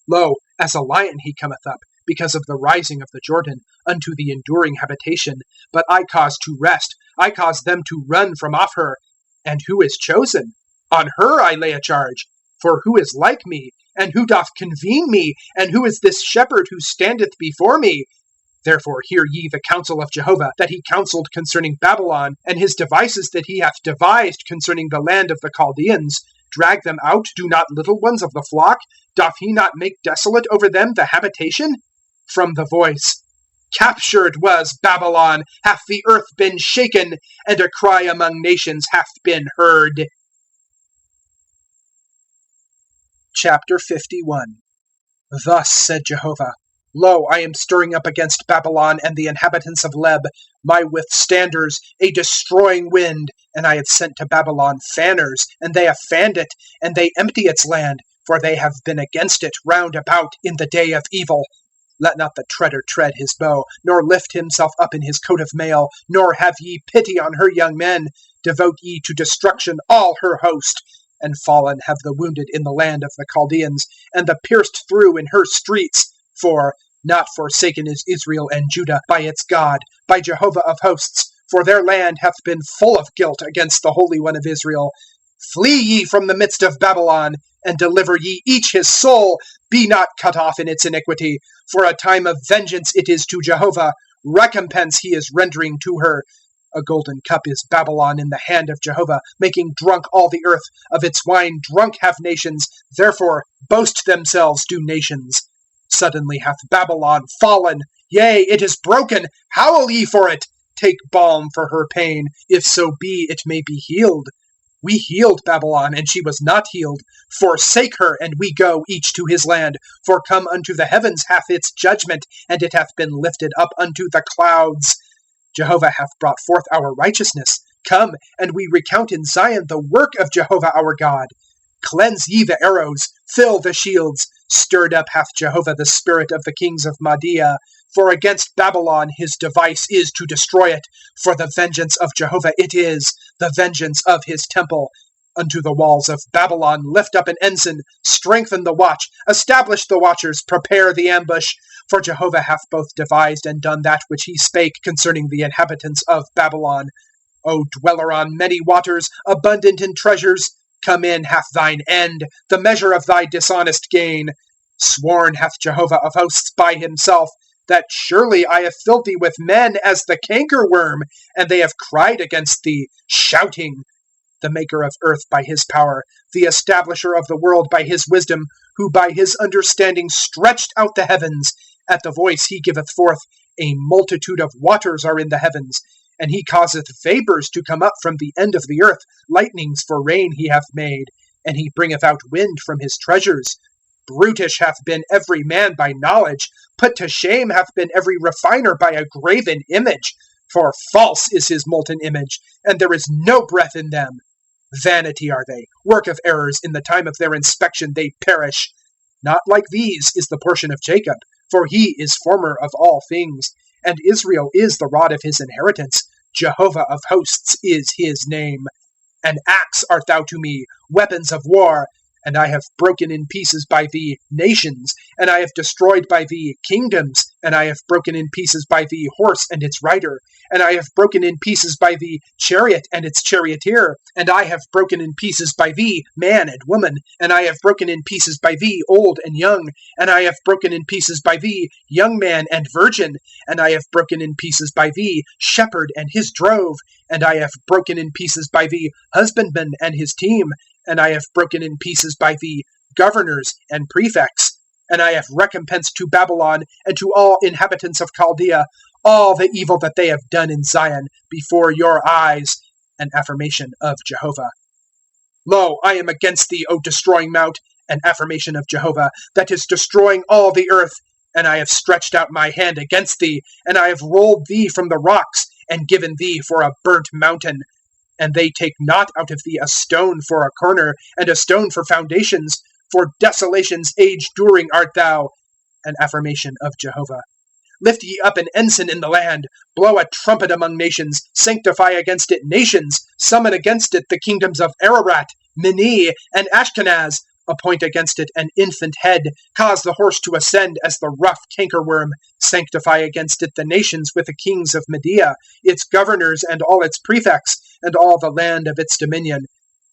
[SPEAKER 1] Lo, as a lion he cometh up, because of the rising of the Jordan, unto the enduring habitation. But I cause to rest, I cause them to run from off her. And who is chosen? On her I lay a charge. For who is like me? And who doth convene me? And who is this shepherd who standeth before me? Therefore hear ye the counsel of Jehovah, that he counselled concerning Babylon, and his devices that he hath devised concerning the land of the Chaldeans. Drag them out, do not little ones of the flock? Doth he not make desolate over them the habitation? From the voice, Captured was Babylon, hath the earth been shaken, and a cry among nations hath been heard. Chapter 51. Thus said Jehovah, Lo, I am stirring up against Babylon and the inhabitants of Leb, my withstanders, a destroying wind, and I have sent to Babylon fanners, and they have fanned it, and they empty its land, for they have been against it round about in the day of evil. Let not the treader tread his bow, nor lift himself up in his coat of mail, nor have ye pity on her young men. Devote ye to destruction all her host. And fallen have the wounded in the land of the Chaldeans, and the pierced through in her streets. For not forsaken is Israel and Judah by its God, by Jehovah of hosts, for their land hath been full of guilt against the Holy One of Israel. Flee ye from the midst of Babylon, and deliver ye each his soul. Be not cut off in its iniquity, for a time of vengeance it is to Jehovah. Recompense he is rendering to her. A golden cup is Babylon in the hand of Jehovah, making drunk all the earth. Of its wine drunk have nations, therefore boast themselves do nations. Suddenly hath Babylon fallen, yea, it is broken. Howl ye for it. Take balm for her pain, if so be it may be healed. We healed Babylon, and she was not healed. Forsake her, and we go, each to his land. For come unto the heavens hath its judgment, and it hath been lifted up unto the clouds. Jehovah hath brought forth our righteousness. Come, and we recount in Zion the work of Jehovah our God. Cleanse ye the arrows, fill the shields, Stirred up hath Jehovah the spirit of the kings of Media. For against Babylon his device is to destroy it. For the vengeance of Jehovah it is, the vengeance of his temple. Unto the walls of Babylon lift up an ensign, strengthen the watch, establish the watchers, prepare the ambush. For Jehovah hath both devised and done that which he spake concerning the inhabitants of Babylon. O dweller on many waters, abundant in treasures, come in hath thine end, the measure of thy dishonest gain. Sworn hath Jehovah of hosts by himself, that surely I have filled thee with men as the cankerworm, and they have cried against thee, shouting. The maker of earth by his power, the establisher of the world by his wisdom, who by his understanding stretched out the heavens. At the voice he giveth forth, a multitude of waters are in the heavens. And he causeth vapors to come up from the end of the earth, lightnings for rain he hath made. And he bringeth out wind from his treasures. Brutish hath been every man by knowledge, put to shame hath been every refiner by a graven image. For false is his molten image, and there is no breath in them. Vanity are they, work of errors, in the time of their inspection they perish. Not like these is the portion of Jacob, for he is former of all things, and Israel is the rod of his inheritance. Jehovah of hosts is his name. An axe art thou to me, weapons of war. And I have broken in pieces by thee nations, and I have destroyed by thee kingdoms, and I have broken in pieces by thee horse and its rider, and I have broken in pieces by thee chariot and its charioteer, and I have broken in pieces by thee man and woman, and I have broken in pieces by thee old and young, and I have broken in pieces by thee young man and virgin, and I have broken in pieces by thee shepherd and his drove, and I have broken in pieces by thee husbandman and his team, and I have broken in pieces by thee governors and prefects. And I have recompensed to Babylon and to all inhabitants of Chaldea all the evil that they have done in Zion before your eyes. An affirmation of Jehovah. Lo, I am against thee, O destroying mount, an affirmation of Jehovah, that is destroying all the earth. And I have stretched out my hand against thee, and I have rolled thee from the rocks, and given thee for a burnt mountain. And they take not out of thee a stone for a corner, and a stone for foundations. For desolation's age during art thou. An affirmation of Jehovah. Lift ye up an ensign in the land. Blow a trumpet among nations. Sanctify against it nations. Summon against it the kingdoms of Ararat, Mini, and Ashkenaz. Appoint against it an infant head. Cause the horse to ascend as the rough cankerworm. Sanctify against it the nations with the kings of Media, its governors and all its prefects, and all the land of its dominion.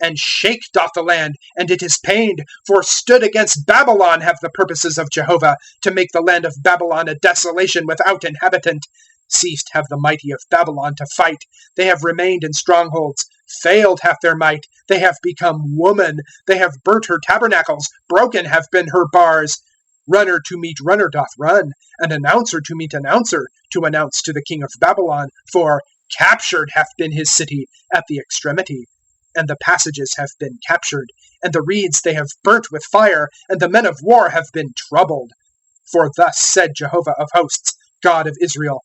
[SPEAKER 1] And shake doth the land, and it is pained, for stood against Babylon have the purposes of Jehovah, to make the land of Babylon a desolation without inhabitant. Ceased have the mighty of Babylon to fight. They have remained in strongholds. Failed hath their might. They have become woman. They have burnt her tabernacles. Broken have been her bars. Runner to meet runner doth run, and announcer to meet announcer, to announce to the king of Babylon. For captured hath been his city at the extremity. And the passages have been captured, and the reeds they have burnt with fire, and the men of war have been troubled. For thus said Jehovah of hosts, God of Israel,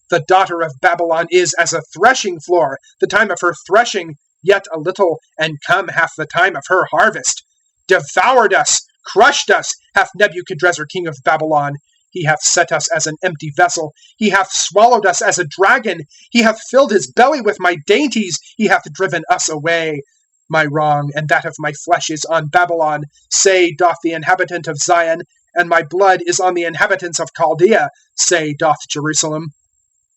[SPEAKER 1] the daughter of Babylon is as a threshing floor, the time of her threshing, yet a little, and come hath the time of her harvest. Devoured us, crushed us, hath Nebuchadrezzar king of Babylon. He hath set us as an empty vessel. He hath swallowed us as a dragon. He hath filled his belly with my dainties. He hath driven us away. My wrong and that of my flesh is on Babylon, say, doth the inhabitant of Zion, and my blood is on the inhabitants of Chaldea, say, doth Jerusalem.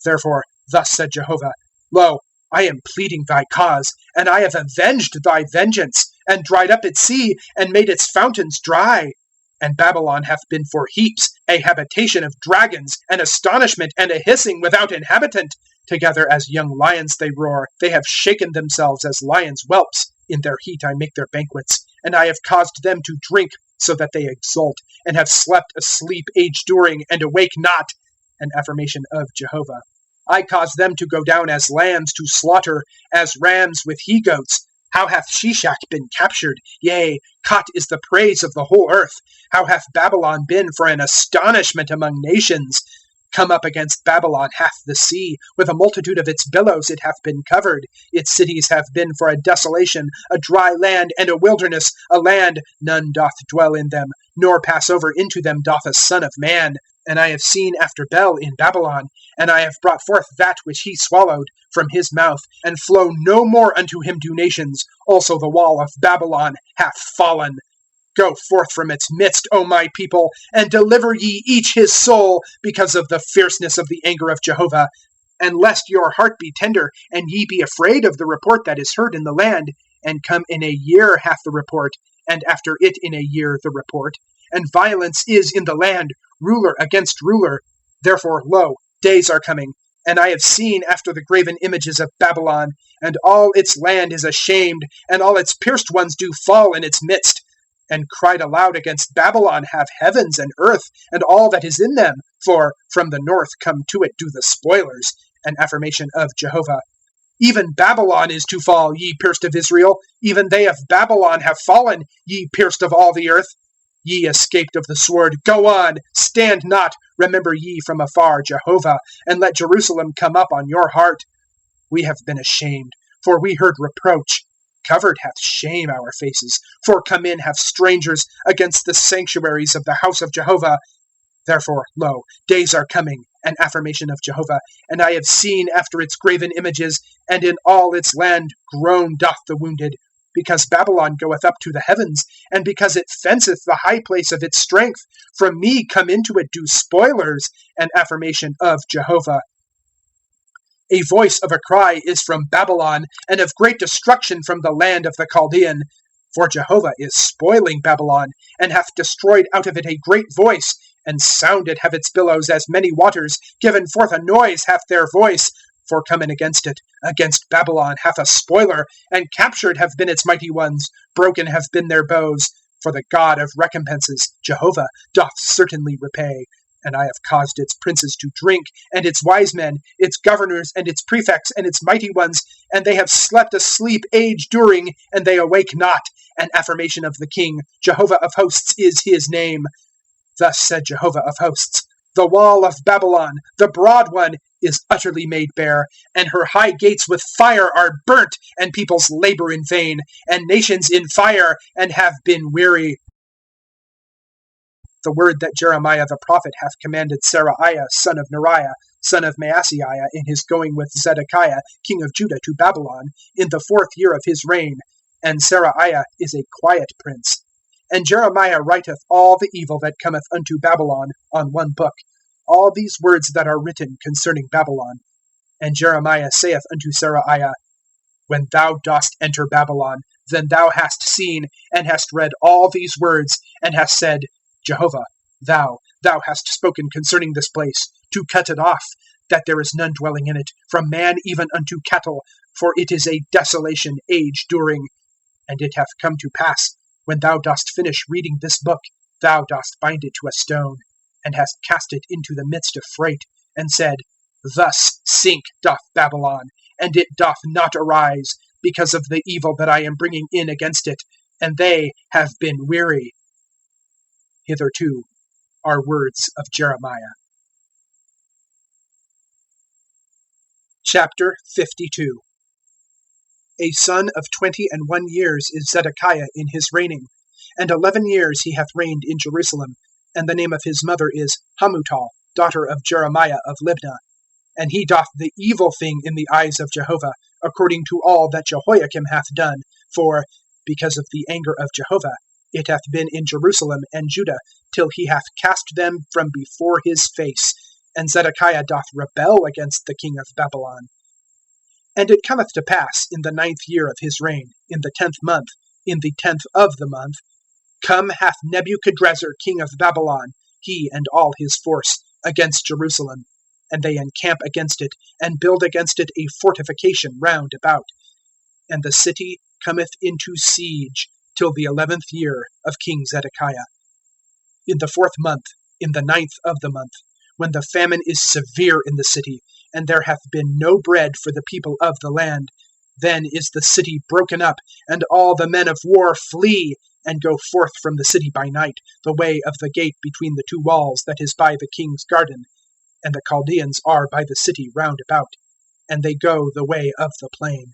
[SPEAKER 1] Therefore, thus said Jehovah, Lo, I am pleading thy cause, and I have avenged thy vengeance, and dried up its sea, and made its fountains dry. And Babylon hath been for heaps, a habitation of dragons, an astonishment and a hissing without inhabitant. Together as young lions they roar. They have shaken themselves as lions' whelps. In their heat I make their banquets, and I have caused them to drink, so that they exult, and have slept a sleep age during, and awake not. An affirmation of Jehovah. I cause them to go down as lambs to slaughter, as rams with he-goats. How hath Shishak been captured? Yea, caught is the praise of the whole earth. How hath Babylon been for an astonishment among nations? Come up against Babylon hath the sea, with a multitude of its billows it hath been covered. Its cities have been for a desolation, a dry land and a wilderness, a land none doth dwell in them, nor pass over into them doth a son of man. And I have seen after Bel in Babylon, and I have brought forth that which he swallowed from his mouth, and flow no more unto him do nations. Also the wall of Babylon hath fallen. Go forth from its midst, O my people, and deliver ye each his soul, because of the fierceness of the anger of Jehovah. And lest your heart be tender, and ye be afraid of the report that is heard in the land, and come in a year hath the report, and after it in a year the report, and violence is in the land, ruler against ruler. Therefore, lo, days are coming, and I have seen after the graven images of Babylon, and all its land is ashamed, and all its pierced ones do fall in its midst. And cried aloud against Babylon have heavens and earth, and all that is in them. For from the north come to it do the spoilers, an affirmation of Jehovah. Even Babylon is to fall, ye pierced of Israel. Even they of Babylon have fallen, ye pierced of all the earth. Ye escaped of the sword, go on, stand not. Remember ye from afar Jehovah, and let Jerusalem come up on your heart. We have been ashamed, for we heard reproach. Covered hath shame our faces, for come in have strangers against the sanctuaries of the house of Jehovah. Therefore, lo, days are coming, an affirmation of Jehovah, and I have seen after its graven images, and in all its land groan doth the wounded, because Babylon goeth up to the heavens, and because it fenceth the high place of its strength. From me come into it do spoilers, an affirmation of Jehovah. A voice of a cry is from Babylon, and of great destruction from the land of the Chaldean. For Jehovah is spoiling Babylon, and hath destroyed out of it a great voice, and sounded have its billows as many waters, given forth a noise hath their voice. For come in against it, against Babylon hath a spoiler, and captured have been its mighty ones, broken have been their bows. For the God of recompenses, Jehovah, doth certainly repay. And I have caused its princes to drink, and its wise men, its governors, and its prefects, and its mighty ones, and they have slept a sleep age during, and they awake not. An affirmation of the King, Jehovah of hosts is his name. Thus said Jehovah of hosts, the wall of Babylon, the broad one, is utterly made bare, and her high gates with fire are burnt, and peoples labor in vain, and nations in fire, and have been weary. The word that Jeremiah the prophet hath commanded Seraiah son of Neriah, son of Maaseiah, in his going with Zedekiah king of Judah to Babylon, in the 4th year of his reign. And Seraiah is a quiet prince. And Jeremiah writeth all the evil that cometh unto Babylon on one book, all these words that are written concerning Babylon. And Jeremiah saith unto Seraiah, when thou dost enter Babylon, then thou hast seen, and hast read all these words, and hast said, Jehovah, thou hast spoken concerning this place, to cut it off, that there is none dwelling in it, from man even unto cattle, for it is a desolation age during. And it hath come to pass, when thou dost finish reading this book, thou dost bind it to a stone, and hast cast it into the midst of freight, and said, thus sink doth Babylon, and it doth not arise, because of the evil that I am bringing in against it, and they have been weary. Hitherto are words of Jeremiah. Chapter 52. A son of 21 years is Zedekiah in his reigning, and 11 years he hath reigned in Jerusalem, and the name of his mother is Hamutal, daughter of Jeremiah of Libnah. And he doth the evil thing in the eyes of Jehovah, according to all that Jehoiakim hath done, for, because of the anger of Jehovah, it hath been in Jerusalem and Judah, till he hath cast them from before his face, and Zedekiah doth rebel against the king of Babylon. And it cometh to pass in the 9th year of his reign, in the 10th month, in the 10th of the month, come hath Nebuchadrezzar king of Babylon, he and all his force, against Jerusalem. And they encamp against it, and build against it a fortification round about. And the city cometh into siege, till the 11th year of King Zedekiah. In the 4th month, in the 9th of the month, when the famine is severe in the city, and there hath been no bread for the people of the land, then is the city broken up, and all the men of war flee, and go forth from the city by night, the way of the gate between the 2 walls that is by the king's garden. and the Chaldeans are by the city round about, and they go the way of the plain.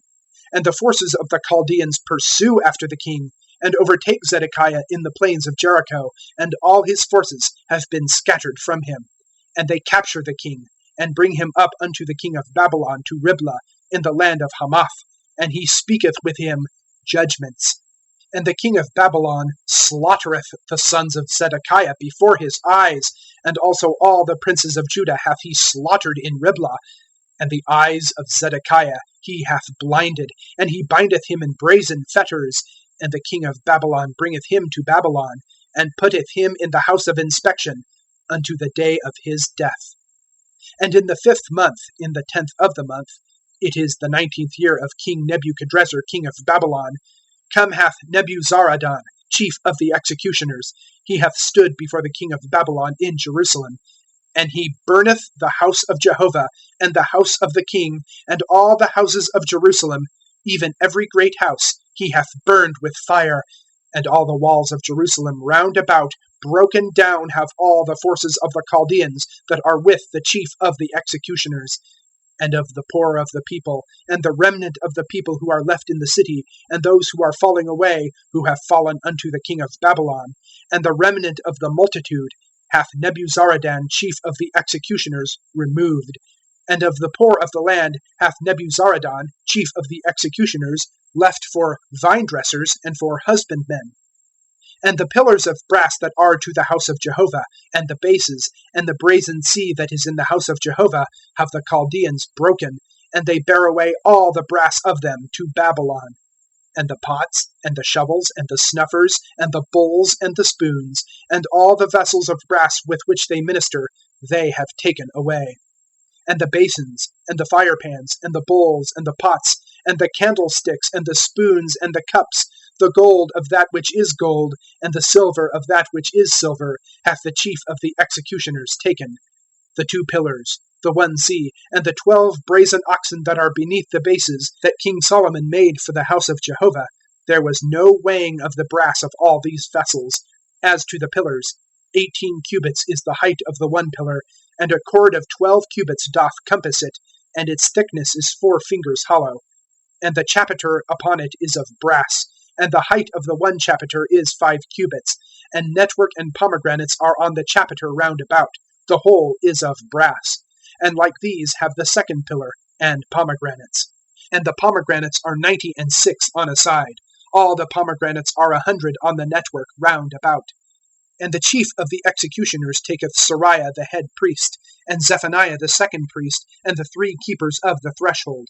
[SPEAKER 1] And the forces of the Chaldeans pursue after the king, and overtake Zedekiah in the plains of Jericho, and all his forces have been scattered from him. And they capture the king, and bring him up unto the king of Babylon to Riblah, in the land of Hamath, and he speaketh with him judgments. And the king of Babylon slaughtereth the sons of Zedekiah before his eyes, and also all the princes of Judah hath he slaughtered in Riblah. And the eyes of Zedekiah he hath blinded, and he bindeth him in brazen fetters. And the king of Babylon bringeth him to Babylon, and putteth him in the house of inspection, unto the day of his death. And in the 5th month, in the 10th of the month, it is the 19th year of King Nebuchadrezzar king of Babylon, come hath Nebuzaradan, chief of the executioners. He hath stood before the king of Babylon in Jerusalem. And he burneth the house of Jehovah, and the house of the king, and all the houses of Jerusalem, even every great house he hath burned with fire. And all the walls of Jerusalem round about broken down have all the forces of the Chaldeans that are with the chief of the executioners. And of the poor of the people, and the remnant of the people who are left in the city, and those who are falling away, who have fallen unto the king of Babylon, and the remnant of the multitude, hath Nebuzaradan chief of the executioners removed. And of the poor of the land hath Nebuzaradan chief of the executioners left for vine dressers and for husbandmen. And the pillars of brass that are to the house of Jehovah, and the bases, and the brazen sea that is in the house of Jehovah, have the Chaldeans broken, and they bear away all the brass of them to Babylon. And the pots, and the shovels, and the snuffers, and the bowls, and the spoons, and all the vessels of brass with which they minister, they have taken away. And the basins, and the firepans, and the bowls, and the pots, and the candlesticks, and the spoons, and the cups, the gold of that which is gold, and the silver of that which is silver, hath the chief of the executioners taken. The 2 pillars, the 1 sea, and the 12 brazen oxen that are beneath the bases, that King Solomon made for the house of Jehovah, there was no weighing of the brass of all these vessels. As to the pillars, 18 cubits is the height of the 1 pillar, and a cord of 12 cubits doth compass it, and its thickness is 4 fingers hollow. And the chapiter upon it is of brass, and the height of the 1 chapiter is 5 cubits, and network and pomegranates are on the chapiter round about. The whole is of brass. And like these have the 2nd pillar, and pomegranates. And the pomegranates are 96 on a side. All the pomegranates are 100 on the network round about. And the chief of the executioners taketh Sariah the head priest, and Zephaniah the 2nd priest, and the 3 keepers of the threshold.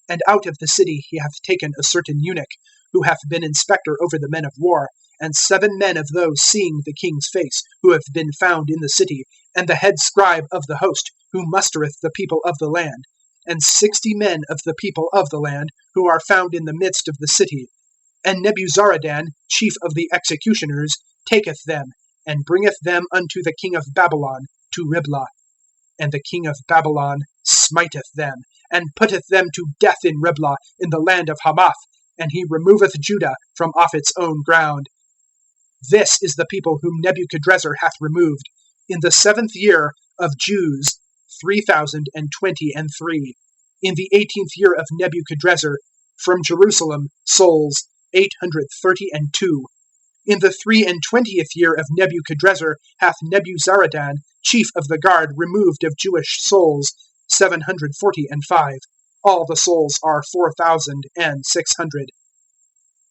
[SPEAKER 1] And out of the city he hath taken a certain eunuch, who hath been inspector over the men of war, and 7 men of those seeing the king's face, who have been found in the city, and the head scribe of the host, who mustereth the people of the land, and 60 men of the people of the land, who are found in the midst of the city. And Nebuzaradan, chief of the executioners, taketh them, and bringeth them unto the king of Babylon to Riblah. And the king of Babylon smiteth them, and putteth them to death in Riblah, in the land of Hamath, and he removeth Judah from off its own ground. This is the people whom Nebuchadrezzar hath removed, in the 7th year of Jews 3,023, in the 18th year of Nebuchadrezzar, from Jerusalem souls 832. In the 23 year of Nebuchadrezzar hath Nebuzaradan, chief of the guard, removed of Jewish souls 745. All the souls are 4,600.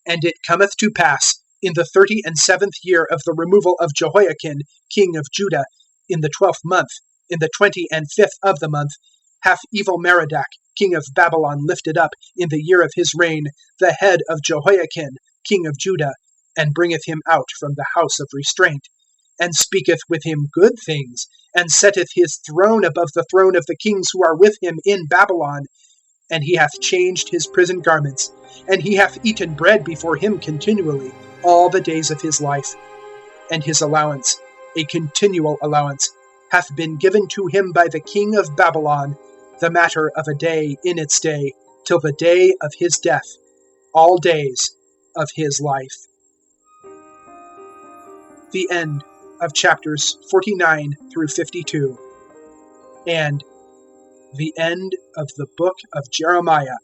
[SPEAKER 1] And it cometh to pass, in the 37th year of the removal of Jehoiakim, king of Judah, in the 12th month, in the 25th of the month, hath Evil-Merodach, king of Babylon, lifted up, in the year of his reign, the head of Jehoiakim, king of Judah, and bringeth him out from the house of restraint, and speaketh with him good things, and setteth his throne above the throne of the kings who are with him in Babylon. And he hath changed his prison garments, and he hath eaten bread before him continually all the days of his life. And his allowance, a continual allowance, hath been given to him by the king of Babylon, the matter of a day in its day, till the day of his death, all days of his life. The end of chapters 49 through 52. And the end of the book of Jeremiah.